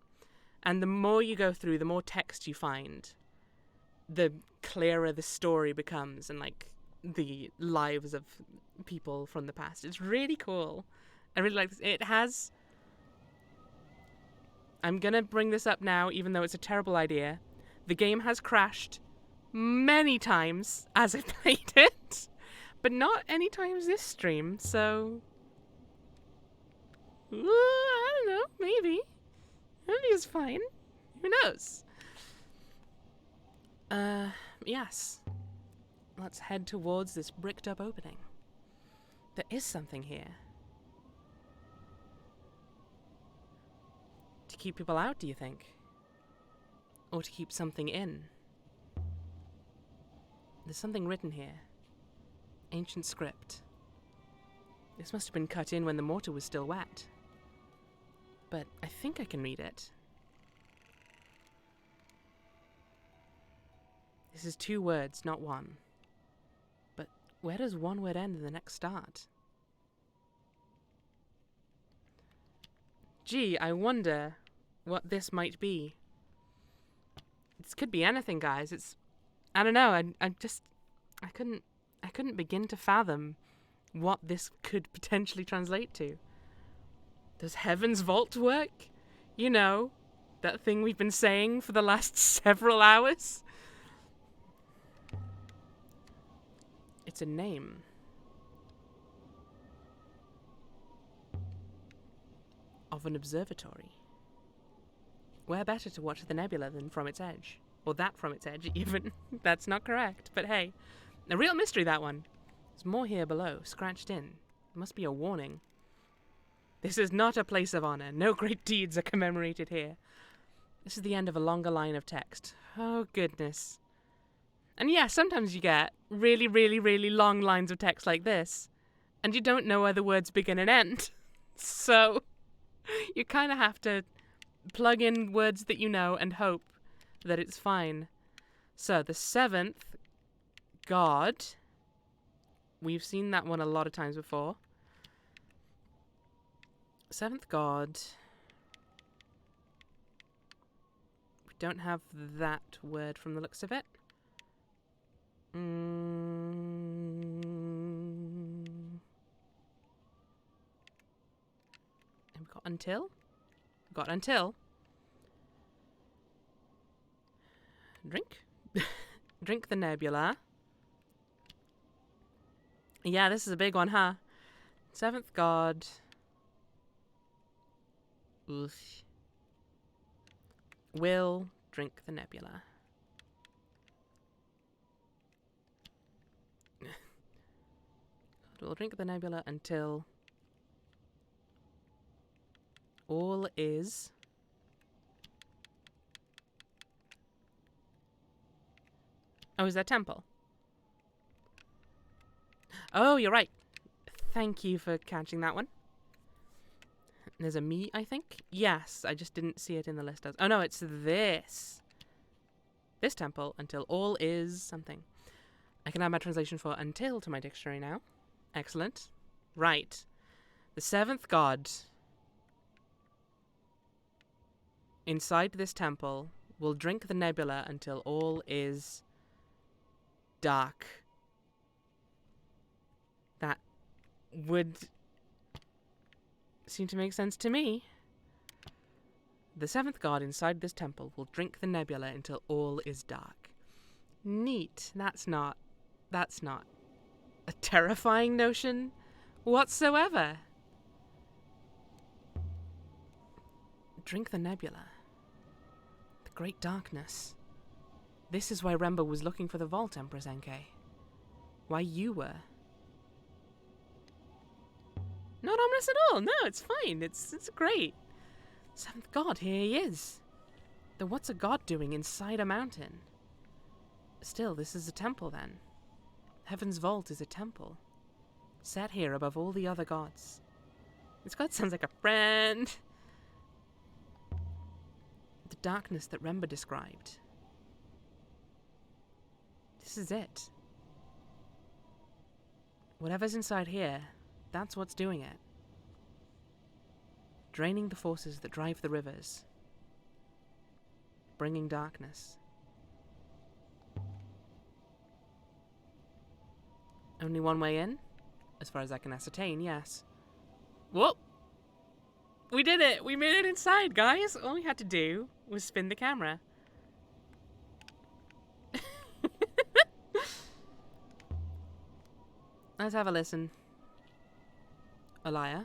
And the more you go through, the more text you find, the clearer the story becomes, and like the lives of people from the past. It's really cool. I really like this. It has... I'm gonna bring this up now, even though it's a terrible idea. The game has crashed many times as I played it, but not any times this stream, so... I don't know, maybe. Maybe it's fine. Who knows? Yes. Let's head towards this bricked up opening. There is something here. To keep people out, do you think? Or to keep something in? There's something written here. Ancient script. This must have been cut in when the mortar was still wet. But I think I can read it. This is 2 words, not 1. But where does one word end and the next start? Gee, I wonder what this might be. This could be anything, guys. I don't know. I couldn't begin to fathom what this could potentially translate to. Does Heaven's Vault work? You know, that thing we've been saying for the last several hours? It's a name. Of an observatory. Where better to watch the nebula than from its edge? Or that from its edge, even. That's not correct, but hey. A real mystery, that one. There's more here below, scratched in. It must be a warning. This is not a place of honor. No great deeds are commemorated here. This is the end of a longer line of text. Oh, goodness. And yeah, sometimes you get really, really, really long lines of text like this, and you don't know where the words begin and end. So you kind of have to plug in words that you know and hope that it's fine. So, the 7th god. We've seen that one a lot of times before. 7th god. We don't have that word from the looks of it. We've got until. We've got until. Drink. Drink the nebula. Yeah, this is a big one, huh? 7th god. Oof. Will drink the nebula. We'll drink the nebula until all is Oh, is that temple? Oh, you're right. Thank you for catching that one. There's a me, I think. Yes, I just didn't see it in the list as... Oh, no, it's this. This temple until all is something. I can add my translation for until to my dictionary now. Excellent. Right. The 7th god inside this temple will drink the nebula until all is dark. That would seem to make sense to me. The 7th god inside this temple will drink the nebula until all is dark. Neat. That's not a terrifying notion whatsoever. Drink the nebula. The great darkness. This is why Remba was looking for the vault, Empress Enkei. Why you were. Not ominous at all. No, it's fine. It's great. 7th god, here he is. Then what's a god doing inside a mountain? Still, this is a temple then. Heaven's vault is a temple. Set here above all the other gods. This god sounds like a friend. The darkness that Remba described. This is it. Whatever's inside here, that's what's doing it. Draining the forces that drive the rivers. Bringing darkness. Only one way in? As far as I can ascertain, yes. Whoa! We did it! We made it inside, guys! All we had to do was spin the camera. Let's have a listen. Alaya.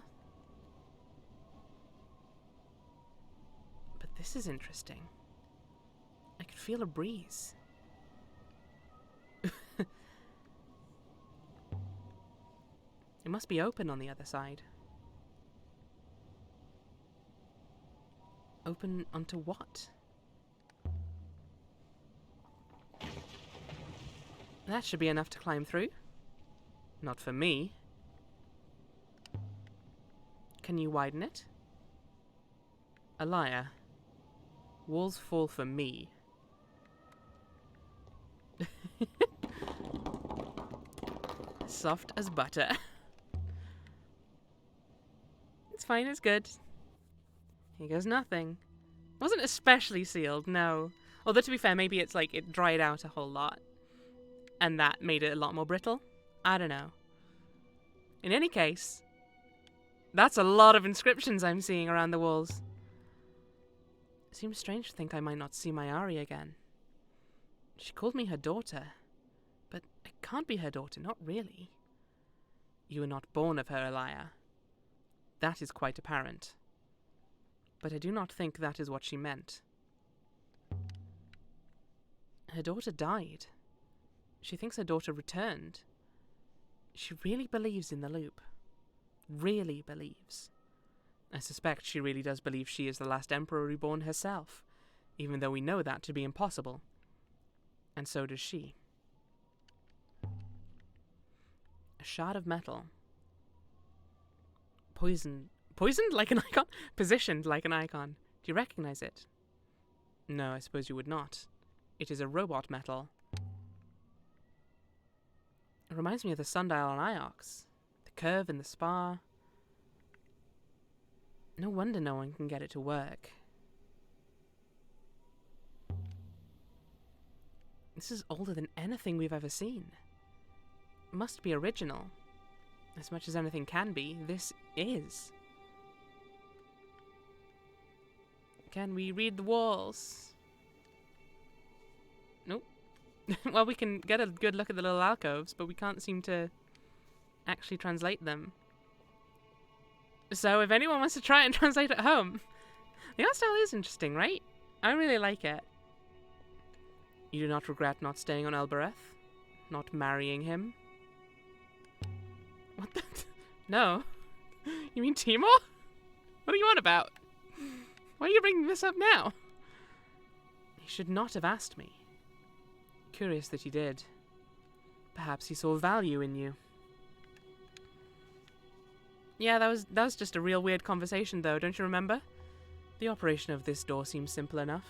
But this is interesting. I could feel a breeze. It must be open on the other side. Open onto what? That should be enough to climb through. Not for me. Can you widen it? Alaya. Walls fall for me. Soft as butter. It's fine, it's good. Here goes nothing. Wasn't especially sealed, no. Although to be fair, maybe it's like it dried out a whole lot. And that made it a lot more brittle. I don't know. In any case, that's a lot of inscriptions I'm seeing around the walls. It seems strange to think I might not see my Ari again. She called me her daughter. But it can't be her daughter, not really. You were not born of her, Alaya. That is quite apparent. But I do not think that is what she meant. Her daughter died. She thinks her daughter returned. She really believes in the loop. Really believes. I suspect she really does believe she is the last Emperor reborn herself, even though we know that to be impossible. And so does she. A shard of metal. Poisoned like an icon? Positioned like an icon. Do you recognize it? No, I suppose you would not. It is a robot metal. It reminds me of the sundial on Iox. The curve in the spar. No wonder no one can get it to work. This is older than anything we've ever seen. It must be original. As much as anything can be, this is. Can we read the walls? Nope. Well, we can get a good look at the little alcoves, but we can't seem to actually translate them. So if anyone wants to try and translate at home, the art style is interesting, right? I really like it. You do not regret not staying on Elbereth? Not marrying him? What the? No. You mean Timor? What are you on about? Why are you bringing this up now? He should not have asked me. Curious that he did. Perhaps he saw value in you. Yeah, that was just a real weird conversation, though, don't you remember? The operation of this door seems simple enough.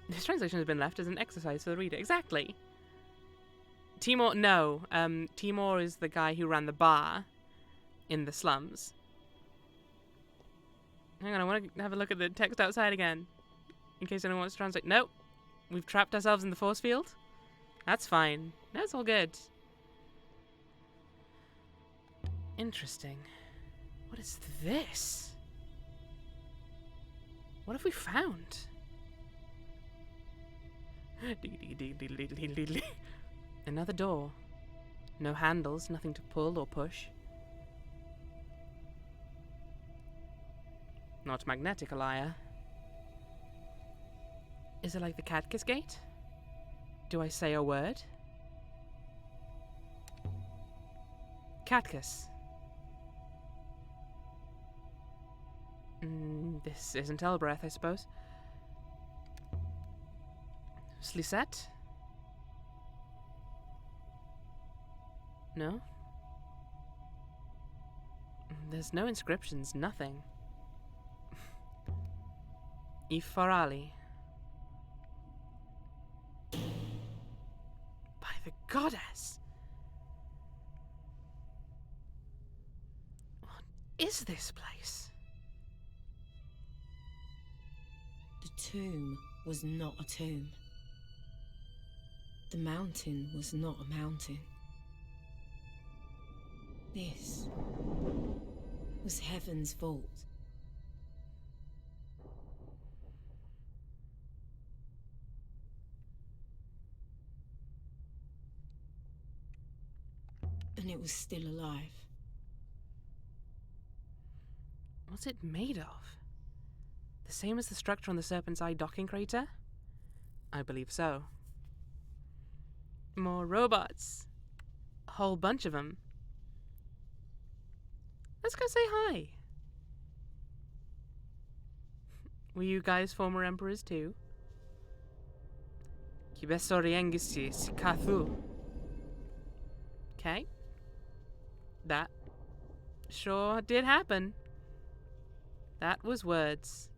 This translation has been left as an exercise for the reader. Exactly. Timor, no. Timor is the guy who ran the bar in the slums. Hang on, I want to have a look at the text outside again. In case anyone wants to translate. Nope. We've trapped ourselves in the force field. That's fine. That's all good. Interesting. What is this? What have we found? Another door. No handles, nothing to pull or push. Not magnetic, Alaya. Is it like the Catkiss Gate? Do I say a word? Catkiss. This isn't Elbereth, I suppose. Slisette? No? There's no inscriptions, nothing. Ifarali. By the goddess! What is this place?
The tomb was not a tomb. The mountain was not a mountain. This was heaven's vault. And it was still alive.
What's it made of? The same as the structure on the Serpent's Eye docking crater? I believe so. More robots. A whole bunch of them. Let's go say hi. Were you guys former emperors too? Kibesoriengisi Sikathu. Okay. That sure did happen. That was words.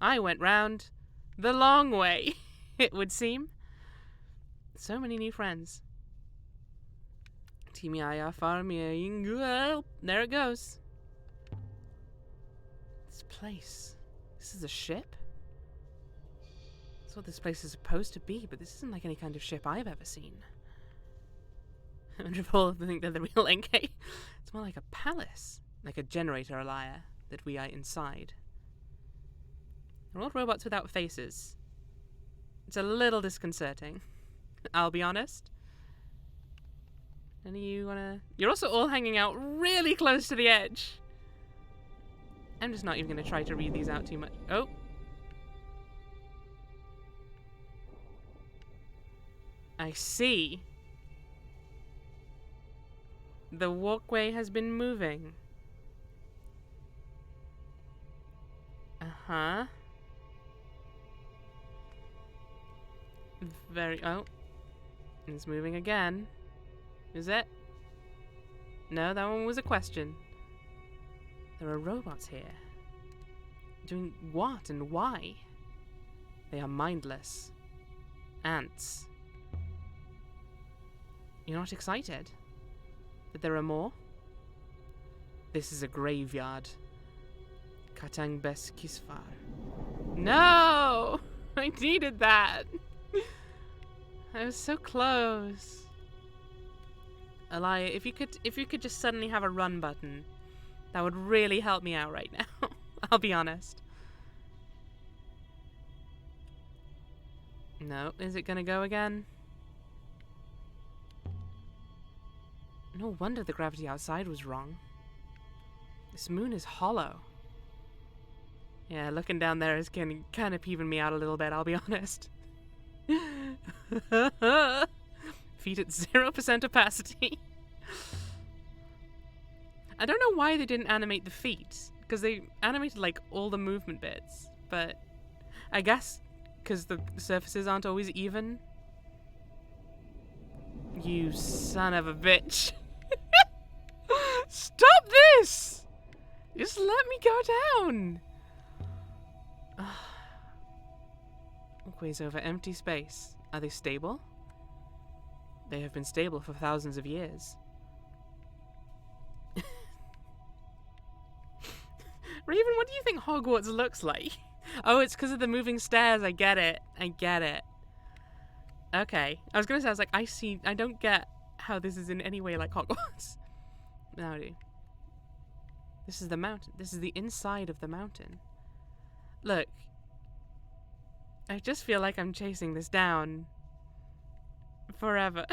I went round the long way, it would seem. So many new friends. Timiaya Farmia. There it goes. This place. This is a ship? That's what this place is supposed to be, but this isn't like any kind of ship I've ever seen. I wonder if all of them think they're the real NK. It's more like a palace. Like a generator Alaya that we are inside. They're all robots without faces. It's a little disconcerting. I'll be honest. Any of you wanna... You're also all hanging out really close to the edge. I'm just not even gonna try to read these out too much. Oh. I see. The walkway has been moving. Uh-huh. Very... Oh. It's moving again. Is it? No, that one was a question. There are robots here. Doing what and why? They are mindless. Ants. You're not excited? That there are more? This is a graveyard. Katang Bes Kisfar. No! I needed that! I was so close. Elia, if you could just suddenly have a run button, that would really help me out right now. I'll be honest. No, is it gonna go again? No wonder the gravity outside was wrong. This moon is hollow. Yeah, looking down there is kind of peeving me out a little bit, I'll be honest. Feet at 0% opacity. I don't know why they didn't animate the feet, because they animated like all the movement bits, but I guess because the surfaces aren't always even. You son of a bitch. Stop this! Just let me go down. Walkways over empty space. Are they stable? They have been stable for thousands of years. Raven, what do you think Hogwarts looks like? Oh, it's because of the moving stairs. I get it. I get it. Okay. I was going to say, I was like, I don't get how this is in any way like Hogwarts. Now I do. This is the mountain. This is the inside of the mountain. Look. I just feel like I'm chasing this down forever.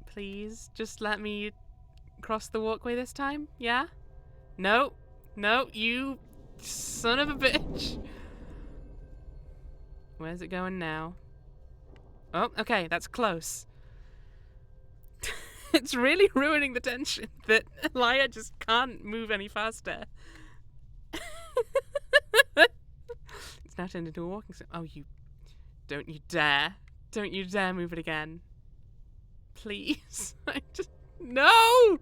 Please, just let me cross the walkway this time, yeah? No, no, you son of a bitch. Where's it going now? Oh, okay, that's close. It's really ruining the tension that Elia just can't move any faster. It's now turned into a walking sim. Oh, don't you dare. Don't you dare move it again. Please. No!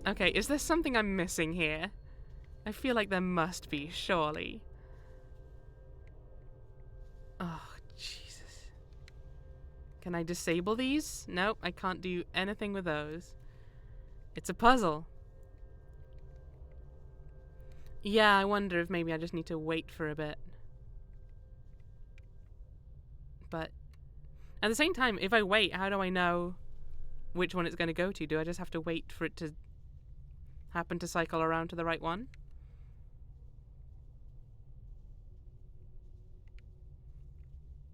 Okay, is there something I'm missing here? I feel like there must be, surely. Oh, Jesus. Can I disable these? Nope, I can't do anything with those. It's a puzzle. Yeah, I wonder if maybe I just need to wait for a bit. But at the same time, if I wait, how do I know which one it's going to go to? Do I just have to wait for it to happen to cycle around to the right one?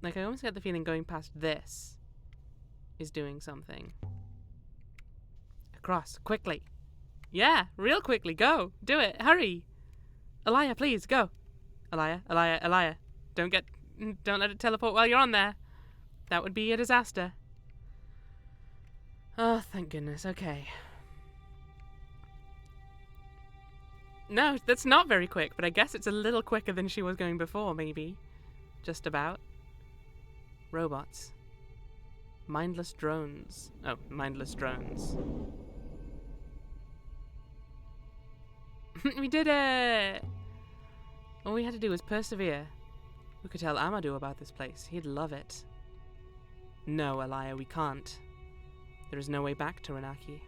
Like, I almost get the feeling going past this is doing something. Across, quickly. Yeah, real quickly, go. Do it, hurry. Elia, please, go. Elia. Don't let it teleport while you're on there. That would be a disaster. Oh, thank goodness, okay. No, that's not very quick, but I guess it's a little quicker than she was going before, maybe. Just about. Robots. Mindless drones. Oh, mindless drones. We did it! All we had to do was persevere. We could tell Amadou about this place. He'd love it. No, Elia, we can't. There is no way back to Renaki.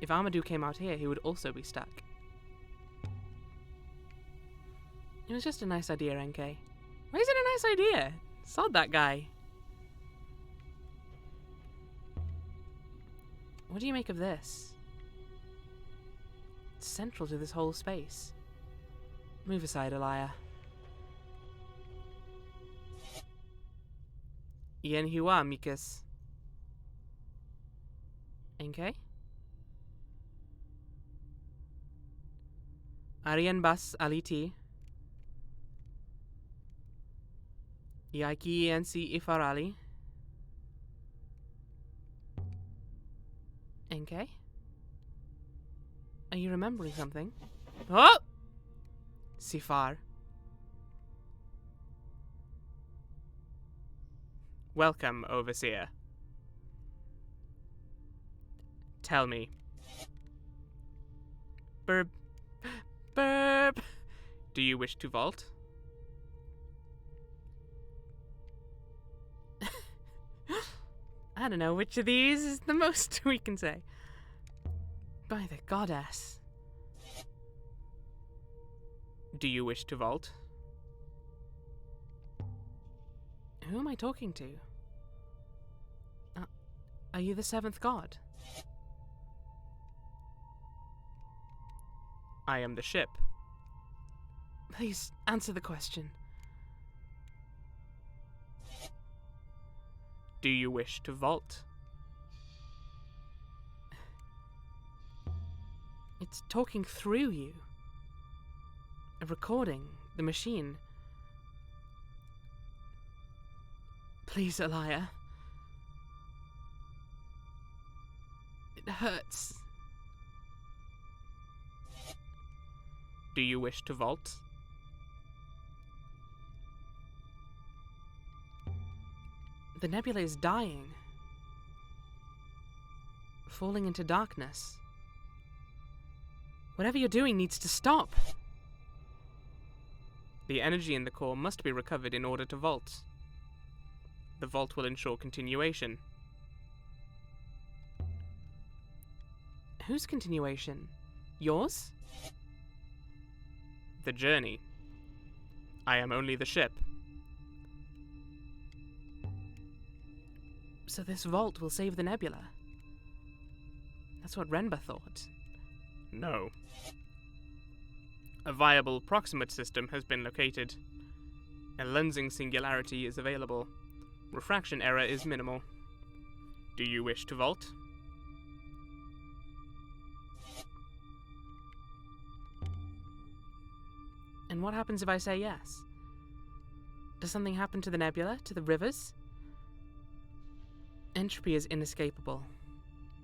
If Amadou came out here, he would also be stuck. It was just a nice idea, NK. Why is it a nice idea? Sod that guy. What do you make of this? It's central to this whole space. Move aside, Elia. Yenhua, Mikas. NK? Arian Bas Aliti. Yaki NC Ifarali. NK? Are you remembering something? Oh! Sifar. Welcome, Overseer. Tell me. Burp. Burp. Do you wish to vault? I don't know which of these is the most we can say. By the goddess. Do you wish to vault? Who am I talking to? Are you the seventh god? I am the ship. Please answer the question. Do you wish to vault? It's talking through you. A recording, the machine. Please, Elia. It hurts. Do you wish to vault? The nebula is dying. Falling into darkness. Whatever you're doing needs to stop. The energy in the core must be recovered in order to vault. The vault will ensure continuation. Whose continuation? Yours? The journey. I am only the ship. So this vault will save the nebula. That's what Renba thought. No. A viable proximate system has been located. A lensing singularity is available. Refraction error is minimal. Do you wish to vault? And what happens if I say yes? Does something happen to the nebula, to the rivers? Entropy is inescapable.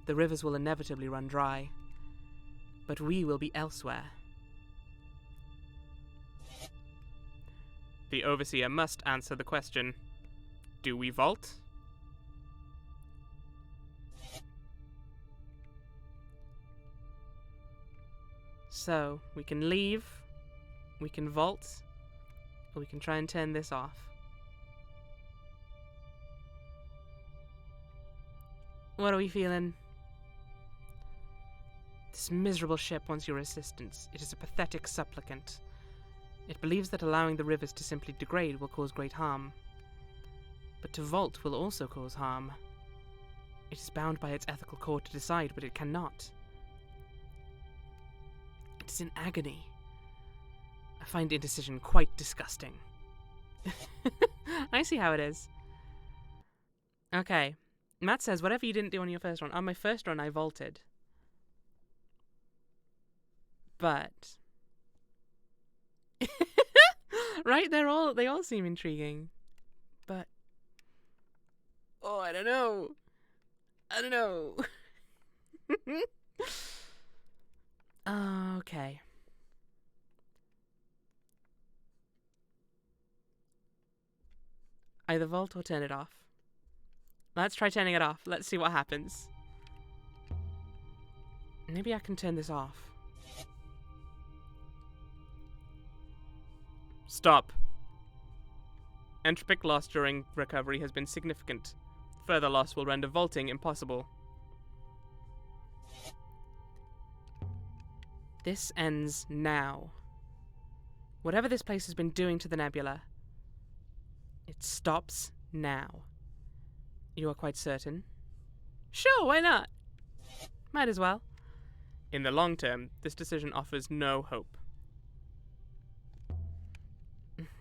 The rivers will inevitably run dry. But we will be elsewhere. The Overseer must answer the question, do we vault? So, we can leave, we can vault, or we can try and turn this off. What are we feeling? This miserable ship wants your assistance. It is a pathetic supplicant. It believes that allowing the rivers to simply degrade will cause great harm. But to vault will also cause harm. It is bound by its ethical core to decide, but it cannot. It is in agony. I find indecision quite disgusting. I see how it is. Okay. Matt says, whatever you didn't do on your first run. On my first run, I vaulted. But... right? They all seem intriguing. But... oh, I don't know. Okay. Either vault or turn it off. Let's try turning it off. Let's see what happens. Maybe I can turn this off. Stop. Entropic loss during recovery has been significant. Further loss will render vaulting impossible. This ends now. Whatever this place has been doing to the nebula, it stops now. You are quite certain? Sure, why not? Might as well. In the long term, this decision offers no hope.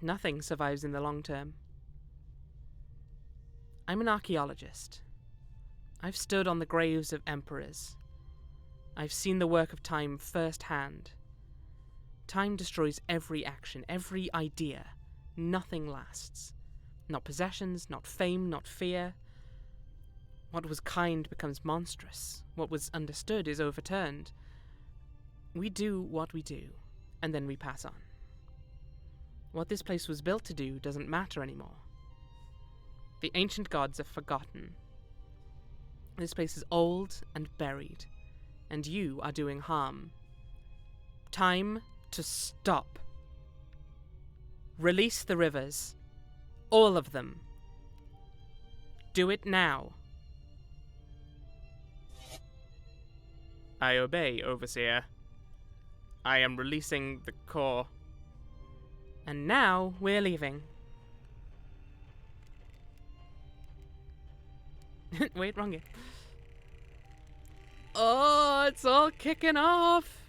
Nothing survives in the long term. I'm an archaeologist. I've stood on the graves of emperors. I've seen the work of time firsthand. Time destroys every action, every idea. Nothing lasts. Not possessions, not fame, not fear. What was kind becomes monstrous. What was understood is overturned. We do what we do, and then we pass on. What this place was built to do doesn't matter anymore. The ancient gods are forgotten. This place is old and buried, and you are doing harm. Time to stop. Release the rivers. All of them. Do it now. I obey, Overseer. I am releasing the core. And now we're leaving. Wait, wrong game. Oh, it's all kicking off.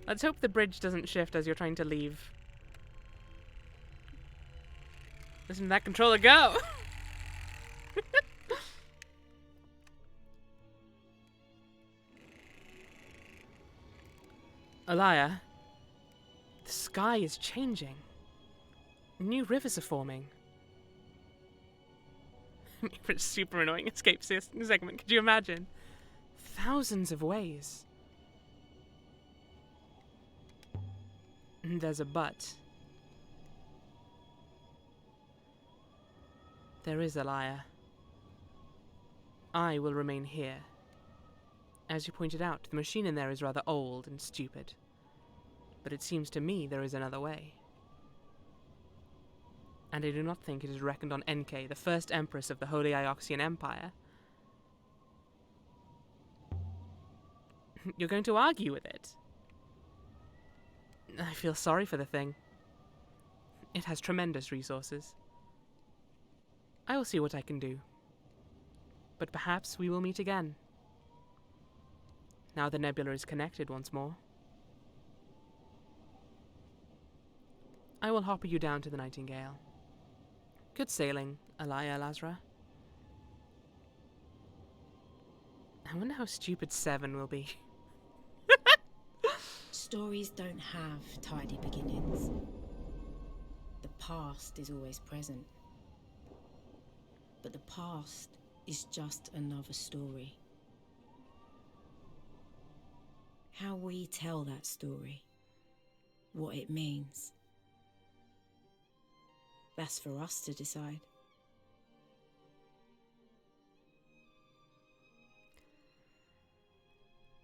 Let's hope the bridge doesn't shift as you're trying to leave. Listen to that controller go! Alaya, the sky is changing. New rivers are forming. It's a super annoying escape segment, could you imagine? Thousands of ways. And there's a but. There is Alaya. I will remain here. As you pointed out, the machine in there is rather old and stupid. But it seems to me there is another way. And I do not think it is reckoned on Enkei, the first empress of the Holy Ioxian Empire. You're going to argue with it? I feel sorry for the thing. It has tremendous resources. I will see what I can do. But perhaps we will meet again. Now the nebula is connected once more. I will hopper you down to the Nightingale. Good sailing, Alaya Lazra. I wonder how stupid 7 will be.
Stories don't have tidy beginnings. The past is always present. But the past is just another story. How we tell that story, what it means, that's for us to decide.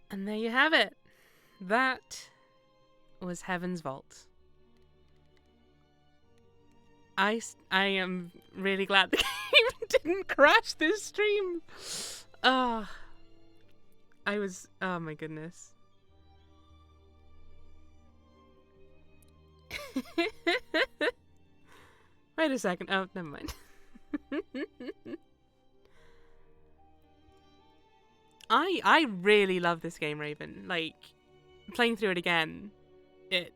And there you have it. That was Heaven's Vault. I am really glad the game didn't crash this stream. Oh my goodness. Wait a second. Oh, never mind. I really love this game, Raven. Like, playing through it again, it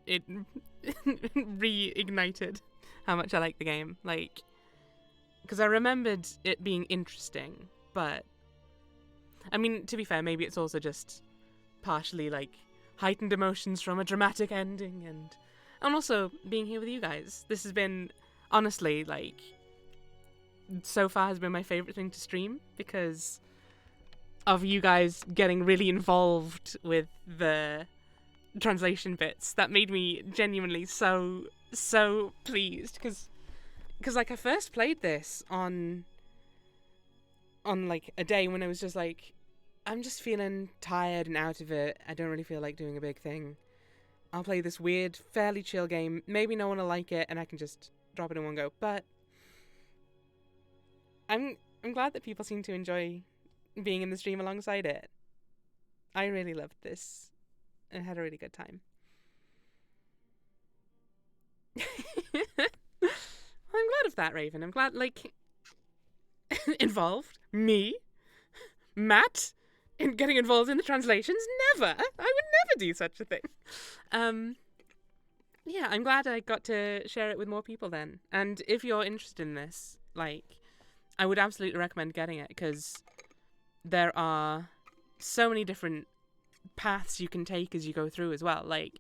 reignited how much I like the game. Like, because I remembered it being interesting, but I mean, to be fair, maybe it's also just partially like heightened emotions from a dramatic ending, and also being here with you guys. This has been, honestly, like, so far has been my favorite thing to stream because of you guys getting really involved with the translation bits. That made me genuinely so pleased because like I first played this on like a day when I was just like, I'm just feeling tired and out of it. I don't really feel like doing a big thing. I'll play this weird, fairly chill game. Maybe no one will like it and I can just drop it in one go. But I'm glad that people seem to enjoy being in the stream alongside it. I really loved this and had a really good time. I'm glad of that, Raven. I'm glad, like, involved? Me? Matt? In getting involved in the translations? Never! I would never do such a thing. Yeah, I'm glad I got to share it with more people then. And if you're interested in this, like, I would absolutely recommend getting it, because there are so many different paths you can take as you go through as well. Like,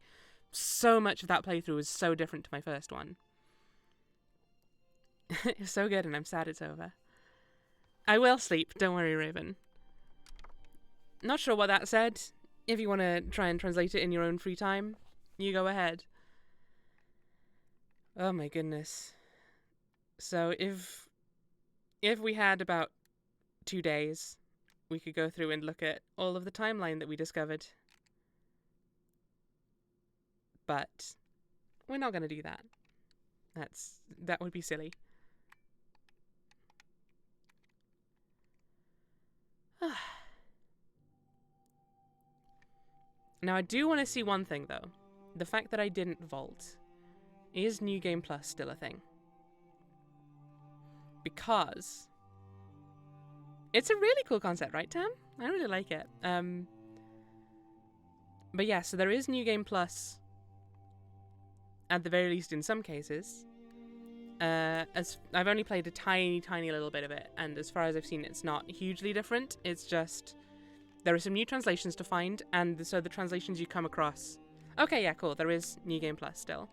so much of that playthrough is so different to my first one. It's so good, and I'm sad it's over. I will sleep, don't worry, Raven. Not sure what that said. If you want to try and translate it in your own free time, you go ahead. Oh my goodness. So if we had about 2 days, we could go through and look at all of the timeline that we discovered. But we're not going to do that. That would be silly. Now, I do want to see one thing, though. The fact that I didn't vault. Is New Game Plus still a thing? Because it's a really cool concept, right, Tam? I really like it. But yeah, so there is New Game Plus, at the very least in some cases. As I've only played a tiny little bit of it, and as far as I've seen, it's not hugely different. It's just there are some new translations to find, and so the translations you come across. Okay, yeah, cool. There is New Game Plus still.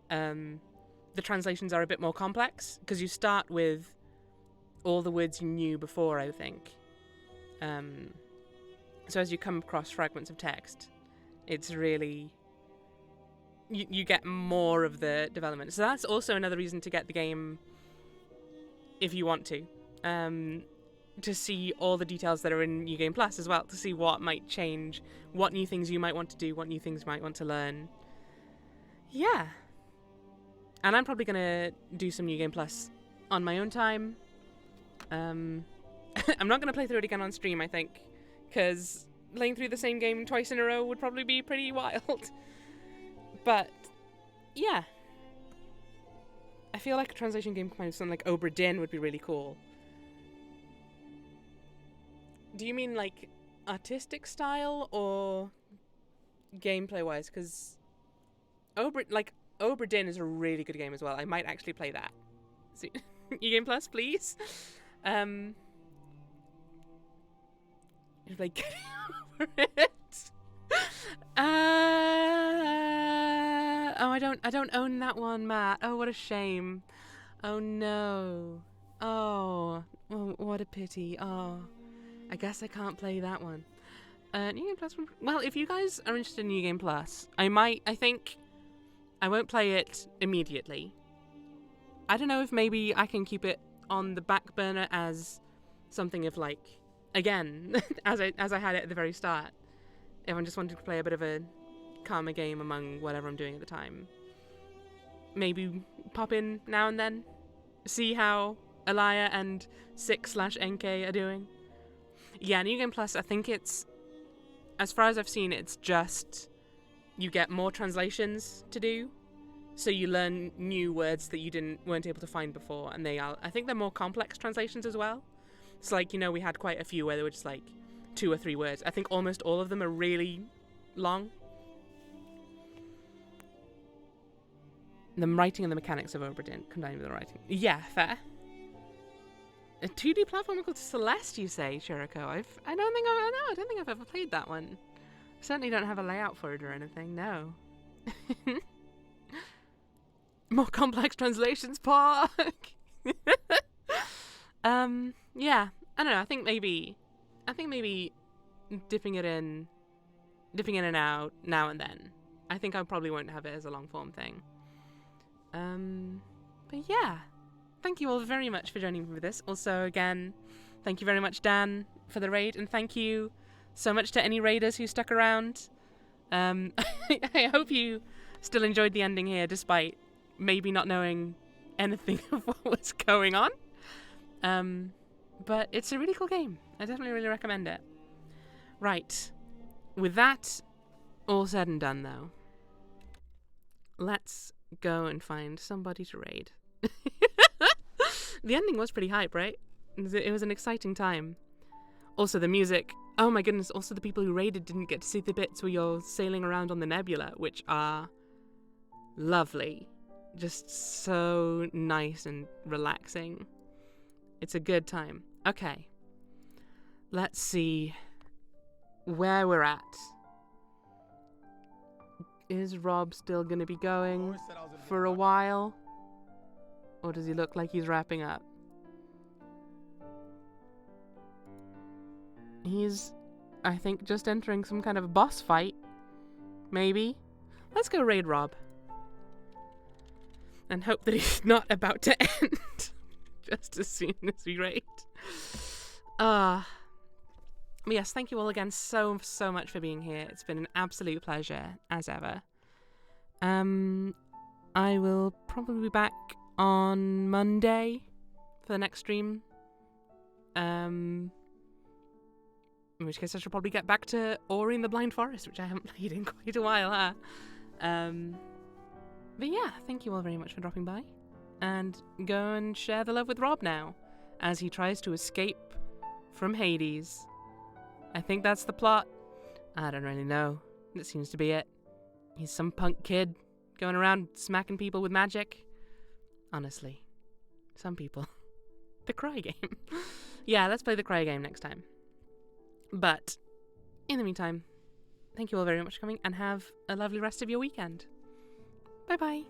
The translations are a bit more complex because you start with all the words you knew before, I think. So as you come across fragments of text, it's really you get more of the development. So that's also another reason to get the game if you want to see all the details that are in New Game Plus as well, to see what might change, what new things you might want to do, what new things you might want to learn. Yeah. And I'm probably going to do some New Game Plus on my own time. I'm not going to play through it again on stream, I think, because playing through the same game twice in a row would probably be pretty wild. But, yeah. I feel like a translation game kind of something like Obra Dinn would be really cool. Do you mean like artistic style or gameplay-wise? Because Obra Dinn is a really good game as well. I might actually play that. So, New Game Plus, please. If they get over it. Oh, I don't own that one, Matt. Oh, what a shame. Oh no. Oh, what a pity. Oh, I guess I can't play that one. New Game Plus. Well, if you guys are interested in New Game Plus, I think I won't play it immediately. I don't know if maybe I can keep it on the back burner as something of like, again, as I had it at the very start. If I'm just wanting to play a bit of a calmer game among whatever I'm doing at the time. Maybe pop in now and then. See how Alaya and 6/NK are doing. Yeah, New Game Plus, I think it's, as far as I've seen, it's just you get more translations to do. So you learn new words that you weren't able to find before, and I think they're more complex translations as well. It's like, we had quite a few where they were just like 2 or 3 words. I think almost all of them are really long. The writing and the mechanics of Obra Dinn combined with the writing. Yeah, fair. A 2D platform called Celeste, you say, Shiriko? I don't think I've ever played that one. I certainly don't have a layout for it or anything, no. More complex translations, Park! Yeah, I don't know, I think maybe dipping in and out now and then. I think I probably won't have it as a long form thing. But yeah, thank you all very much for joining me for this. Also, again, thank you very much, Dan, for the raid, and thank you so much to any raiders who stuck around. I hope you still enjoyed the ending here, despite maybe not knowing anything of what was going on. But it's a really cool game. I definitely really recommend it. Right. With that all said and done, though, let's go and find somebody to raid. The ending was pretty hype, right? It was an exciting time. Also, the music. Oh my goodness, also the people who raided didn't get to see the bits where you're sailing around on the nebula, which are lovely. Just so nice and relaxing. It's a good time. Okay. Let's see where we're at. Is Rob still going to be going for a while? Or does he look like he's wrapping up? He's, I think, just entering some kind of boss fight. Maybe. Let's go raid Rob. and hope that he's not about to end just as soon as we raid. Yes, thank you all again so much for being here. It's been an absolute pleasure, as ever. I will probably be back on Monday for the next stream. In which case I should probably get back to Ori and the Blind Forest, which I haven't played in quite a while, huh? But yeah, thank you all very much for dropping by. And go and share the love with Rob now, as he tries to escape from Hades. I think that's the plot. I don't really know. That seems to be it. He's some punk kid going around smacking people with magic. Honestly. Some people. The Cry game. Yeah, let's play the Cry game next time. But, in the meantime, thank you all very much for coming, and have a lovely rest of your weekend. Bye-bye.